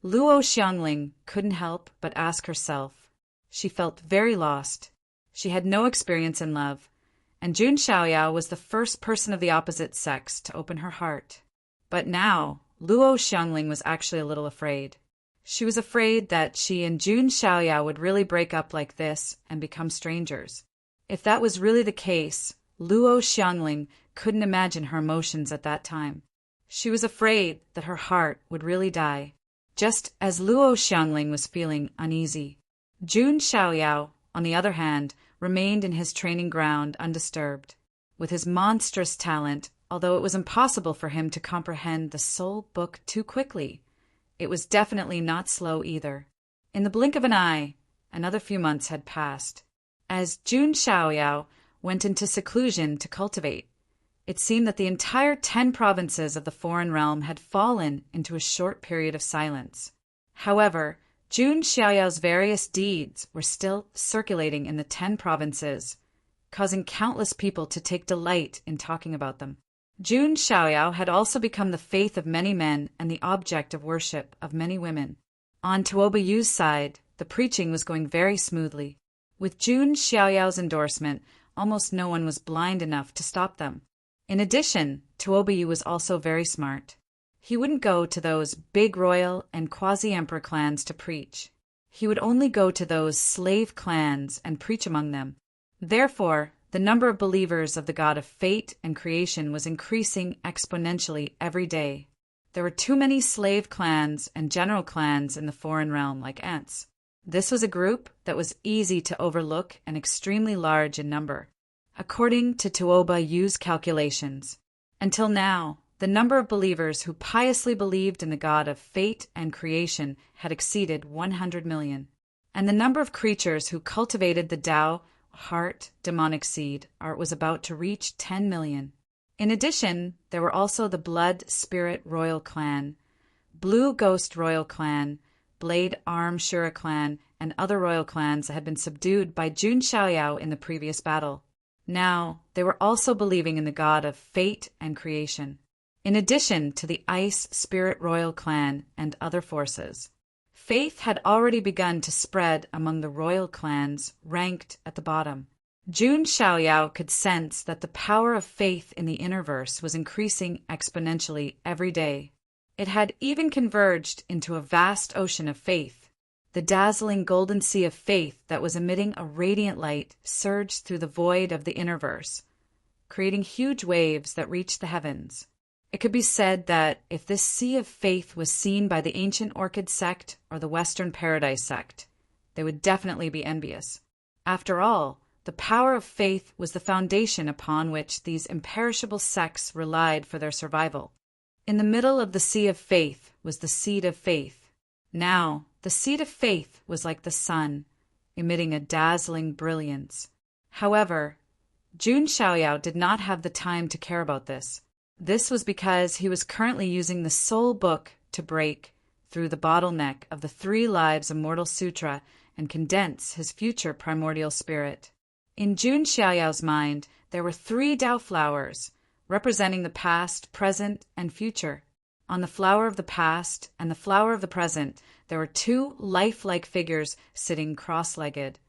Luo Xiangling couldn't help but ask herself. She felt very lost. She had no experience in love, and Jun Xiaoyao was the first person of the opposite sex to open her heart. But now, Luo Xiangling was actually a little afraid. She was afraid that she and Jun Xiaoyao would really break up like this and become strangers. If that was really the case, Luo Xiangling couldn't imagine her emotions at that time. She was afraid that her heart would really die, just as Luo Xiangling was feeling uneasy. Jun Xiaoyao, on the other hand, remained in his training ground undisturbed. With his monstrous talent, although it was impossible for him to comprehend the soul book too quickly, it was definitely not slow either. In the blink of an eye, another few months had passed. As Jun Xiaoyao went into seclusion to cultivate, it seemed that the entire 10 provinces of the foreign realm had fallen into a short period of silence. However, Jun Xiaoyao's various deeds were still circulating in the 10 provinces, causing countless people to take delight in talking about them. Jun Xiaoyao had also become the faith of many men and the object of worship of many women. On Tuoba Yu's side, the preaching was going very smoothly. With Jun Xiaoyao's endorsement, almost no one was blind enough to stop them. In addition, Tuoba Yu was also very smart. He wouldn't go to those big royal and quasi-emperor clans to preach. He would only go to those slave clans and preach among them. Therefore, the number of believers of the god of fate and creation was increasing exponentially every day. There were too many slave clans and general clans in the foreign realm like ants. This was a group that was easy to overlook and extremely large in number, according to Tuoba Yu's calculations. Until now, the number of believers who piously believed in the god of fate and creation had exceeded 100 million, and the number of creatures who cultivated the Tao heart demonic seed was about to reach 10 million. In addition, there were also the Blood Spirit Royal Clan, Blue Ghost Royal Clan, Blade Arm Shura Clan, and other royal clans that had been subdued by Jun Xiaoyao in the previous battle. Now, they were also believing in the god of fate and creation, in addition to the Ice Spirit Royal Clan and other forces. Faith had already begun to spread among the royal clans ranked at the bottom. Jun Xiaoyao could sense that the power of faith in the Innerverse was increasing exponentially every day. It had even converged into a vast ocean of faith. The dazzling golden sea of faith that was emitting a radiant light surged through the void of the Innerverse, creating huge waves that reached the heavens. It could be said that if this sea of faith was seen by the ancient Orchid sect or the Western Paradise sect, they would definitely be envious. After all, the power of faith was the foundation upon which these imperishable sects relied for their survival. In the middle of the sea of faith was the seed of faith. Now, the seed of faith was like the sun, emitting a dazzling brilliance. However, Jun Xiaoyao did not have the time to care about this. This was because he was currently using the Soul Book to break through the bottleneck of the 3 Lives Immortal Sutra and condense his future primordial spirit. In Jun Xiaoyao's mind, there were 3 Tao flowers, representing the past, present, and future. On the flower of the past and the flower of the present, there were 2 lifelike figures sitting cross-legged,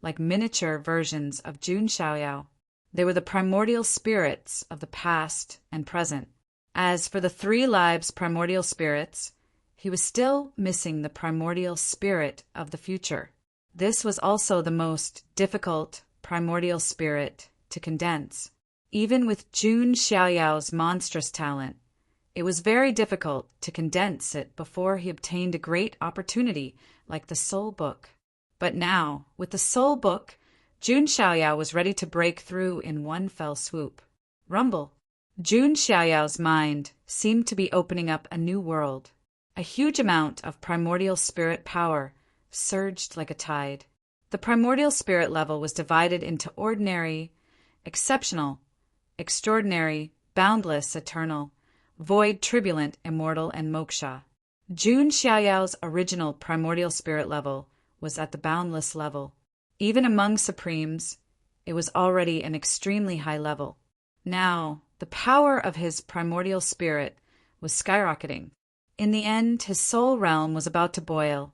like miniature versions of Jun Xiaoyao. They were the primordial spirits of the past and present. As for the 3 lives primordial spirits, he was still missing the primordial spirit of the future. This was also the most difficult primordial spirit to condense. Even with Jun Xiaoyao's monstrous talent, it was very difficult to condense it before he obtained a great opportunity like the Soul Book. But now, with the Soul Book, Jun Xiaoyao was ready to break through in one fell swoop. Rumble. Jun Xiaoyao's mind seemed to be opening up a new world. A huge amount of primordial spirit power surged like a tide. The primordial spirit level was divided into ordinary, exceptional, extraordinary, boundless, eternal, void, turbulent, immortal, and moksha. Jun Xiaoyao's original primordial spirit level was at the boundless level. Even among supremes, it was already an extremely high level. Now, the power of his primordial spirit was skyrocketing. In the end, his soul realm was about to boil,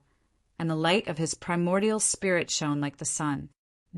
and the light of his primordial spirit shone like the sun.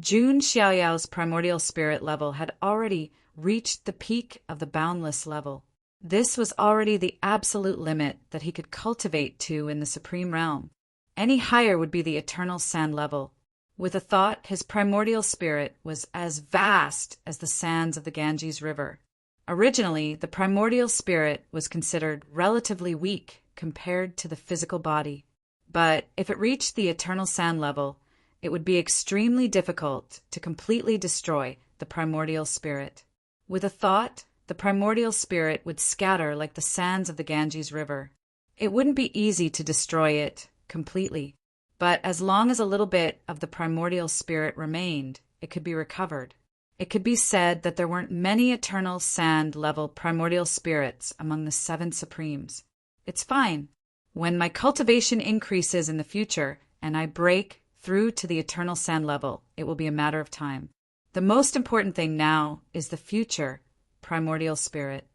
Jun Xiaoyao's primordial spirit level had already reached the peak of the boundless level. This was already the absolute limit that he could cultivate to in the supreme realm. Any higher would be the eternal sand level. With a thought, his primordial spirit was as vast as the sands of the Ganges River. Originally, the primordial spirit was considered relatively weak compared to the physical body. But if it reached the eternal sand level, it would be extremely difficult to completely destroy the primordial spirit. With a thought, the primordial spirit would scatter like the sands of the Ganges River. It wouldn't be easy to destroy it completely, but as long as a little bit of the primordial spirit remained, it could be recovered. It could be said that there weren't many eternal sand-level primordial spirits among the 7 supremes. It's fine. When my cultivation increases in the future and I break through to the eternal sand level, it will be a matter of time. The most important thing now is the future primordial spirit.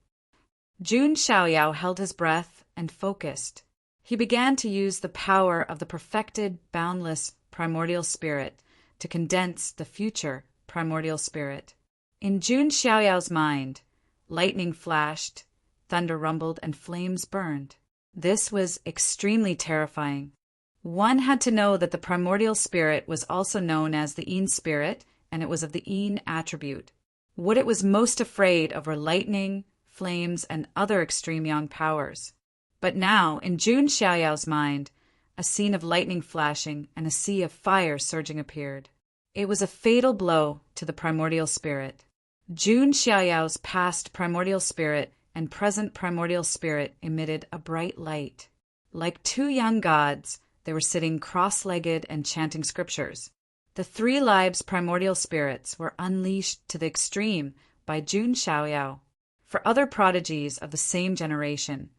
Jun Xiaoyao held his breath and focused. He began to use the power of the perfected, boundless primordial spirit to condense the future primordial spirit. In Jun Xiaoyao's mind, lightning flashed, thunder rumbled, and flames burned. This was extremely terrifying. One had to know that the primordial spirit was also known as the Yin spirit, and it was of the Yin attribute. What it was most afraid of were lightning, flames, and other extreme yang powers. But now, in Jun Xiaoyao's mind, a scene of lightning flashing and a sea of fire surging appeared. It was a fatal blow to the primordial spirit. Jun Xiaoyao's past primordial spirit and present primordial spirit emitted a bright light. Like 2 young gods, they were sitting cross-legged and chanting scriptures. The 3 lives primordial spirits were unleashed to the extreme by Jun Xiaoyao. For other prodigies of the same generation,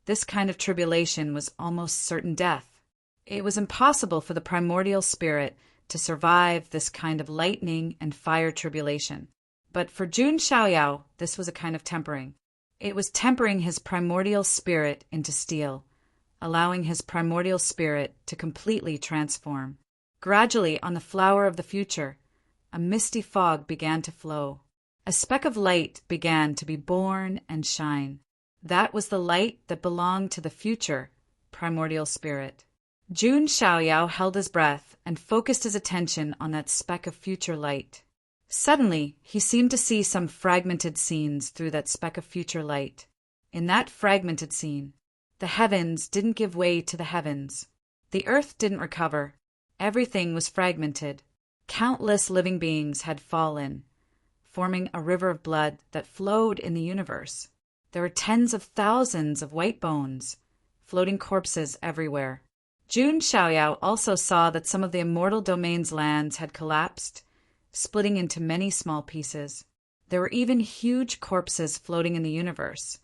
this kind of tribulation was almost certain death. It was impossible for the primordial spirit to survive this kind of lightning and fire tribulation. But for Jun Xiaoyao, this was a kind of tempering. It was tempering his primordial spirit into steel, allowing his primordial spirit to completely transform. Gradually, on the flower of the future, a misty fog began to flow. A speck of light began to be born and shine. That was the light that belonged to the future primordial spirit. Jun Xiaoyao held his breath and focused his attention on that speck of future light. Suddenly, he seemed to see some fragmented scenes through that speck of future light. In that fragmented scene, the heavens didn't give way to the heavens. The earth didn't recover. Everything was fragmented. Countless living beings had fallen, forming a river of blood that flowed in the universe. There were tens of thousands of white bones, floating corpses everywhere. Jun Xiaoyao also saw that some of the immortal domain's lands had collapsed, splitting into many small pieces. There were even huge corpses floating in the universe,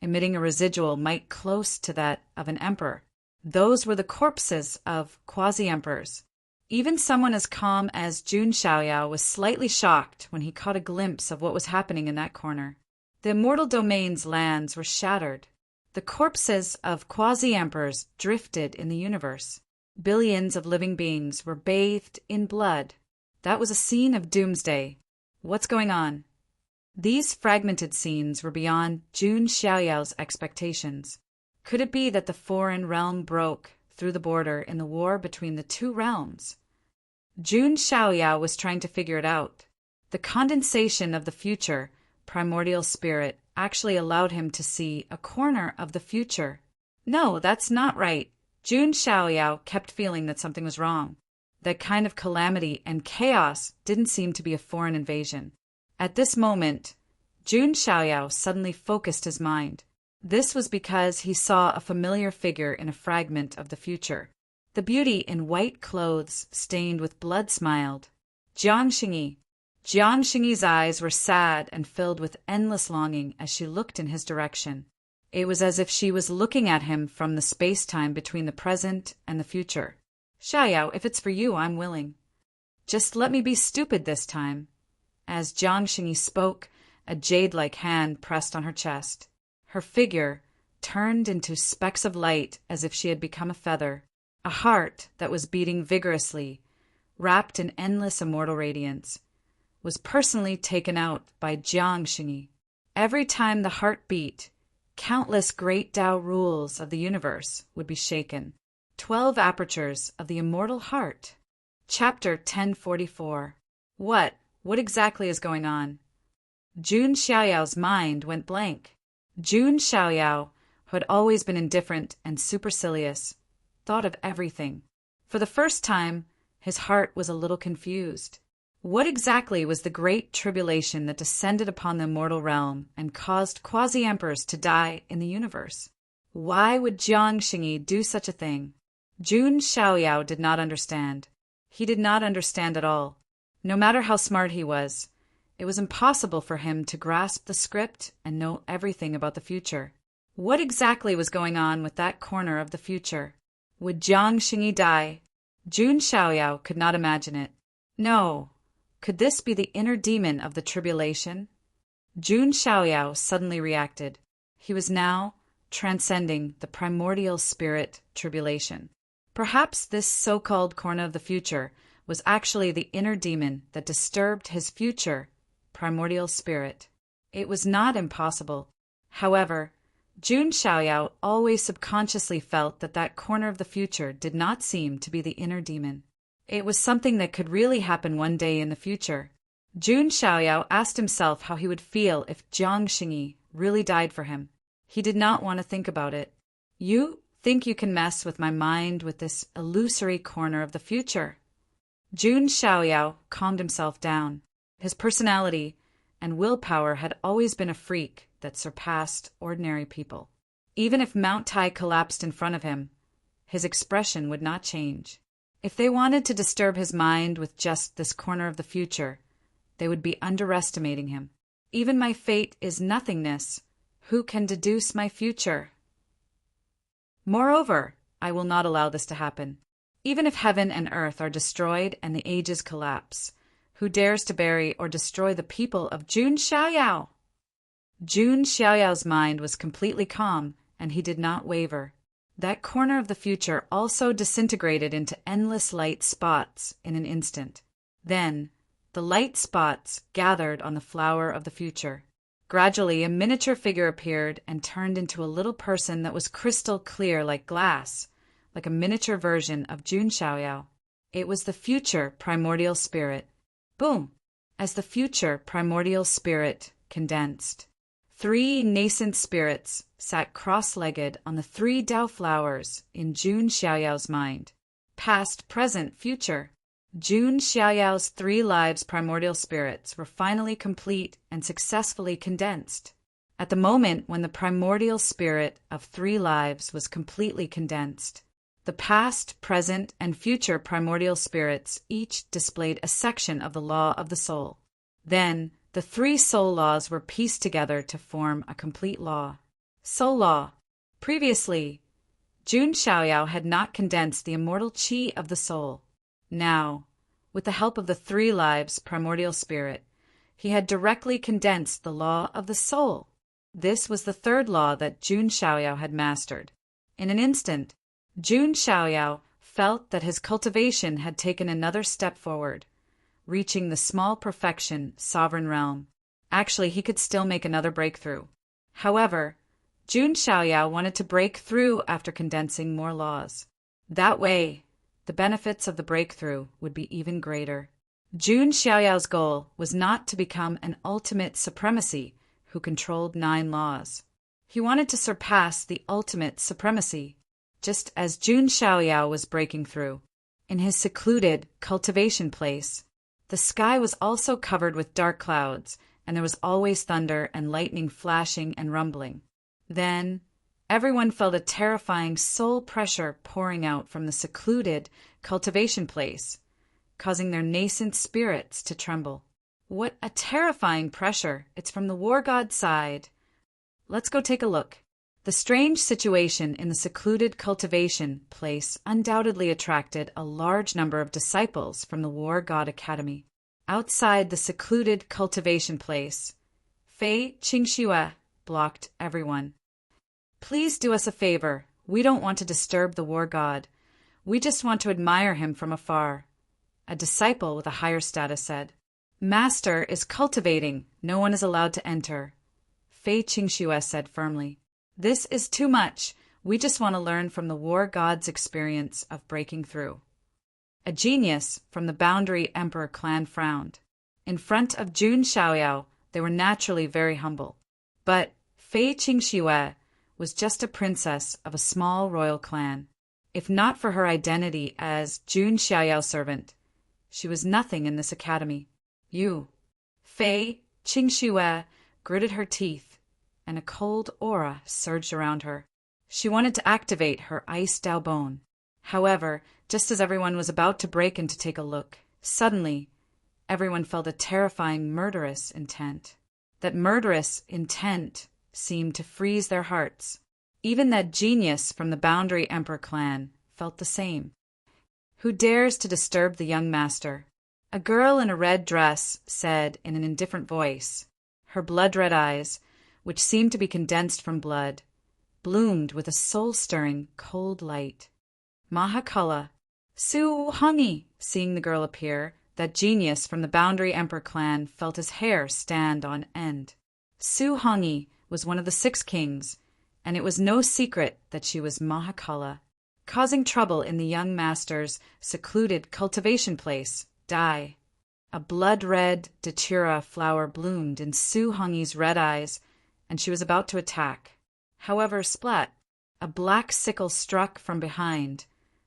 emitting a residual might close to that of an emperor. Those were the corpses of quasi-emperors. Even someone as calm as Jun Xiaoyao was slightly shocked when he caught a glimpse of what was happening in that corner. The immortal domain's lands were shattered. The corpses of quasi-emperors drifted in the universe. Billions of living beings were bathed in blood. That was a scene of doomsday. What's going on? These fragmented scenes were beyond Jun Xiaoyao's expectations. Could it be that the foreign realm broke through the border in the war between the 2 realms? Jun Xiaoyao was trying to figure it out. The condensation of the future primordial spirit actually allowed him to see a corner of the future. No, that's not right. Jun Xiaoyao kept feeling that something was wrong. That kind of calamity and chaos didn't seem to be a foreign invasion. At this moment, Jun Xiaoyao suddenly focused his mind. This was because he saw a familiar figure in a fragment of the future. The beauty in white clothes stained with blood smiled. Jiang Xingyi. Jiang Xingyi's eyes were sad and filled with endless longing as she looked in his direction. It was as if she was looking at him from the space-time between the present and the future. Xiaoyao, if it's for you, I'm willing. Just let me be stupid this time. As Jiang Xingyi spoke, a jade-like hand pressed on her chest. Her figure turned into specks of light as if she had become a feather. A heart that was beating vigorously, wrapped in endless immortal radiance, was personally taken out by Jiang Xingyi. Every time the heart beat, countless great Tao rules of the universe would be shaken. 12 apertures of the immortal heart. Chapter 1044. What exactly is going on? Jun Xiaoyao's mind went blank. Jun Xiaoyao, who had always been indifferent and supercilious, thought of everything. For the first time, His heart was a little confused. What exactly was the great tribulation that descended upon the mortal realm and caused quasi-emperors to die in the universe? Why would Jiang Xingyi do such a thing? Jun Xiaoyao did not understand. He did not understand at all. No matter how smart he was, it was impossible for him to grasp the script and know everything about the future. What exactly was going on with that corner of the future? Would Jiang Xingyi die? Jun Xiaoyao could not imagine it. No. Could this be the inner demon of the tribulation? Jun Xiaoyao suddenly reacted. He was now transcending the primordial spirit tribulation. Perhaps this so-called corner of the future was actually the inner demon that disturbed his future primordial spirit. It was not impossible. However, Jun Xiaoyao always subconsciously felt that that corner of the future did not seem to be the inner demon. It was something that could really happen one day in the future. Jun Xiaoyao asked himself how he would feel if Jiang Xingyi really died for him. He did not want to think about it. You think you can mess with my mind with this illusory corner of the future? Jun Xiaoyao calmed himself down. His personality and willpower had always been a freak that surpassed ordinary people. Even if Mount Tai collapsed in front of him, his expression would not change. If they wanted to disturb his mind with just this corner of the future, they would be underestimating him. Even my fate is nothingness. Who can deduce my future? Moreover, I will not allow this to happen. Even if heaven and earth are destroyed and the ages collapse, who dares to bury or destroy the people of Jun Xiaoyao? Jun Xiaoyao's mind was completely calm, and he did not waver. That corner of the future also disintegrated into endless light spots in an instant. Then, the light spots gathered on the flower of the future. Gradually, a miniature figure appeared and turned into a little person that was crystal clear like glass, like a miniature version of Jun Xiaoyao. It was the future primordial spirit. Boom! As the future primordial spirit condensed, 3 nascent spirits sat cross-legged on the 3 Dao flowers in Jun Xiaoyao's mind. Past, present, future. Jun Xiaoyao's 3 lives primordial spirits were finally complete and successfully condensed. At the moment when the primordial spirit of 3 lives was completely condensed, the past, present, and future primordial spirits each displayed a section of the law of the soul. Then, the 3 soul laws were pieced together to form a complete law. Soul law. Previously, Jun Xiaoyao had not condensed the immortal qi of the soul. Now, with the help of the 3 lives primordial spirit, he had directly condensed the law of the soul. This was the 3rd law that Jun Xiaoyao had mastered. In an instant, Jun Xiaoyao felt that his cultivation had taken another step forward, reaching the small perfection sovereign realm. Actually, he could still make another breakthrough. However, Jun Xiaoyao wanted to break through after condensing more laws. That way, the benefits of the breakthrough would be even greater. Jun Xiaoyao's goal was not to become an ultimate supremacy who controlled 9 laws. He wanted to surpass the ultimate supremacy, just as Jun Xiaoyao was breaking through. In his secluded cultivation place, the sky was also covered with dark clouds, and there was always thunder and lightning flashing and rumbling. Then, everyone felt a terrifying soul pressure pouring out from the secluded cultivation place, causing their nascent spirits to tremble. What a terrifying pressure! It's from the war god side. Let's go take a look. The strange situation in the secluded cultivation place undoubtedly attracted a large number of disciples from the War God Academy. Outside the secluded cultivation place, Fei Qingxue blocked everyone. Please do us a favor. We don't want to disturb the war god. We just want to admire him from afar. A disciple with a higher status said. Master is cultivating. No one is allowed to enter. Fei Qingxue said firmly. This is too much. We just want to learn from the war god's experience of breaking through. A genius from the Boundary Emperor clan frowned. In front of Jun Xiaoyao, they were naturally very humble. But Fei Qingxue was just a princess of a small royal clan. If not for her identity as Jun Xiaoyao's servant, she was nothing in this academy. You, Fei Qingxue, gritted her teeth, and a cold aura surged around her. She wanted to activate her ice Dao bone. However, just as everyone was about to break in to take a look, suddenly, everyone felt a terrifying murderous intent. That murderous intent seemed to freeze their hearts. Even that genius from the Boundary Emperor clan felt the same. Who dares to disturb the young master? A girl in a red dress said in an indifferent voice. Her blood-red eyes, which seemed to be condensed from blood, bloomed with a soul-stirring cold light. Mahakala. Su Hongi! Seeing the girl appear, that genius from the Boundary Emperor clan felt his hair stand on end. Su Hongi was one of the 6 kings, and it was no secret that she was Mahakala, causing trouble in the young master's secluded cultivation place, Dai. A blood-red datura flower bloomed in Su Hongi's red eyes, and she was about to attack. However, splat! A black sickle struck from behind,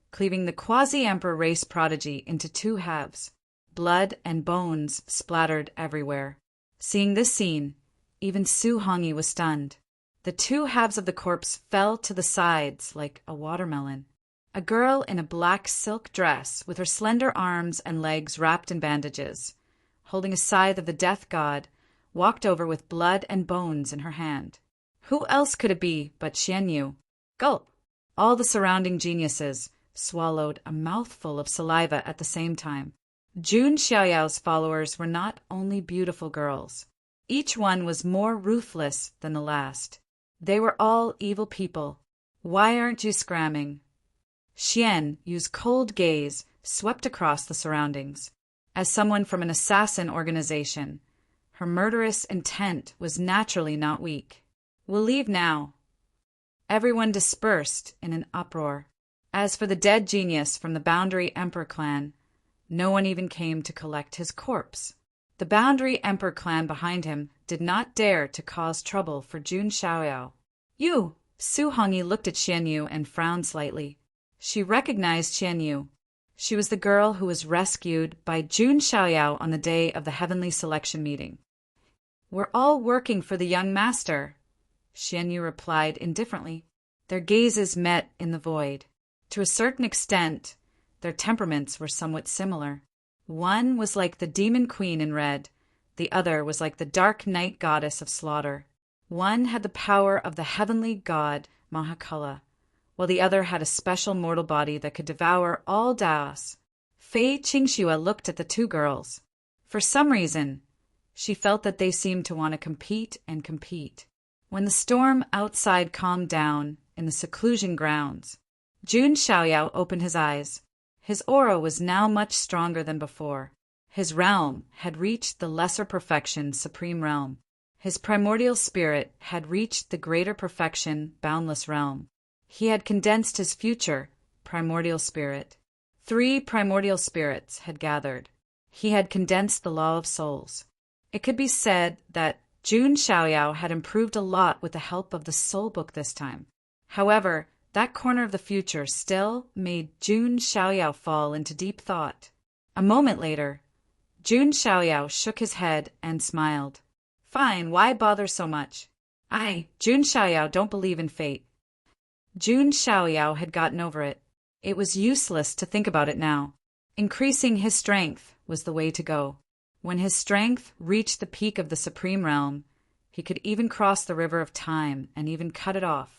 cleaving the quasi-emperor race prodigy into 2 halves. Blood and bones splattered everywhere. Seeing this scene, even Su Hongi was stunned. The 2 halves of the corpse fell to the sides like a watermelon. A girl in a black silk dress, with her slender arms and legs wrapped in bandages, holding a scythe of the death god, walked over with blood and bones in her hand. Who else could it be but Xian Yu? Gulp! All the surrounding geniuses swallowed a mouthful of saliva at the same time. Jun Xiaoyao's followers were not only beautiful girls. Each one was more ruthless than the last. They were all evil people. Why aren't you scramming? Xian Yu's cold gaze swept across the surroundings. As someone from an assassin organization, her murderous intent was naturally not weak. We'll leave now. Everyone dispersed in an uproar. As for the dead genius from the Boundary Emperor clan, no one even came to collect his corpse. The Boundary Emperor clan behind him did not dare to cause trouble for Jun Xiaoyao. You! Su Hongi looked at Xian Yu and frowned slightly. She recognized Xian Yu. She was the girl who was rescued by Jun Xiaoyao on the day of the heavenly selection meeting. We're all working for the young master, Xian Yu replied indifferently. Their gazes met in the void. To a certain extent, their temperaments were somewhat similar. One was like the demon queen in red, the other was like the dark night goddess of slaughter. One had the power of the heavenly god Mahakala, while the other had a special mortal body that could devour all Daos. Fei Qingxue looked at the 2 girls. For some reason, she felt that they seemed to want to compete and compete. When the storm outside calmed down in the seclusion grounds, Jun Xiaoyao opened his eyes. His aura was now much stronger than before. His realm had reached the lesser perfection supreme realm. His primordial spirit had reached the greater perfection boundless realm. He had condensed his future primordial spirit. 3 primordial spirits had gathered. He had condensed the law of souls. It could be said that Jun Xiaoyao had improved a lot with the help of the soul book this time. However, that corner of the future still made Jun Xiaoyao fall into deep thought. A moment later, Jun Xiaoyao shook his head and smiled. Fine, why bother so much? Jun Xiaoyao don't believe in fate. Jun Xiaoyao had gotten over it. It was useless to think about it now. Increasing his strength was the way to go. When his strength reached the peak of the supreme realm, he could even cross the river of time and even cut it off.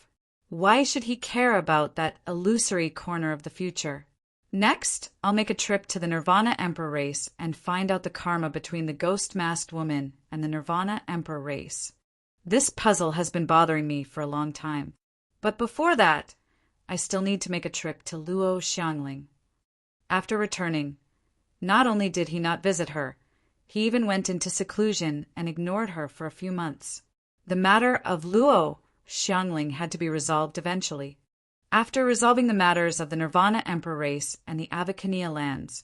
Why should he care about that illusory corner of the future? Next, I'll make a trip to the Nirvana Emperor race and find out the karma between the ghost-masked woman and the Nirvana Emperor race. This puzzle has been bothering me for a long time. But before that, I still need to make a trip to Luo Xiangling. After returning, not only did he not visit her, he even went into seclusion and ignored her for a few months. The matter of Luo Xiangling had to be resolved eventually. After resolving the matters of the Nirvana Emperor race and the Avicania lands,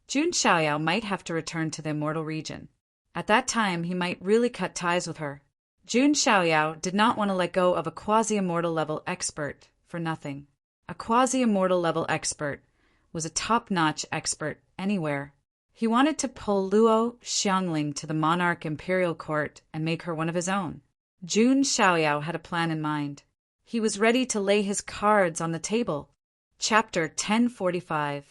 Jun Xiaoyao might have to return to the immortal region. At that time, he might really cut ties with her. Jun Xiaoyao did not want to let go of a quasi-immortal level expert for nothing. a quasi-immortal level expert, was a top-notch expert anywhere. He wanted to pull Luo Xiangling to the monarch imperial court and make her one of his own. Jun Xiaoyao had a plan in mind. He was ready to lay his cards on the table. Chapter 1045.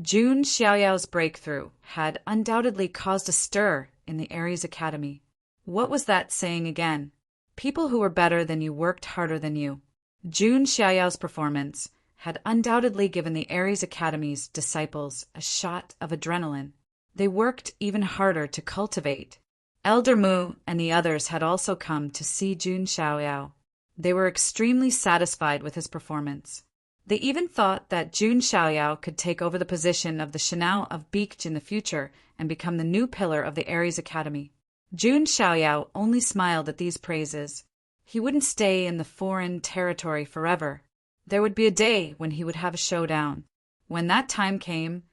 Jun Xiaoyao's breakthrough had undoubtedly caused a stir in the Ares Academy. What was that saying again? People who were better than you worked harder than you. Jun Xiaoyao's performance had undoubtedly given the Ares Academy's disciples a shot of adrenaline. They worked even harder to cultivate. Elder Mu and the others had also come to see Jun Xiaoyao. They were extremely satisfied with his performance. They even thought that Jun Xiaoyao could take over the position of the Shanao of Beekj in the future and become the new pillar of the Ares Academy. Jun Xiaoyao only smiled at these praises. He wouldn't stay in the foreign territory forever. There would be a day when he would have a showdown. When that time came,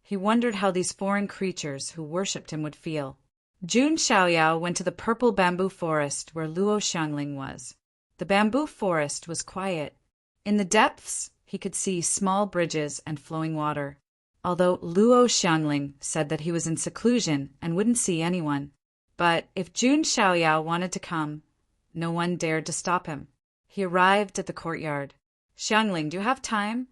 he wondered how these foreign creatures who worshipped him would feel. Jun Xiaoyao went to the purple bamboo forest where Luo Xiangling was. The bamboo forest was quiet. In the depths, he could see small bridges and flowing water, although Luo Xiangling said that he was in seclusion and wouldn't see anyone. But if Jun Xiaoyao wanted to come, no one dared to stop him. He arrived at the courtyard. "Xiangling, do you have time?"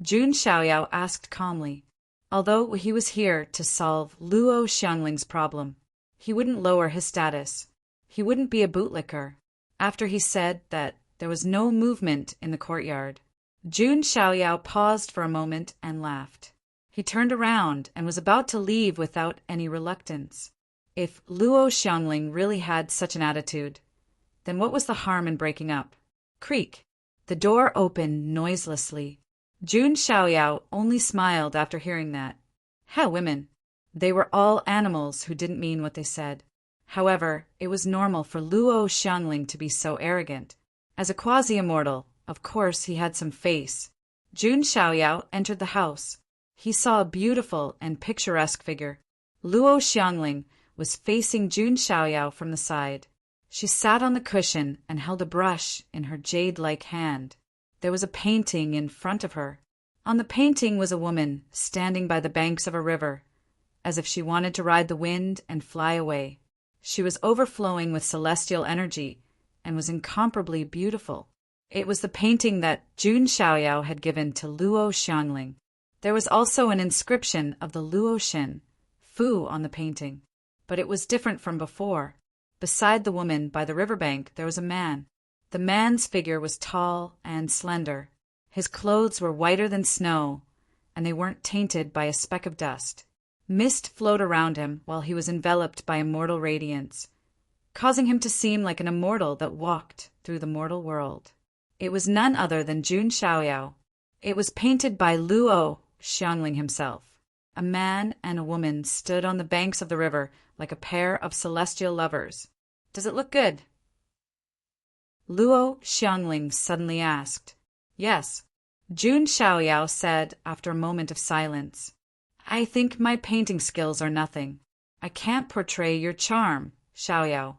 Jun Xiaoyao asked calmly. Although he was here to solve Luo Xiangling's problem, he wouldn't lower his status. He wouldn't be a bootlicker. After he said that there was no movement in the courtyard, Jun Xiaoyao paused for a moment and laughed. He turned around and was about to leave without any reluctance. If Luo Xiangling really had such an attitude, then what was the harm in breaking up? Creak. The door opened noiselessly. Jun Xiaoyao only smiled after hearing that. Hell, women. They were all animals who didn't mean what they said. However, it was normal for Luo Xiangling to be so arrogant. As a quasi-immortal, of course he had some face. Jun Xiaoyao entered the house. He saw a beautiful and picturesque figure. Luo Xiangling was facing Jun Xiaoyao from the side. She sat on the cushion and held a brush in her jade-like hand. There was a painting in front of her. On the painting was a woman standing by the banks of a river, as if she wanted to ride the wind and fly away. She was overflowing with celestial energy and was incomparably beautiful. It was the painting that Jun Xiaoyao had given to Luo Xiangling. There was also an inscription of the Luo Shen, Fu, on the painting, but it was different from before. Beside the woman by the riverbank there was a man. The man's figure was tall and slender. His clothes were whiter than snow, and they weren't tainted by a speck of dust. Mist flowed around him while he was enveloped by immortal radiance, causing him to seem like an immortal that walked through the mortal world. It was none other than Jun Xiaoyao. It was painted by Luo Xiangling himself. A man and a woman stood on the banks of the river like a pair of celestial lovers. "Does it look good?" Luo Xiangling suddenly asked. "Yes," Jun Xiaoyao said after a moment of silence. "I think my painting skills are nothing. I can't portray your charm, Xiaoyao."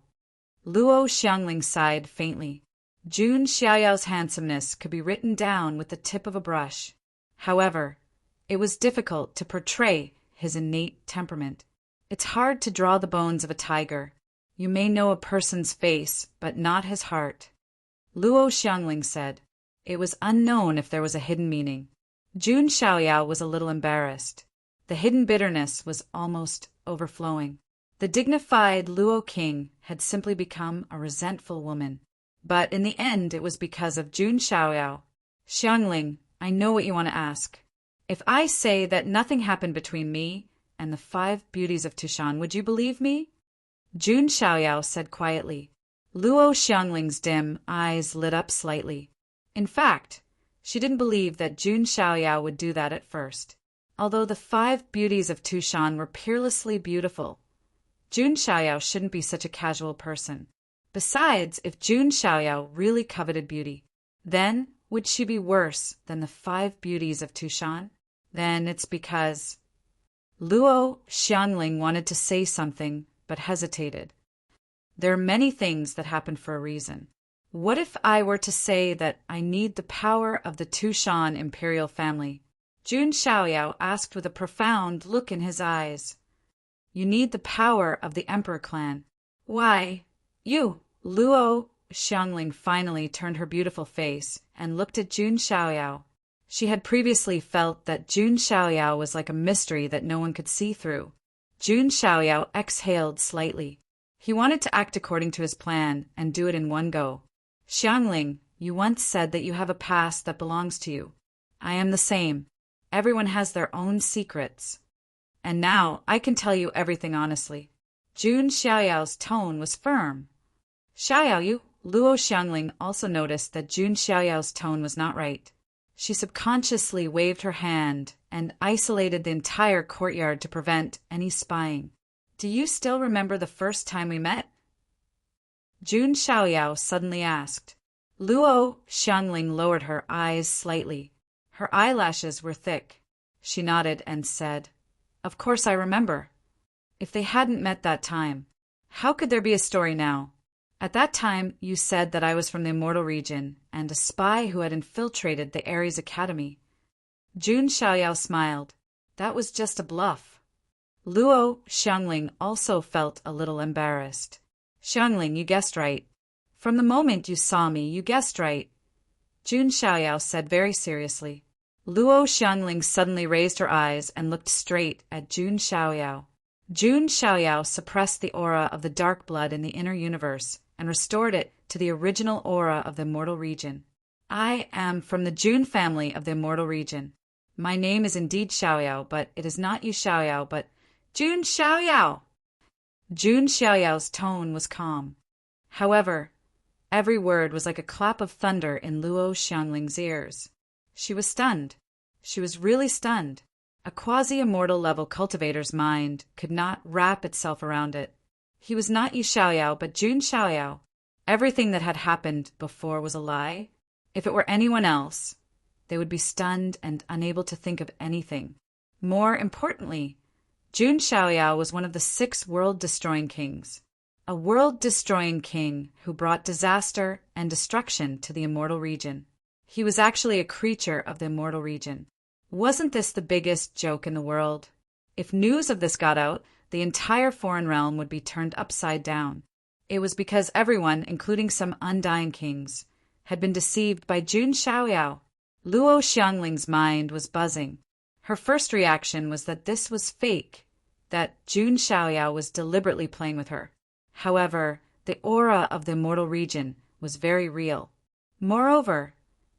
Luo Xiangling sighed faintly. Jun Xiaoyao's handsomeness could be written down with the tip of a brush. However, it was difficult to portray his innate temperament. It's hard to draw the bones of a tiger. You may know a person's face, but not his heart. Luo Xiangling said. It was unknown if there was a hidden meaning. Jun Xiaoyao was a little embarrassed. The hidden bitterness was almost overflowing. The dignified Luo king had simply become a resentful woman. But in the end, it was because of Jun Xiaoyao. "Xiangling, I know what you want to ask. If I say that nothing happened between me and the 5 beauties of Tushan, would you believe me?" Jun Xiaoyao said quietly. Luo Xiangling's dim eyes lit up slightly. In fact, she didn't believe that Jun Xiaoyao would do that at first. Although the 5 beauties of Tushan were peerlessly beautiful, Jun Xiaoyao shouldn't be such a casual person. Besides, if Jun Xiaoyao really coveted beauty, then would she be worse than the 5 beauties of Tushan? Then it's because... Luo Xiangling wanted to say something, but hesitated. There are many things that happen for a reason. What if I were to say that I need the power of the Tushan imperial family? Jun Xiaoyao asked with a profound look in his eyes. You need the power of the emperor clan. Why, you, Luo. Xiangling finally turned her beautiful face and looked at Jun Xiaoyao. She had previously felt that Jun Xiaoyao was like a mystery that no one could see through. Jun Xiaoyao exhaled slightly. He wanted to act according to his plan and do it in one go. Xiangling, you once said that you have a past that belongs to you. I am the same. Everyone has their own secrets. And now I can tell you everything honestly. Jun Xiaoyao's tone was firm. Xiaoyao, you. Luo Xiangling also noticed that Jun Xiaoyao's tone was not right. She subconsciously waved her hand and isolated the entire courtyard to prevent any spying. Do you still remember the first time we met? Jun Xiaoyao suddenly asked. Luo Xiangling lowered her eyes slightly. Her eyelashes were thick. She nodded and said, Of course I remember. If they hadn't met that time, how could there be a story now? At that time, you said that I was from the Immortal Region and a spy who had infiltrated the Ares Academy. Jun Xiaoyao smiled. That was just a bluff. Luo Xiangling also felt a little embarrassed. Xiangling, you guessed right. From the moment you saw me, you guessed right. Jun Xiaoyao said very seriously. Luo Xiangling suddenly raised her eyes and looked straight at Jun Xiaoyao. Jun Xiaoyao suppressed the aura of the dark blood in the inner universe and restored it to the original aura of the Immortal Region. I am from the Jun family of the Immortal Region. My name is indeed Xiaoyao, but it is not Yu Xiaoyao, but Jun Xiaoyao. Jun Xiaoyao's tone was calm. However, every word was like a clap of thunder in Luo Xiangling's ears. She was stunned. She was really stunned. A quasi-immortal level cultivator's mind could not wrap itself around it. He was not Yu Xiaoyao, but Jun Xiaoyao. Everything that had happened before was a lie. If it were anyone else, they would be stunned and unable to think of anything. More importantly, Jun Xiaoyao was one of the 6 world-destroying kings. A world-destroying king who brought disaster and destruction to the Immortal Region. He was actually a creature of the Immortal Region. Wasn't this the biggest joke in the world? If news of this got out, the entire foreign realm would be turned upside down. It was because everyone, including some undying kings, had been deceived by Jun Xiaoyao. Luo Xiangling's mind was buzzing. Her first reaction was that this was fake, that Jun Xiaoyao was deliberately playing with her. However, the aura of the Immortal Region was very real. Moreover,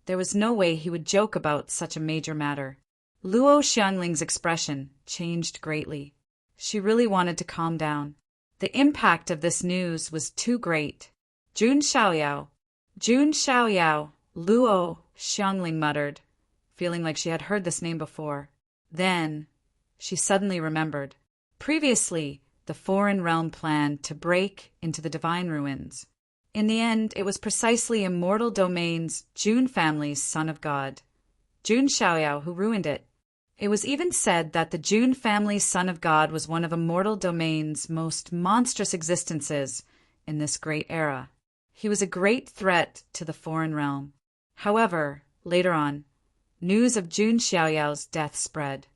there was no way he would joke about such a major matter. Luo Xiangling's expression changed greatly. She really wanted to calm down. The impact of this news was too great. Jun Xiaoyao, Luo Xiangling muttered, feeling like she had heard this name before. Then, she suddenly remembered. Previously, the foreign realm planned to break into the divine ruins. In the end, it was precisely Immortal Domain's Jun family's son of God, Jun Xiaoyao, who ruined it. It was even said that the Jun family's son of God was one of Immortal Domain's most monstrous existences in this great era. He was a great threat to the foreign realm. However, later on, news of Jun Xiaoyao's death spread.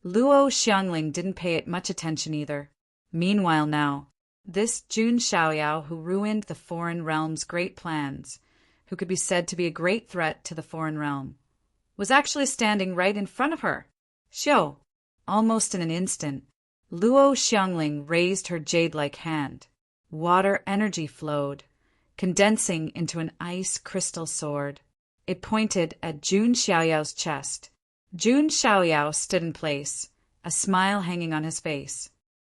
Luo Xiangling didn't pay it much attention either. Meanwhile now, this Jun Xiaoyao who ruined the foreign realm's great plans, who could be said to be a great threat to the foreign realm, was actually standing right in front of her. Xiao! Almost in an instant, Luo Xiangling raised her jade-like hand. Water energy flowed, condensing into an ice crystal sword. It pointed at Jun Xiaoyao's chest. Jun Xiaoyao stood in place, a smile hanging on his face.